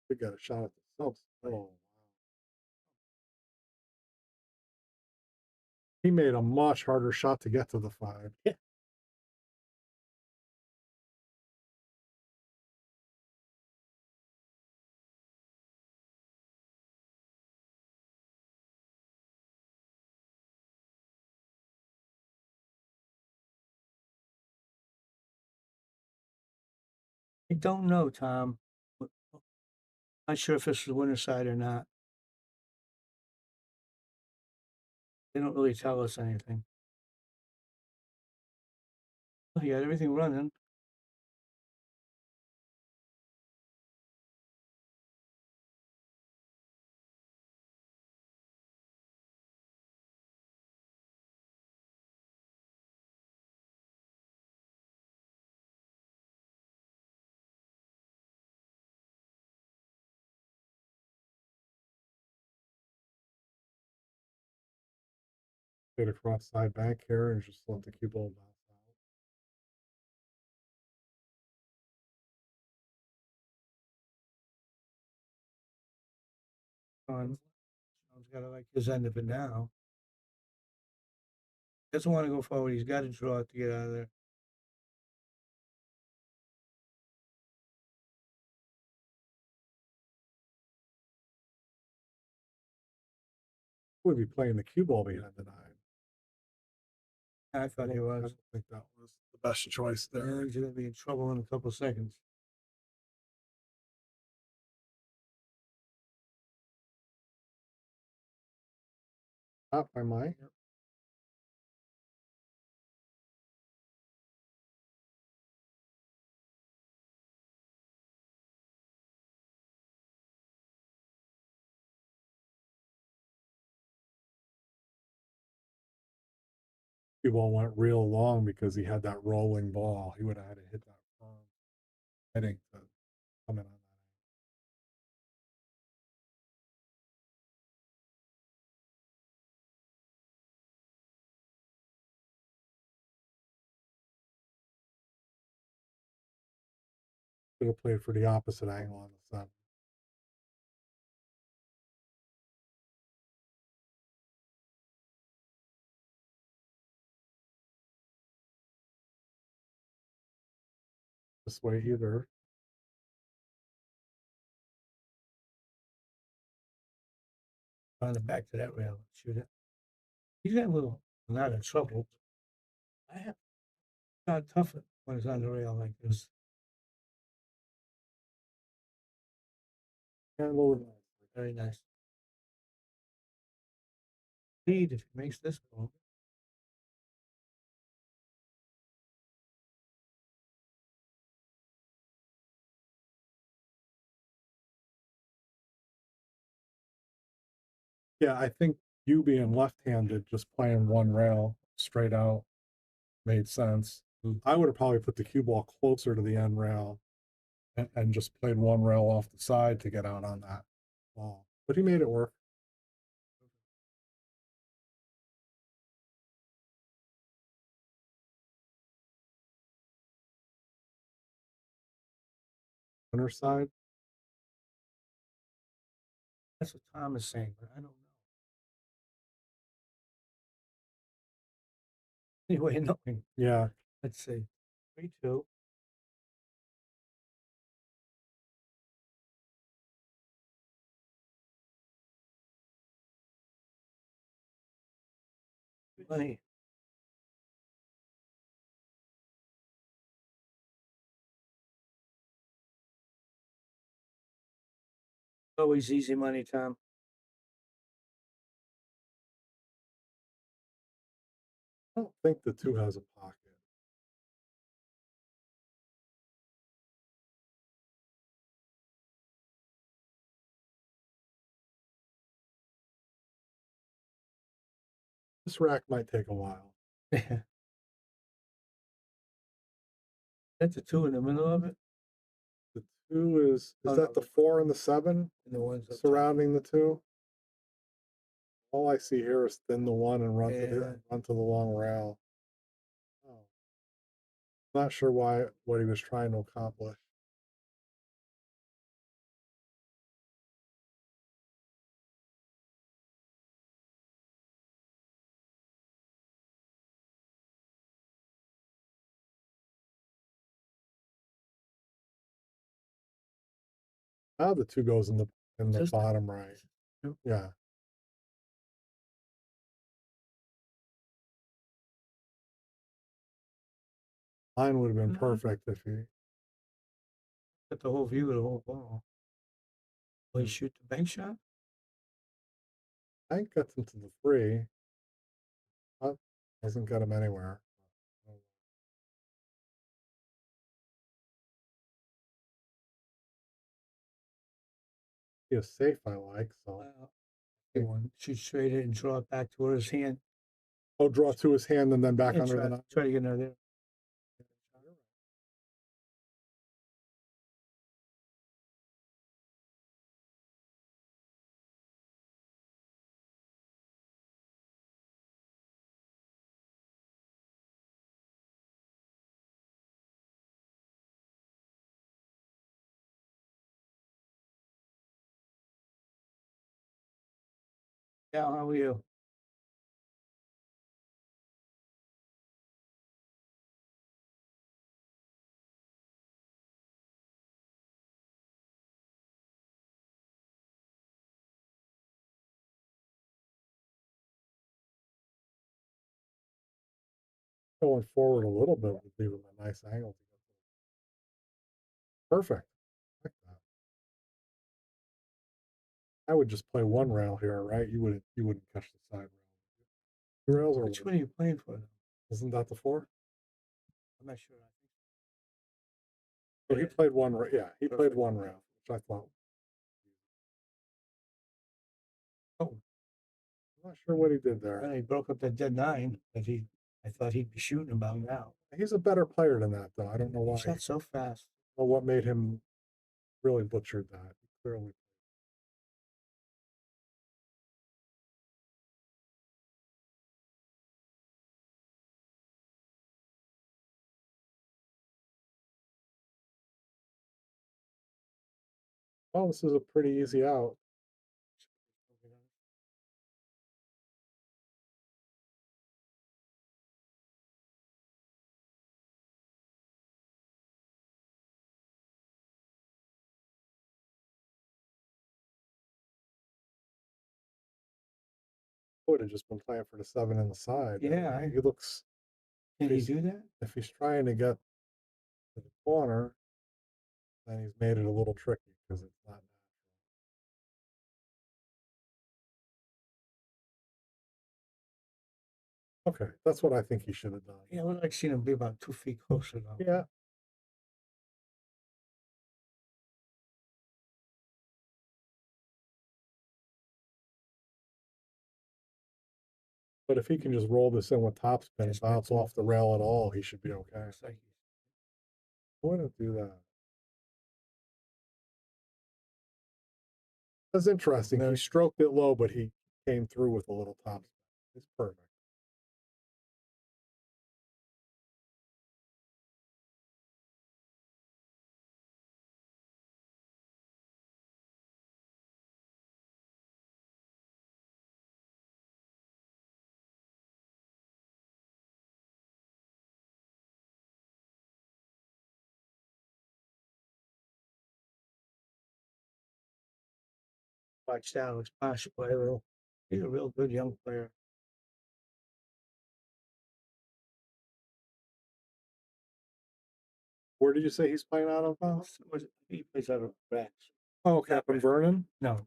We got a shot at the subs. Oh, wow. He made a much harder shot to get to the 5. Yeah. I don't know, Tom. Not sure if it's the winner's side or not. They don't really tell us anything. Oh, he got everything running. Straight across side bank here and just let the cue ball bounce Sean's got to like his end of it now. Doesn't want to go forward. He's got to draw it to get out of there. Would be playing the cue ball behind the 9. I thought he was. I don't think that was the best choice Yeah, there. he's going to be in trouble in a couple seconds. Not by my. Cue ball went real long because he had that rolling ball. He would have had to hit that firm heading to come in on that. Should have played for the opposite angle on the 7. This way either. On the back to that rail. Shoot it. He's got a little not in trouble. I have not tough when it's on the rail like this. Very nice. Lead if he makes this goal. Yeah, I think you being left-handed, just playing one rail straight out made sense. I would have probably put the cue ball closer to the end rail and just played one rail off the side to get out on that ball. But he made it work. Winner side. That's what Tom is saying, but I don't know. Anyway, knowing. Yeah. Let's see. 3-2. Money. Always easy money, Tom. I don't think the 2 has a pocket. This rack might take a while. That's a 2 in the middle of it. The 2 is that the 4 and the 7? And the ones surrounding the 2? All I see here is thin the 1 and run to the long rail. Oh. Not sure what he was trying to accomplish. Now the 2 goes in the Just- bottom right. Yep. Yeah. Mine would have been perfect if he. Got the whole view of the whole ball. Will he shoot the bank shot? I gets him to the 3. But doesn't get him anywhere. He is safe, I like, so. He won. Shoot straight in and draw it back towards his hand. Oh, draw to his hand and then back Yeah, under try, the knot. try to get another there. Yeah, how are you? Going forward a little bit would be with a nice angle. Perfect. Like that. I would just play one rail here, right? You wouldn't catch the side rail. 2 rails or Which one are you playing for? Though? Isn't that the 4? I'm not sure. So he played one. Yeah, he played one rail, which I thought. Oh, I'm not sure what he did there. Well, he broke up that dead 9 that I thought he'd be shooting about now. He's a better player than that, though. I don't know why. He shot so fast. Well, what made him really butchered that? Clearly. Well, this is a pretty easy out. Would have just been playing for the 7 in the side. Yeah. He looks. Can he do that? If he's trying to get to the corner, then he's made it a little tricky because it's not natural. Okay, that's what I think he should have done. Yeah, I would like seeing him be about 2 feet closer though. Yeah. But if he can just roll this in with topspin and bounce off the rail at all, he should be okay. I wouldn't do that. That's interesting. He stroked it low, but he came through with a little topspin. It's perfect. Watched Alex Pash play he's a real good young player. Where did you say he's playing out of? He plays out of Rats. Oh, Captain Vernon? No.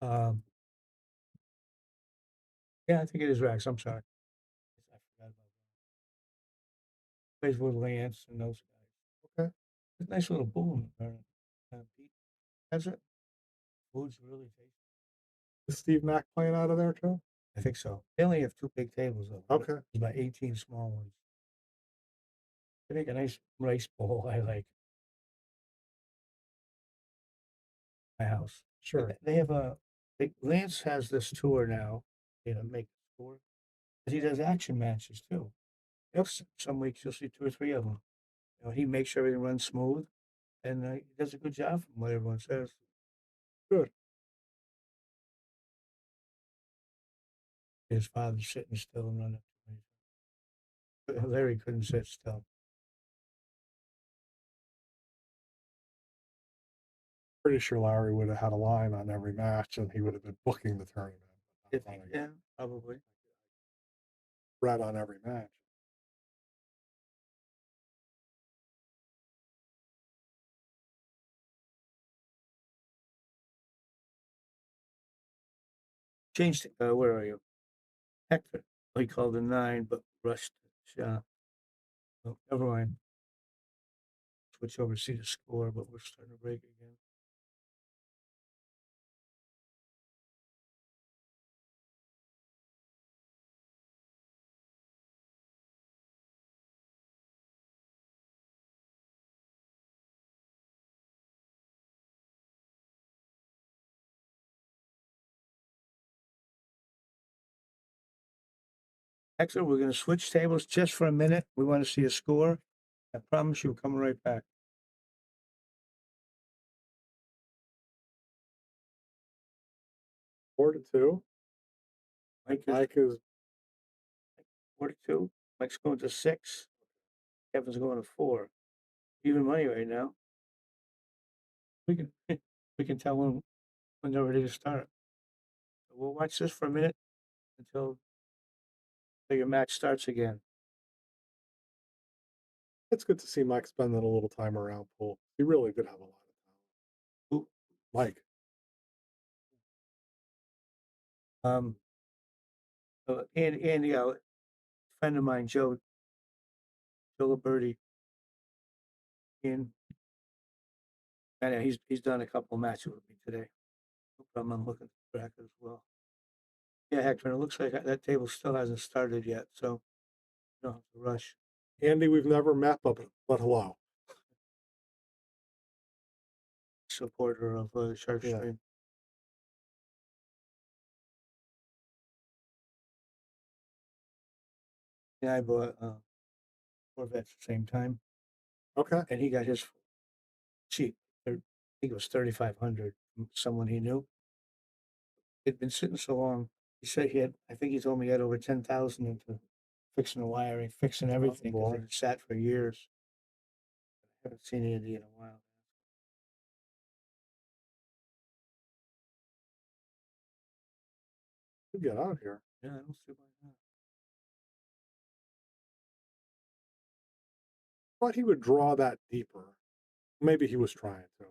Yeah, I think it is Rax. I'm sorry. I forgot about that. Plays with Lance and those guys. Okay. It's a nice little boom. Pete has it. Food's really tasty. Is Steve Mack playing out of there too? I think so. They only have 2 big tables though. Okay. There's about 18 small ones. They make a nice rice bowl. I like. My house. Sure. They have Lance has this tour now. Make a score. But he does action matches too. Some weeks you'll see 2 or 3 of them. He makes sure everything runs smooth, and he does a good job from what everyone says. Good. His father's sitting still and running. Larry couldn't sit still. Pretty sure Larry would have had a line on every match and he would have been booking the tournament. Yeah, probably. Read on every match. Changed. Where are you? Hector. Oh, he called a 9, but rushed the shot. Oh, never mind. Switch over, see the score, but we're starting to break again. Hector, we're going to switch tables just for a minute. We want to see a score. I promise you, we're coming right back. Four to two. Mike is 4-2. Mike's going to 6. Kevin's going to 4. Even money right now. We can tell when they're ready to start. We'll watch this for a minute until your match starts again. It's good to see Mike spending a little time around pool. He really did have a lot of talent. Mike. Andy, a friend of mine, Joe Liberty, in, and he's done a couple of matches with me today. No problem. I'm looking at the bracket as well. Yeah, Hector, it looks like that table still hasn't started yet, so you don't have to rush. Andy, we've never met, but hello. Supporter of Shark Stream. Yeah, I bought Corvettes at the same time. Okay. And he got his cheap. I think it was 3,500 from someone he knew. It'd been sitting so long. He said I think he told me he had over 10,000 into fixing the wiring, fixing everything, because it sat for years. I haven't seen Andy in a while. Get out of here. Yeah, I don't see why not. Thought he would draw that deeper. Maybe he was trying to.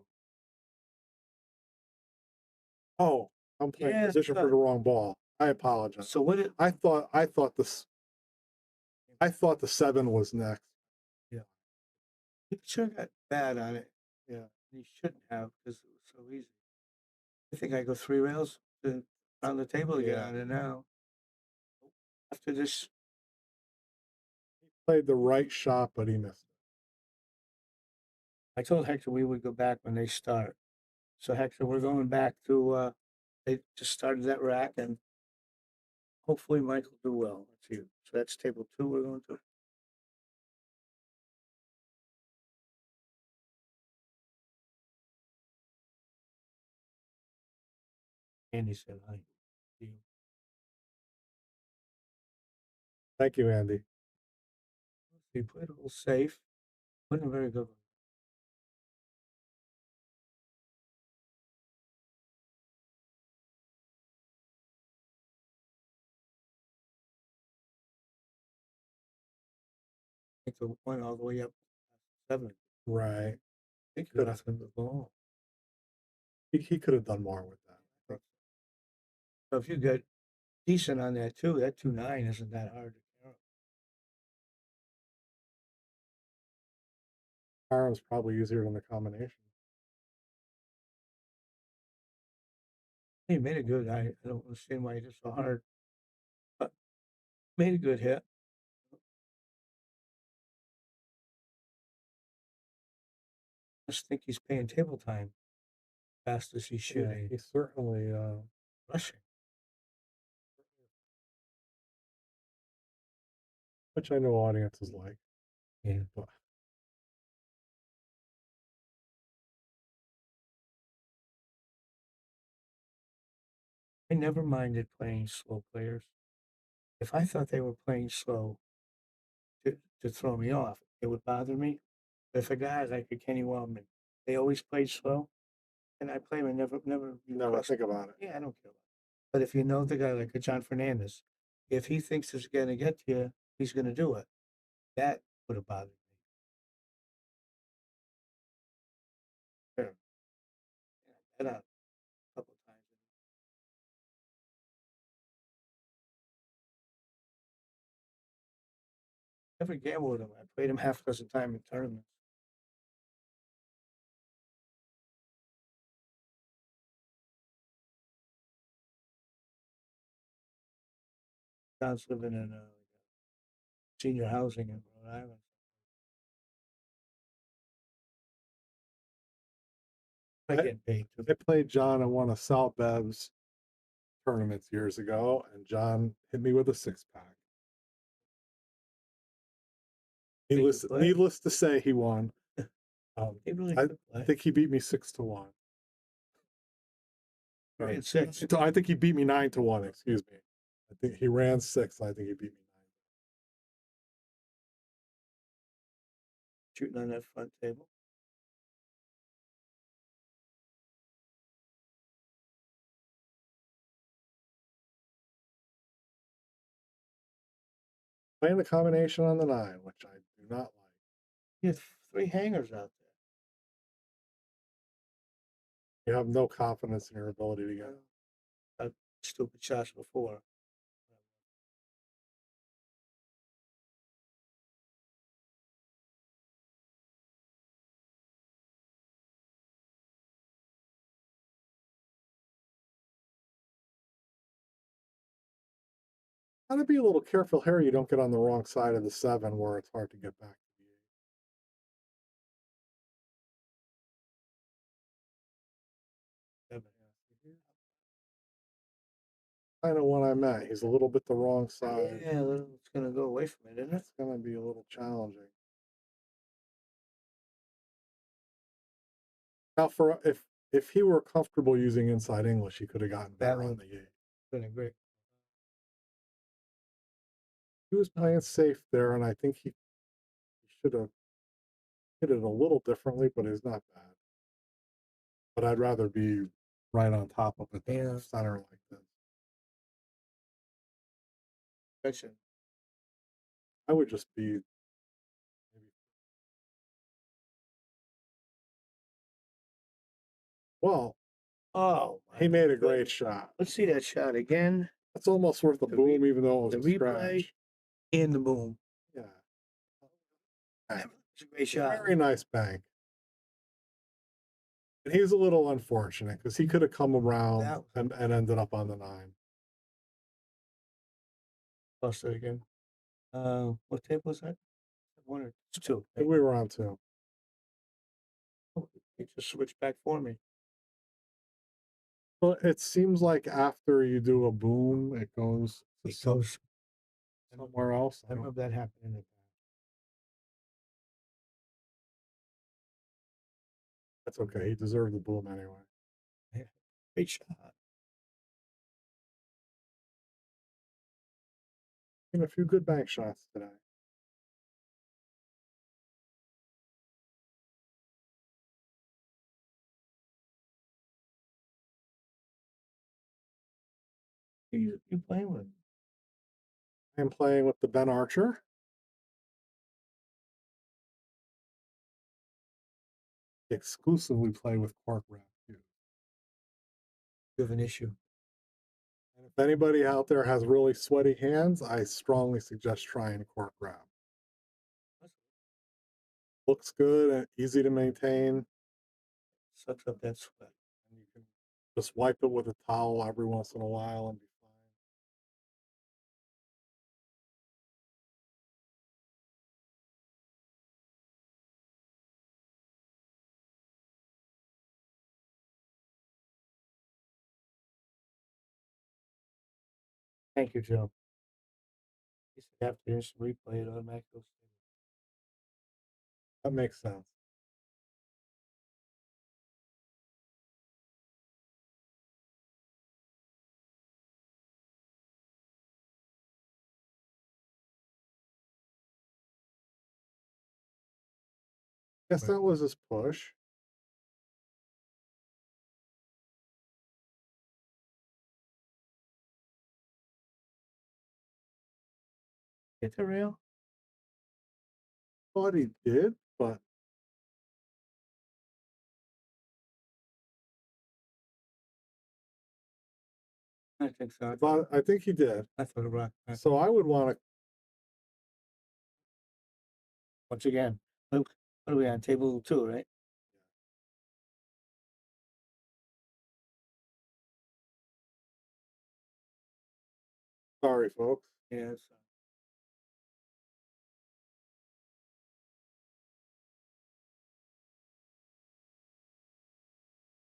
Oh, I'm playing position for the wrong ball. I apologize. So what? I thought the 7 was next. Yeah. He sure got bad on it. Yeah. He shouldn't have, because it was so easy. I think I go 3 rails on the table to get on it now. After this. He played the right shot, but he missed it. I told Hector we would go back when they start. So Hector, we're going back to they just started that rack, and hopefully Mike will do well. Let's see. So that's table 2 we're going to. Andy said hi. See you. Thank you, Andy. He played a little safe. Wasn't a very good one. I think the went all the way up 7. Right. He could have the ball. He could have done more with that. So if you get decent on that too, that 2-9 isn't that hard to carry. Arm's probably easier than the combination. He made a good. I don't understand why he did so hard, but made a good hit. I just think he's paying table time fast as he's shooting. Yeah, he's certainly rushing. Which I know audiences like. Yeah. But I never minded playing slow players. If I thought they were playing slow to throw me off, it would bother me. But if a guy like a Kenny Wellman, they always played slow, and I play him and never Never think about it. Yeah, I don't care about it. But if you know the guy like a John Fernandez, if he thinks it's going to get to you, he's going to do it. That would have bothered me. Yeah. Bet on it a couple of times. Never gambled with him. I played him half a dozen times in tournaments. John's living in senior housing in Rhode Island. I get paid too. I played John in one of Sal Bev's tournaments years ago, and John hit me with a 6-pack. Needless to say, he won. I think he beat me 6-1. Right, 6. I think he beat me 9-1. Excuse me. I think he ran 6. I think he beat me 9. Shooting on that front table. Playing the combination on the 9, which I do not like. You have 3 hangers out You have no confidence in your ability to get it. there. Stupid shots before. Gotta be a little careful here. You don't get on the wrong side of the 7 where it's hard to get back to the 8. Kind of one I met. He's a little bit the wrong side. Yeah, it's going to go away from it, isn't it? It's going to be a little challenging. Now, for if he were comfortable using inside English, he could have gotten better on the 8. Been great. He was playing safe there, and I think he should have hit it a little differently, but it's not bad. But I'd rather be right on top of it than center like this. I would just be well. Oh, he made a great shot. Let's see that shot again. That's almost worth a boom, even though it was The a replay scratch. and the boom. Yeah. It's a great shot. Very nice bank. And he's a little unfortunate because he could have come around and ended up on the 9. Plus it again. What tape was that? 1 or 2? I think we were on 2. He just switched back for me. Well, it seems like after you do a boom, it goes somewhere else. I remember that happening in the past. That's okay. He deserved the boom anyway. Yeah. Great shot. And a few good bank shots today. You playing with? I'm playing with the Ben Archer. Exclusively play with cork wrap too. You have an issue. And if anybody out there has really sweaty hands, I strongly suggest trying cork wrap. Looks good and easy to maintain. Sucks up that sweat. And you can just wipe it with a towel every once in a while and be fine. Thank you, Joe. After instant replay, it automatically goes. That makes sense. Guess that was his push. Hit the rail? Thought he did, but I think so. I think he did. I thought a rock. So I would want to. Once again, what are we on? Table 2, right? Sorry, folks. Yes.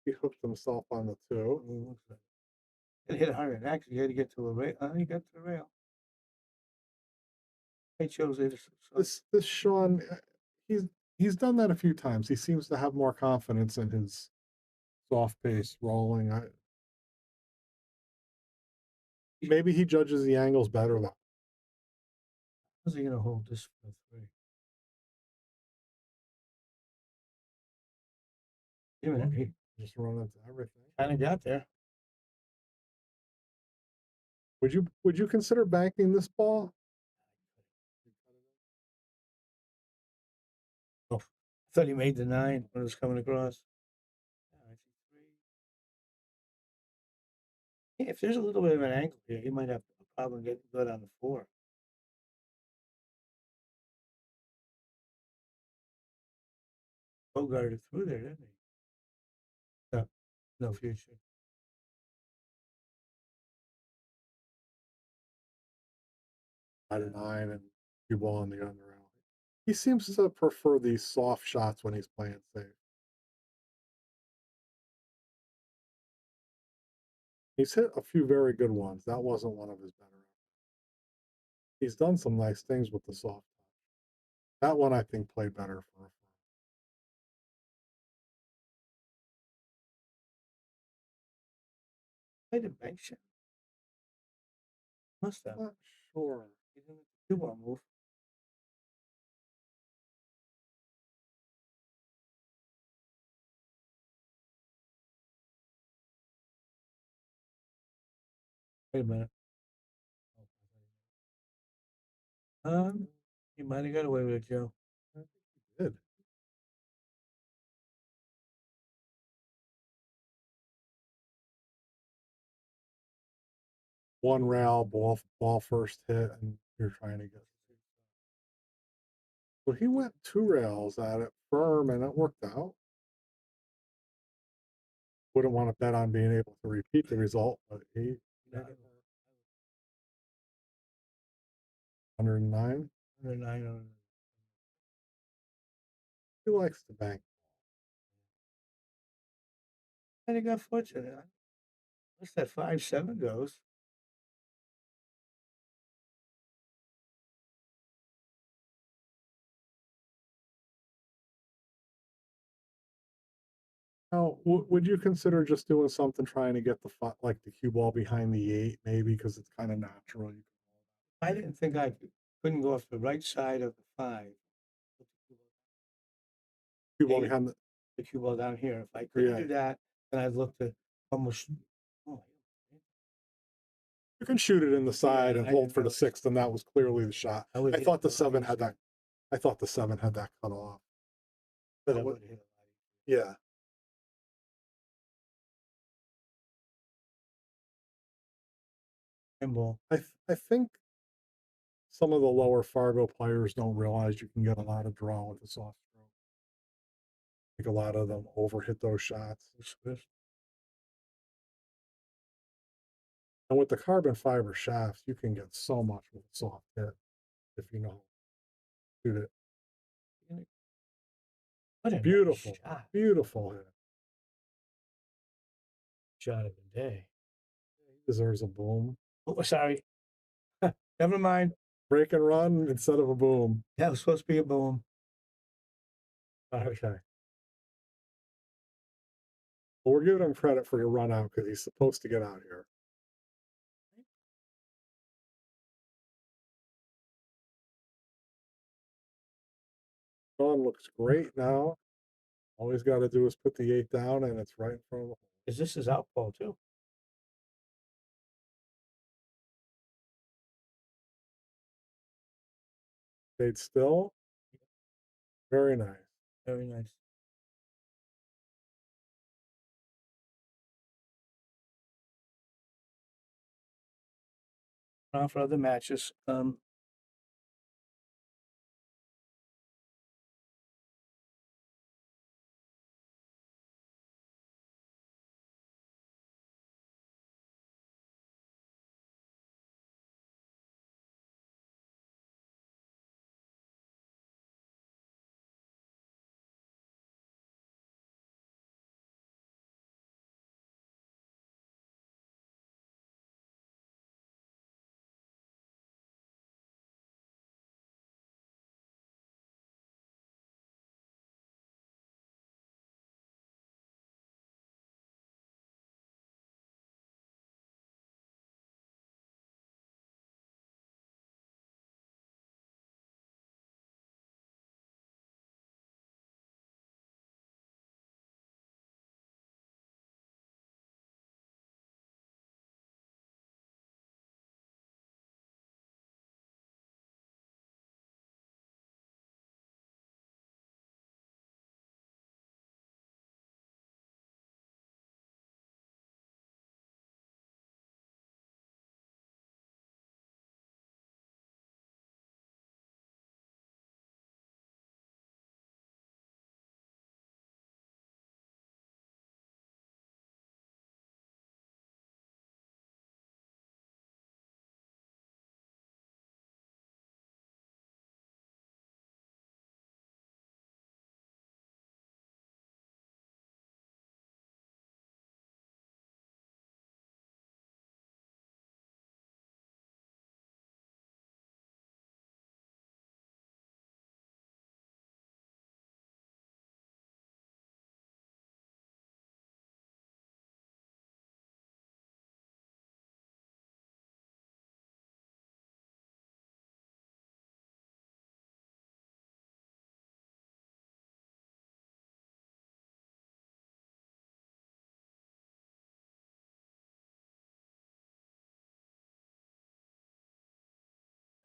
He hooked himself on the 2. It hit harder than that 'cause you had to get to a rail. You got to the rail. It shows it. This Sean, he's done that a few times. He seems to have more confidence in his soft pace rolling. Maybe he judges the angles better though. How's he gonna hold this for 3? Even he Just run into everything. kind of got there. Would you consider banking this ball? Oh, I thought he made the 9 when it was coming across. If there's a little bit of an angle here, he might have a problem getting good on the 4. Bogarted through there, didn't he? No, no future. Out of 9 and cue ball on the under alley. He seems to prefer these soft shots when he's playing safe. He's hit a few very good ones. That wasn't one of his better. He's done some nice things with the soft touch. That one I think played better for a Played a bank shot. Must have. Not sure. He didn't do one move. Wait a minute. You might have got away with it, Joe. I think he did. One rail, ball first hit, and you're trying to get. So he went 2 rails at it firm, and it worked out. Wouldn't want to bet on being able to repeat the result, but he. 109. 109. He likes to bank. And he got fortunate. Unless that 5-7 goes. Now, would you consider just doing something trying to get like the cue ball behind the 8, maybe because it's kind of natural? I didn't think I couldn't go off the right side of the 5. Cue ball behind the cue ball down here. If I couldn't do that, then I'd look to almost. Oh, you can shoot it in the side and hold for the 6th, and that was clearly the shot. I thought the 7 had that. I thought the 7 had that cut off. But I would hit it. Yeah. Ball. I think some of the lower Fargo players don't realize you can get a lot of draw with the soft stroke. I think a lot of them overhit those shots. And with the carbon fiber shafts, you can get so much with a soft hit if you know. Shoot it. What a Beautiful, nice shot. beautiful hit. Shot of the day. He deserves a boom. Oh, sorry. Never mind. Break and run instead of a boom. That was supposed to be a boom. Okay. Well, we're giving him credit for your run out because he's supposed to get out here. Sean looks great now. All he's got to do is put the 8 down, and it's right in front of the hole. Is this his out ball too? Stayed still. Very nice. Very nice. Now for other matches.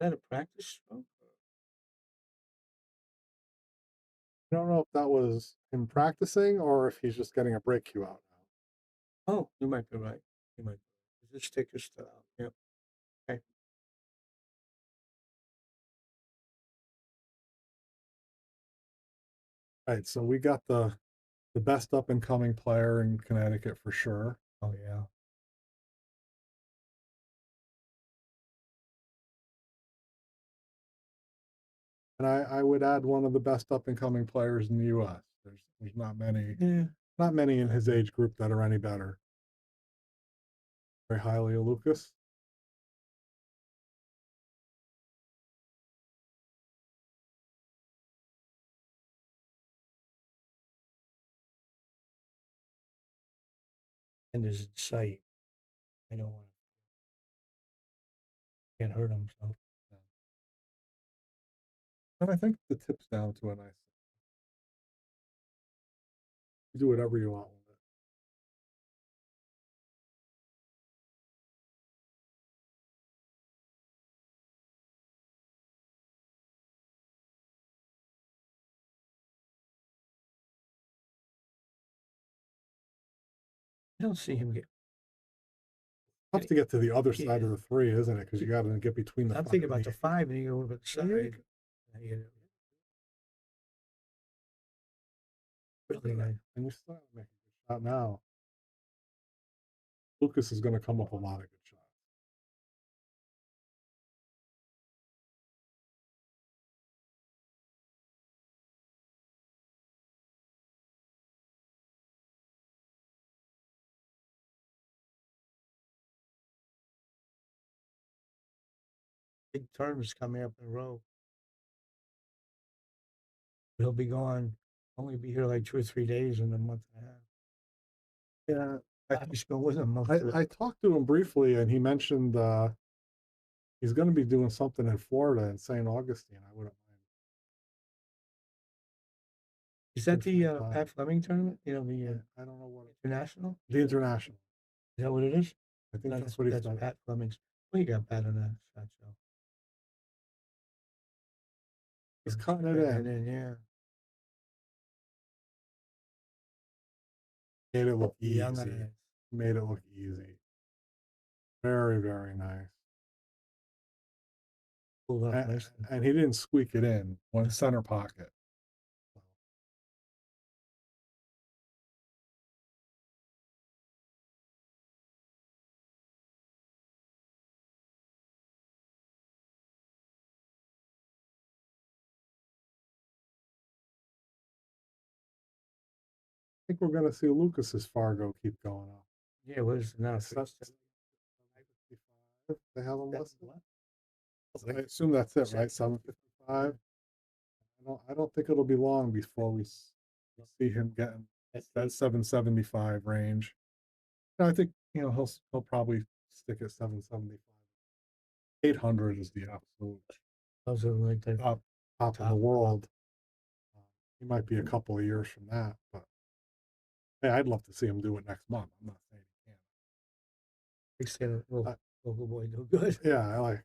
Is that a practice stroke? I don't know if that was him practicing or if he's just getting a break cue out now. Oh, you might be right. You might be right. This stick is still out. Yep. Okay. Right, so we got the best up and coming player in Connecticut for sure. Oh yeah. And I would add one of the best up and coming players in the US. There's not many in his age group that are any better. Very highly of Lucas. And there's sight. I don't want to can't hurt himself. And I think the tip's down to a nice. You do whatever you want with it. I don't see him get. Tough to get to the other side of the three, isn't it? Because you got to get between the. I'm thinking about the 5, and you go over the side. Really nice. And you're still making a good shot now. Lucas is going to come up a lot of good shots. Big terms coming up in a row. He'll be gone. Only be here like 2 or 3 days in a month and a half. Yeah, He's going with him. I talked to him briefly, and he mentioned he's going to be doing something in Florida in St. Augustine. I wouldn't mind. Is that the Pat Fleming tournament? You know, I don't know what international. The international. Is that what it is? I think that's what he's done. Pat Fleming's. Well, he got Pat on that shot show. He's cutting it in. Yeah. Made it look Young easy. eyes. Made it look easy. Very, very nice. Pulled off And, nice. and he didn't squeak it in one center pocket. I think we're going to see Lucas's Fargo keep going up. Yeah, what is it now? They have them That's listed. I assume that's it, right? 755. I don't think it'll be long before we see him getting that 775 range. And I think he'll probably stick at 775. 800 is the absolute Those are like the top of the world. He might be a couple of years from that, but hey, I'd love to see him do it next month. I'm not saying he can't. big stand local boy do good. Yeah, I like.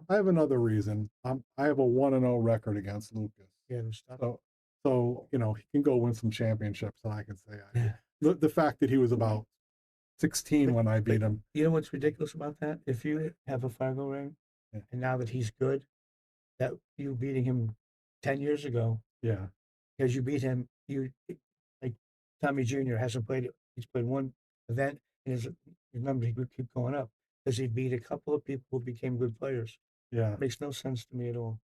I have another reason. I have a 1-0 record against Lucas. Yeah, So he can go win some championships, and I can say the fact that he was about 16 when I beat him. You know what's ridiculous about that? If you have a Fargo ring, and now that he's good, that you beating him 10 years ago, Yeah, because you beat him, like Tommy Jr. hasn't played. He's played one event, and his numbers keep going up because he beat a couple of people who became good players. yeah. Makes no sense to me at all.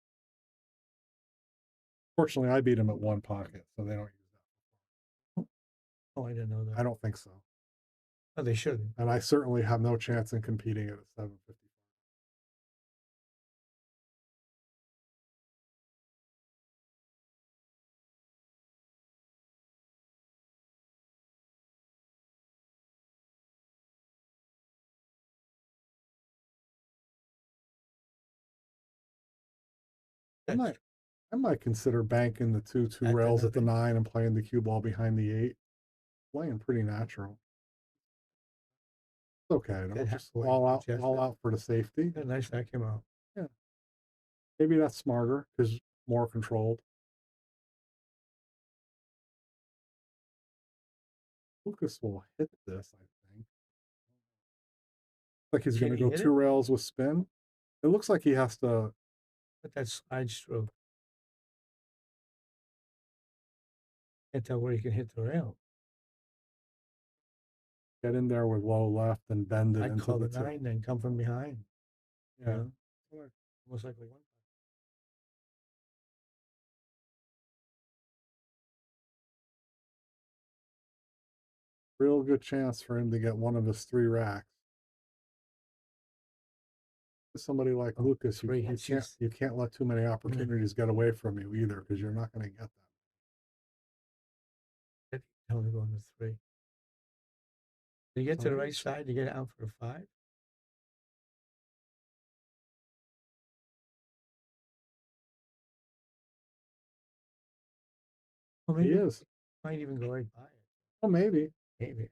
Fortunately, I beat him at one pocket, so they don't use that. Oh, I didn't know that. I don't think so. Oh, they should. And I certainly have no chance in competing at a 750. I might consider banking the two rails at the 9 and playing the cue ball behind the 8. Playing pretty natural. It's okay. Don't just all out for the safety. A nice vacuum out. Yeah. Maybe that's smarter because more controlled. Lucas will hit this, I think. Like he's going to go 2 rails with spin. It looks like he has to. But that slide stroke. Can't tell where he can hit the rail. Get in there with low left and bend it I'd into call the the 9, then come from behind. Yeah. Almost like a one. Real good chance for him to get one of his 3 racks. Somebody like Lucas, you can't let too many opportunities get away from you either, because you're not going to get that. Only going to 3. You get to the right side, you get out for a 5. Well, maybe He is. Might even go right by it. Oh, maybe. Maybe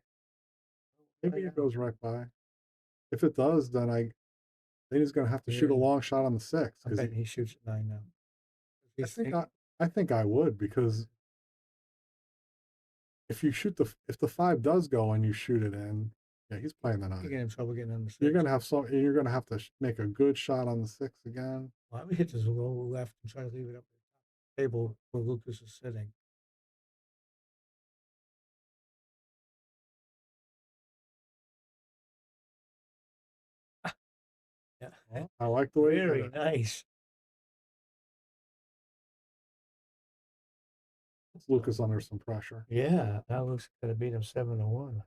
it goes right by. If it does, then he's going to have to shoot a long shot on the 6. I bet he shoots at 9 now. I think I would, because if the 5 does go and you shoot it in, yeah, he's playing the 9. You're getting in trouble getting on the 6. You're going to have to make a good shot on the 6 again. Well, I would hit this low left and try to leave it up at the table where Lucas is sitting. Yeah, I like the way very nice. It's Lucas under some pressure. Yeah, that looks going to beat him 7-1.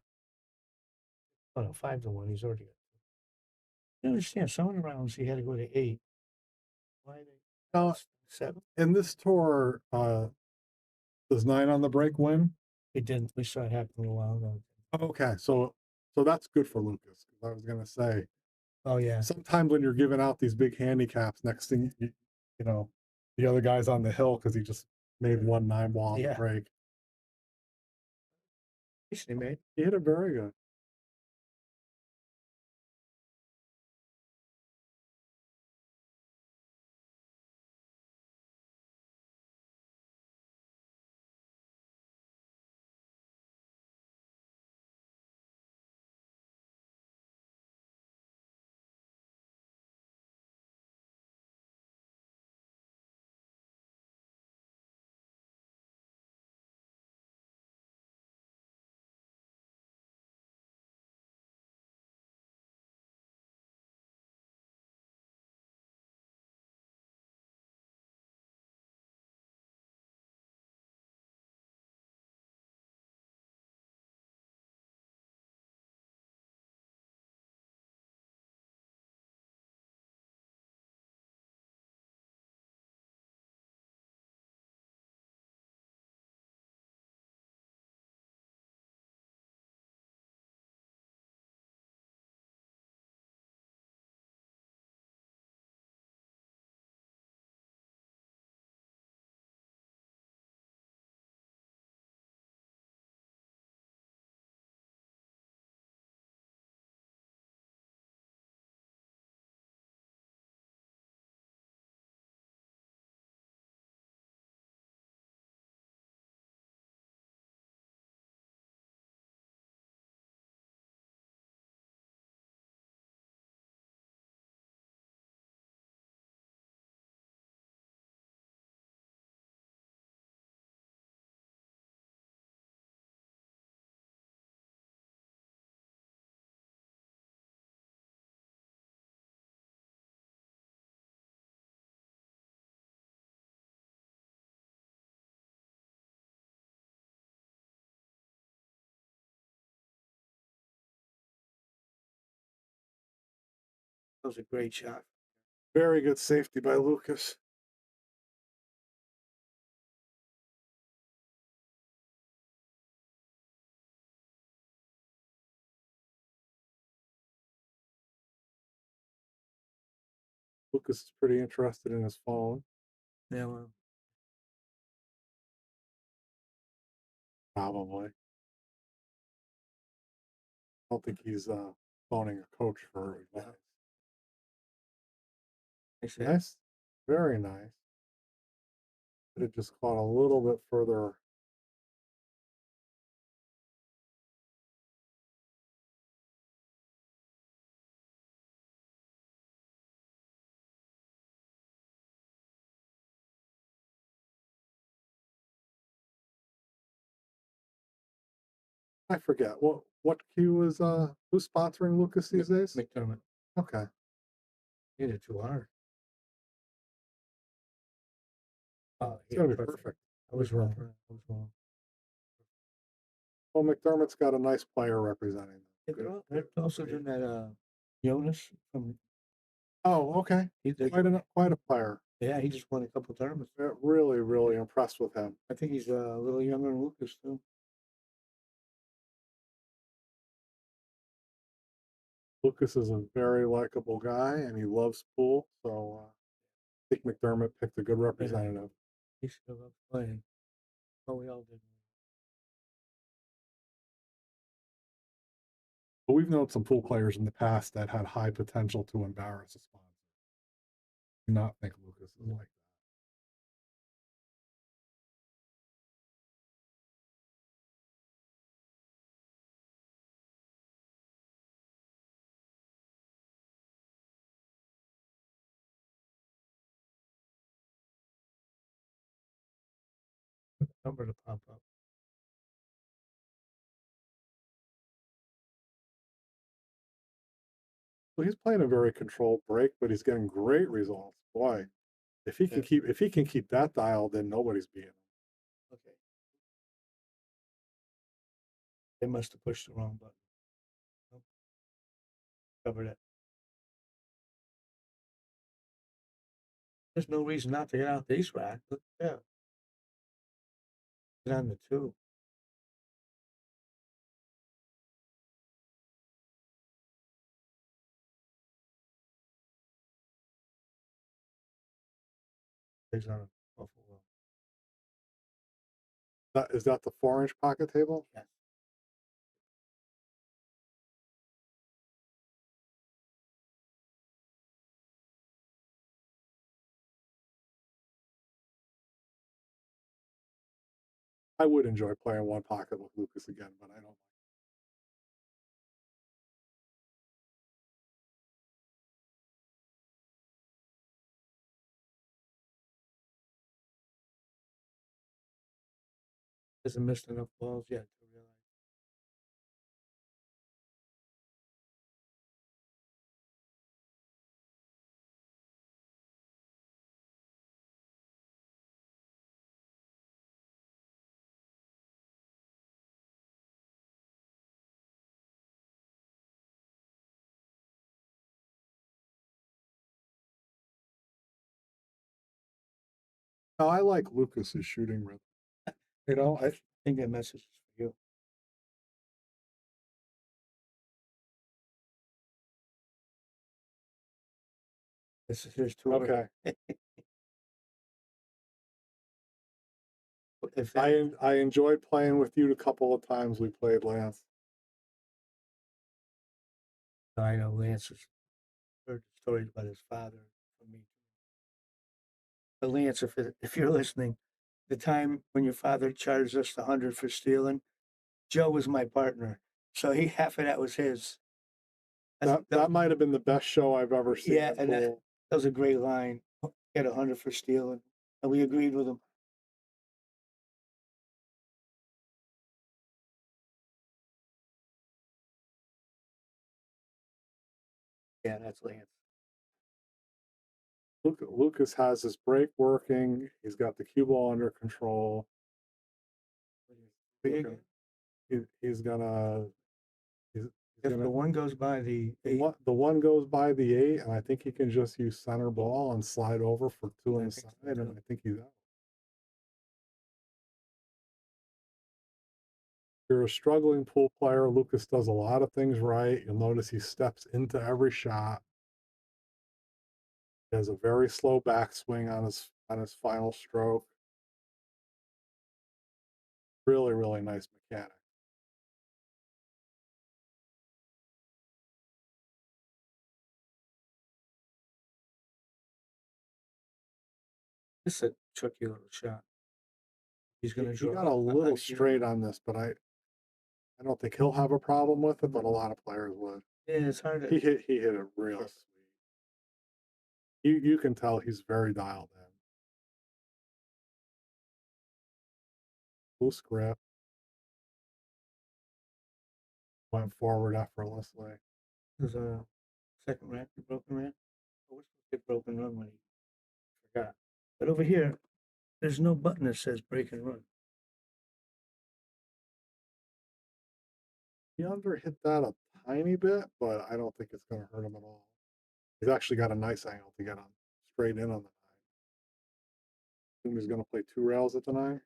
Oh no, 5-1. He's already got. I understand. Some of the rounds he had to go to 8. Why they? 7. In this tour, does 9 on the break win? It didn't. We saw it happen a while ago. Okay, so that's good for Lucas. I was going to say. Oh yeah. Sometimes when you're giving out these big handicaps, next thing the other guy's on the hill because he just made 1 9 ball on the break. He made. He hit it very good. That was a great shot. Very good safety by Lucas. Lucas is pretty interested in his phone. Yeah, well, Probably. I don't think he's phoning a coach for advice. Nice. Very nice. Could have just caught a little bit further. I forget what cue is who's sponsoring Lucas these days? McDermott. Okay. Hit it too hard. It's gonna be perfect. I was wrong. I was wrong. Well, McDermott's got a nice player representing them. They're also doing that Jonas from Oh, okay. he's Quite a player. yeah, he just won a couple tournaments. Really, really impressed with him. I think he's a little younger than Lucas too. Lucas is a very likable guy, and he loves pool. So I think McDermott picked a good representative. He still loves playing. Oh, we all did. But we've known some pool players in the past that had high potential to embarrass a sponsor. I do not think Lucas is like that. Number to pop up. Well, he's playing a very controlled break, but he's getting great results. Boy, if he can keep that dial, then nobody's beating him. Okay. They must have pushed the wrong button. Nope. Covered it. There's no reason not to get out the ace rack. Look, yeah. Get on the 2. Plays on an awful well. Is that the 4-inch pocket table? Yes. I would enjoy playing one pocket with Lucas again, but I don't. Hasn't missed enough balls yet to realize. No, I like Lucas's shooting rhythm. You know, I think that message is for you. This is his tour. Okay. If I enjoyed playing with you a couple of times we played, Lance. I know Lance has heard stories about his father from me. But Lance, if you're listening, the time when your father charged us the 100 for stealing, Joe was my partner, so half of that was his. That might have been the best show I've ever seen. Yeah, and that was a great line. Get 100 for stealing, and we agreed with him. Yeah, that's Lance. Lucas has his break working. He's got the cue ball under control. He's gonna If the one goes by the eight, the one goes by the 8, and I think he can just use center ball and slide over for 2 inside, and I think he's out. If you're a struggling pool player, Lucas does a lot of things right. You'll notice he steps into every shot. He has a very slow backswing on his final stroke. Really, really nice mechanic. this is a tricky little shot. He's going to He draw. got a little straight on this, but I don't think he'll have a problem with it, but a lot of players would. Yeah, it's hard to. He hit it real sweet. You can tell he's very dialed in. Loose grip. Went forward effortlessly. There's a second rack, the broken rack. Oh, what's the broken run when he forgot? But over here, there's no button that says break and run. He under hit that a tiny bit, but I don't think it's going to hurt him at all. He's actually got a nice angle to get on straight in on the 9. Assume he's going to play 2 rails at the 9.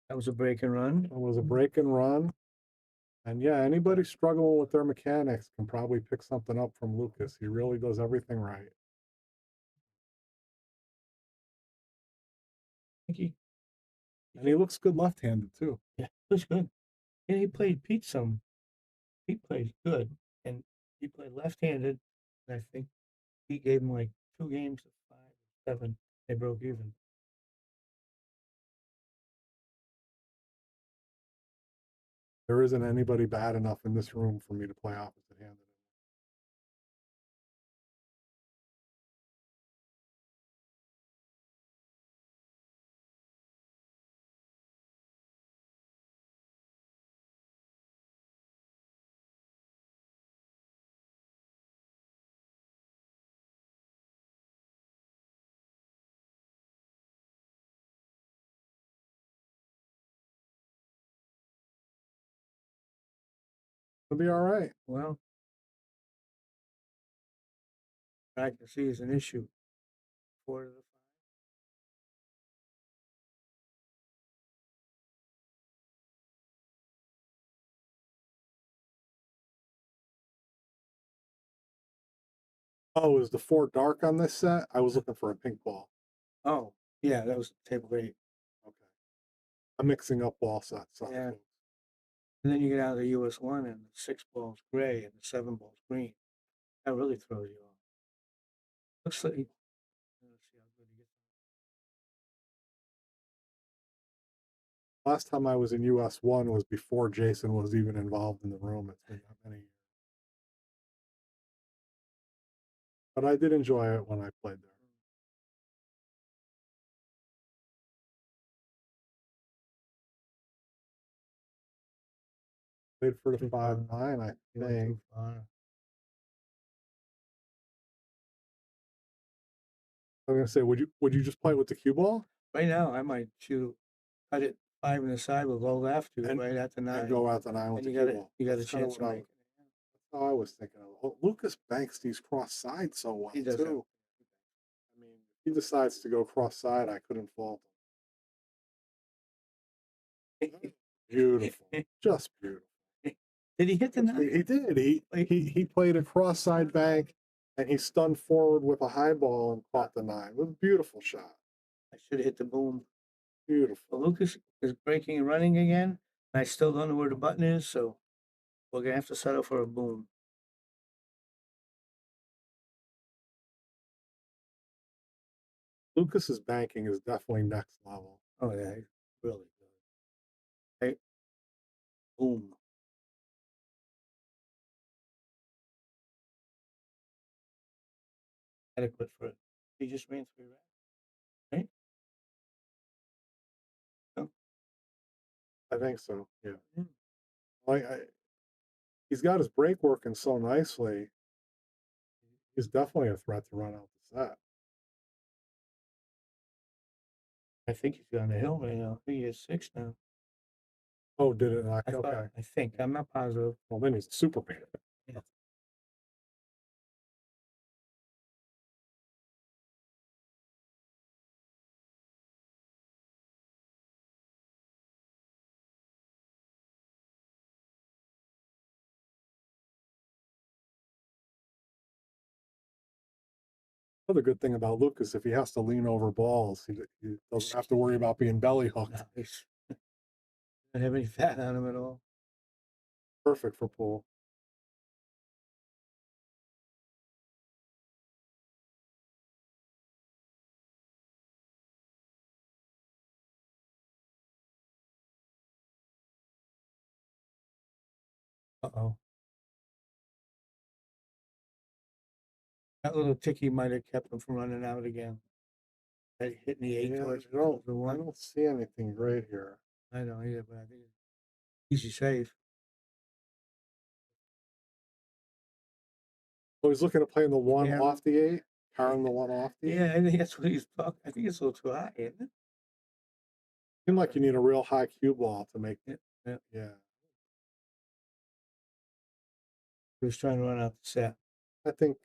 That was a break and run. It was a break and run. And yeah, anybody struggling with their mechanics can probably pick something up from Lucas. He really does everything right. And he looks good left-handed too. Yeah, looks good. And he played Pete some. Pete played good, and he played left-handed. And I think he gave him like 2 games of 5 or 7. They broke even. There isn't anybody bad enough in this room for me to play opposite-handed. It'll be all right. Well, accuracy is an issue. 4 to the 5. Oh, is the 4 dark on this set? I was looking for a pink ball. Oh, yeah, that was table 8. Okay. I'm mixing up ball sets. Sorry, Yeah. folks. And then you get out of the US 1 and the 6 ball's gray and the 7 ball's green. That really throws you off. Looks like. Let's see how good he gets. Last time I was in US 1 was before Jason was even involved in the room. It's been that many years. But I did enjoy it when I played there. Played for the 5-9, I think. I was gonna say, would you just play with the cue ball? Right now, I might cut it 5 in the side with low left to And- right at the 9. And go out the 9 with And the you cue got ball. you got a That's kinda chance to what I make. That's how I was thinking of it. Well, Lucas banks these cross sides so well He does that. too. I mean, if he decides to go cross side, I couldn't fault him. Beautiful, just beautiful. Did he hit the 9? He did. He played a cross side bank, and he stunned forward with a high ball and caught the 9. It was a beautiful shot. I should have hit the boom. Beautiful. Well, Lucas is breaking and running again. And I still don't know where the button is, so we're gonna have to settle for a boom. Lucas's banking is definitely next level. Oh yeah, he's really good. Hey, boom. Adequate for it. He just ran 3 racks, right? I think so. Yeah. Yeah. Like he's got his break working so nicely. He's definitely a threat to run out the set. I think he's on the hill right now. I think he has 6 now. Oh, did it not? I thought, Okay. I think. I'm not positive. Well, then he's super bad. Yeah. Other good thing about Lucas, if he has to lean over balls, he doesn't have to worry about being belly hooked. No, he's don't have any fat on him at all. Perfect for pool. Uh-oh. That little ticky might have kept him from running out again. That hitting the 8 Yeah, towards I don't, the I 1. don't see anything great here. I don't either, but I think it's easy save. Oh, he's looking at playing the 1 Yeah. off the 8, carrying the 1 off the 8. Yeah, I think that's what he's talking. I think it's a little too high, isn't it? Seems like you need a real high cue ball to make it. Yeah. Yeah. He was trying to run out the set. I think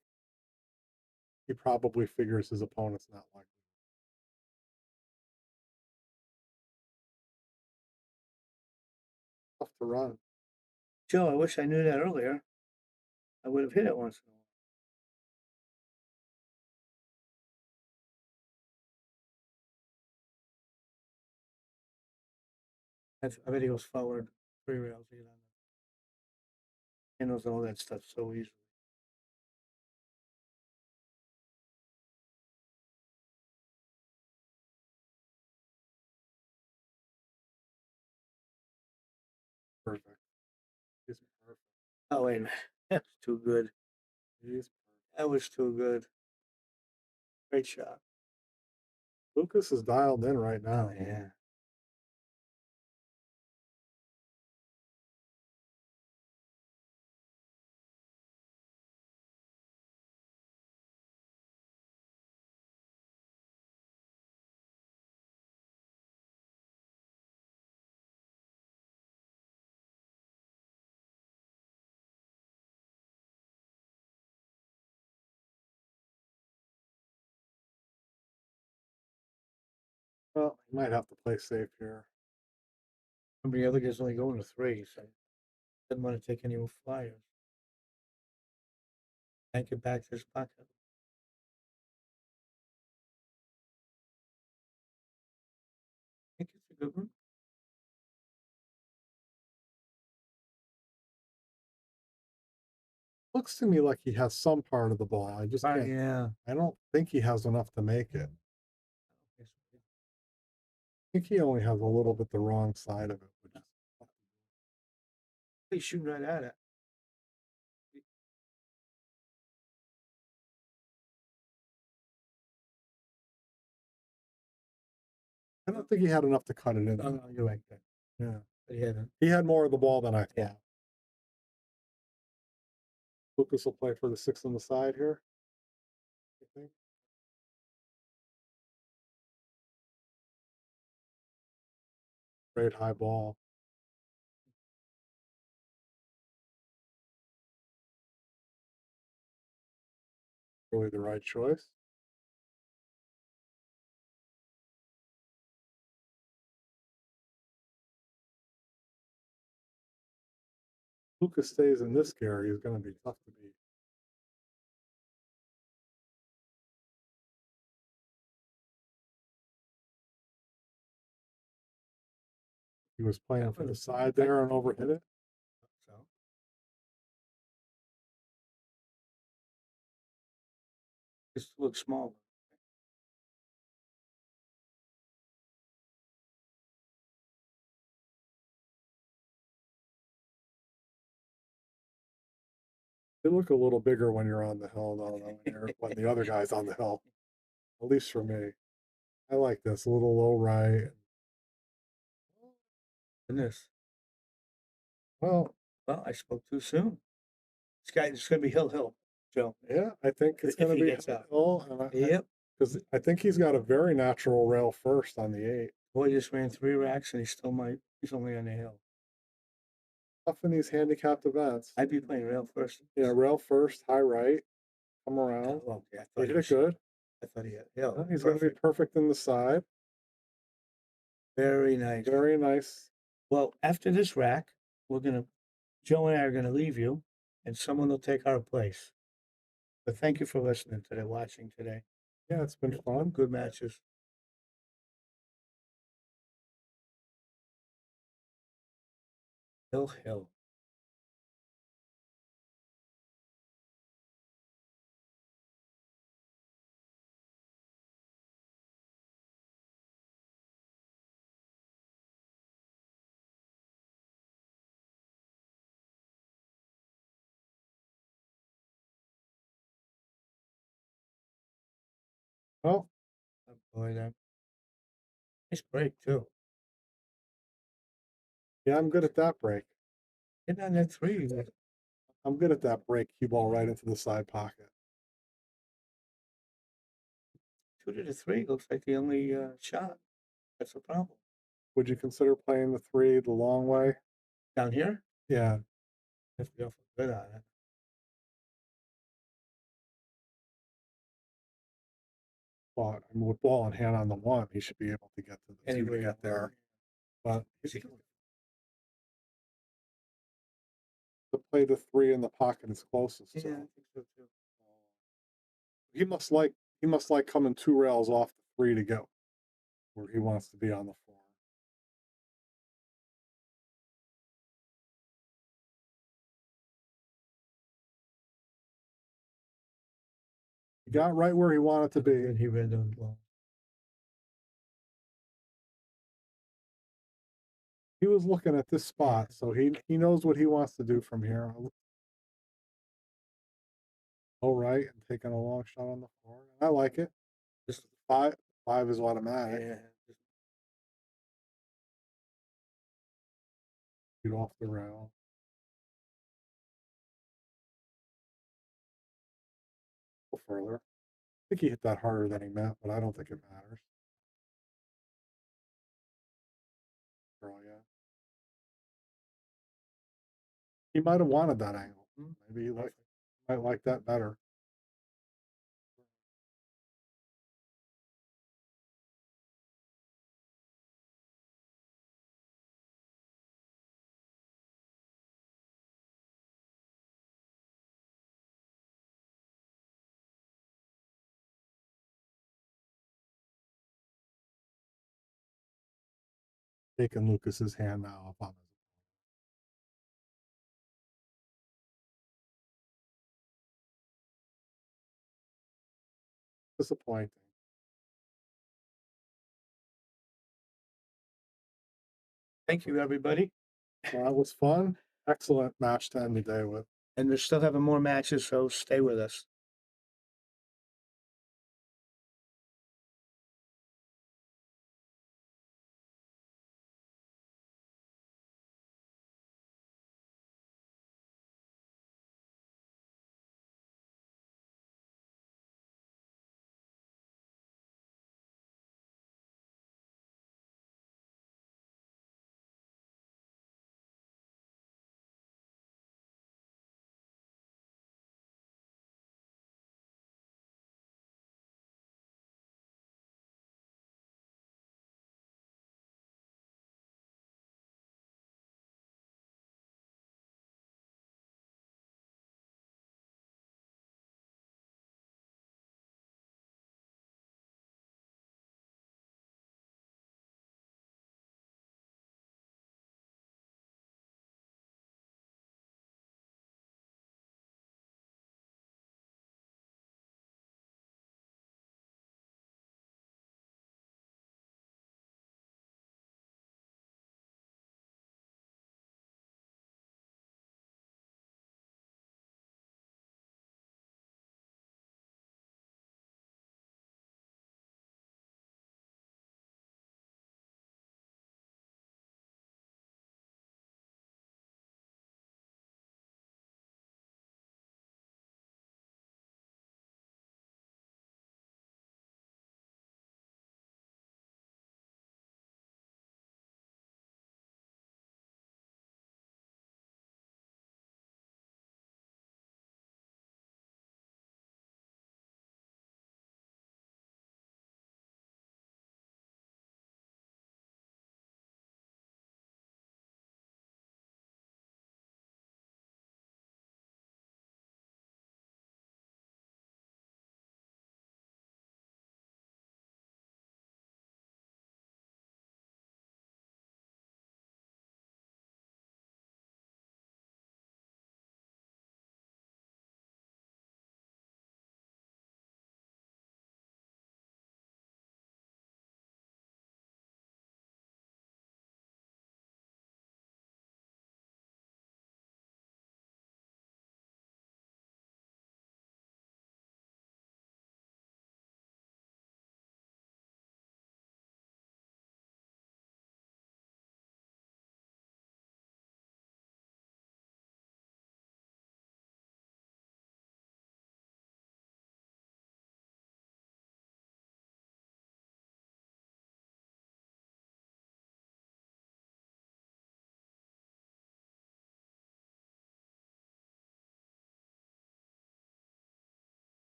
he probably figures his opponent's not likely. Tough to run. Joe, I wish I knew that earlier. I would have hit it once in a while. I bet he goes forward. 3 rails. He knows all that stuff so easily. Perfect. He's perfect. Oh, wait a minute. That's too good. He's perfect. That was too good. Great shot. Lucas is dialed in right now. Oh, yeah. Well, he might have to play safe here. Remember, the other guy's only going to 3, so didn't want to take any more flyers. Bank it back to his pocket. I think it's a good one. Looks to me like he has some part of the ball. I just can't. Yeah. I don't think he has enough to make it. I think he only has a little bit the wrong side of it. Which is He's shooting right at it. I don't think he had enough to cut it in. Oh, no, you're right. Yeah. But he hadn't. He had more of the ball than I thought. Yeah. Lucas will play for the 6 on the side here. I think. Great high ball. Really the right choice. Lucas stays in this gear, he's going to be tough to beat. He was playing for the side there and overhit it. So. Just looks small. They look a little bigger when you're on the hill, though, when the other guy's on the hill. At least for me. I like this a little low right. And this. Well, Well, I spoke too soon. It's going to be Hill, Joe. Yeah, I think it's If going to he be gets up. Hill. And Yep. Because I think he's got a very natural rail first on the 8. Boy just ran 3 racks and he's only on the hill. Tough in these handicapped events. I'd be playing rail first. Yeah, rail first, high right, come around. Oh, okay. He hit it good. I thought he had hill. He's going to be perfect in the side. Very nice. Very nice. Well, after this rack, Joe and I are gonna leave you, and someone will take our place. But thank you for listening today, watching today. Yeah, it's been fun. Good matches. Hill. Oh, boy, that nice break too. Yeah, I'm good at that break. Getting on that 3. I'm good at that break. Cue ball right into the side pocket. 2 to the 3 looks like the only shot. That's the problem. Would you consider playing the 3 the long way? Down here? Yeah. Have to be awful good on it. Well, I mean, with ball in hand on the 1, he should be able to get to the 2 Anyway, to get there. But to play the 3 in the pocket is closest. Yeah, So. I think so too. He must like coming 2 rails off the 3 to go where he wants to be on the 4. He got right where he wanted to be. And he read those well. He was looking at this spot, so he knows what he wants to do from here. All right, and taking a long shot on the 4. I like it. Just 5 is automatic. Yeah. Get off the rail. Go further. I think he hit that harder than he meant, but I don't think it matters. Oh, yeah. He might have wanted that angle. Maybe he might like that better. Taking Lucas's hand now up on his. Disappointing. Thank you, everybody. Well, that was fun. Excellent match to end the day with. And we're still having more matches, so stay with us.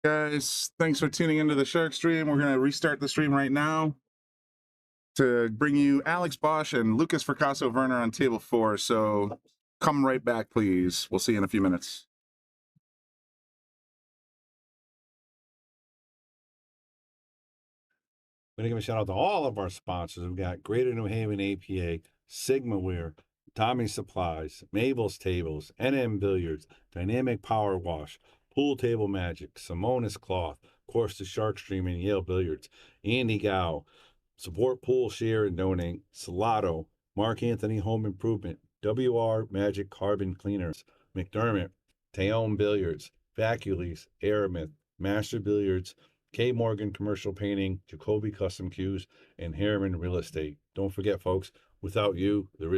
Guys, thanks for tuning into the Shark stream. We're going to restart the stream right now to bring you Alex Bosch and Lucas Fracasso Werner on table 4. So come right back, please. We'll see you in a few minutes. I'm going to give a shout out to all of our sponsors. We've got Greater New Haven APA, Sigmaware, Tommy Supplies, Mabel's Tables, NM Billiards, Dynamic Power Wash, Pool Table Magic, Simonis Cloth, of course, the Shark Stream and Yale Billiards, Andy Gow, Support Pool, Share, and Donate, Salotto, Mark Anthony Home Improvement, WR Magic Carbon Cleaners, McDermott, Taom Billiards, Vacules, Aramith, Master Billiards, K. Morgan Commercial Painting, Jacoby Custom Cues, and Harriman Real Estate. Don't forget, folks, without you, there is